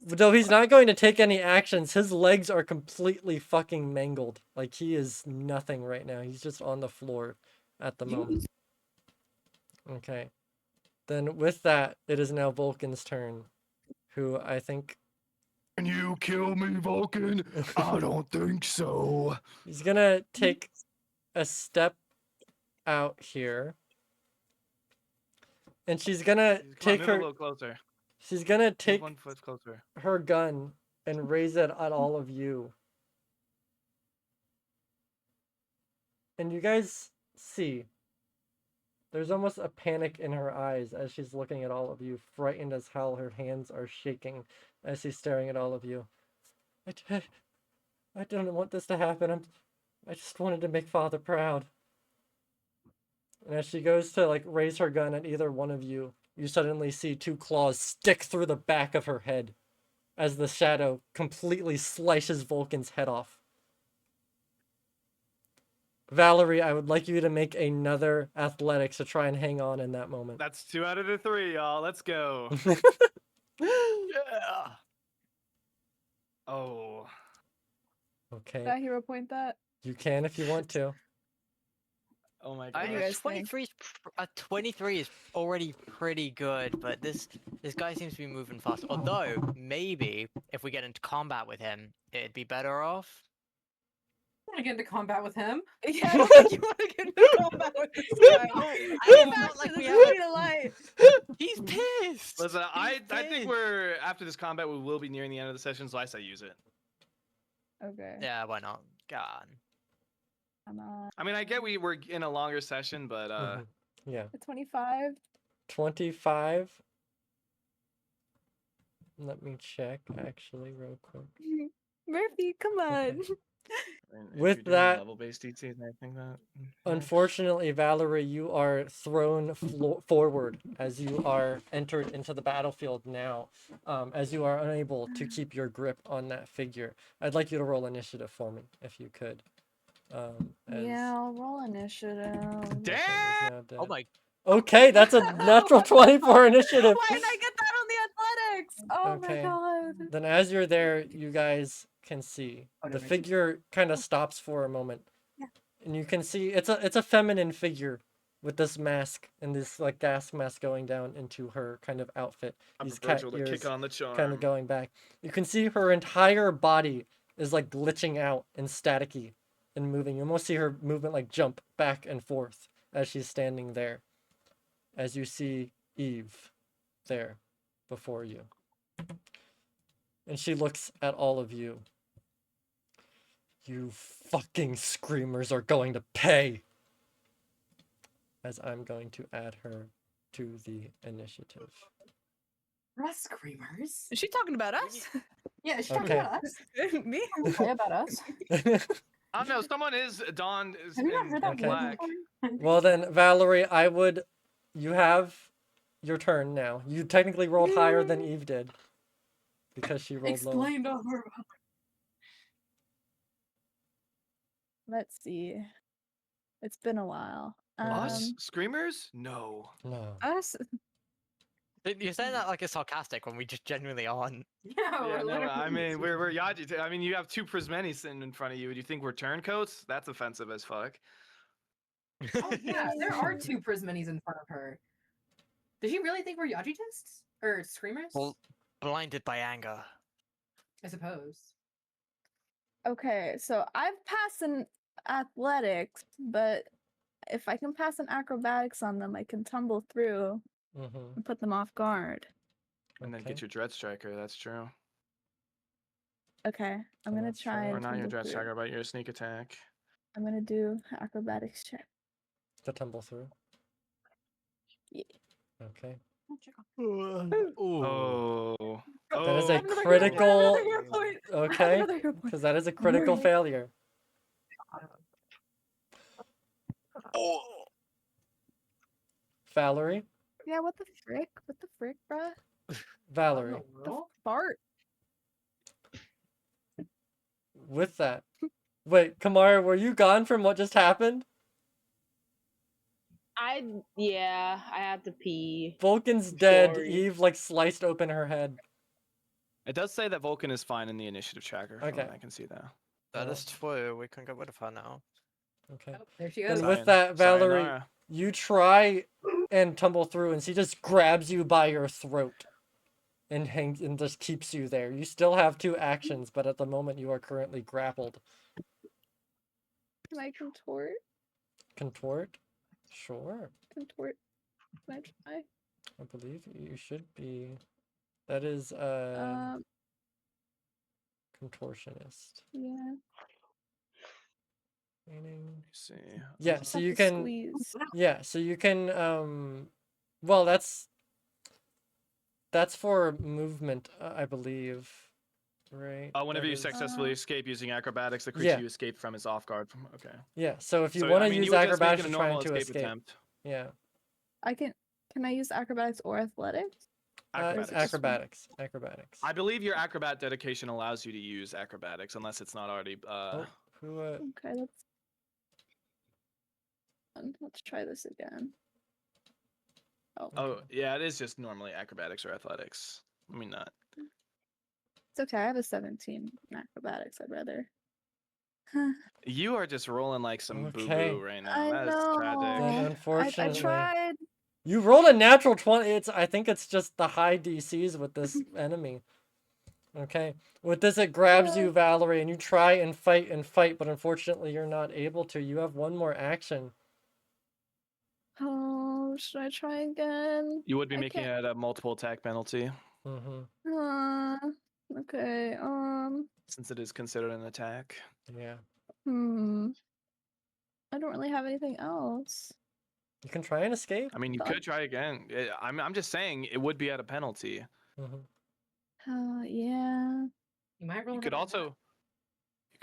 Though he's not going to take any actions, his legs are completely fucking mangled. Like, he is nothing right now. He's just on the floor at the moment. Okay. Then with that, it is now Vulcan's turn, who I think... Can you kill me, Vulcan? I don't think so. He's gonna take a step out here. And she's gonna take move her... a little closer. She's gonna take Move 1 foot closer. her gun and raise it at all of you. And you guys see, there's almost a panic in her eyes as she's looking at all of you, frightened as hell. Her hands are shaking as she's staring at all of you. I don't want this to happen. I just wanted to make Father proud. And as she goes to like raise her gun at either one of you, you suddenly see 2 claws stick through the back of her head as the shadow completely slices Vulcan's head off. Valerie, I would like you to make another athletics to try and hang on in that moment. That's 2 out of the 3, y'all. Let's go. Yeah. Oh. Okay. Can I hero point that? You can if you want to. Oh my do you god. guys think? 23 is already pretty good, but this guy seems to be moving fast. Although maybe if we get into combat with him, it'd be better off. Want to get into combat with him? Yeah, I don't think you want to get into combat with this guy. It's Back not to like the we speed have. of light. He's pissed. Listen, I think pissed. we're after this combat we will be nearing the end of the session, so I say use it. Okay. Yeah, why not? God. I'm on I mean, I get we were in a longer session, but Yeah. 25. 25. Let me check actually real quick. Murphy, come on. And if With you're doing that, level-based DCs, I think that. unfortunately, Valerie, you are thrown forward as you are entered into the battlefield now, as you are unable to keep your grip on that figure. I'd like you to roll initiative for me, if you could. Yeah, I'll roll initiative. Damn! Oh my. Okay, that's a natural 20 for initiative. Why did I get that on the athletics? Oh Okay. my god. Then as you're there, you guys can see Oh, the no, Richie. figure kind of stops for a moment. Yeah. And you can see it's a feminine figure with this mask and this like gas mask going down into her kind of outfit. I These prefer cat to ears kick on the charm. kind of going back. You can see her entire body is like glitching out and staticky and moving. You almost see her movement like jump back and forth as she's standing there. As you see Eve there before you. And she looks at all of you. You fucking screamers are going to pay! As I'm going to add her to the initiative. Us screamers. Is she talking about us? Yeah, is she Okay. talking about us? Me? Play about us. I don't know. Someone is donned is Have you not in heard that Okay. word black. before? Well then, Valerie, you have your turn now. You technically rolled higher than Eve did. Because she rolled low. Explain to her. Let's see. It's been a while. Us screamers? No. No. Us? You're saying that like it's sarcastic when we just genuinely aren't. Yeah, Yeah, we're no, literally I mean we're Yaji. I mean you have two Prismeni sitting in front of you. Do you think we're turncoats? That's offensive as fuck. Oh yeah, there are two Prisminis in front of her. Does she really think we're Yajists? Or screamers? Well, blinded by anger. I suppose. Okay, so I've passed an athletics, but if I can pass an acrobatics on them, I can tumble through Mm-hmm. and put them off guard. And then Okay. get your Dread Striker. That's true. Okay, I'm Oh, gonna that's try right. and Or not your tumble Dread through. Striker, but your sneak attack. I'm gonna do acrobatics check. To tumble through. Yeah. Okay. Oh. That is a Another hero- critical. another hero point. Okay. Another hero point. Because that is a critical Right. failure. Valerie? Yeah, what the frick? What the frick, bruh? Valerie. The fart. With that. Wait, Kamara, were you gone from what just happened? I had to pee. Vulcan's dead. Sorry. Eve like sliced open her head. It does say that Vulcan is fine in the initiative tracker. from what Okay. I can see that. That Oh. is true. We can get rid of her now. Okay. Oh, there she Then goes. with that, Valerie, Sayonara. you try and tumble through, and she just grabs you by your throat and hangs and just keeps you there. You still have 2 actions, but at the moment you are currently grappled. Can I contort? Contort? Sure. Contort. Can I try? I believe you should be. That is contortionist. Yeah. Meaning. Let me see. Yeah, Just so have you to can. squeeze. Yeah, so you can. Well, that's for movement, I believe. Right. Whenever That you is- successfully escape using acrobatics, the creature Yeah. you escape from is off guard. From okay. Yeah. So if you So, want I to mean, use you would just make acrobatics it a to try normal to escape. attempt. Yeah. Can I use acrobatics or athletics? Acrobatics. Acrobatics. Acrobatics. I believe your acrobat dedication allows you to use acrobatics unless it's not already. Oh, who? Okay, let's try this again. Oh, Oh yeah, it is just normally acrobatics or athletics. I mean not. it's okay. I have a 17 in acrobatics. I'd rather. You are just rolling like some boo Okay. boo right now. I That is know. tragic. Then I unfortunately, tried. you rolled a natural 20. I think it's just the high DCs with this enemy. Okay. With this, it grabs you, Valerie, and you try and fight, but unfortunately, you're not able to. You have 1 more action. Oh, should I try again? You would be I making can't- it a multiple attack penalty Mm-hmm. Okay. since it is considered an attack. Yeah. I don't really have anything else. You can try and escape. I mean, you could try again. I'm just saying it would be at a penalty. Mm-hmm. Yeah. You might roll. You could another also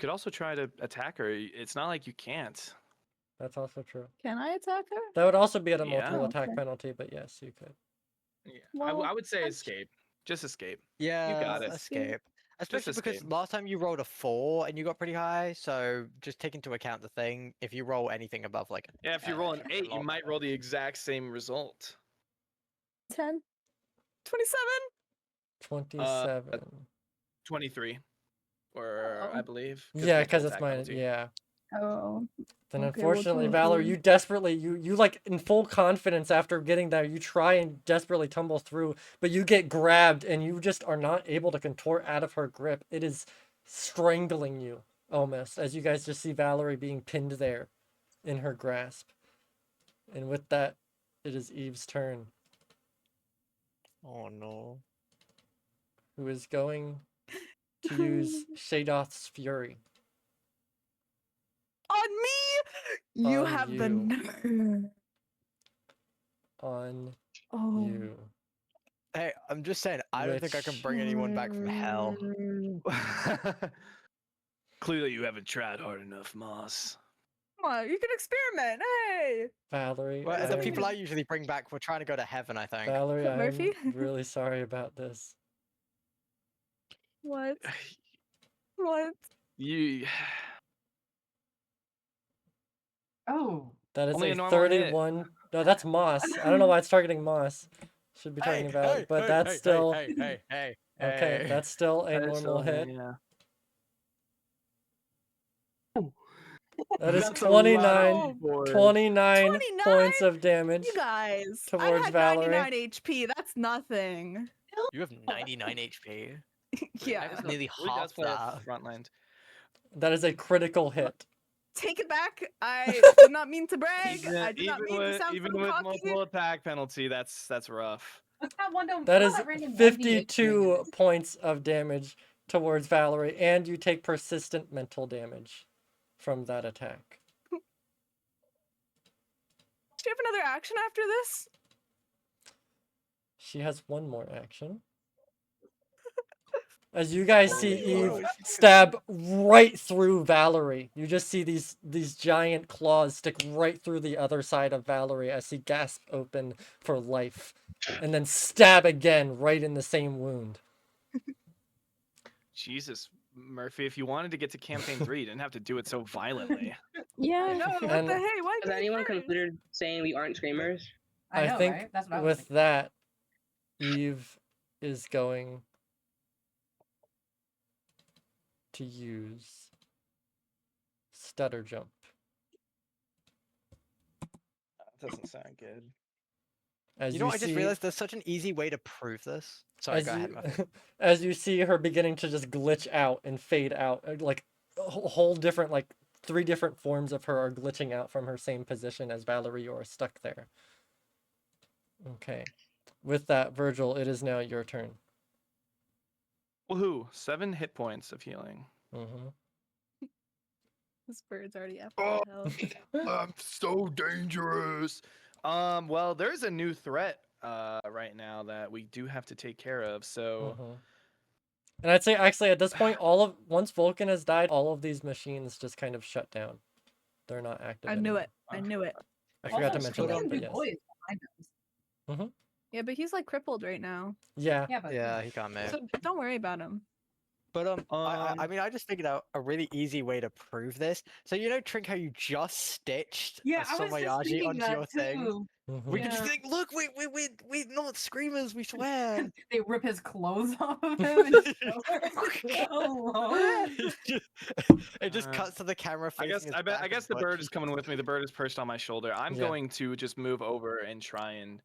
could also try to attack her. It's not like you can't. That's also true. Can I attack her? That would also be at a Yeah. multiple Oh, attack okay. penalty, but yes, you could. Yeah. Well, I would say I'm- escape. Just escape. Yeah, got it. escape. Especially because escape. last time you rolled a 4 and you got pretty high, so just take into account the thing. If you roll anything above like a Yeah, if you roll an 8, you lot might roll the exact same result. 10. 27. 27. 23. Or I believe. Yeah, because multiple it's attack mine. penalty. Yeah. Oh. Then Okay, well, unfortunately, Valerie, 23. you desperately, you like in full confidence after getting there, you try and desperately tumble through, but you get grabbed and you just are not able to contort out of her grip. It is strangling you almost, as you guys just see Valerie being pinned there in her grasp. And with that, it is Eve's turn, Oh no. who is going to use Shadoth's Fury. On me! You On have the you. nerve. On Oh. you. Hey, I'm just saying, I don't think I can bring anyone back from hell. Clearly, you haven't tried hard enough, Moss. Come on, you can experiment. Hey! Valerie, Well, the I'm- people I usually bring back were trying to go to heaven, I think. Valerie, Is it Murphy? I'm really sorry about this. What? What? You. Oh. That is Only a a normal hit. 31. No, that's Moss. I don't know why it's targeting Moss. Should be targeting Valerie, but that's still Hey, okay. That's still a That is normal still- hit. Yeah. That is That's a lot of 29, D4s. 29 29? points of damage. You guys. Towards I had Valerie. 99 HP. That's nothing. You have 99 HP. Yeah. That's nearly Really does half play that. at Frontland. That is a critical hit. Take it back. I did not mean to brag. I did not mean to sound even so with cocky. multiple attack penalty, that's rough. What's that one? That what's is random 1d8 52 thing? points of damage towards Valerie, and you take persistent mental damage from that attack. Do you have another action after this? She has one more action. As you guys see Oh, Eve she stab right through Valerie. You just see these giant claws stick right through the other side of Valerie as she gasps open for life. And then stab again right in the same wound. Jesus, Murphy, if you wanted to get to campaign 3, you didn't have to do it so violently. Yeah. No, what And- the hey? Why Has did anyone you hurt? considered saying we aren't screamers? I know, think right? That's what I was with thinking. that, Eve is going to use Stutter Jump. That doesn't sound good. As You know what I just see- realized? There's such an easy way to prove this. Sorry, as go ahead, you, Murphy. as you see her beginning to just glitch out and fade out, like a whole different, like 3 different forms of her are glitching out from her same position as Valerie. You are stuck there. Okay. With that, Virgil, it is now your turn. Woohoo! 7 hit points of healing. Mm-hmm. This bird's already up. Oh. Hell. I'm so dangerous. Well, there's a new threat right now that we do have to take care of. So And I'd say actually at this point, once Vulcan has died, all of these machines just kind of shut down. They're not active. I knew anymore. it. I knew it. I forgot to Also, mention that, Scream but Du yes. Bois is behind us. Yeah, but he's like crippled right now. Yeah. Yeah, but Yeah, he can't move. So don't worry about him. But I Um, mean, I just figured out a really easy way to prove this. So you know, Trink, how you just stitched yeah, a I was just Somayaji thinking onto that your thing? too. Mhm. We can just Yeah. think, look, we're not screamers, we swear. They rip his clothes off of him and just hello. It just Uh, cuts to the camera. I guess facing his back I guess the and bird butt is coming with me. The bird is perched on my shoulder. I'm Yeah. going to just move over and try and,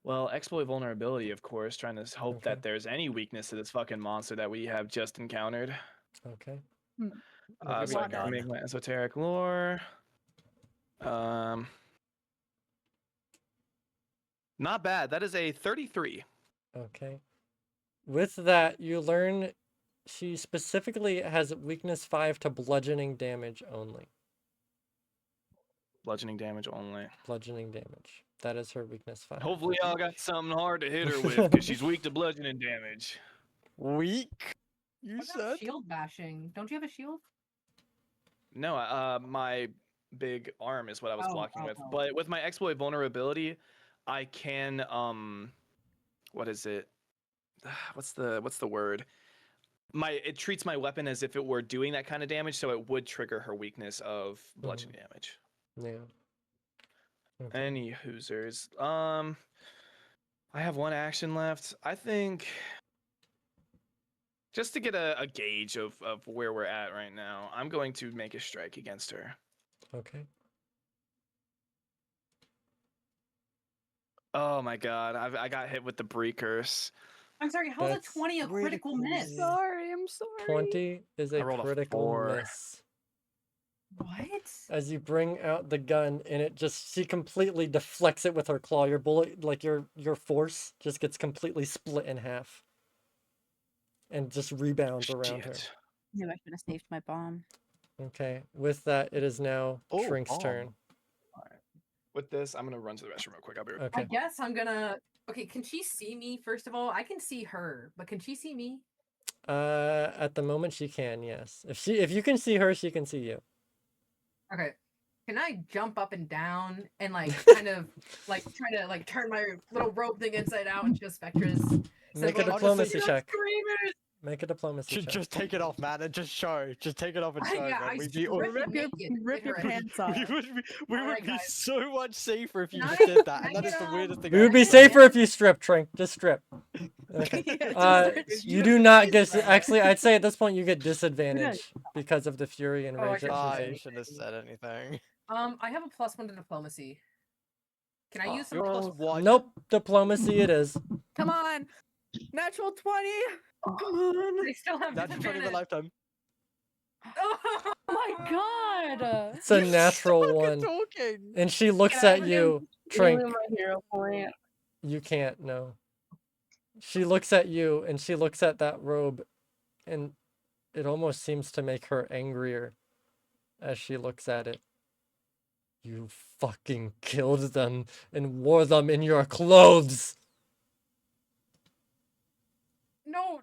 well, exploit vulnerability, of course, trying to hope Okay. that there's any weakness to this fucking monster that we have just encountered. Okay. Hmm. So I Water. can make my esoteric lore. Not bad. That is a 33. Okay. With that, you learn she specifically has weakness 5 to bludgeoning damage only. Bludgeoning damage only. Bludgeoning damage. That is her weakness 5. Hopefully, y'all got something hard to hit her with because she's weak to bludgeoning damage. Weak? You What about said? shield bashing? Don't you have a shield? No, my big arm is what I was Oh, blocking oh, with. oh. But with my exploit vulnerability, I can what is it? What's the word? It treats my weapon as if it were doing that kind of damage, so it would trigger her weakness of bludgeoning damage. Yeah. Okay. Any hoosers. I have one action left. I think just to get a gauge of where we're at right now, I'm going to make a strike against her. Okay. Oh my god, I got hit with the Bree curse. I'm sorry, how's That's a 20 a critical miss? Sorry, I'm sorry. 20 is I a rolled a critical 4. miss. What? As you bring out the gun and she completely deflects it with her claw. Your bullet, like your force, just gets completely split in half. And just rebounds around her. Shit. Maybe I should have saved my bomb. Okay. With that, it is now Oh, Shrink's bomb. turn. Alright. With this, I'm gonna run to the restroom real quick. I'll be right Okay. I guess I'm gonna. Okay, can she see me? First of all, I can see her, but can she see me? At the moment she can, yes. If you can see her, she can see you. Okay. Can I jump up and down and like kind of like try to like turn my little rope thing inside out and show Spectra's Make a symbol? diplomacy Just check. screamers! Make a diplomacy check. Just take it off, man, and just show. Just take it off and show, Yeah, man. I We'd be, strip Rip your, naked rip in your her- pants off. we Alright, would be guys. so much safer if you Can just I- did that, can and I that is get, the weirdest thing. We I've would be ever safer heard. if you strip, Trink. Just strip. Okay. Yeah, just You you do have not cheese get. bread. Actually, I'd say at this point you get disadvantage because of the fury and Oh, I rage that should- she's I in. shouldn't have said anything. I have a +1 to diplomacy. Can I use some You're plus? +1. Nope. Diplomacy it is. Come on. Natural 20. Come on. They still have That's 20 of a disadvantage. lifetime. Oh my god! It's a You natural suck at one. talking. And she looks Can I at give you, Trink. Really my hero point. You can't, no. She looks at you and she looks at that robe and it almost seems to make her angrier as she looks at it. You fucking killed them and wore them in your clothes. No,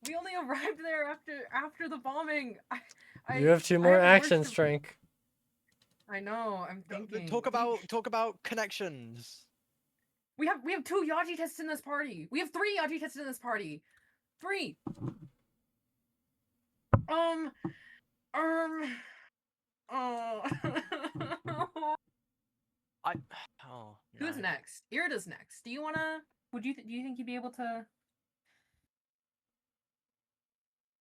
we only arrived there after the bombing. You have 2 I more had the worst actions, of- Trink. I know, I'm thinking. Talk about connections. We have 2 Yaji tests in this party. We have 3 Yaji tests in this party. 3. Oh. Oh. Who's no. next? Irida's next. Do you wanna? Do you think you'd be able to?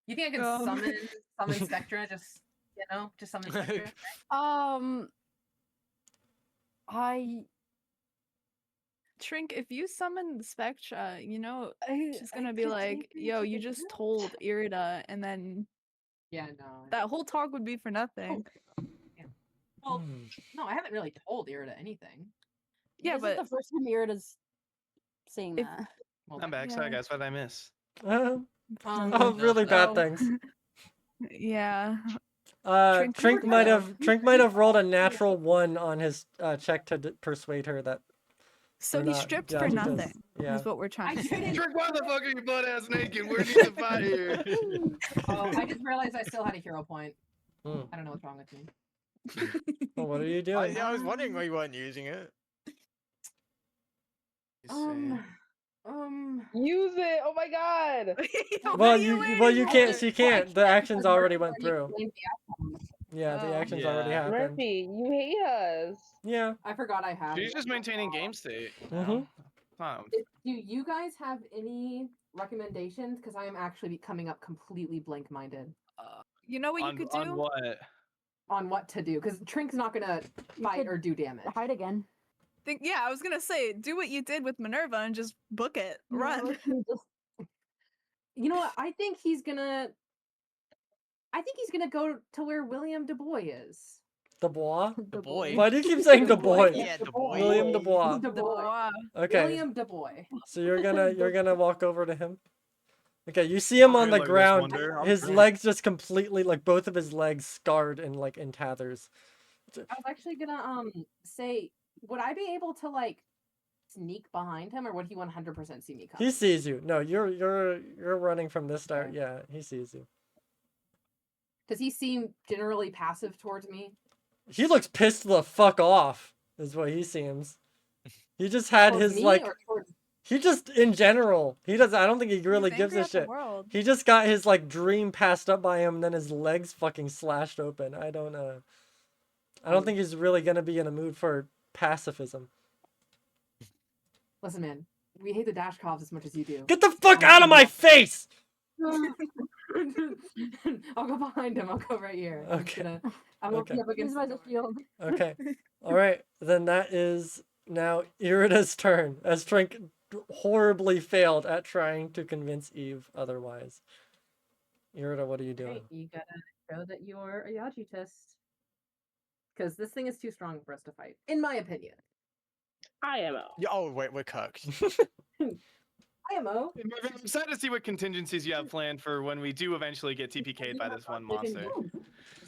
You think I can summon Spectra? Just summon Spectra. I Trink, if you summon the Spectra, she's I gonna be could like, take her yo, to you the just village." told Irida, and then Yeah, no. that whole talk would be for nothing. Well, Hmm. no, I haven't really told Irida anything. Yeah, this but is the first time Irida's saying if- that. Well, I'm back. Yeah. Sorry, guys. What did I miss? Oh, no, really bad so- things. yeah. Trink, Trink might would have rolled a natural 1 on his check to persuade her that. So or he not. stripped Yeah, for he does. nothing. Yeah. Is what we're trying to say. Trick, why the fuck are you butt ass naked? Where do you fight here? Oh, I just realized I still had a hero point. Hmm. I don't know what's wrong with me. Well, what are you doing? I was wondering why you weren't using it. Use it. Oh my god. Well, you can't. She can't. The actions already went through. Yeah, the Oh. actions already Yeah. happened. Murphy, you hate us. Yeah. I forgot I had. She's just maintaining game state. Mhm. Do you guys have any recommendations? Because I am actually coming up completely blank-minded You know what you could do? On what? on what to do. Because Trink's not gonna fight could or do damage. Hide again. Yeah, I was gonna say, do what you did with Minerva and just book it. Run. No, you just- You know what? I think he's gonna go to where William Dubois is. The boy. The boy. Why do you keep saying the Du Bois. boy? Yeah, the boy. William Du Bois. Du Bois. Wow. Okay. William Dubois. So you're gonna walk over to him. Okay, you see him on the Like this ground. wonder, I'm His drunk. legs just completely, like both of his legs scarred and like in tatters. I was actually gonna say, would I be able to like sneak behind him, or would he 100% see me coming? He sees you. No, you're running from this start. Yeah, he sees you. Does he seem generally passive towards me? He looks pissed the fuck off, is what he seems. He just had Towards his me like. or towards... He just in general. He does. I don't think he really He's gives angry a at the shit. world. He just got his like dream passed up by him, and then his legs fucking slashed open. I don't think he's really gonna be in a mood for pacifism. Listen, man, we hate the Dashkovs as much as you do. Get the fuck out of my face! I'll go behind him. I'll go right here. Okay. I'm Okay. looking up against Use my the door. shield. Okay. All right. Then that is now Irida's turn, as Trink horribly failed at trying to convince Eve otherwise. Irida, what are you doing? Okay, you gotta show that you're a Yagitist. Because this thing is too strong for us to fight, in my opinion. IMO. Oh wait, we're cooked. IMO. I'm excited to see what contingencies you have planned for when we do eventually get TPK'd by this one monster.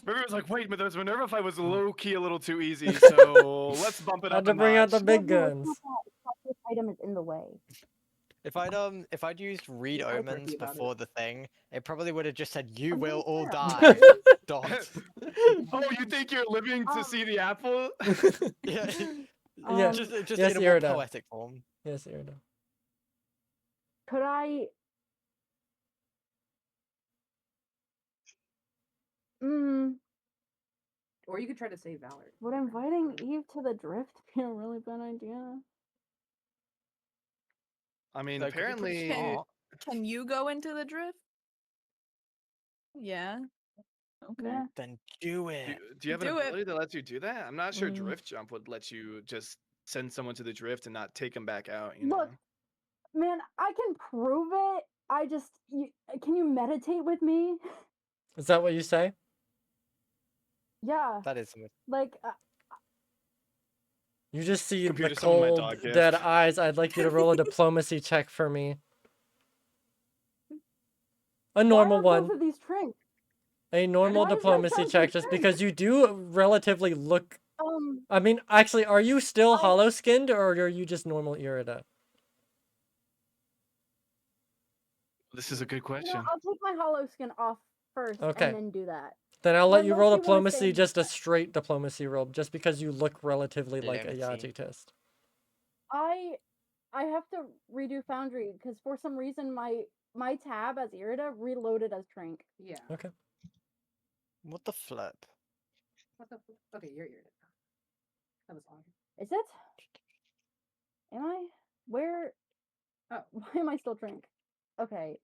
Maybe was like, wait, but this Minerva fight was low key a little too easy, so let's bump it Had up to a bring out the notch. big No, guns. it's not that. This item is in the way. If I'd used read I was omens worried about before it. the thing, it probably would have just said you I'm will really all fair. die. Dot. Oh, you think you're living to see the apple? Yeah. Yeah. Just Yes, in a more Irida. poetic form. Yes, Irida. Could I? Or you could try to save Valor. Would inviting Eve to the drift be a really bad idea? I mean, That could be pretty apparently. Can- smart. Can you go into the drift? Yeah. Okay. Yeah. Then do it. Do you have an Do it. ability that lets you do that? I'm not sure Mm. Drift Jump would let you just send someone to the drift and not take them back out. You Look, know? man, I can prove it. I just, can you meditate with me? Is that what you say? Yeah, That is something. like, You just see the Computer summon my cold, dog gift. dead eyes. I'd like you to roll a diplomacy check for me. A normal why are one. both of these trinks? A normal Why is my diplomacy character check, just Trink? because you do relatively look. I mean, actually, are you still hollow skinned or are you just normal Irida? This is a good You question. know, I'll take my hollow skin off first Okay. and then do that. Then I'll let Well, you roll unless you wanna diplomacy, say- just a straight diplomacy roll, just because you look relatively like a Diplomacy. Yagitist. I have to redo Foundry because for some reason my tab as Irida reloaded as Trink. Yeah. Okay. What the flip? What the okay, you're that was odd. Is it? Am I? Where? Oh. Why am I still Trink? Okay.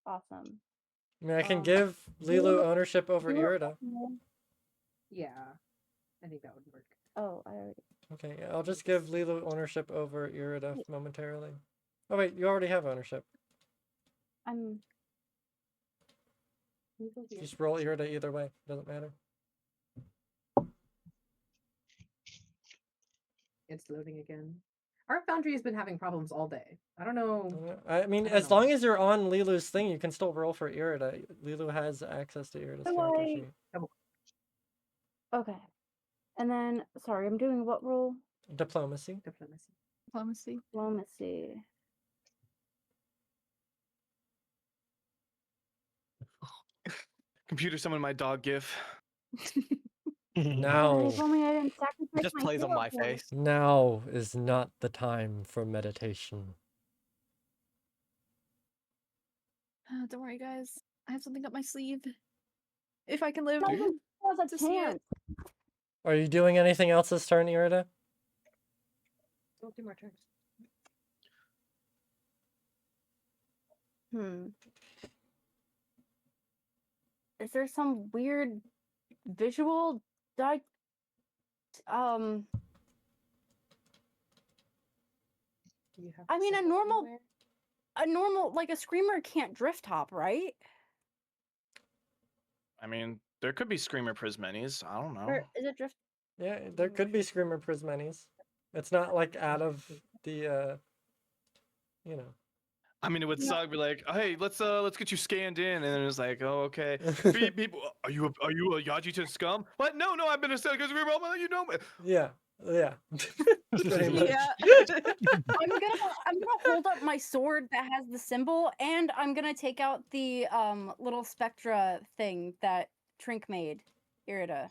Awesome. I mean, I can Um, give Lilu Lilu- ownership over you were- Irida. Yeah. I think that would work. Oh, I already. Okay, yeah, I'll just give Lilu ownership over Irida momentarily. Oh wait, you already have ownership. I'm. Just roll Irida either way. Doesn't matter. It's loading again. Our Foundry has been having problems all day. I don't know. I mean, I don't as know. long as you're on Lilu's thing, you can still roll for Irida. Lilu has access to Irida's So character I- sheet. Okay. And then, sorry, I'm doing what roll? Diplomacy. Diplomacy. Diplomacy. Diplomacy. Computer summon my dog gif. Now, If only I didn't sacrifice Just my plays on hero my point. face. now is not the time for meditation. Don't worry, guys. I have something up my sleeve. If I can live. Not even has To a see it. chance. Are you doing anything else this turn, Irida? Don't do more turns. Is there some weird visual Do you have I mean, a symbol normal- anywhere? a normal like a screamer can't drift hop, right? I mean, there could be Screamer Prismenes. I don't know. Or is it drift? Yeah, there could be Screamer Prismenes. It's not like out of the, you know. I mean, it would No. suck. Be like, hey, let's get you scanned in, and then it's like, oh, okay. People, are you a Yagita scum? What? No, I've been a Scum because you know me. Yeah, yeah. Pretty much. Yeah. I'm gonna hold up my my sword that has the symbol, and I'm gonna take out the little spectra thing that Trink made. Irida.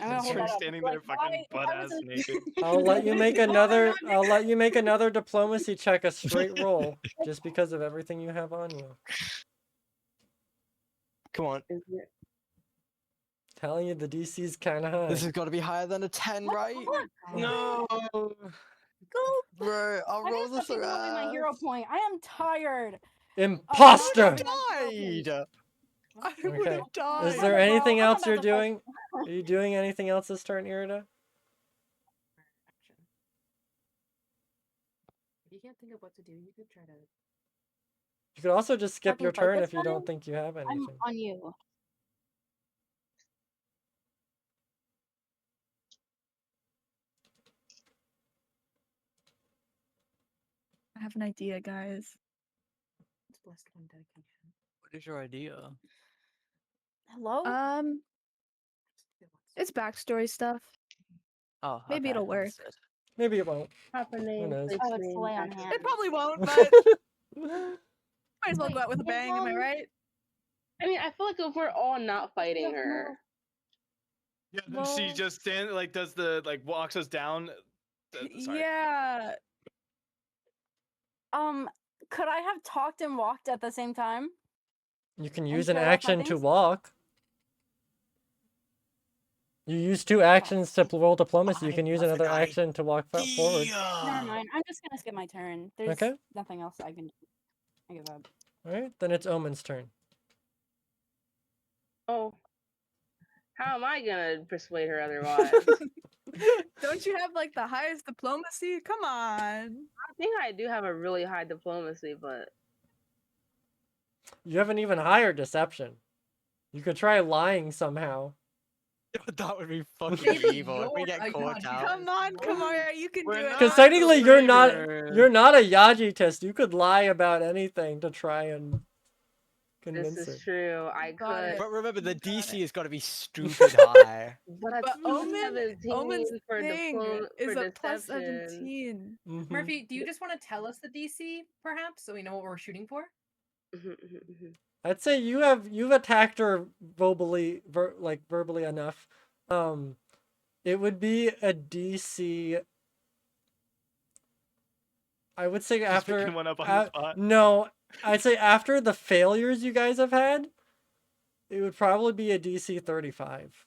I'm gonna hold Trink that up. standing Like, there fucking why butt ass wasn't- naked. I'll let you make Why another. not? I'll let you make another diplomacy check, a straight roll, just because of everything you have on you. Come on. Telling you the DC's kind of high. This has got to be higher than a 10, What the right? fuck? No. Go. Bro, I'll I roll gotta this stop giving away my around. hero point. I am tired. Imposter. Died. I would Okay. have died. Is there anything I'm else about you're to fight- doing? Are you doing anything else this turn, Irida? If you can't think of what to do, you could try to. You could also just skip Fucking your fight turn this if you don't time? think you have I'm anything. on you. I have an idea, guys. It's blessed on dedication. What is your idea? Hello? It's backstory stuff. Oh, Maybe okay, it'll work. understood. Maybe it won't. Proper name, knows? place Oh, it's name, lay on action. hand. It probably won't, but might as well Wait, go out with a is, bang. Am I right? I mean, I feel like if we're all not fighting her, Yeah, then she Well- just stand like does the like walks us down. Sorry. Yeah. Could I have talked and walked at the same time? You can And use an show off my action to things? walk. You use 2 actions to roll diplomacy. You I can use love another an action to walk forward. Never mind. I'm just gonna skip my turn. There's Okay. nothing else I can do. I give up. Alright, then it's Omen's turn. oh, how am I gonna persuade her otherwise? Don't you have like the highest diplomacy? Come on. I think I do have a really high diplomacy, but You have an even higher deception. You could try lying somehow. That would be fucking Maybe evil if we you're get a caught Yaji. out. Come on, Kamara, you can do We're it. not Because Ah, technically you're not traitor. a Yaji test. You could lie about anything to try and convince this her. is true. I Got could. it. But remember, the You got DC it. has got to be stupid high. But that's But Omen's 17 for thing is for a plus deception. 17. Mhm. Murphy, do you just want to tell us the DC, perhaps, so we know what we're shooting for? I'd say you've attacked her verbally enough. It would be a DC. I would say Just after picking one up on the spot. no, I'd say after the failures you guys have had, it would probably be a DC 35.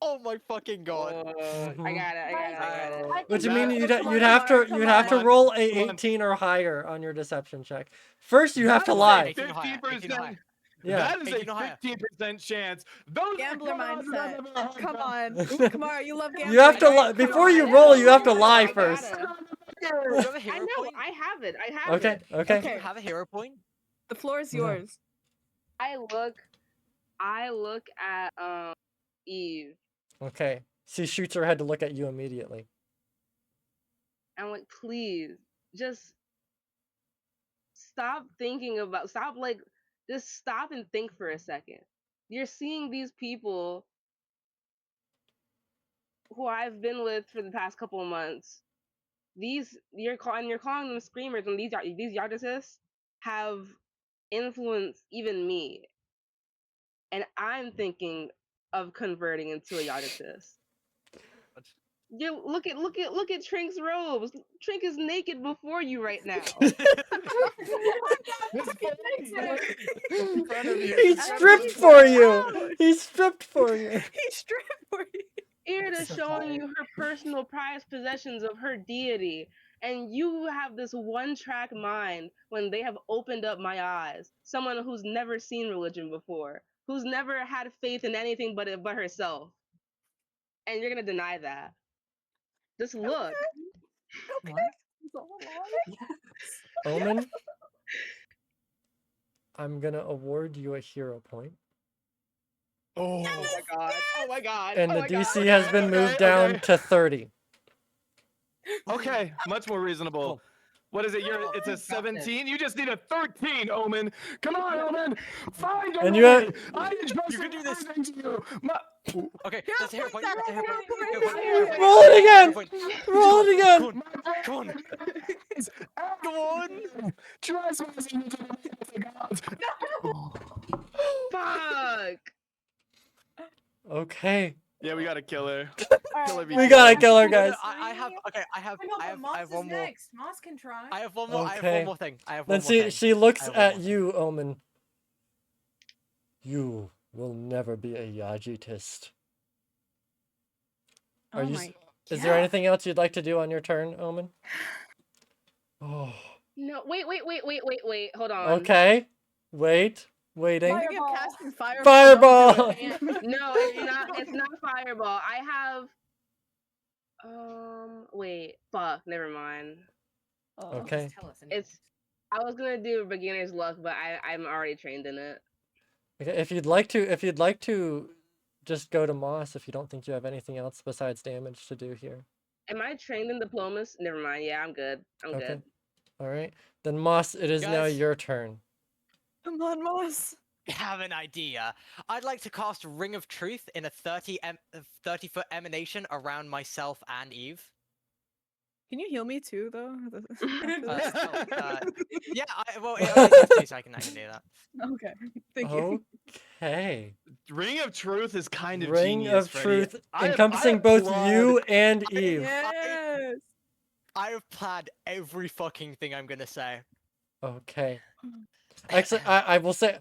Oh my fucking god. I Mhm. got it. I got it. I got it. Which That- means you'd Come on, have to Kamara, you'd have to come on. roll a Come on. 18 or higher on your deception check. First, you have to That is a lie. 18 higher, 18 higher. Yeah. That is a 18 higher. 15% chance. Those Gambler are cards that mindset. I've never heard Come of. on. Kamara, you love gambling. You have to right? lie Come before on. you I roll. know, You have to I know, lie I first. gotta. Do you have a I hero know. point? I have it. I have Okay. it. Do Okay. you have a hero point? The floor is No. yours. I look at Eve. Okay. She shoots her head to look at you immediately. I'm like, please, just stop thinking about. Just stop and think for a second. You're seeing these people who I've been with for the past couple of months. You're calling them screamers, and these Yardists have influenced even me, and I'm thinking of converting into a Yardist. You look at Trink's robes. Trink is naked before you right now. In front of you. He stripped for you. He stripped for you. He stripped for you. Irida showing you her personal prized possessions of her deity, and you have this one-track mind when they have opened up my eyes. Someone who's never seen religion before, who's never had faith in anything but herself, and you're gonna deny that. Just look. Omen, I'm gonna award you a hero point. Oh. Oh my god. Oh my god. And oh the my DC god. has been moved down to 30. Okay, much more reasonable. What is it? It's a Got this. 17. You just need a 13, Omen. Come on, Omen. Find a And way. you have- I entrust You can do this. everything to you. Okay, Hero that's a hero point. point, That's a hero hero point. point, Hero point. hero Hero point. Roll it Hero again. point. Roll it again. Come on. Come on. one. Trespassing into the gods. Fuck. Okay. Yeah, we gotta kill her. Kill her We gotta kill her, No, no, guys. I have. Okay, I have. I know, I but have. Moss I have is one more. next. Moss can try. I have one more. I have Okay. one more thing. I have Then one more thing. she looks I have one at more thing. you, Omen. You will never be a Yajitist. Are Oh you? my Is there God. anything else you'd like to do on your turn, Omen? Oh. No, wait. Hold on. Okay. Waiting. I think I'm Fireball. casting fireball. Fireball! Don't do it. No, it's not. It's not fireball. I have. Wait. Fuck. Never mind. Oh. Okay. Just tell us anyway. It's. I was gonna do beginner's luck, but I'm already trained in it. Okay, if you'd like to just go to Moss if you don't think you have anything else besides damage to do here. Am I trained in diplomas? Never mind. Yeah, I'm good. I'm Okay. good. All right. Then Moss, it is now Guys. your turn. Come on, Moss. I have an idea. I'd like to cast Ring of Truth in a 30-foot emanation around myself and Eve. Can you heal me too, though? Yeah, well, it's I can do that. Okay. Thank you. Okay. Ring of Truth is kind of Ring genius, of Freddie. Truth I encompassing both applaud- you and Eve. Yes. I have planned every fucking thing I'm gonna say. Okay. Actually, I will say,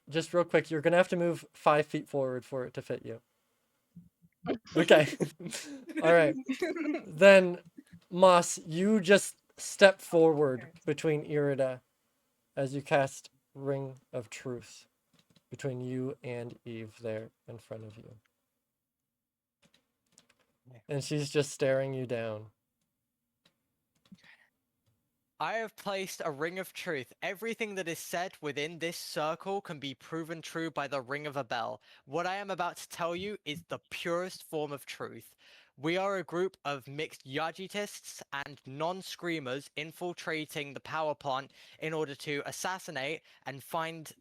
just real quick, you're gonna have to move 5 feet forward for it to fit you. Okay. All right. Then, Moss, you just step forward between Irida as you cast Ring of Truth between you and Eve there in front of you. And she's just staring you down. I have placed a Ring of Truth. Everything that is said within this circle can be proven true by the ring of a bell. What I am about to tell you is the purest form of truth. We are a group of mixed Yajitists and non-screamers infiltrating the power plant in order to assassinate and find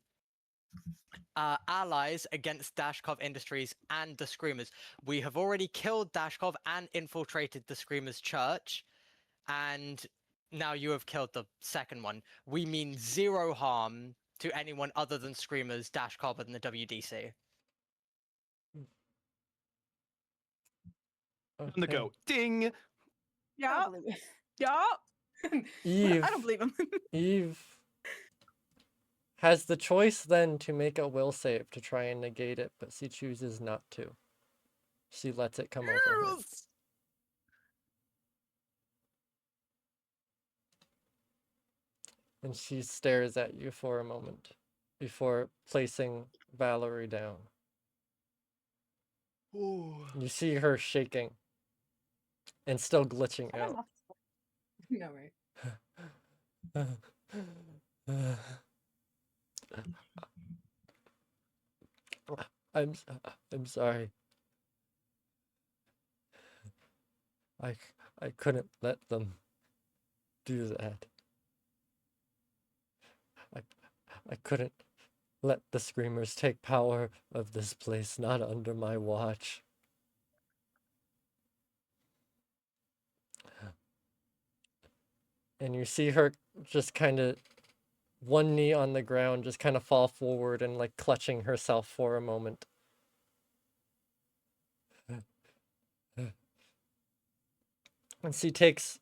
allies against Dashkov Industries and the Screamers. We have already killed Dashkov and infiltrated the Screamers' church, and now you have killed the second one. We mean zero harm to anyone other than Screamers, Dashkov, and the WDC. On the Okay. go. Ding. I Yeah. don't believe it. Yeah. Eve. I don't believe him. Eve has the choice then to make a will save to try and negate it, but she chooses not to. She lets it come over her. And she stares at you for a moment before placing Valerie down. You see her shaking and still glitching out. No, right? I'm sorry. I couldn't let them do that. I couldn't let the Screamers take power of this place, not under my watch. And you see her just kind of one knee on the ground, just kind of fall forward and like clutching herself for a moment. And she takes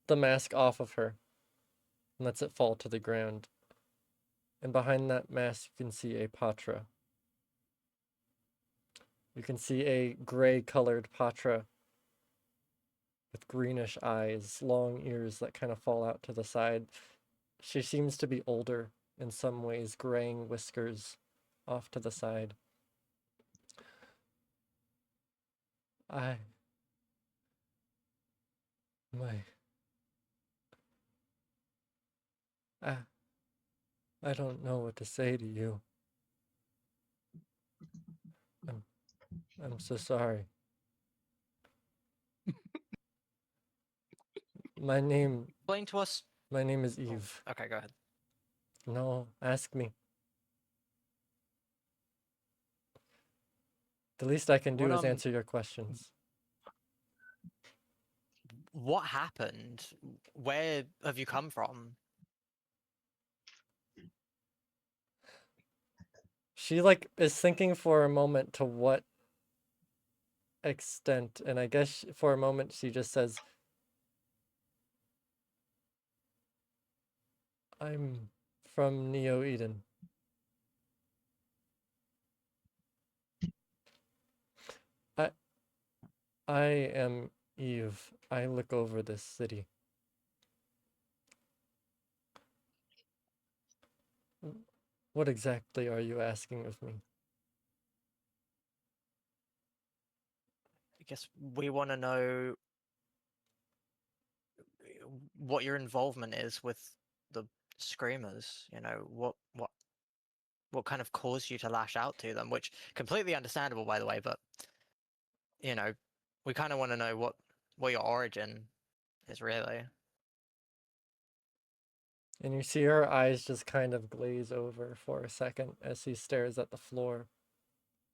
the mask off of her and lets it fall to the ground. And behind that mask, you can see a Patra. You can see a gray-colored Patra with greenish eyes, long ears that kind of fall out to the side. She seems to be older in some ways, graying whiskers off to the side. I don't know what to say to you. I'm so sorry. My name Explain to us. is Eve. Okay, go ahead. No, ask me. The least I can do What, is answer your questions. what happened? Where have you come from? She like is thinking for a moment to what extent, and I guess for a moment she just says, I'm from Neo Eden. I I am Eve. I look over this city. What exactly are you asking of me? I guess we want to know what your involvement is with the screamers. You know, what kind of caused you to lash out to them, which completely understandable, by the way, but you know, we kind of want to know what your origin is really. And you see her eyes just kind of glaze over for a second as she stares at the floor,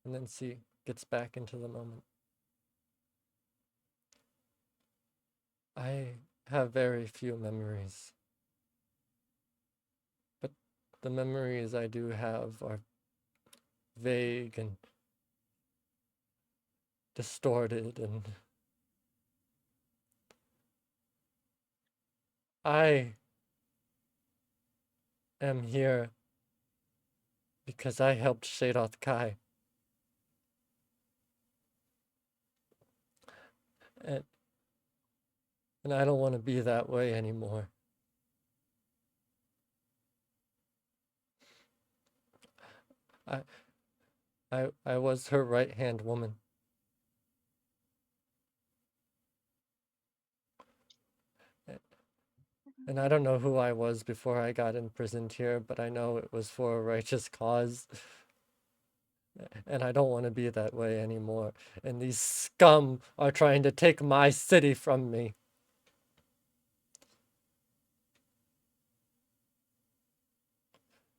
and then she gets back into the moment. I have very few memories, but the memories I do have are vague and distorted, and I am here because I helped Shadoth Kai. And, and I don't want to be that way anymore. I was her right-hand woman. And I don't know who I was before I got imprisoned here, but I know it was for a righteous cause. And I don't want to be that way anymore. And these scum are trying to take my city from me.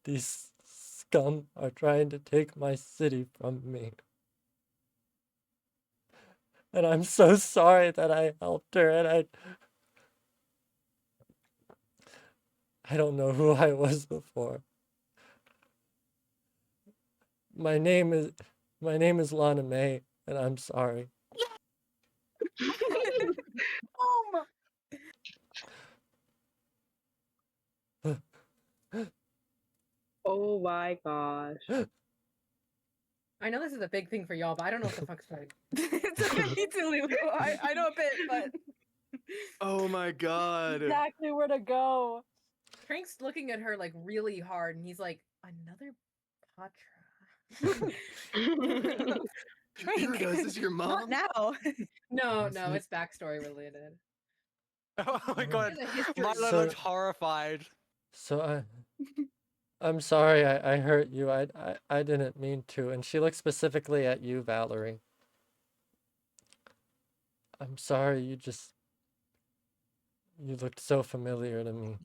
These scum are trying to take my city from me. And I'm so sorry that I helped her, and I don't know who I was before. My name is Lana May, and I'm sorry. Oh my gosh. I know this is a big thing for y'all, but I don't know what the fuck's going. It's okay, me too, Lulu. I know a bit, but Oh my god. Exactly where to go. Frank's looking at her like really hard, and he's like, "Another Patra." Drink. Irida, is this your Not mom? now. No, it's backstory related. Oh my god, There's a history. Milo So- looked horrified. So I'm sorry I hurt you. I didn't mean to. And she looks specifically at you, Valerie. I'm sorry, you looked so familiar to me.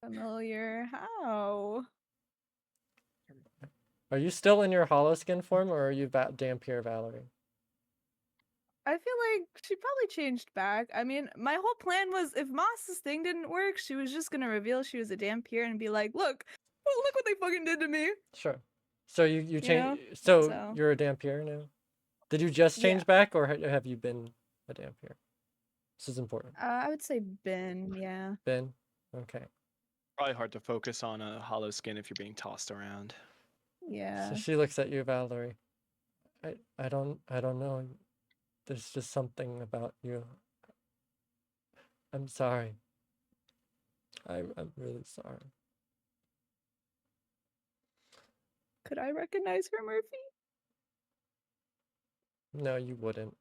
Familiar. How? Are you still in your hollow skin form, or are you Dampier Valerie? I feel like she probably changed back. I mean, my whole plan was if Moss's thing didn't work, she was just gonna reveal she was a Dampier and be like, look what they fucking did to me. Sure. So you You know? change. So So- you're a Dampier now. Did you just change Yeah. back, or have you been a Dampier? This is important. I would say Ben, yeah. Ben. Okay. Probably hard to focus on a hollow skin if you're being tossed around. Yeah. So she looks at you, Valerie. I don't know. There's just something about you. I'm sorry. I'm really sorry. Could I recognize her, Murphy? No, you wouldn't.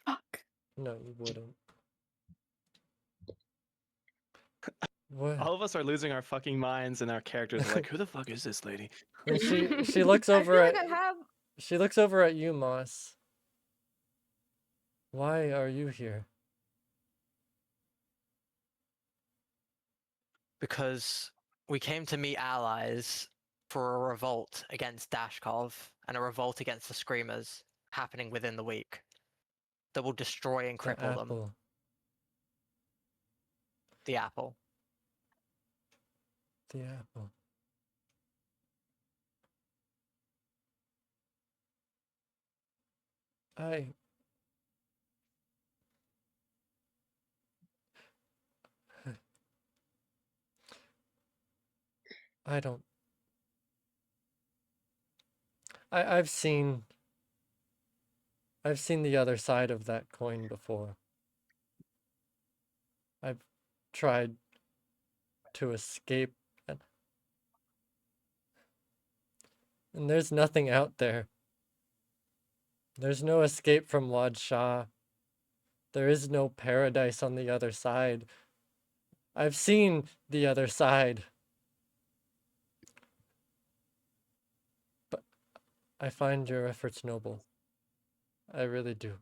Fuck. No, you wouldn't. What? All of us are losing our fucking minds, and our characters are like, "Who the fuck is this lady?" And she looks I over feel at like I have she looks over at you, Moss. Why are you here? Because we came to meet allies for a revolt against Dashkov and a revolt against the Screamers happening within the week. that will destroy and The cripple them. apple. The apple. The apple. I don't. I've seen the other side of that coin before. I've tried to escape and there's nothing out there. There's no escape from Lord Shah. There is no paradise on the other side. I've seen the other side. But I find your efforts noble. I really do.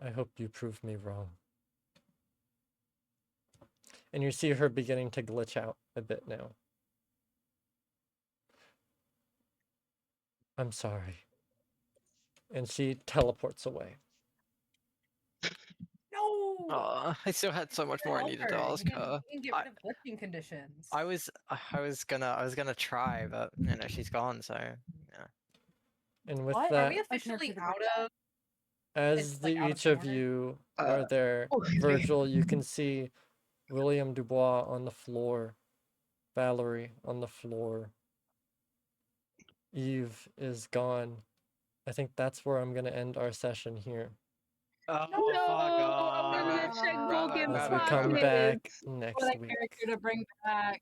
I hope you prove me wrong. And you see her beginning to glitch out a bit now. I'm sorry. And she teleports away. No. I still had so much more I Help needed to her. ask You can, her. you can get rid of glitching conditions. I was gonna try, but you know she's gone, so yeah. And with What? Are that, we officially out of? as it's, like, out of each of order? you are there, excuse me. Virgil, you can see William Dubois on the floor, Valerie on the floor. Eve is gone. I think that's where I'm gonna end our session here. Oh, No, fuck I'm gonna off. check Bravo, Vulcan's As bravo, we come bravo. back pockets. next What a week. character to bring back.